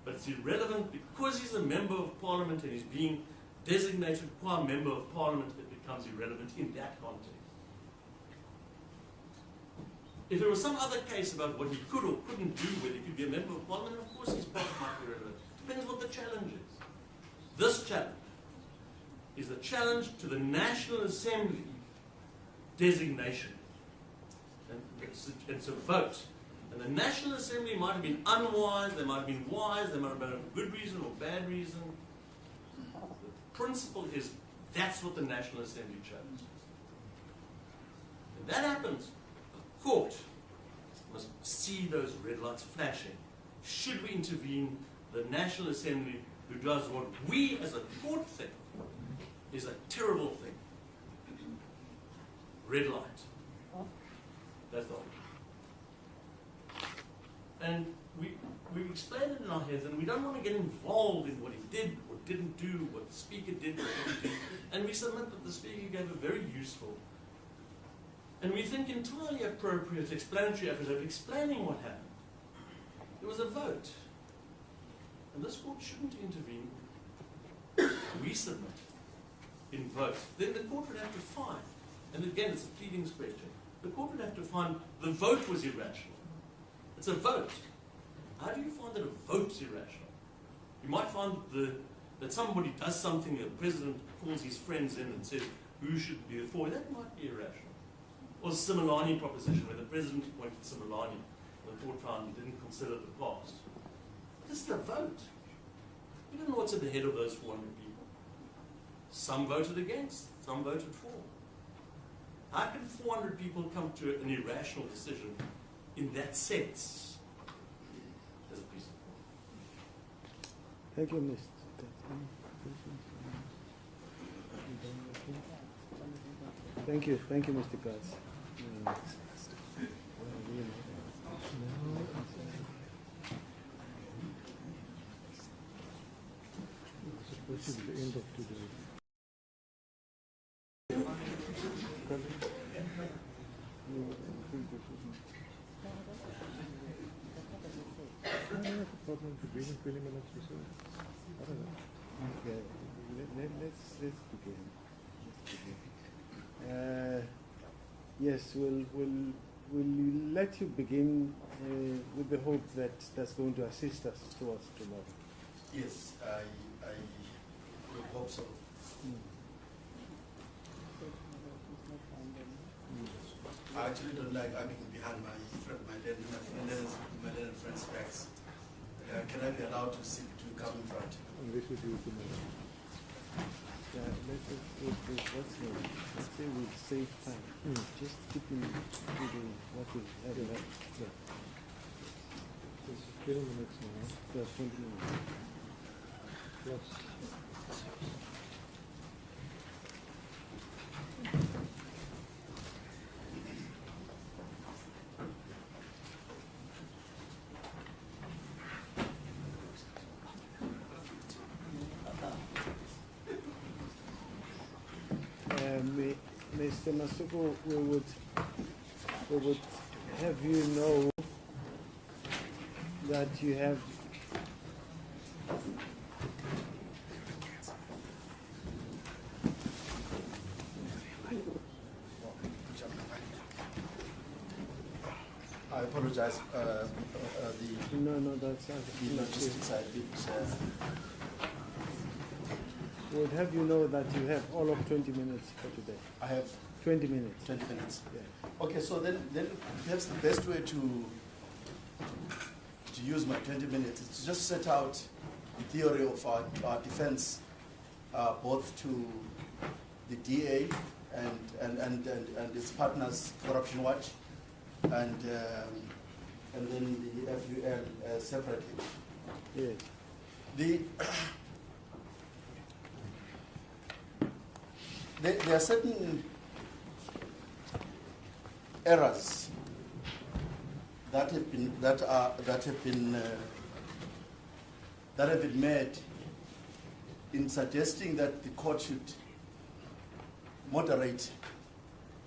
but it's irrelevant because he's a member of parliament and he's being designated qua member of parliament, it becomes irrelevant in that context. If there was some other case about what he could or couldn't do, whether he could be a member of parliament, of course his past might be relevant. Depends what the challenge is. This challenge is the challenge to the National Assembly designation. And so vote. And the National Assembly might have been unwise, they might have been wise, they might have been for good reason or bad reason. The principle is that's what the National Assembly chose. When that happens, the court must see those red lights flashing. Should we intervene, the National Assembly, who does what we as a court think is a terrible thing. Red light. That's all. And we explained it in our heads, and we don't want to get involved in what he did or didn't do, what the speaker did or didn't do. And we submit that the speaker gave a very useful and we think entirely appropriate explanatory effort of explaining what happened. There was a vote. And this court shouldn't intervene. We submit in vote. Then the court would have to find, and again it's a pleadings question, the court would have to find the vote was irrational. It's a vote. How do you find that a vote's irrational? You might find that somebody does something, the president calls his friends in and says, who should be for? That might be irrational. Or the Similani proposition, where the president appointed Similani, and the court found he didn't consider the past. This is a vote. We don't know what's at the head of those 400 people. Some voted against, some voted for. How can 400 people come to an irrational decision in that sense? As a piece of Thank you, Mr. Thank you, Mr. Katz. This is the end of today. I don't have a problem to be in 20 minutes or so. I don't know. Okay, let's begin. Yes, we'll let you begin with the hope that that's going to assist us towards tomorrow. Yes, I would hope so. I actually don't like arguing behind my learned friend's backs. Can I be allowed to come in front? And this will do tomorrow. Yeah, let's say we save time. Just keep in what we have left. Yeah. It's 20 minutes now. Yeah, 20 minutes. Plus. Mr. Masuku, we would have you know that you have I apologize. No, that's the logistics side. We would have you know that you have all of 20 minutes for today. I have 20 minutes. 20 minutes. Yeah. Okay, so then perhaps the best way to use my 20 minutes is to just set out the theory of our defense, both to the DA and its partners, Corruption Watch, and then the FUL separately. Yes. There are certain errors that have been that have been made in suggesting that the court should moderate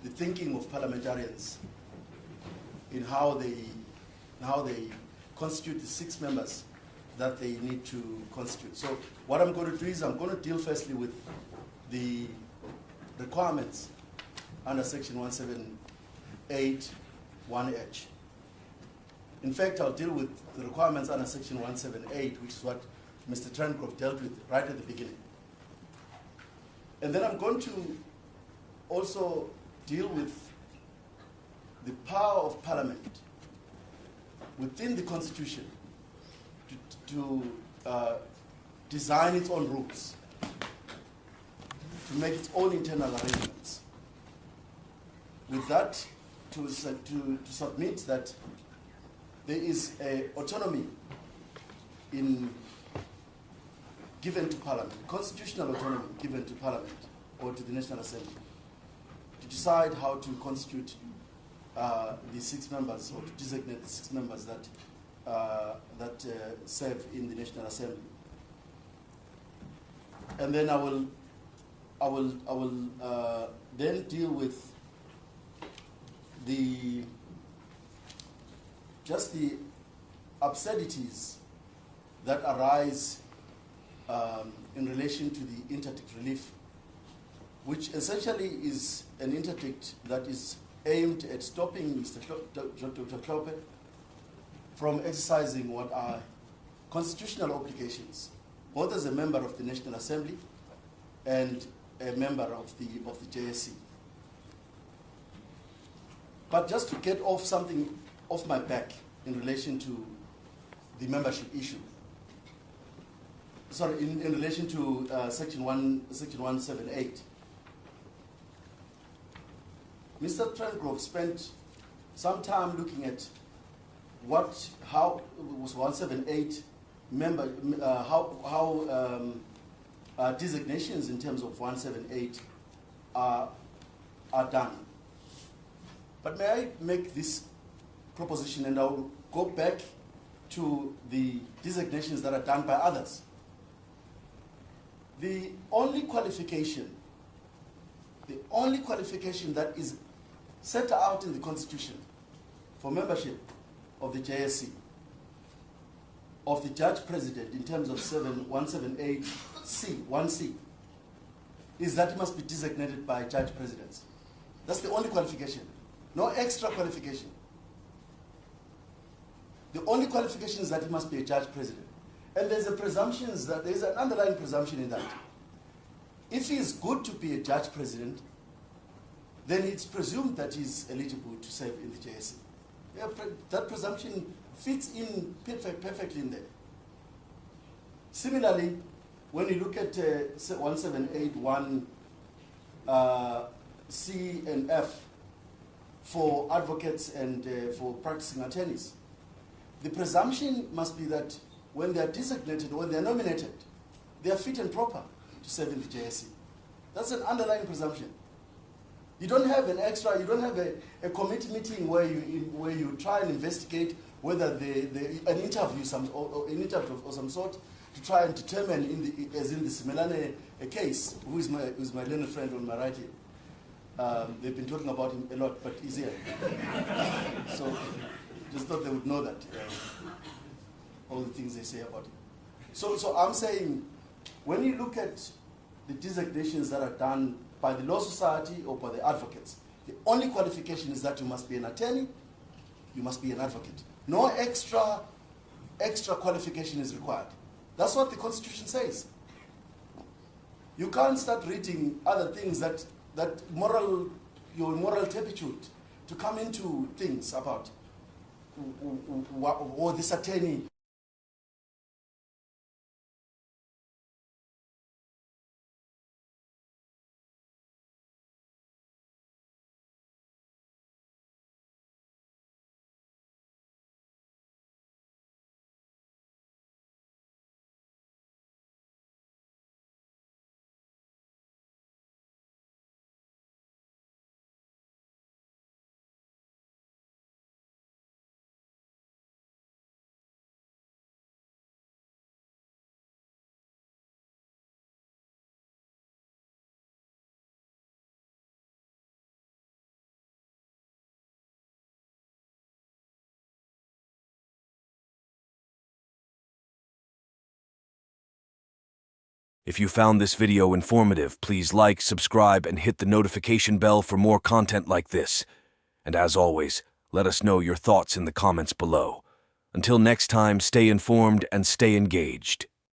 the thinking of parliamentarians in how they constitute the 6 members that they need to constitute. So what I'm going to do is I'm going to deal firstly with the requirements under section 178 1H. In fact, I'll deal with the requirements under section 178, which is what Mr. Trencroft dealt with right at the beginning. And then I'm going to also deal with the power of Parliament within the Constitution to design its own rules, to make its own internal arrangements. With that, to submit that there is an autonomy given to Parliament, constitutional autonomy given to Parliament or to the National Assembly to decide how to constitute the 6 members or to designate the 6 members that serve in the National Assembly. And then I will then deal with the absurdities that arise in relation to the interdict relief, which essentially is an interdict that is aimed at stopping Mr. Dr. Hlophe from exercising what are constitutional obligations, both as a member of the National Assembly and a member of the JSC. But just to get off something off my back in relation to the membership issue, sorry, in relation to section 178, Mr. Trencroft spent some time looking at how was 178 member, designations in terms of 178 are done. But may I make this proposition, and I will go back to the designations that are done by others. The only qualification that is set out in the Constitution for membership of the JSC, of the Judge President in terms of 178(c), is that it must be designated by Judge Presidents. That's the only qualification. No extra qualification. The only qualification is that it must be a Judge President. And there's an underlying presumption in that. If he is good to be a Judge President, then it's presumed that he's eligible to serve in the JSC. Yeah, that presumption fits in perfectly in there. Similarly, when you look at 1781 C and F for advocates and for practicing attorneys, the presumption must be that when they are designated, when they are nominated, they are fit and proper to serve in the JSC. That's an underlying presumption. You don't have an extra, you don't have a committee meeting where you try and investigate whether an interview of some sort to try and determine, as in the Simelane case, who is my learned friend on my right here. They've been talking about him a lot, but he's here. So just thought they would know that, all the things they say about him. So I'm saying, when you look at the designations that are done by the Law Society or by the advocates, the only qualification is that you must be an attorney, you must be an advocate. No extra qualification is required. That's what the Constitution says. You can't start reading other things that your moral turpitude to come into things about or this attorney If you found this video informative, please like, subscribe, and hit the notification bell for more content like this. And as always, let us know your thoughts in the comments below. Until next time, stay informed and stay engaged.